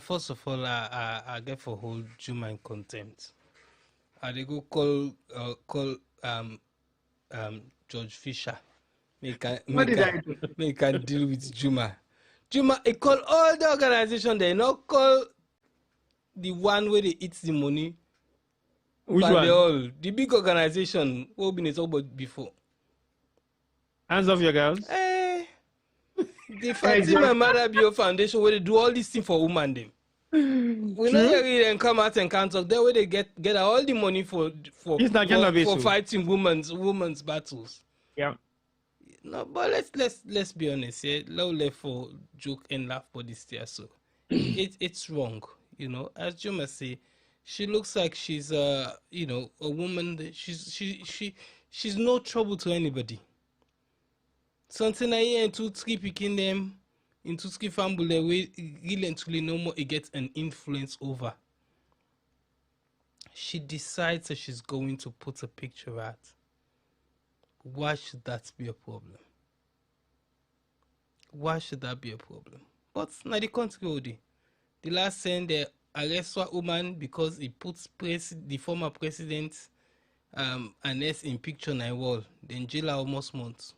First of all, I get for hold Juma in contempt. They go call George Fisher. Make I deal with Juma. Juma, he call all the organization. They not call the one where they eat the money. Which one? The big organization. What been talked about before? Hands off your girls. The Fatima Mother Bio Foundation where they do all these things for women them. We not hear them come out and can't talk. There where they get all the money for fighting women's battles. Yeah. No, but let's be honest. Yeah, left for joke and laugh, but this year so it's wrong. You know, as Juma say, she looks like she's a woman. That she's no trouble to anybody. Something I hear in 2-3 picking them in 2-3 family way really and truly no more it gets an influence over. She decides that she's going to put a picture out. Why should that be a problem? Why should that be a problem? But now the country, the last time they arrest one woman because he puts the former president Anes in picture on a wall. Then jail her almost months.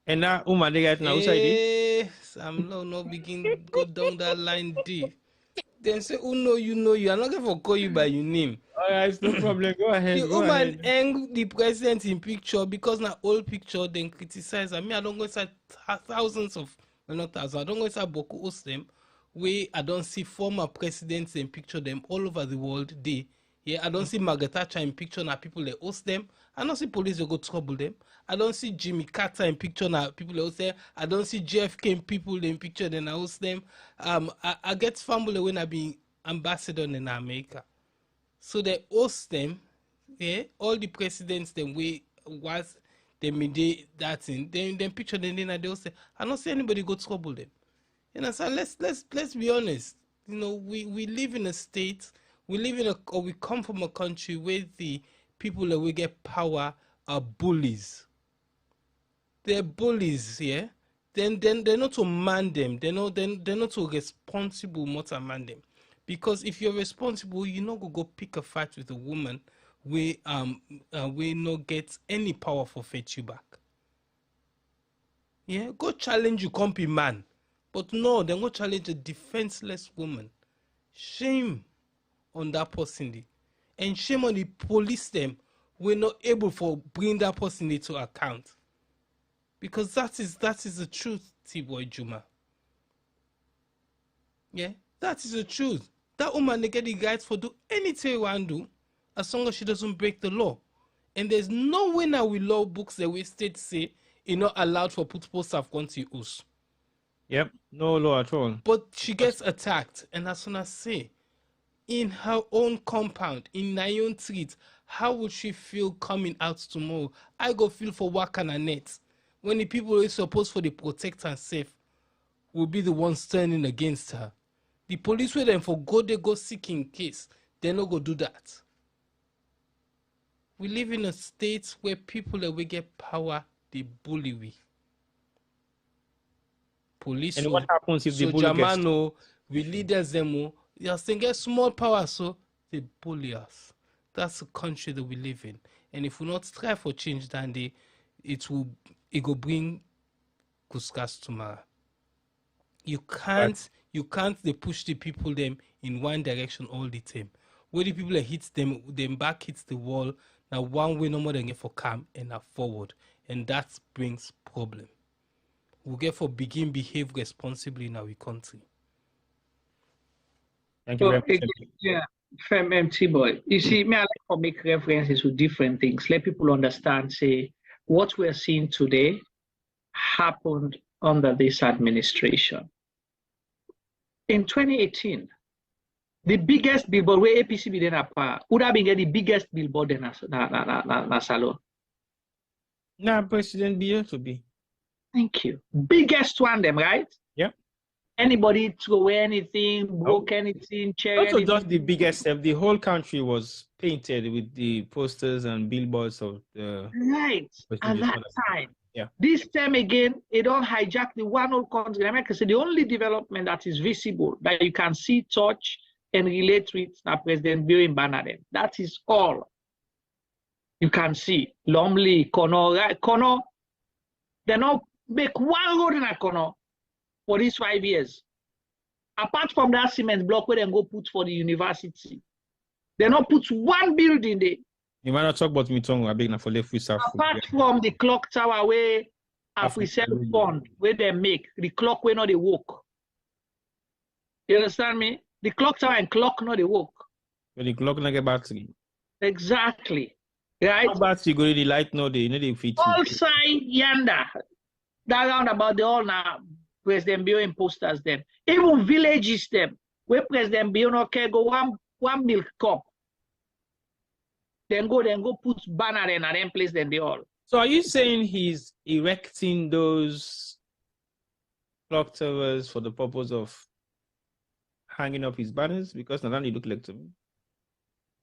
And that woman they got now outside. I'm not begin go down that line deep. Then say, oh no, you are not going to call you by your name. All right, no problem. Go ahead. The woman hang the president in picture because na old picture. Then criticize. I don't go inside thousands of, well, not thousands. I don't go inside Boko host them. Where I don't see former presidents in picture them all over the world. I don't see Margaret Thatcher in picture now people they host them. I don't see police they go trouble them. I don't see Jimmy Carter in picture now people they host them. I don't see JFK in people in picture then I host them. I get family when I be ambassador in America. So they host them. Yeah, all the presidents them way was they made that thing. Then picture them then they host them. I don't see anybody go trouble them. You know, so let's be honest. You know, we live in a state. We come from a country where the people that we get power are bullies. They're bullies, yeah. Then they're not to man them. They're not to responsible more to man them. Because if you're responsible, you not go pick a fight with a woman where not get any power for fetch you back. Yeah, go challenge you, compy man. But no, then go challenge a defenseless woman. Shame on that person. And shame on the police them. We're not able to bring that person into account. Because that is the truth, T-Boy Juma. Yeah, that is the truth. That woman, they get the rights for do anything you want to do, as long as she doesn't break the law. And there's no way now with law books that we state say you're not allowed for put post of country use. Yep, no law at all. But she gets attacked, and as soon as say, in her own compound, in her own street, how would she feel coming out tomorrow? I go feel for work and a net. When the people who are supposed for the protect and safe will be the ones standing against her. The police will then they go seeking case. They not go do that. We live in a state where people that we get power, they bully we. Police. And what happens if the bully gets... we leaders them, they still get small power, so they bully us. That's the country that we live in. And if we not strive for change, then it will bring Kuskas tomorrow. You can't they push the people them in one direction all the time. Where the people that hits them back hits the wall. Now one way no more than get for calm and now forward. And that brings problem. We get for begin behave responsibly in our country. Thank you very much. Yeah, from MT boy. You see, me I like to make references to different things. Let people understand, say, what we're seeing today happened under this administration. In 2018, the biggest billboard where APC be then would have been the biggest billboard in na Salon. Nah, President Bill to be. Thank you. Biggest one, them, right? Yep. Anybody throw anything, broke anything, chair also anything. Just the biggest step. The whole country was painted with the posters and billboards of the right at that time. Yeah. This time again, they don't hijack the one whole country. America said the only development that is visible, that you can see, touch, and relate with, now President Bio in Banaden. That is all you can see. Lomley, Kono, they not make one road in a Kono for these 5 years. Apart from that cement block where they go put for the university, they not put one building there. You might not talk about me tongue, I beg for left with apart from the clock tower where we sell fund where they make the clock where not they work. You understand me? The clock tower and clock not they work. But the clock not get battery. Exactly. Right? How battery go the light no they fit. All side yonder. That round about the all now President Bio imposters them. Even villages them where President Bio no care go one milk cup. Then go put banner and then place them they all. So are you saying he's erecting those clock towers for the purpose of hanging up his banners? Because now they look like to me.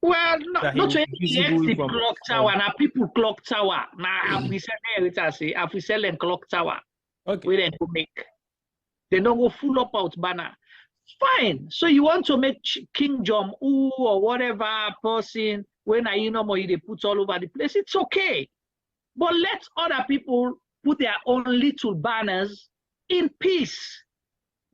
Well, not to the clock tower. Now people clock tower. Now we sell them clock tower. Okay. We then go make. They don't go full up out banner. Fine. So you want to make King Jong-un or whatever person when I they put all over the place, it's okay. But let other people put their own little banners in peace.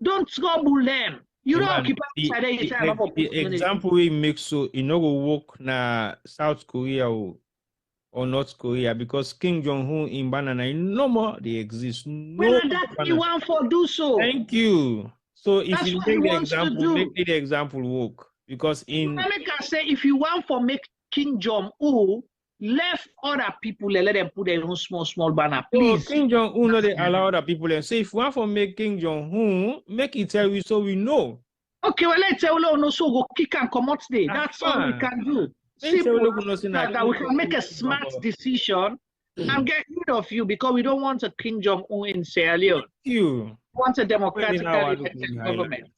Don't trouble them. You don't occupy the example we make so you know go work na South Korea or North Korea because King Jong-un in banana no more they exist. No well, that's you want for do so. Thank you. So if you take the example, make the example work. Because in America say if you want for make King Jong-un left other people and let them put their own small banner, please. So King Jong-un no they allow other people and say if we want for make King Jong-un, make it tell you so we know. Okay, well let's say no so go kick and come out today. That's all we can do. Simple that we can make a smart decision and get rid of you because we don't want a King Jong-un in Sierra Leone. You want a democratically elected government.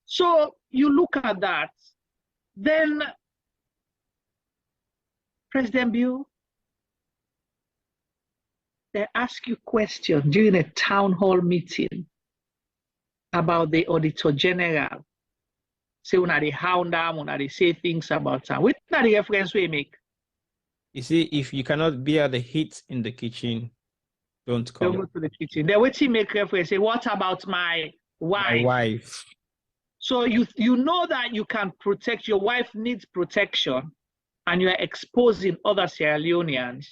So you look at that, then President Bio, they ask you questions during a town hall meeting about the Auditor General. Say when they hound them, when they say things about them. Which are the reference we make? You see, if you cannot bear the heat in the kitchen, don't come. Don't go to the kitchen. Then what he make reference say, what about my wife? My wife. So you know that you can protect, your wife needs protection, and you are exposing other Sierra Leoneans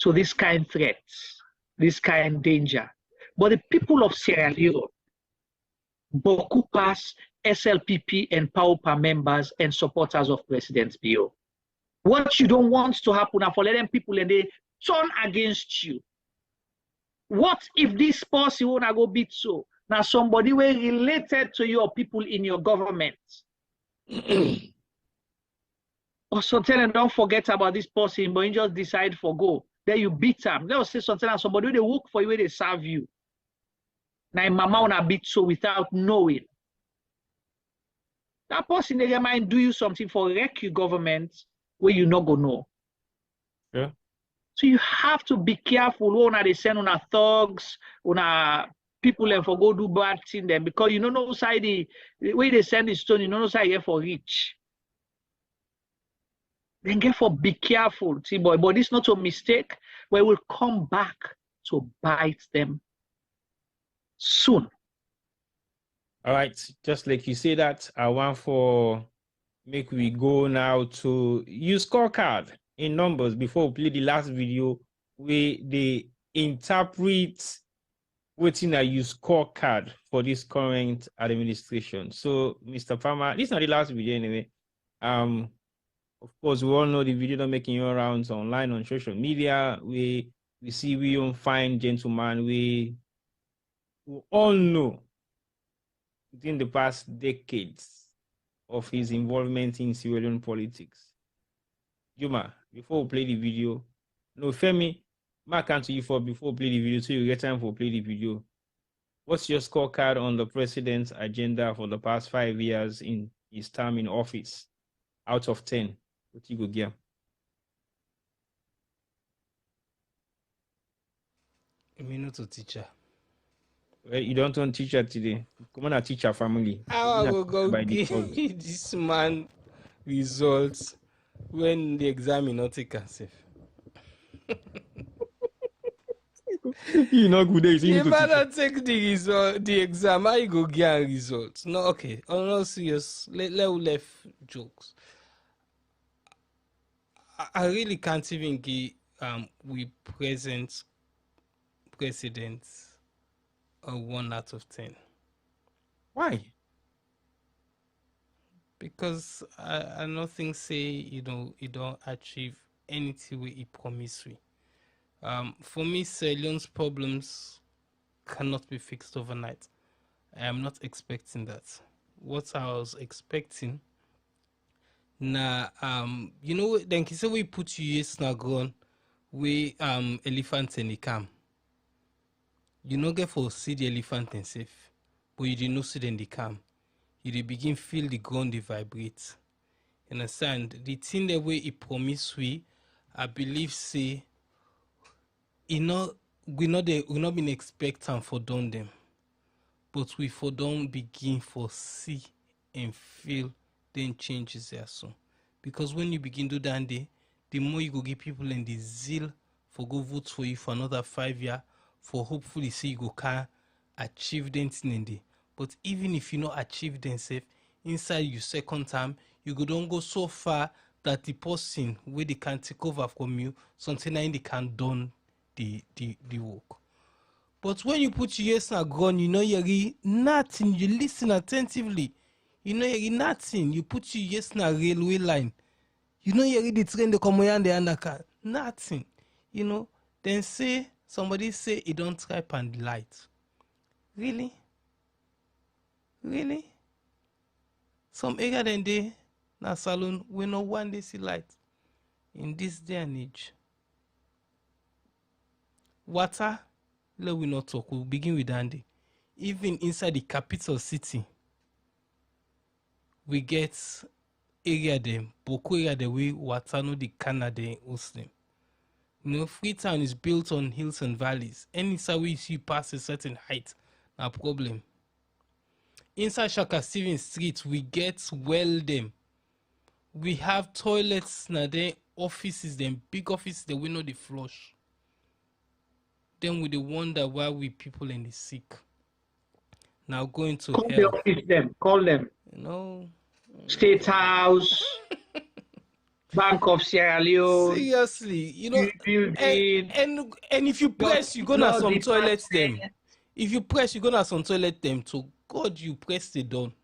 to this kind of threats, this kind of danger. But the people of Sierra Leone, Boku Pass, SLPP, and PAUPA members and supporters of President Bio, what you don't want to happen are for letting people and they turn against you. What if this person wanna go beat so? Now somebody were related to your people in your government. Or something and don't forget about this person, but you just decide for go. Then you beat them. Let us say something and somebody they work for you where they serve you. Now mama wanna beat so without knowing. That person they might do you something for wreck your government where you not go know. Yeah. So you have to be careful when they send on thugs, on people and for go do bad thing them because you don't know side the way they send the stone, you don't know side here for rich. Then get for be careful, see boy, but it's not a mistake. We will come back to bite them soon. All right, just like you say that, I want for make we go now to use scorecard in numbers before we play the last video where they interpret waiting I use scorecard for this current administration. So, Mr. Farmer, this is not the last video anyway. Of course, we all know the video not making your rounds online on social media. We see we don't find gentleman we all know within the past decades of his involvement in Sierra Leone politics. Juma, before we play the video, no Femi, Mark to you for before we play the video, so you get time for play the video. What's your scorecard on the president's agenda for the past 5 years in his term in office? Out of 10, what you go give? Me not a teacher. Well, you don't want teacher today. Come on, a teacher family. How I Not will go by give default. this man results when the exam is not taken safe. You know good days. You You need to teach. better take the result, the exam. How you go get results? No, okay. On all serious, left jokes. I really can't even give we present presidents a 1 out of 10. Why? Because I nothing say you don't achieve anything we promise we. For me, Sierra Leone's problems cannot be fixed overnight. I am not expecting that. What I was expecting, then he said we put you yes na ground, we elephant in the camp. You no get for see the elephant and safe, but you did not see them in the camp. You dey begin feel the ground they vibrate. You understand? The thing that way he promise we, I believe say, we not been expecting for done them, but we for don't begin for see and feel then changes there soon. Because when you begin to do that day, the more you go give people in the zeal for go vote for you for another 5 years, for hopefully see you go can achieve them thing in day. But even if you not achieve them safe, inside your second time, you go don't go so far that the person where they can take over from you, something like they can done the work. But when you put your ears and gun, you know you're nothing, you listen attentively. You know you're nothing, you put your ears in a railway line. You know you're the train they come and the undercar. Nothing. You know, then somebody say it don't type and light. Really? Really? Some area then they na saloon we no one day see light in this day and age. Water, let we not talk. We'll begin with Andy. Even inside the capital city, we get area them, Boko area the way water no the Canada host them. You know, Freetown is built on hills and valleys. Any side we see past a certain height, no problem. Inside Shaka Stevens Street, we get well them. We have toilets now there, offices, them big offices that we know the flush. Then we wonder why we people in the sick. Now going to Call hell. the office them, call them. You know, State House, Bank of Sierra Leone. Seriously, you know, and if you press, you gonna some toilets them. If you press, you gonna some toilet them. To God, you press it down.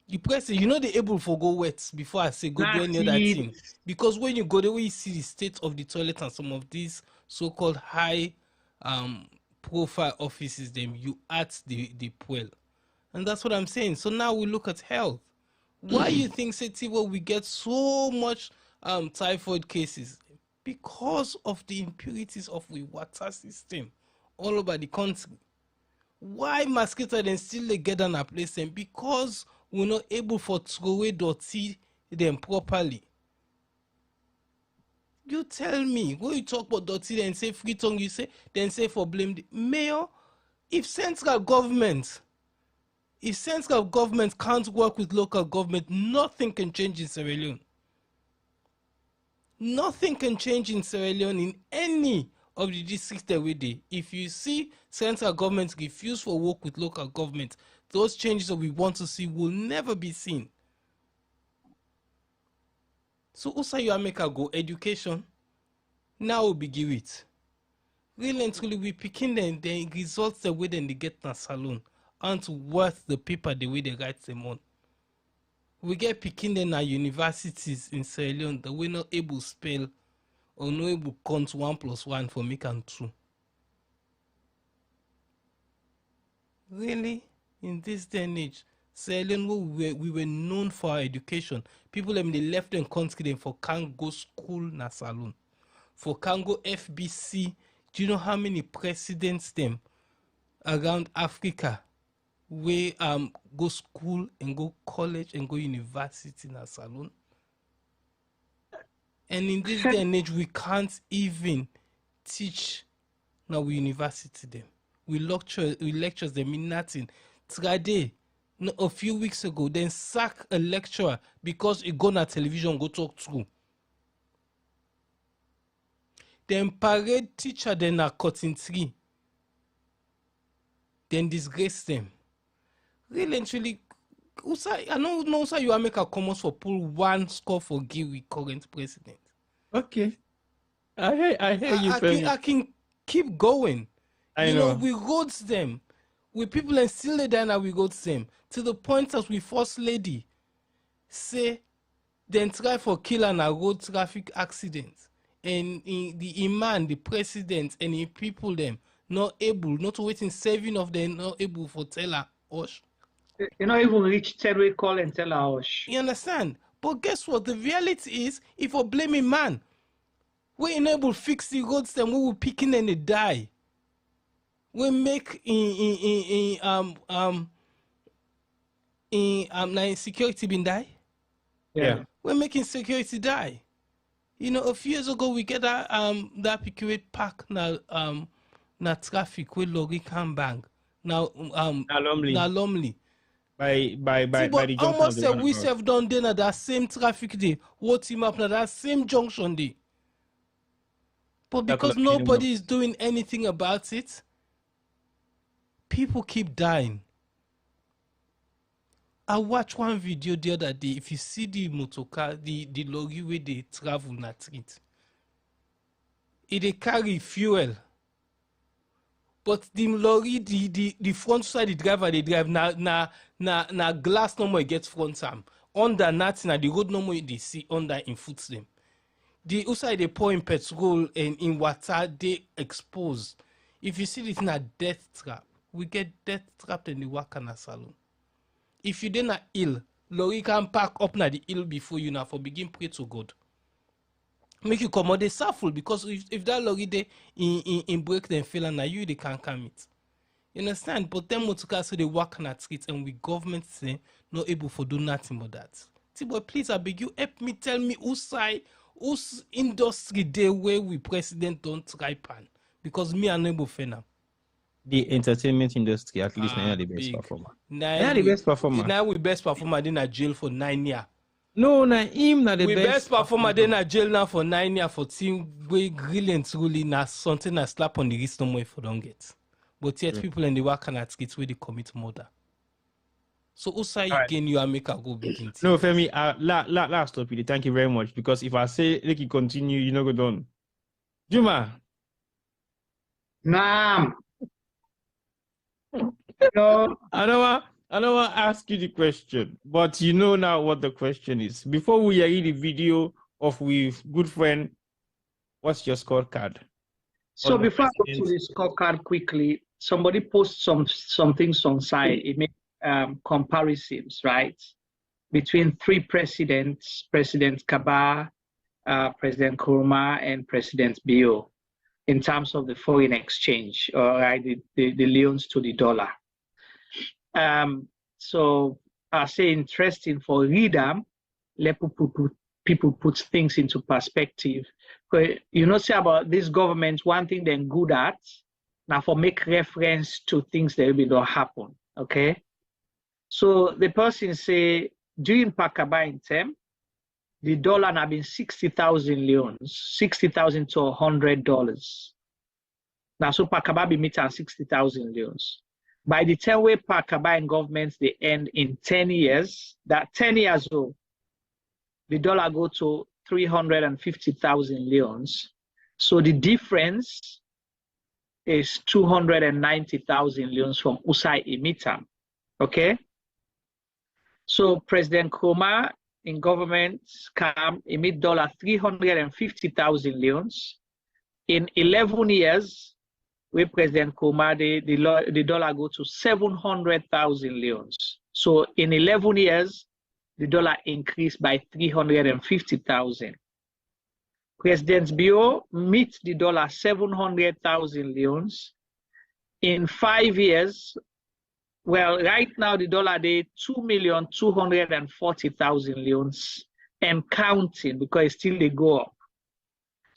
You press it, you know they able for go wet before I say go do any other thing. Because when you go the way you see the state of the toilet and some of these so-called high profile offices, them you add the pool. And that's what I'm saying. So now we look at health. Why you think Setivo we get so much typhoid cases? Because of the impurities of the water system all over the country. Why mosquito then still they get on a place them? Because we're not able for throw away dirty them properly. You tell me, when you talk about dirty then say free tongue, you say then say for blame the mayor. If central government can't work with local government, nothing can change in Sierra Leone. Nothing can change in Sierra Leone in any of the districts that we do. If you see central government refuse for work with local government, those changes that we want to see will never be seen. So also you make a go education. Now we begin it. Really and truly we picking the results the way then they get in a salon aren't worth the paper the way they write them on. We get picking them at universities in Sierra Leone that we're not able to spell or not able to count 1 + 1 for make and 2. Really? In this day and age, Sierra Leone, we were known for our education. People them they left them country for can't go school na salon. For can't go FBC. Do you know how many presidents them around Africa we go school and go college and go university in a salon? And in this day and age, we can't even teach now we university them. We lectures them in nothing. Today, a few weeks ago, then sack a lecturer because he go on television go talk to. Then parade teacher then are cutting tree. Then disgrace them. Really and truly, I know sir you are make a comment for pull one score for give with current president. Okay. I hear you. I can keep going. I know. We got them. With people and still they die now we got them. To the point that we first lady say then try for kill and a road traffic accident. And the imam, the president, and the people them not able, not waiting saving of them, not able for tell her Osh. You know, even reach 10-way call and tell her Osh. You understand? But guess what? The reality is, if we blame a man, we enable fix the roads, then we will picking and they die. We make security been die. Yeah. We're making security die. You know, a few years ago we get that PQA park na traffic where lorry can bang. Now Lumley. By the junction. Almost we have done then at that same traffic day. What team up na that same junction day. But because nobody is doing anything about it, people keep dying. I watched one video the other day. If you see the motorcar, the lorry where they travel na street, they carry fuel. But the lorry, the front side, the driver they drive na glass no more gets front arm. Under nothing, the road no more they see under in foot them. The outside they pour in petrol and in water they expose. If you see this in a death trap, we get death trapped in the Wakana salon. If you didn't ill, lorry can pack up na the ill before you now for begin pray to God. Make you come out they suffer because if that lorry they in break them fail and now you they can't come it. You understand? But them motorcars so they work on that street and we government say not able for do nothing but that. Boy, please I beg you help me tell me whose industry day where we president don't try pan because me unable for now. The entertainment industry, at least now the best performer. Now the best performer. Now we best performer in a jail for 9 years. No, na him na the we best performer in a jail now for 9 years for team we brilliant really na something na slap on the wrist no more if we don't get. But yet people in the work and at kids where they commit murder. So Usai again you are make a go begin. No, Femi, last stop it. Thank you very much. Because if I say like you continue, you know go done. Juma. Nah. No. I don't want to ask you the question, but you know now what the question is. Before we hear the video of with good friend, what's your scorecard? So before I go to the scorecard quickly, somebody posts some things on site. It makes comparisons, right, between three presidents: President Kaba, President Nkrumah, and President Bio, in terms of the foreign exchange, right, the leons to the dollar. So I say interesting for reader, let people put things into perspective. You know, say about this government, one thing they're good at, now for make reference to things that will don't happen, okay? So the person say, during Pakaba in term, the dollar have been 60,000 leons, 60,000 to $100. Now, so Pakaba be meeting 60,000 leons. By the time we Pakaba in governments, they end in 10 years, that 10 years old, the dollar go to 350,000 leons. So the difference is 290,000 leons from Usai Imitam, okay? So President Nkrumah in government can emit dollar 350,000 leons. In 11 years, with President Nkrumah, the dollar go to 700,000 leons. So in 11 years, the dollar increased by 350,000. President Bio meets the dollar 700,000 leons. In 5 years, well, right now the dollar they 2,240,000 leons and counting because still they go up.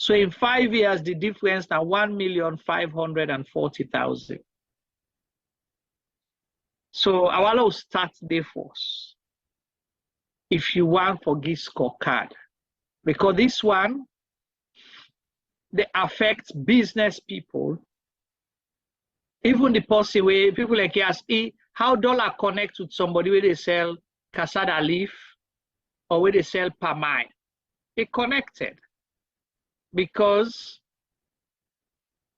So in 5 years, the difference now 1,540,000. So I will start there first. If you want for this scorecard, because this one, they affect business people. Even the person where people like us, how dollar connect with somebody where they sell cassava leaf or where they sell palm oil. It connected because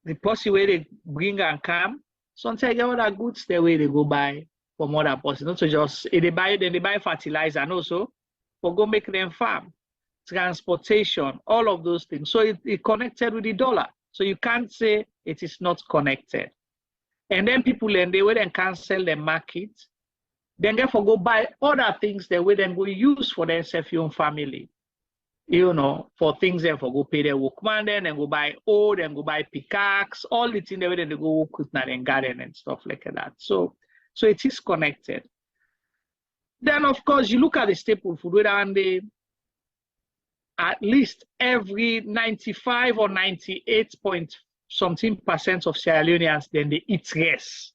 the person where they bring and come, sometimes get other goods the way they go buy from other person. Not to just if they buy, then they buy fertilizer and also for go make them farm, transportation, all of those things. So it connected with the dollar. So you can't say it is not connected. And then people and they will then cancel the market. Then therefore go buy other things that will then go use for themselves, your own family. You know, for things then for go pay their workman, then go buy old and go buy pickaxe, all the things they will then go work with and garden and stuff like that. So it is connected. Then of course you look at the staple food and they at least every 95 or 98 point something % of Sierra Leoneans then they eat rice.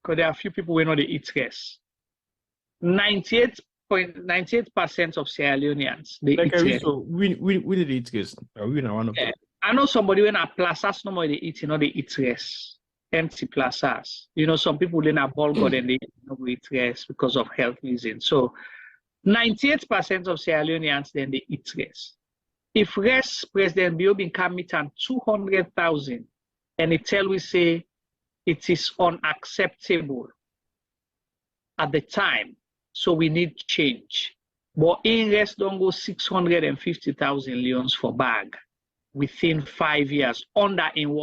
Because there are a few people who know they eat rice. 98% of Sierra Leoneans they eat rice. So we did eat rice. We know one of them. I know somebody when at plazas no more they eat, they eat rice. Empty plazas. You know, some people in a Bulgur and they eat rice because of health reasons. So 98% of Sierra Leoneans then they eat rice. If rice President Biobin can meet on 200,000 and it tell we say it is unacceptable at the time, so we need change. But in rice don't go 650,000 leons for bag within 5 years under in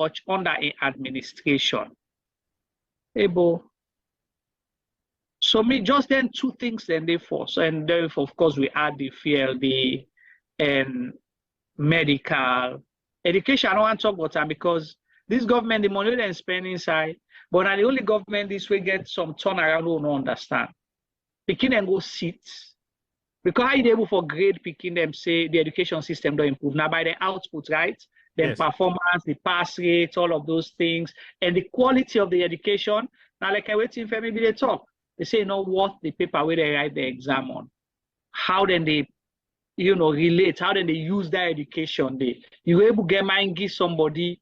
administration. Ebo. So me just then two things then they force, and then of course we add the FLD and medical education. I don't want to talk about that because this government, the money they spend inside, but now the only government this way get some turnaround who don't understand. Picking them go sit because how you able for grade picking them say the education system don't improve now by the output, right? Then performance, the pass rate, all of those things, and the quality of the education. Now, like I waiting for maybe they talk. They say, you know what, the paper where they write the exam on. How then they, you know, relate, how then they use their education. You able to get mind give somebody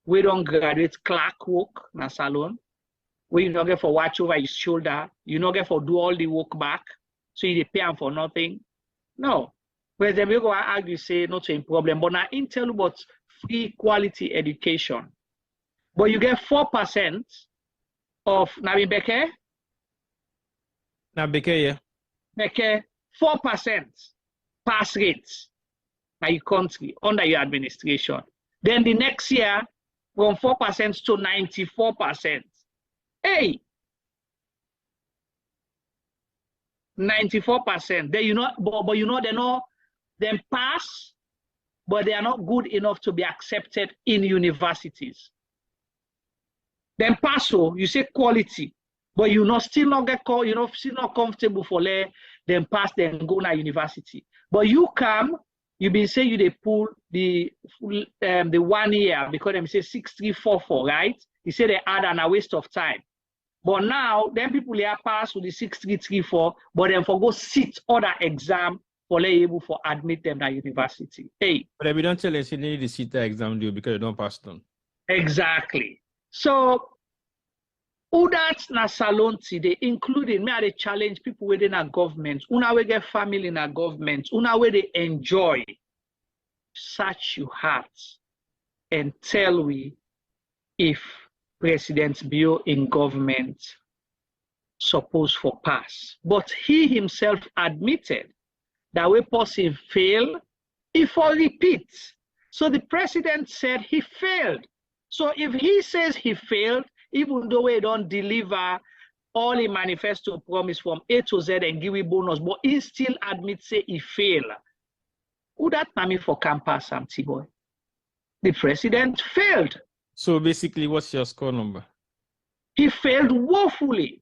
we don't graduate clerk work na salon, where you not get for watch over his shoulder, you not get for do all the work back, so you pay him for nothing. No. Whereas then we go argue say not a problem, but now intel about free quality education. But you get 4% of Nabi Beke. Now Beke, yeah. Beke, 4% pass rates by your country under your administration. Then the next year, from 4% to 94%. Hey, 94%. Then you know, but you know they know them pass, but they are not good enough to be accepted in universities. Then pass, so you say quality, but you know still not get call, you know still not comfortable for them pass, then go to university. But you come. You been say you they pull the 1 year because them say 6344, right? You say they add and a waste of time. But now then people they are pass with the 6334, but then for go sit other exam for they able for admit them to university. Hey. But we don't tell us you need to sit the exam due because you don't pass them. Exactly. So who that's na salon today, including me, they challenge people within our government, una we get family in our government, una we they enjoy. Search your hearts and tell we if President Bio in government supposed for pass. But he himself admitted that we person fail, if for repeat. So the president said he failed. So if he says he failed, even though we don't deliver all the manifesto promise from A to Z and give a bonus, but he still admits say he failed. Who that name for campus, boy? The president failed. So basically, what's your score number? He failed woefully.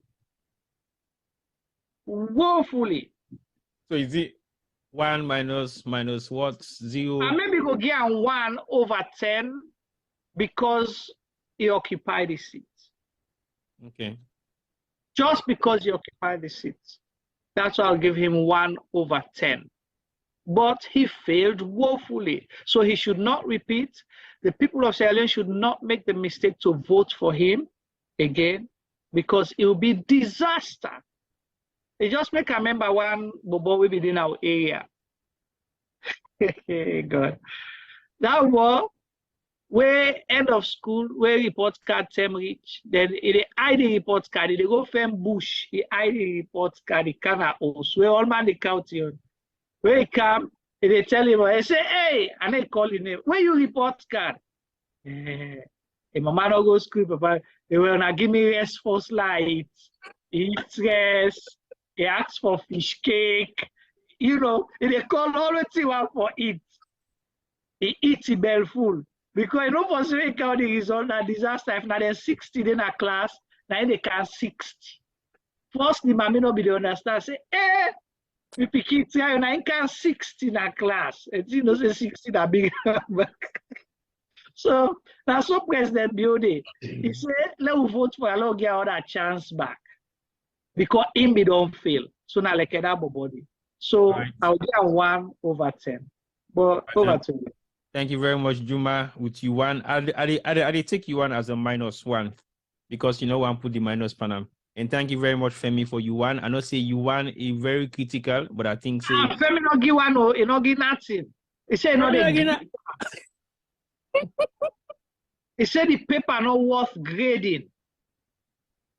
Woefully. So is it 1 minus what? 0. And maybe go give him 1/10 because he occupied the seat. Okay. Just because he occupied the seat. That's why I'll give him 1/10. But he failed woefully. So he should not repeat. The people of Sierra Leone should not make the mistake to vote for him again, because it will be disaster. They just make a member one bobo will be in our area. God. That war, where end of school, where report card term reach, then it hide the report card, they go firm bush, he hide the report card, the canna house, where all man the county on. Where he come, they tell him, I say, hey, and they call him name. Where you report card? If my man don't go school, papa, they will not give me rest for light. He eats rest, he asks for fish cake. You know, they call all the thing for eat. He eats he bell full. Because you know, for some count the result that disaster, if not they're 60 in a class, now they can 60. First, the mommy no be the understand, say, we pick it here, and I can 60 in a class. And you know, say 60 that big. So that's what President Biode. He said, let us vote for a get other chance back. Because him be don't fail. So now like that body. So right. I'll get 1/10. But over to you. Thank you very much, Juma. With you one, I take you one as a -1 because you know one put the minus panam. And thank you very much, Femi, for you one. I know say you one is very critical, but I think say Femi not give one or he not give nothing. He said not he said the paper not worth grading.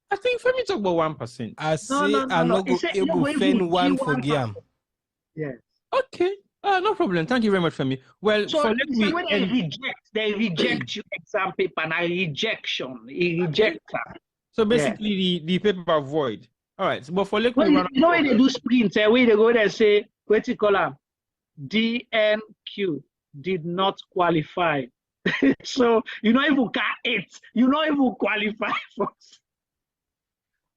I think Femi talk about 1%. I say I'm not able to find one for Giam. Yes. Okay. No problem. Thank you very much, Femi. Well, so when they reject your exam paper and rejection. He rejects that. So basically, the paper void. All right. But for like, you know when they do sprint, where they go there and say, what you call them? DNQ did not qualify. So you not even can 8. You not even qualify for.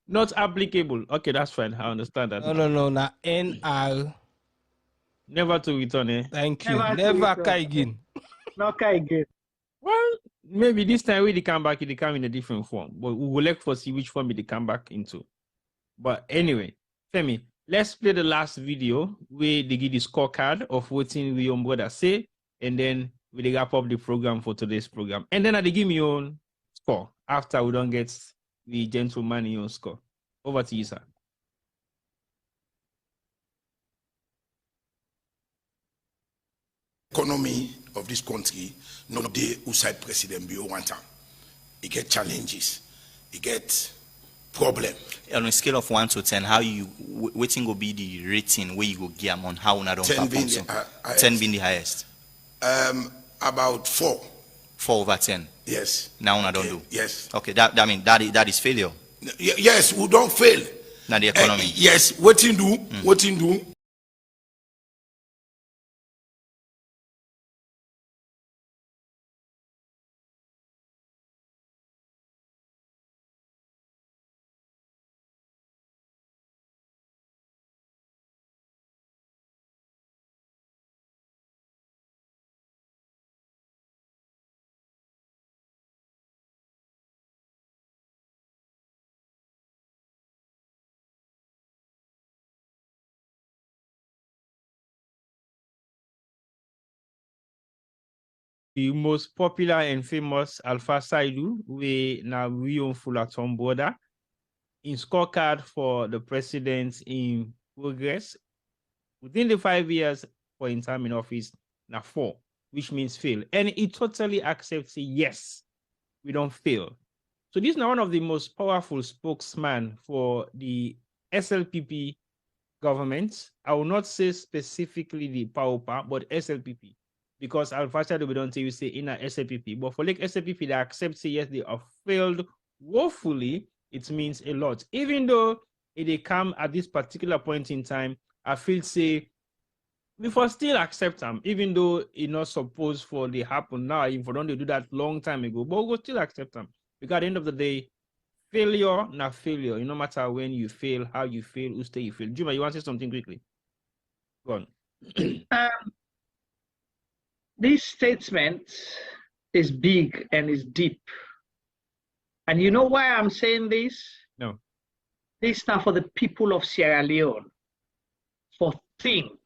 Not applicable. Okay, that's fine. I understand that. No. Now NR. Never to return, eh? Thank you. Never kai again. No kai again. Well, maybe this time when they come back, they come in a different form. But we will look for see which form they come back into. But anyway, Femi, let's play the last video where they give the scorecard of what we your brother say, and then we wrap up the program for today's program. And then they give me your own score after we don't get the gentleman in your score. Over to you, sir. Economy of this country, no day outside President Bio one time. It get challenges, it get problem. On a scale of 1 to 10, how you waiting will be the rating where you go give on how una don't 10 being so. 10 being the highest. About 4. 4/10. Yes. Now una don't do. Yes. Okay, that means that is failure. Yes, we don't fail. Now the economy. Yes, what you do, what you do. The most popular and famous Alpha Saidu, we now we on Fullerton border in scorecard for the president in progress within the 5 years for in time in office now 4, which means fail. And it totally accepts yes, we don't fail. So this is now one of the most powerful spokesman for the SLPP government. I will not say specifically the PAOPA, but SLPP. Because Alpha we don't tell you say in a SLPP, but for like SLPP that accepts say yes, they have failed woefully, it means a lot. Even though they come at this particular point in time, I feel say we for still accept them, even though it's not supposed for they happen now, if we don't do that long time ago, but we'll still accept them. Because at the end of the day, failure, not failure. No matter when you fail, how you fail, who stay you fail. Juma, you want to say something quickly? Go on. This statement is big and is deep. And you know why I'm saying this? No. This is now for the people of Sierra Leone. For think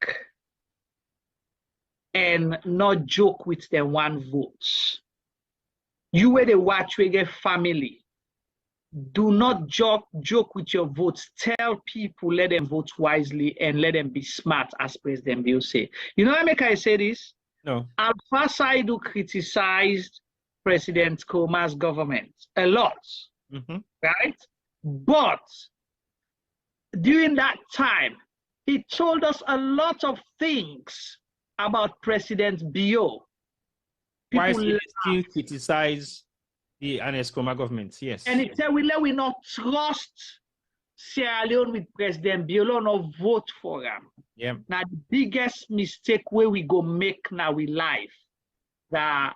and not joke with the one vote. You where they watch, we get family. Do not joke with your votes. Tell people, let them vote wisely and let them be smart, as President Bill say. You know how make I say this? No. Alpha Saidu criticized President Koma's government a lot, right? But during that time, he told us a lot of things about President Bio. Why is he still criticize the Ernest Koma government? Yes. And he said, we not trust Sierra Leone with President Bio, not vote for him. Yeah. Now, the biggest mistake where we go make now we life, that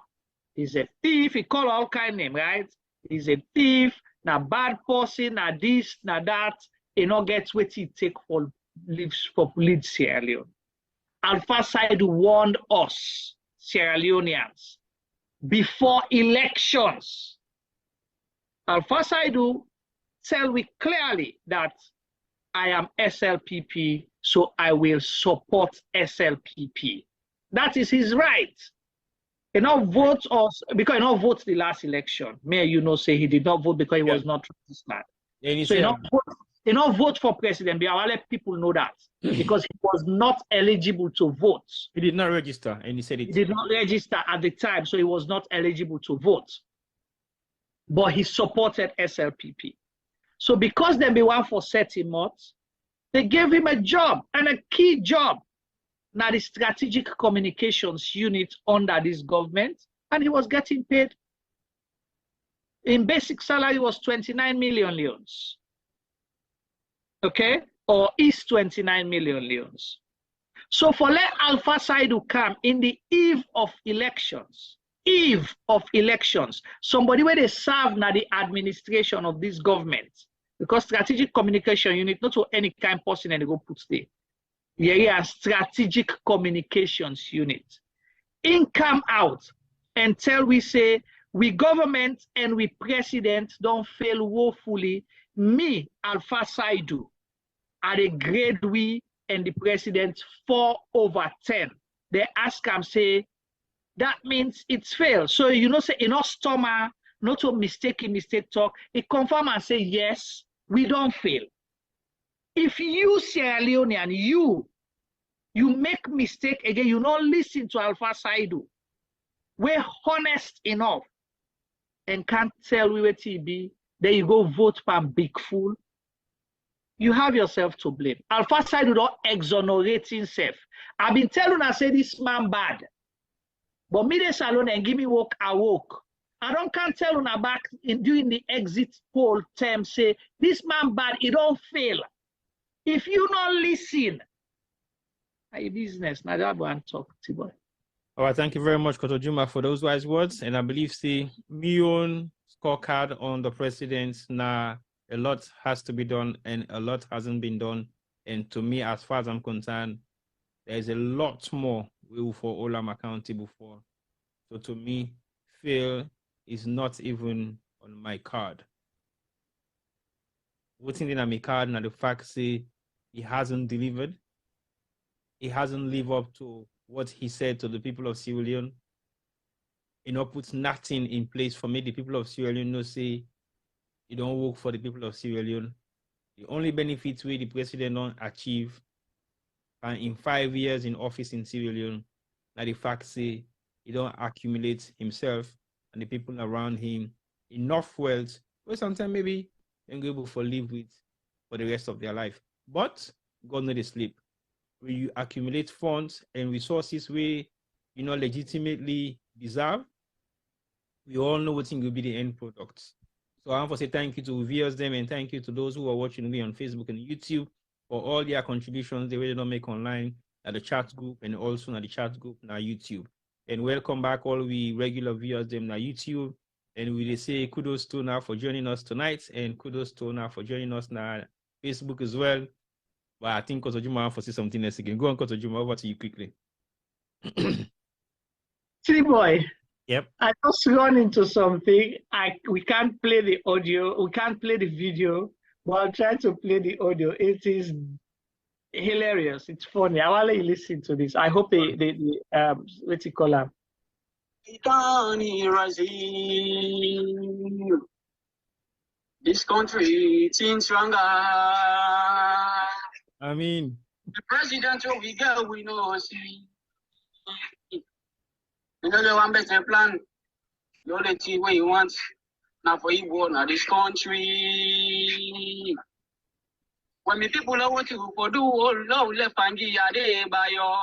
he's a thief, he call all kind of name, right? He's a thief, now bad person, now this, now that, he not get what he take for lead Sierra Leone. Alpha Side warned us, Sierra Leoneans, before elections. Alpha Saidu tell we clearly that I am SLPP, so I will support SLPP. That is his right. He not vote us because he not vote the last election. May you know say he did not vote because he was not registered. Yeah, so he not vote for president. But I'll let people know that because he was not eligible to vote. He did not register, and he said it. He did not register at the time, so he was not eligible to vote. But he supported SLPP. So because they be one for 30 months, they gave him a job, and a key job. Now the strategic communications unit under this government, and he was getting paid. In basic salary was 29 million leones. Okay? Or is 29 million leones. So for let Alpha Saidu come in the eve of elections, somebody where they serve now the administration of this government, because strategic communication unit, not for any kind of person and they go put there. Yeah, strategic communications unit. In come out and tell we say, we government and we president don't fail woefully. Me, Alpha Saidu, are the grade we and the president 4/10. They ask him, say, that means it's failed. So you know, say enough stomach, not to mistake talk. He confirm and say, yes, we don't fail. If you Sierra Leonean, you make mistake again, you don't listen to Alpha Saidu. We're honest enough and can't tell we what TB, then you go vote for big fool. You have yourself to blame. Alpha Saidu don't exonerate himself. I've been telling I say this man bad. But me this alone and give me work, I work. I can't tell on back in during the exit poll term say this man bad, he don't fail. If you not listen, my business, now that one talk to boy. All right, thank you very much, Koto Juma, for those wise words. And I believe see me own scorecard on the president. Now a lot has to be done and a lot hasn't been done. And to me, as far as I'm concerned, there's a lot more we will for all I'm accountable for. So to me, fail is not even on my card. What's in my card now the fact say he hasn't delivered. He hasn't lived up to what he said to the people of Sierra Leone. You know, puts nothing in place for me. The people of Sierra Leone no say you don't work for the people of Sierra Leone. The only benefits where the president don't achieve and in 5 years in office in Sierra Leone, now the fact say he don't accumulate himself and the people around him enough wealth where sometimes maybe they're able to live with for the rest of their life. But God knows they sleep. When you accumulate funds and resources where you know legitimately deserve, we all know what will be the end product. So I want to say thank you to viewers them and thank you to those who are watching me on Facebook and YouTube for all their contributions they really don't make online at the chat group and also at the chat group now YouTube. And welcome back all we regular viewers them now YouTube. And we say kudos to now for joining us tonight and kudos to now for joining us now Facebook as well. But I think Kotojuma wants to say something else again. Go on, Kotojuma, over to you quickly. See, boy. Yep. I just run into something. We can't play the audio. We can't play the video. But I'll try to play the audio. It is hilarious. It's funny. I want you listen to this. I hope they what you call them. This country seems stronger. I mean, the president we get, we know see. You know the one better plan. The only thing where you want now for you born at this country. When the people are want to for do all love left and give ya day by your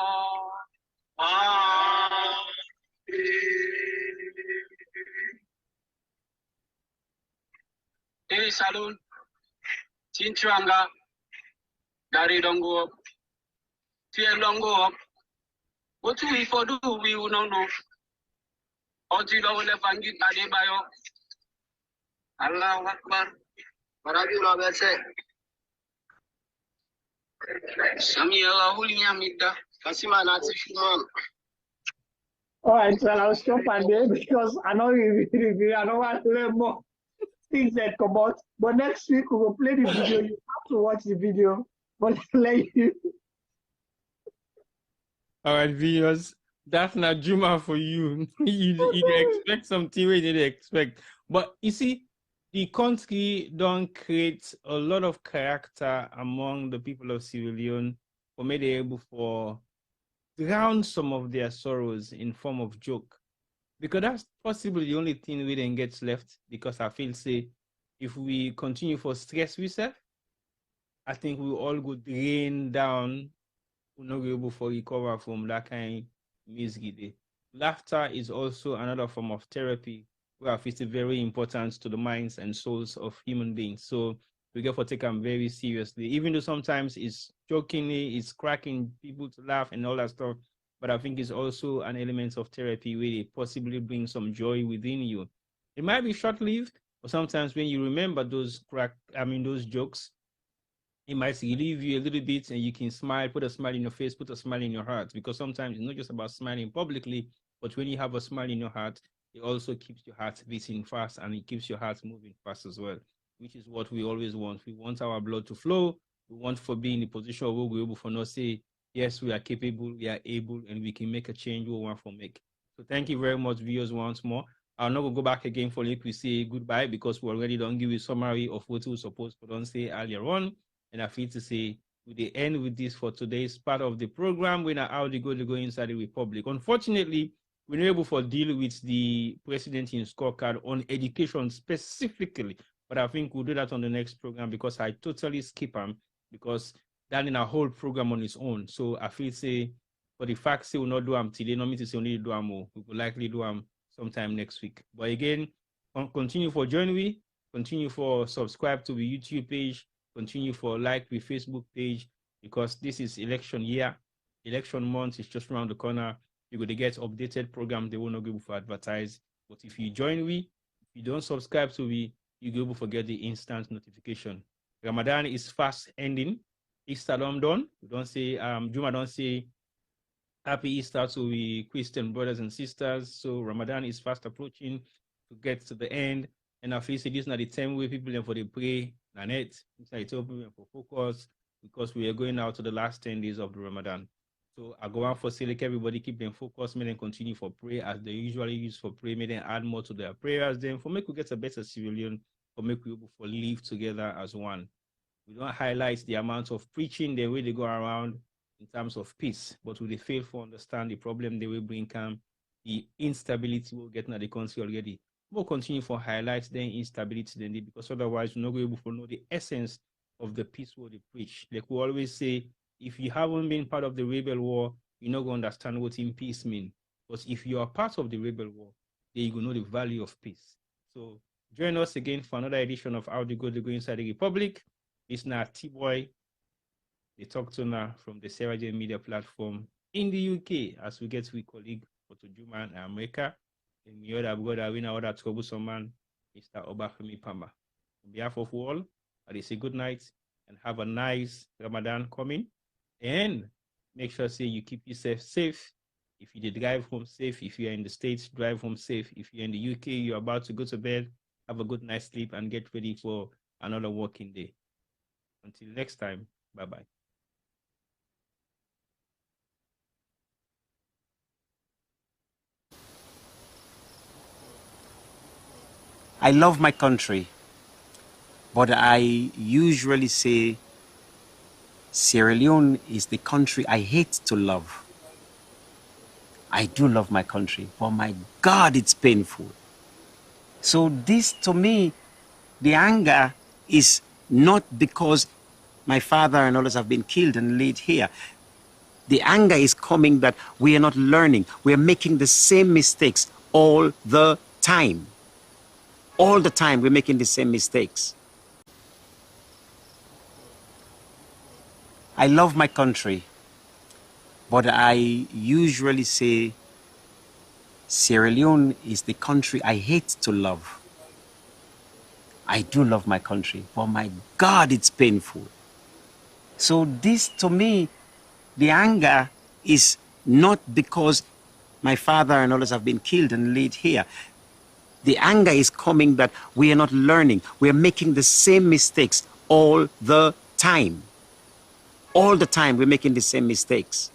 Hey saloon, Chinchanga, Daddy don't go up, Fear don't go up. What do we for do? We will not know. Until I will left and get a day by your Allah Akbar. What have you not said? Samuel Huliamida, Kasima Natifman. All right, so I'll stop at there because I know I don't want to learn more things that come out. But next week we will play the video. You have to watch the video. But let you. All right, viewers, that's not Juma for you. you expect something we didn't expect. But you see, the country don't create a lot of character among the people of Sierra Leone for me to be able to drown some of their sorrows in form of joke. Because that's possibly the only thing we then gets left. Because I feel say if we continue for stress reset, I think we all go drain down. We're not able to recover from that kind of misery. Laughter is also another form of therapy where it's very important to the minds and souls of human beings. So we get to take them very seriously, even though sometimes it's jokingly, it's cracking people to laugh and all that stuff. But I think it's also an element of therapy where it possibly brings some joy within you. It might be short-lived, but sometimes when you remember those those jokes, it might relieve you a little bit and you can smile, put a smile in your face, put a smile in your heart. Because sometimes it's not just about smiling publicly, but when you have a smile in your heart, it also keeps your heart beating fast and it keeps your heart moving fast as well, which is what we always want. We want our blood to flow. We want to be in a position where we're able to not say, yes, we are capable, we are able, and we can make a change we want to make. So thank you very much, viewers, once more. I'll not go back again for like we say goodbye because we already don't give you a summary of what we were supposed to don't say earlier on. And I feel to say we the end with this for today's part of the program. We're now how they go inside the Republic. Unfortunately, we're not able to deal with the president in scorecard on education specifically, but I think we'll do that on the next program because I totally skip him because that in a whole program on its own. So I feel say for the fact say we'll not do them today, not mean to say only do them more. We will likely do them sometime next week. But again, continue for join we, continue for subscribe to the YouTube page, continue for like the Facebook page because this is election year. Election month is just around the corner. You're going to get updated program. They will not be able to advertise. But if you join we, if you don't subscribe to we, you'll be able to get the instant notification. Ramadan is fast ending. Easter done. We don't say Juma don't say happy Easter to the Christian brothers and sisters. So Ramadan is fast approaching to get to the end. And I feel this is not the time where people for the pray and it. It's like people for focus because we are going out to the last 10 days of the Ramadan. So I go on for say like everybody keep them focused, may then continue for prayer as they usually use for prayer, may then add more to their prayers. Then for make we get a better civilian, for make we able to live together as one. We don't highlight the amount of preaching the way they go around in terms of peace, but we fail to understand the problem they will bring come, the instability we'll get in the country already. We'll continue to highlight the instability then because otherwise we're not able to know the essence of the peace what they preach. Like we always say, if you haven't been part of the rebel war, you're not going to understand what in peace means. But if you are part of the rebel war, then you will know the value of peace. So join us again for another edition of How to Go Inside the Republic. It's now T-Boy, the talk to now from the Sierra Leone media platform in the UK as we get to colleague Otto Juma and America. And the other brother, we know that troublesome man, Mr. Obafemi Pamba. On behalf of all, I say good night and have a nice Ramadan coming. And make sure say you keep yourself safe. If you did drive home safe, if you're in the States, drive home safe. If you're in the UK, you're about to go to bed, have a good night's sleep and get ready for another working day. Until next time, bye-bye. I love my country, but I usually say Sierra Leone is the country I hate to love. I do love my country, but my God, it's painful. So this, to me, the anger is not because my father and others have been killed and laid here. The anger is coming that we are not learning. We are making the same mistakes all the time. All the time we're making the same mistakes. I love my country, but I usually say Sierra Leone is the country I hate to love. I do love my country, but my God, it's painful. So this, to me, the anger is not because my father and others have been killed and laid here. The anger is coming that we are not learning. We are making the same mistakes all the time. All the time we're making the same mistakes.